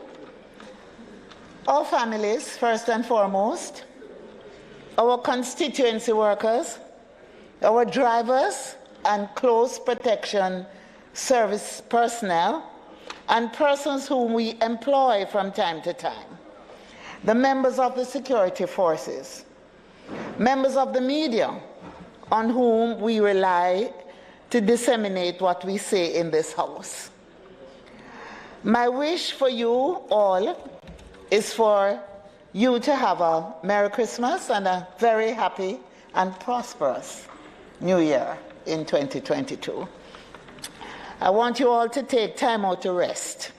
our families, first and foremost, our constituency workers, our drivers and close protection service personnel, and persons whom we employ from time to time, the members of the security forces, members of the media on whom we rely to disseminate what we say in this House. My wish for you all is for you to have a Merry Christmas and a very happy and prosperous New Year in 2022. I want you all to take time out to rest,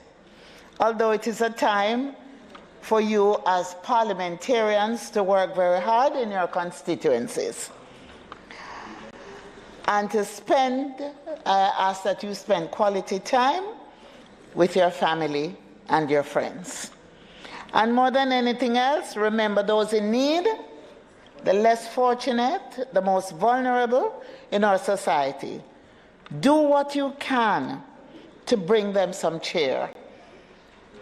although it is a time for you as parliamentarians to work very hard in your constituencies. And to spend, I ask that you spend quality time with your family and your friends. And more than anything else, remember those in need, the less fortunate, the most vulnerable in our society. Do what you can to bring them some cheer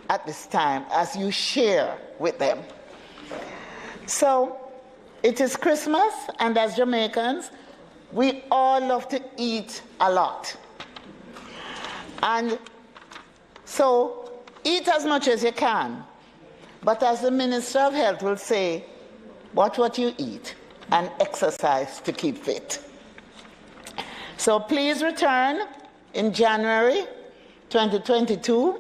at this time as you share with them. So it is Christmas, and as Jamaicans, we all love to eat a lot. And so eat as much as you can. But as the Minister of Health will say, watch what you eat and exercise to keep fit. So please return in January 2022,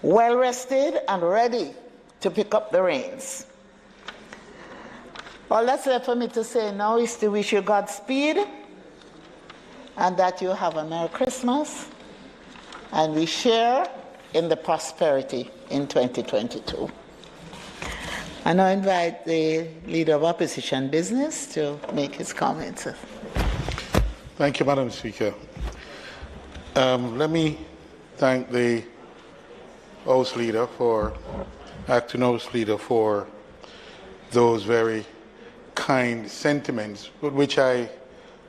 well rested and ready to pick up the reins. All that's left for me to say now is to wish you Godspeed and that you have a Merry Christmas and we share in the prosperity in 2022. I now invite the Leader of Opposition Business to make his comments. Thank you, Madam Speaker. Let me thank the House Leader for, Acting House Leader, for those very kind sentiments with which I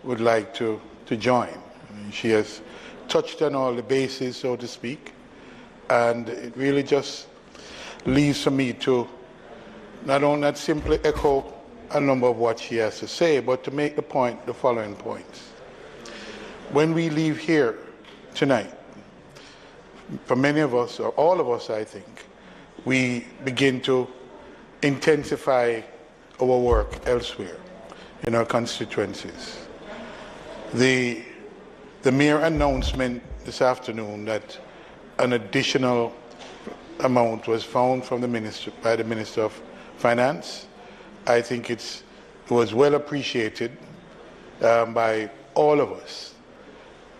would like to join. I mean, she has touched on all the bases, so to speak, and it really just leaves for me to not simply echo a number of what she has to say, but to make the following points. When we leave here tonight, for many of us, or all of us, I think, we begin to intensify our work elsewhere in our constituencies. The mere announcement this afternoon that an additional amount was found from by the Minister of Finance, I think it was well appreciated by all of us,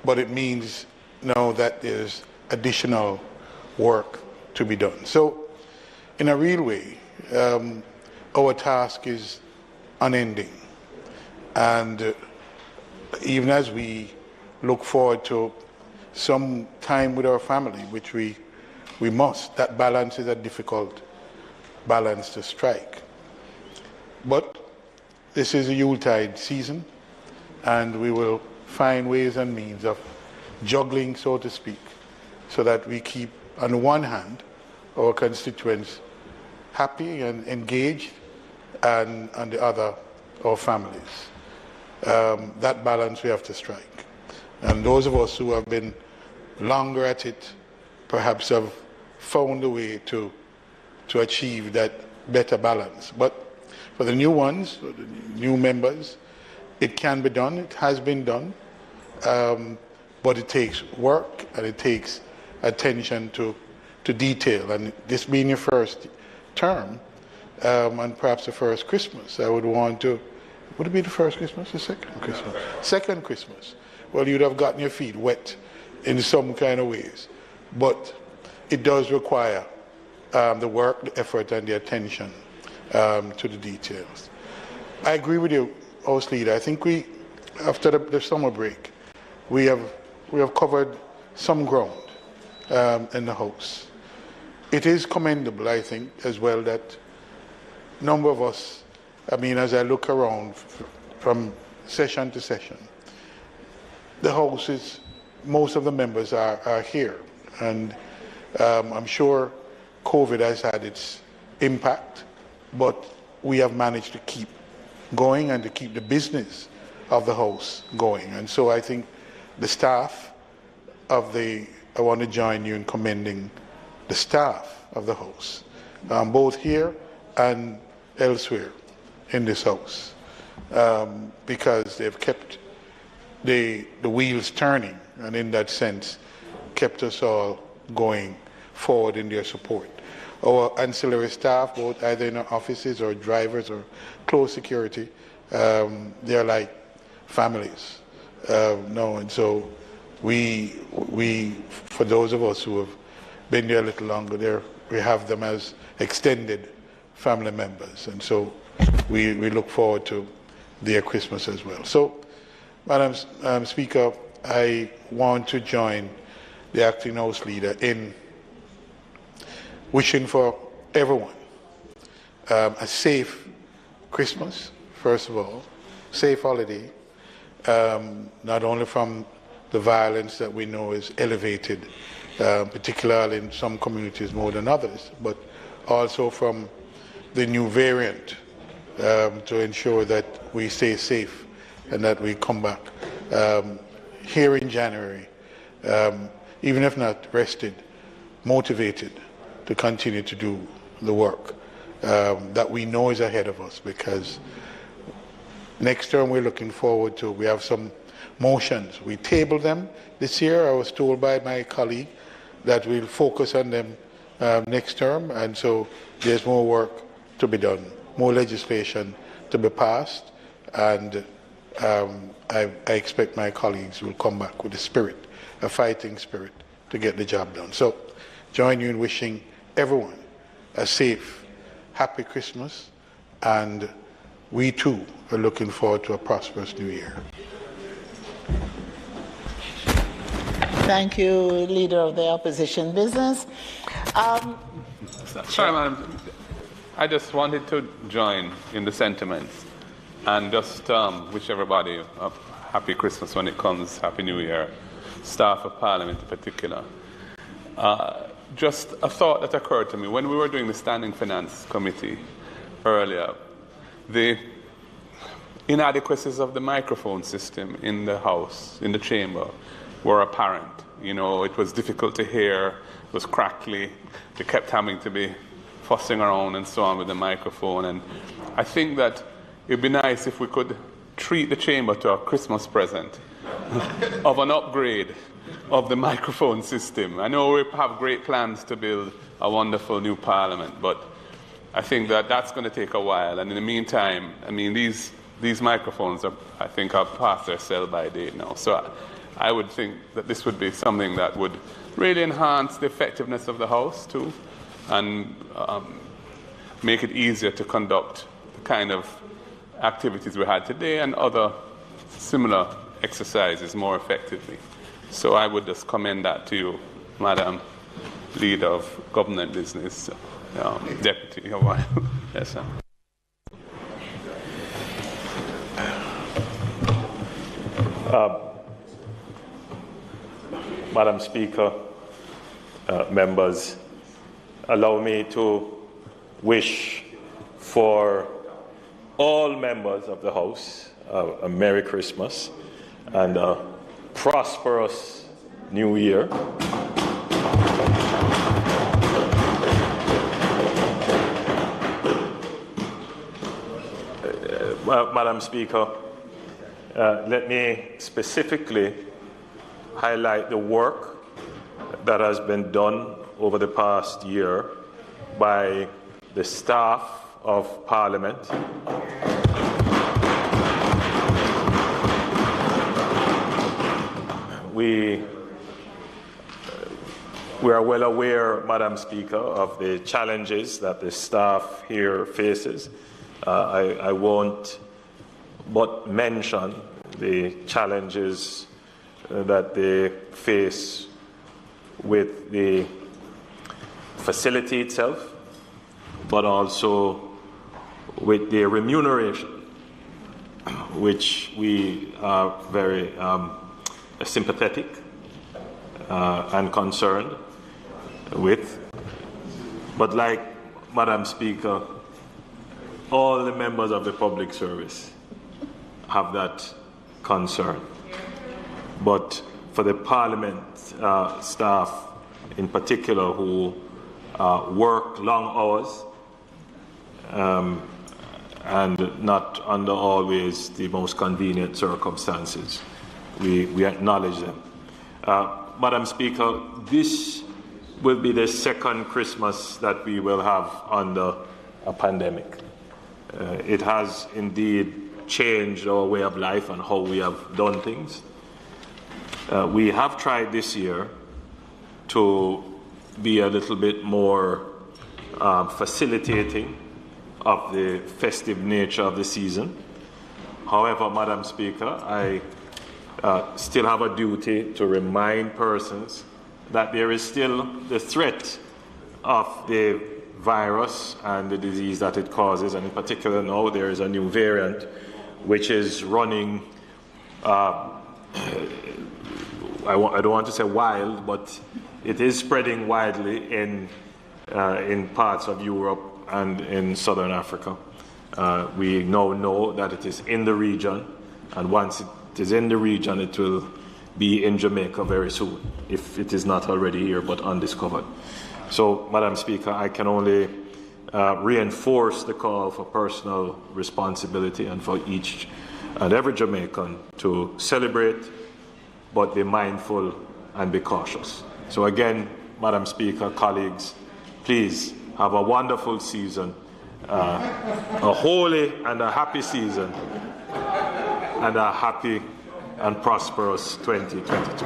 but it means now that there's additional work to be done. So, in a real way, our task is unending, and even as we look forward to some time with our family, which we must, that balance is a difficult balance to strike. But this is a Yuletide season, and we will find ways and means of juggling, so to speak, so that we keep, on the one hand, our constituents happy and engaged, and on the other, our families. That balance we have to strike. And those of us who have been longer at it perhaps have found a way to achieve that better balance. But for the new ones, for the new members, it can be done, it has been done, but it takes work and it takes attention to detail. And this being your first term, and perhaps the first Christmas, I would want to, would it be the first Christmas, the second Christmas? Second Christmas. Well, you'd have gotten your feet wet in some kind of ways. But it does require the work, the effort, and the attention to the details. I agree with you, House Leader. I think we, after the summer break, we have covered some ground in the House. It is commendable, I think, as well, that a number of us, I mean, as I look around from session to session, the House is, most of the members are here. And I'm sure COVID has had its impact, but we have managed to keep going and to keep the business of the House going. And so I think the staff of I want to join you in commending the staff of the House, both here and elsewhere in this House, because they've kept the wheels turning, and in that sense kept us all going forward in their support. Our ancillary staff, both either in our offices or drivers or close security, they're like families. And so we, for those of us who have been there a little longer, we have them as extended family members, and so we look forward to their Christmas as well. So, Madam Speaker, I want to join the Acting House Leader in wishing for everyone a safe Christmas, first of all, safe holiday, not only from the violence that we know is elevated, particularly in some communities more than others, but also from the new variant, to ensure that we stay safe and that we come back here in January, even if not rested, motivated to continue to do the work that we know is ahead of us, because next term we're looking forward to, we have some motions. We tabled them this year. I was told by my colleague that we'll focus on them next term, and so there's more work to be done, more legislation to be passed, and I expect my colleagues will come back with a spirit, a fighting spirit, to get the job done. So join you in wishing everyone a safe happy Christmas, and we too are looking forward to a prosperous new year. Thank you, Leader of the Opposition Business. Sorry, Madam. I just wanted to join in the sentiments and just wish everybody a happy Christmas when it comes, Happy New Year, staff of Parliament in particular. Just a thought that occurred to me when we were doing the Standing Finance Committee earlier, the inadequacies of the microphone system in the House, in the chamber, were apparent. You know, it was difficult to hear, it was crackly, they kept having to be fussing around and so on with the microphone. And I think that it would be nice if we could treat the chamber to a Christmas present of an upgrade of the microphone system. I know we have great plans to build a wonderful new parliament, but I think that that's going to take a while. And in the meantime, I mean, these microphones are, I think, are past their sell-by date now. So I would think that this would be something that would really enhance the effectiveness of the House too, and make it easier to conduct the kind of activities we had today and other similar exercises more effectively. So I would just commend that to you, Madam Leader of Government Business, Deputy. Yes, sir. Madam Speaker, members, allow me to wish for all members of the House a Merry Christmas and a prosperous New Year. Madam Speaker, let me specifically highlight the work that has been done over the past year by the staff of Parliament. We are well aware, Madam Speaker, of the challenges that the staff here faces. I won't but mention the challenges that they face with the facility itself, but also with their remuneration, which we are very sympathetic and concerned with. But like Madam Speaker, all the members of the public service have that concern. But for the Parliament staff in particular who work long hours and not under always the most convenient circumstances, we acknowledge them. Madam Speaker, this will be the second Christmas that we will have under a pandemic. It has indeed changed our way of life and how we have done things. We have tried this year to be a little bit more facilitating of the festive nature of the season. However, Madam Speaker, I still have a duty to remind persons that there is still the threat of the virus and the disease that it causes, and in particular now there is a new variant which is running, I don't want to say wild, but it is spreading widely in parts of Europe and in Southern Africa. We now know that it is in the region, and once it is in the region, it will be in Jamaica very soon, if it is not already here but undiscovered. So, Madam Speaker, I can only reinforce the call for personal responsibility and for each and every Jamaican to celebrate, but be mindful and be cautious. So again, Madam Speaker, colleagues, please have a wonderful season, a holy and a happy season, and a happy and prosperous 2022.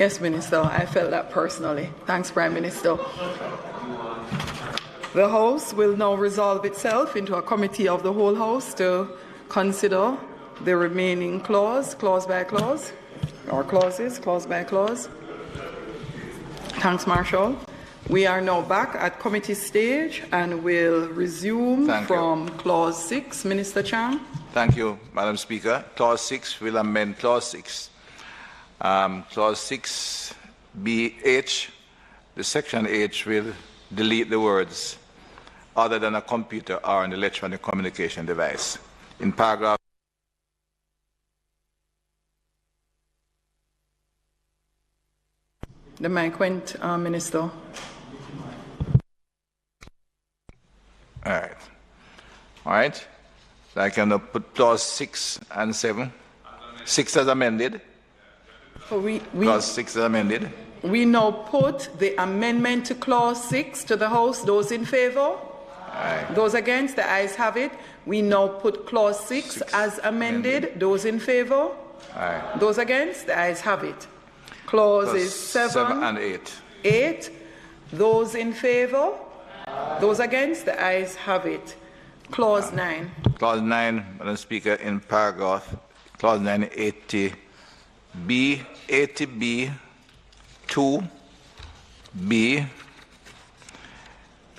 Yes, Minister, I felt that personally. Thanks, Prime Minister. The House will now resolve itself into a committee of the whole House to consider the remaining clause by clause, or clauses, clause by clause. Thanks, Marshall. We are now back at committee stage and will resume from clause 6. Minister Chan. Thank you, Madam Speaker. Clause 6 will amend clause 6. Clause 6BH, the section H will delete the words other than a computer or an electronic communication device. In paragraph The mic went, Minister. All right. So I can put clause 6 and 7. 6 as amended. So clause 6 as amended. We now put the amendment to clause 6 to the House. Those in favor? Aye. Those against? The ayes have it. We now put clause 6 as amended. Those in favor? Aye. Those against? The ayes have it. Clauses 7 and 8. 8. Those in favor? Those against? The ayes have it. Clause 9. Clause 9, Madam Speaker, in paragraph, clause 9, 80B, 80B, 2B,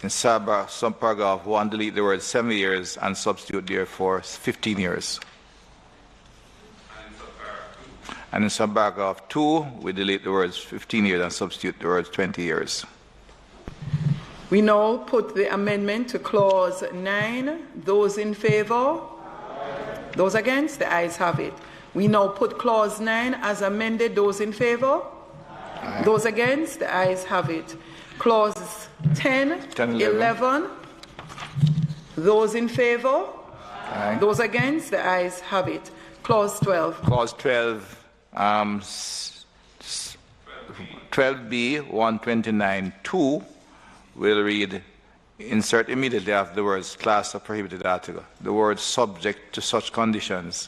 in subparagraph 1, delete the word 7 years and substitute therefore 15 years. And in subparagraph 2, we delete the words 15 years and substitute the words 20 years. We now put the amendment to clause 9. Those in favor? Those against? The ayes have it. We now put clause 9 as amended. Those in favor? Aye. Those against? The ayes have it. Clauses 10, 11. Those in favor? Aye. Those against? The ayes have it. Clause 12. Clause 12, 12B, 129(2) will read, insert immediately after the words class of prohibited article, the word subject to such conditions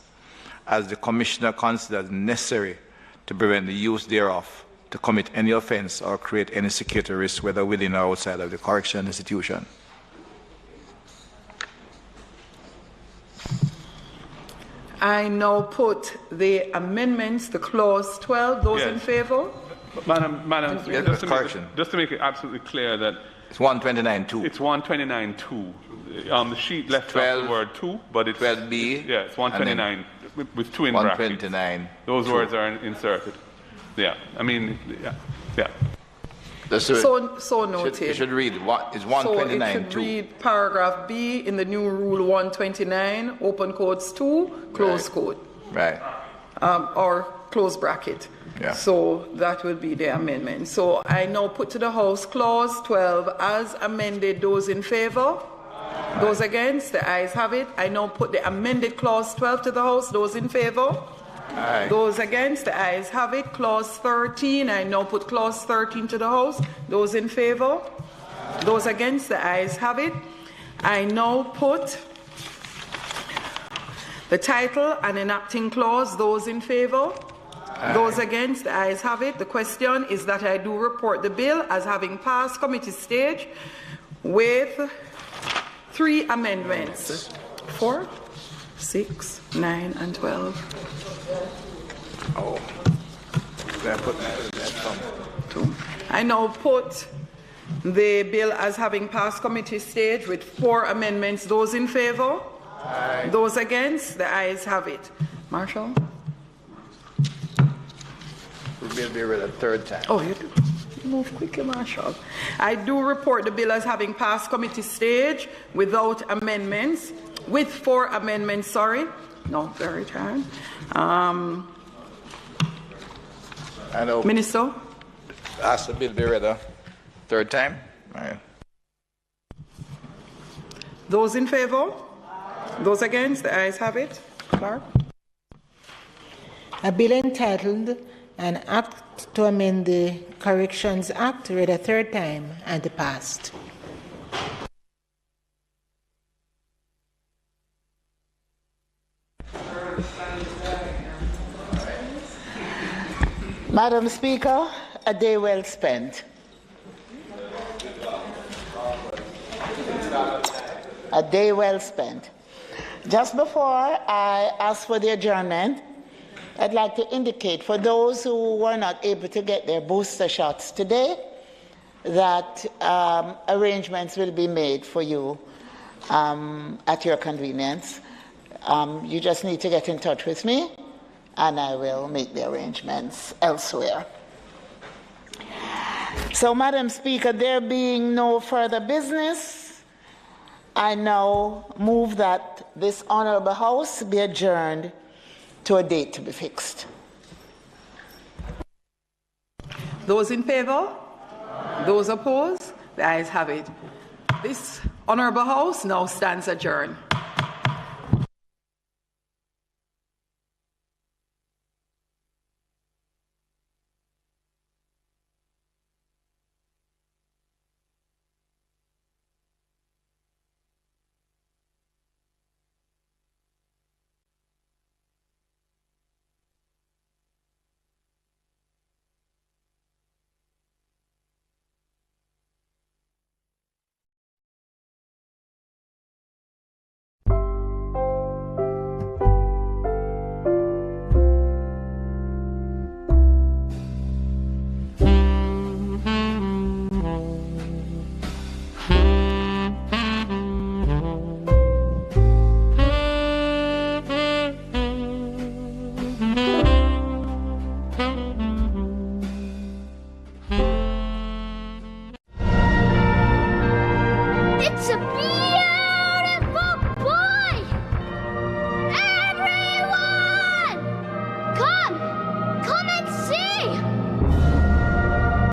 as the Commissioner considers necessary to prevent the use thereof to commit any offense or create any security risk, whether within or outside of the correctional institution. I now put the amendments to clause 12. Those in favor? Madam, Yes, just to make it absolutely clear that it's 129(2). It's 129(2). The sheet left 12, off the word 2, but it's 12B. Yeah, it's 129 with 2 in brackets. 129. Those words are inserted. Yeah, I mean, yeah. So noted. It should read, it's 129(2). So it should read paragraph B in the new rule 129, open quotes 2, close quote. Right. Or close bracket. Yeah. So that will be the amendment. So I now put to the House clause 12 as amended. Those in favor? Aye. Those against? The ayes have it. I now put the amended clause 12 to the House. Those in favor? Aye. Those against? The ayes have it. Clause 13. I now put clause 13 to the House. Those in favor? Aye. Those against? The ayes have it. I now put the title and enacting clause. Those in favor? Aye. Those against? The ayes have it. The question is that I do report the bill as having passed committee stage with 3 amendments. 4, 6, 9, and 12. Oh. Where I put that 2. I now put the bill as having passed committee stage with 4 amendments. Those in favor? Aye. Those against? The ayes have it. Marshall? We'll be read a third time. Oh, you do. Move quickly, Marshall. I do report the bill as having passed committee stage without amendments, with 4 amendments, sorry. No, very tired. Minister? Ask the bill be read a third time. Right. Those in favor? Those against? The ayes have it. Clark? A bill entitled An Act to Amend the Corrections Act read a third time and passed. Madam Speaker, a day well spent. A day well spent. Just before I ask for the adjournment, I'd like to indicate for those who were not able to get their booster shots today that arrangements will be made for you at your convenience. You just need to get in touch with me and I will make the arrangements elsewhere. So, Madam Speaker, there being no further business, I now move that this Honourable House be adjourned to a date to be fixed. Those in favour? Those opposed? The ayes have it. This Honourable House now stands adjourned. It's a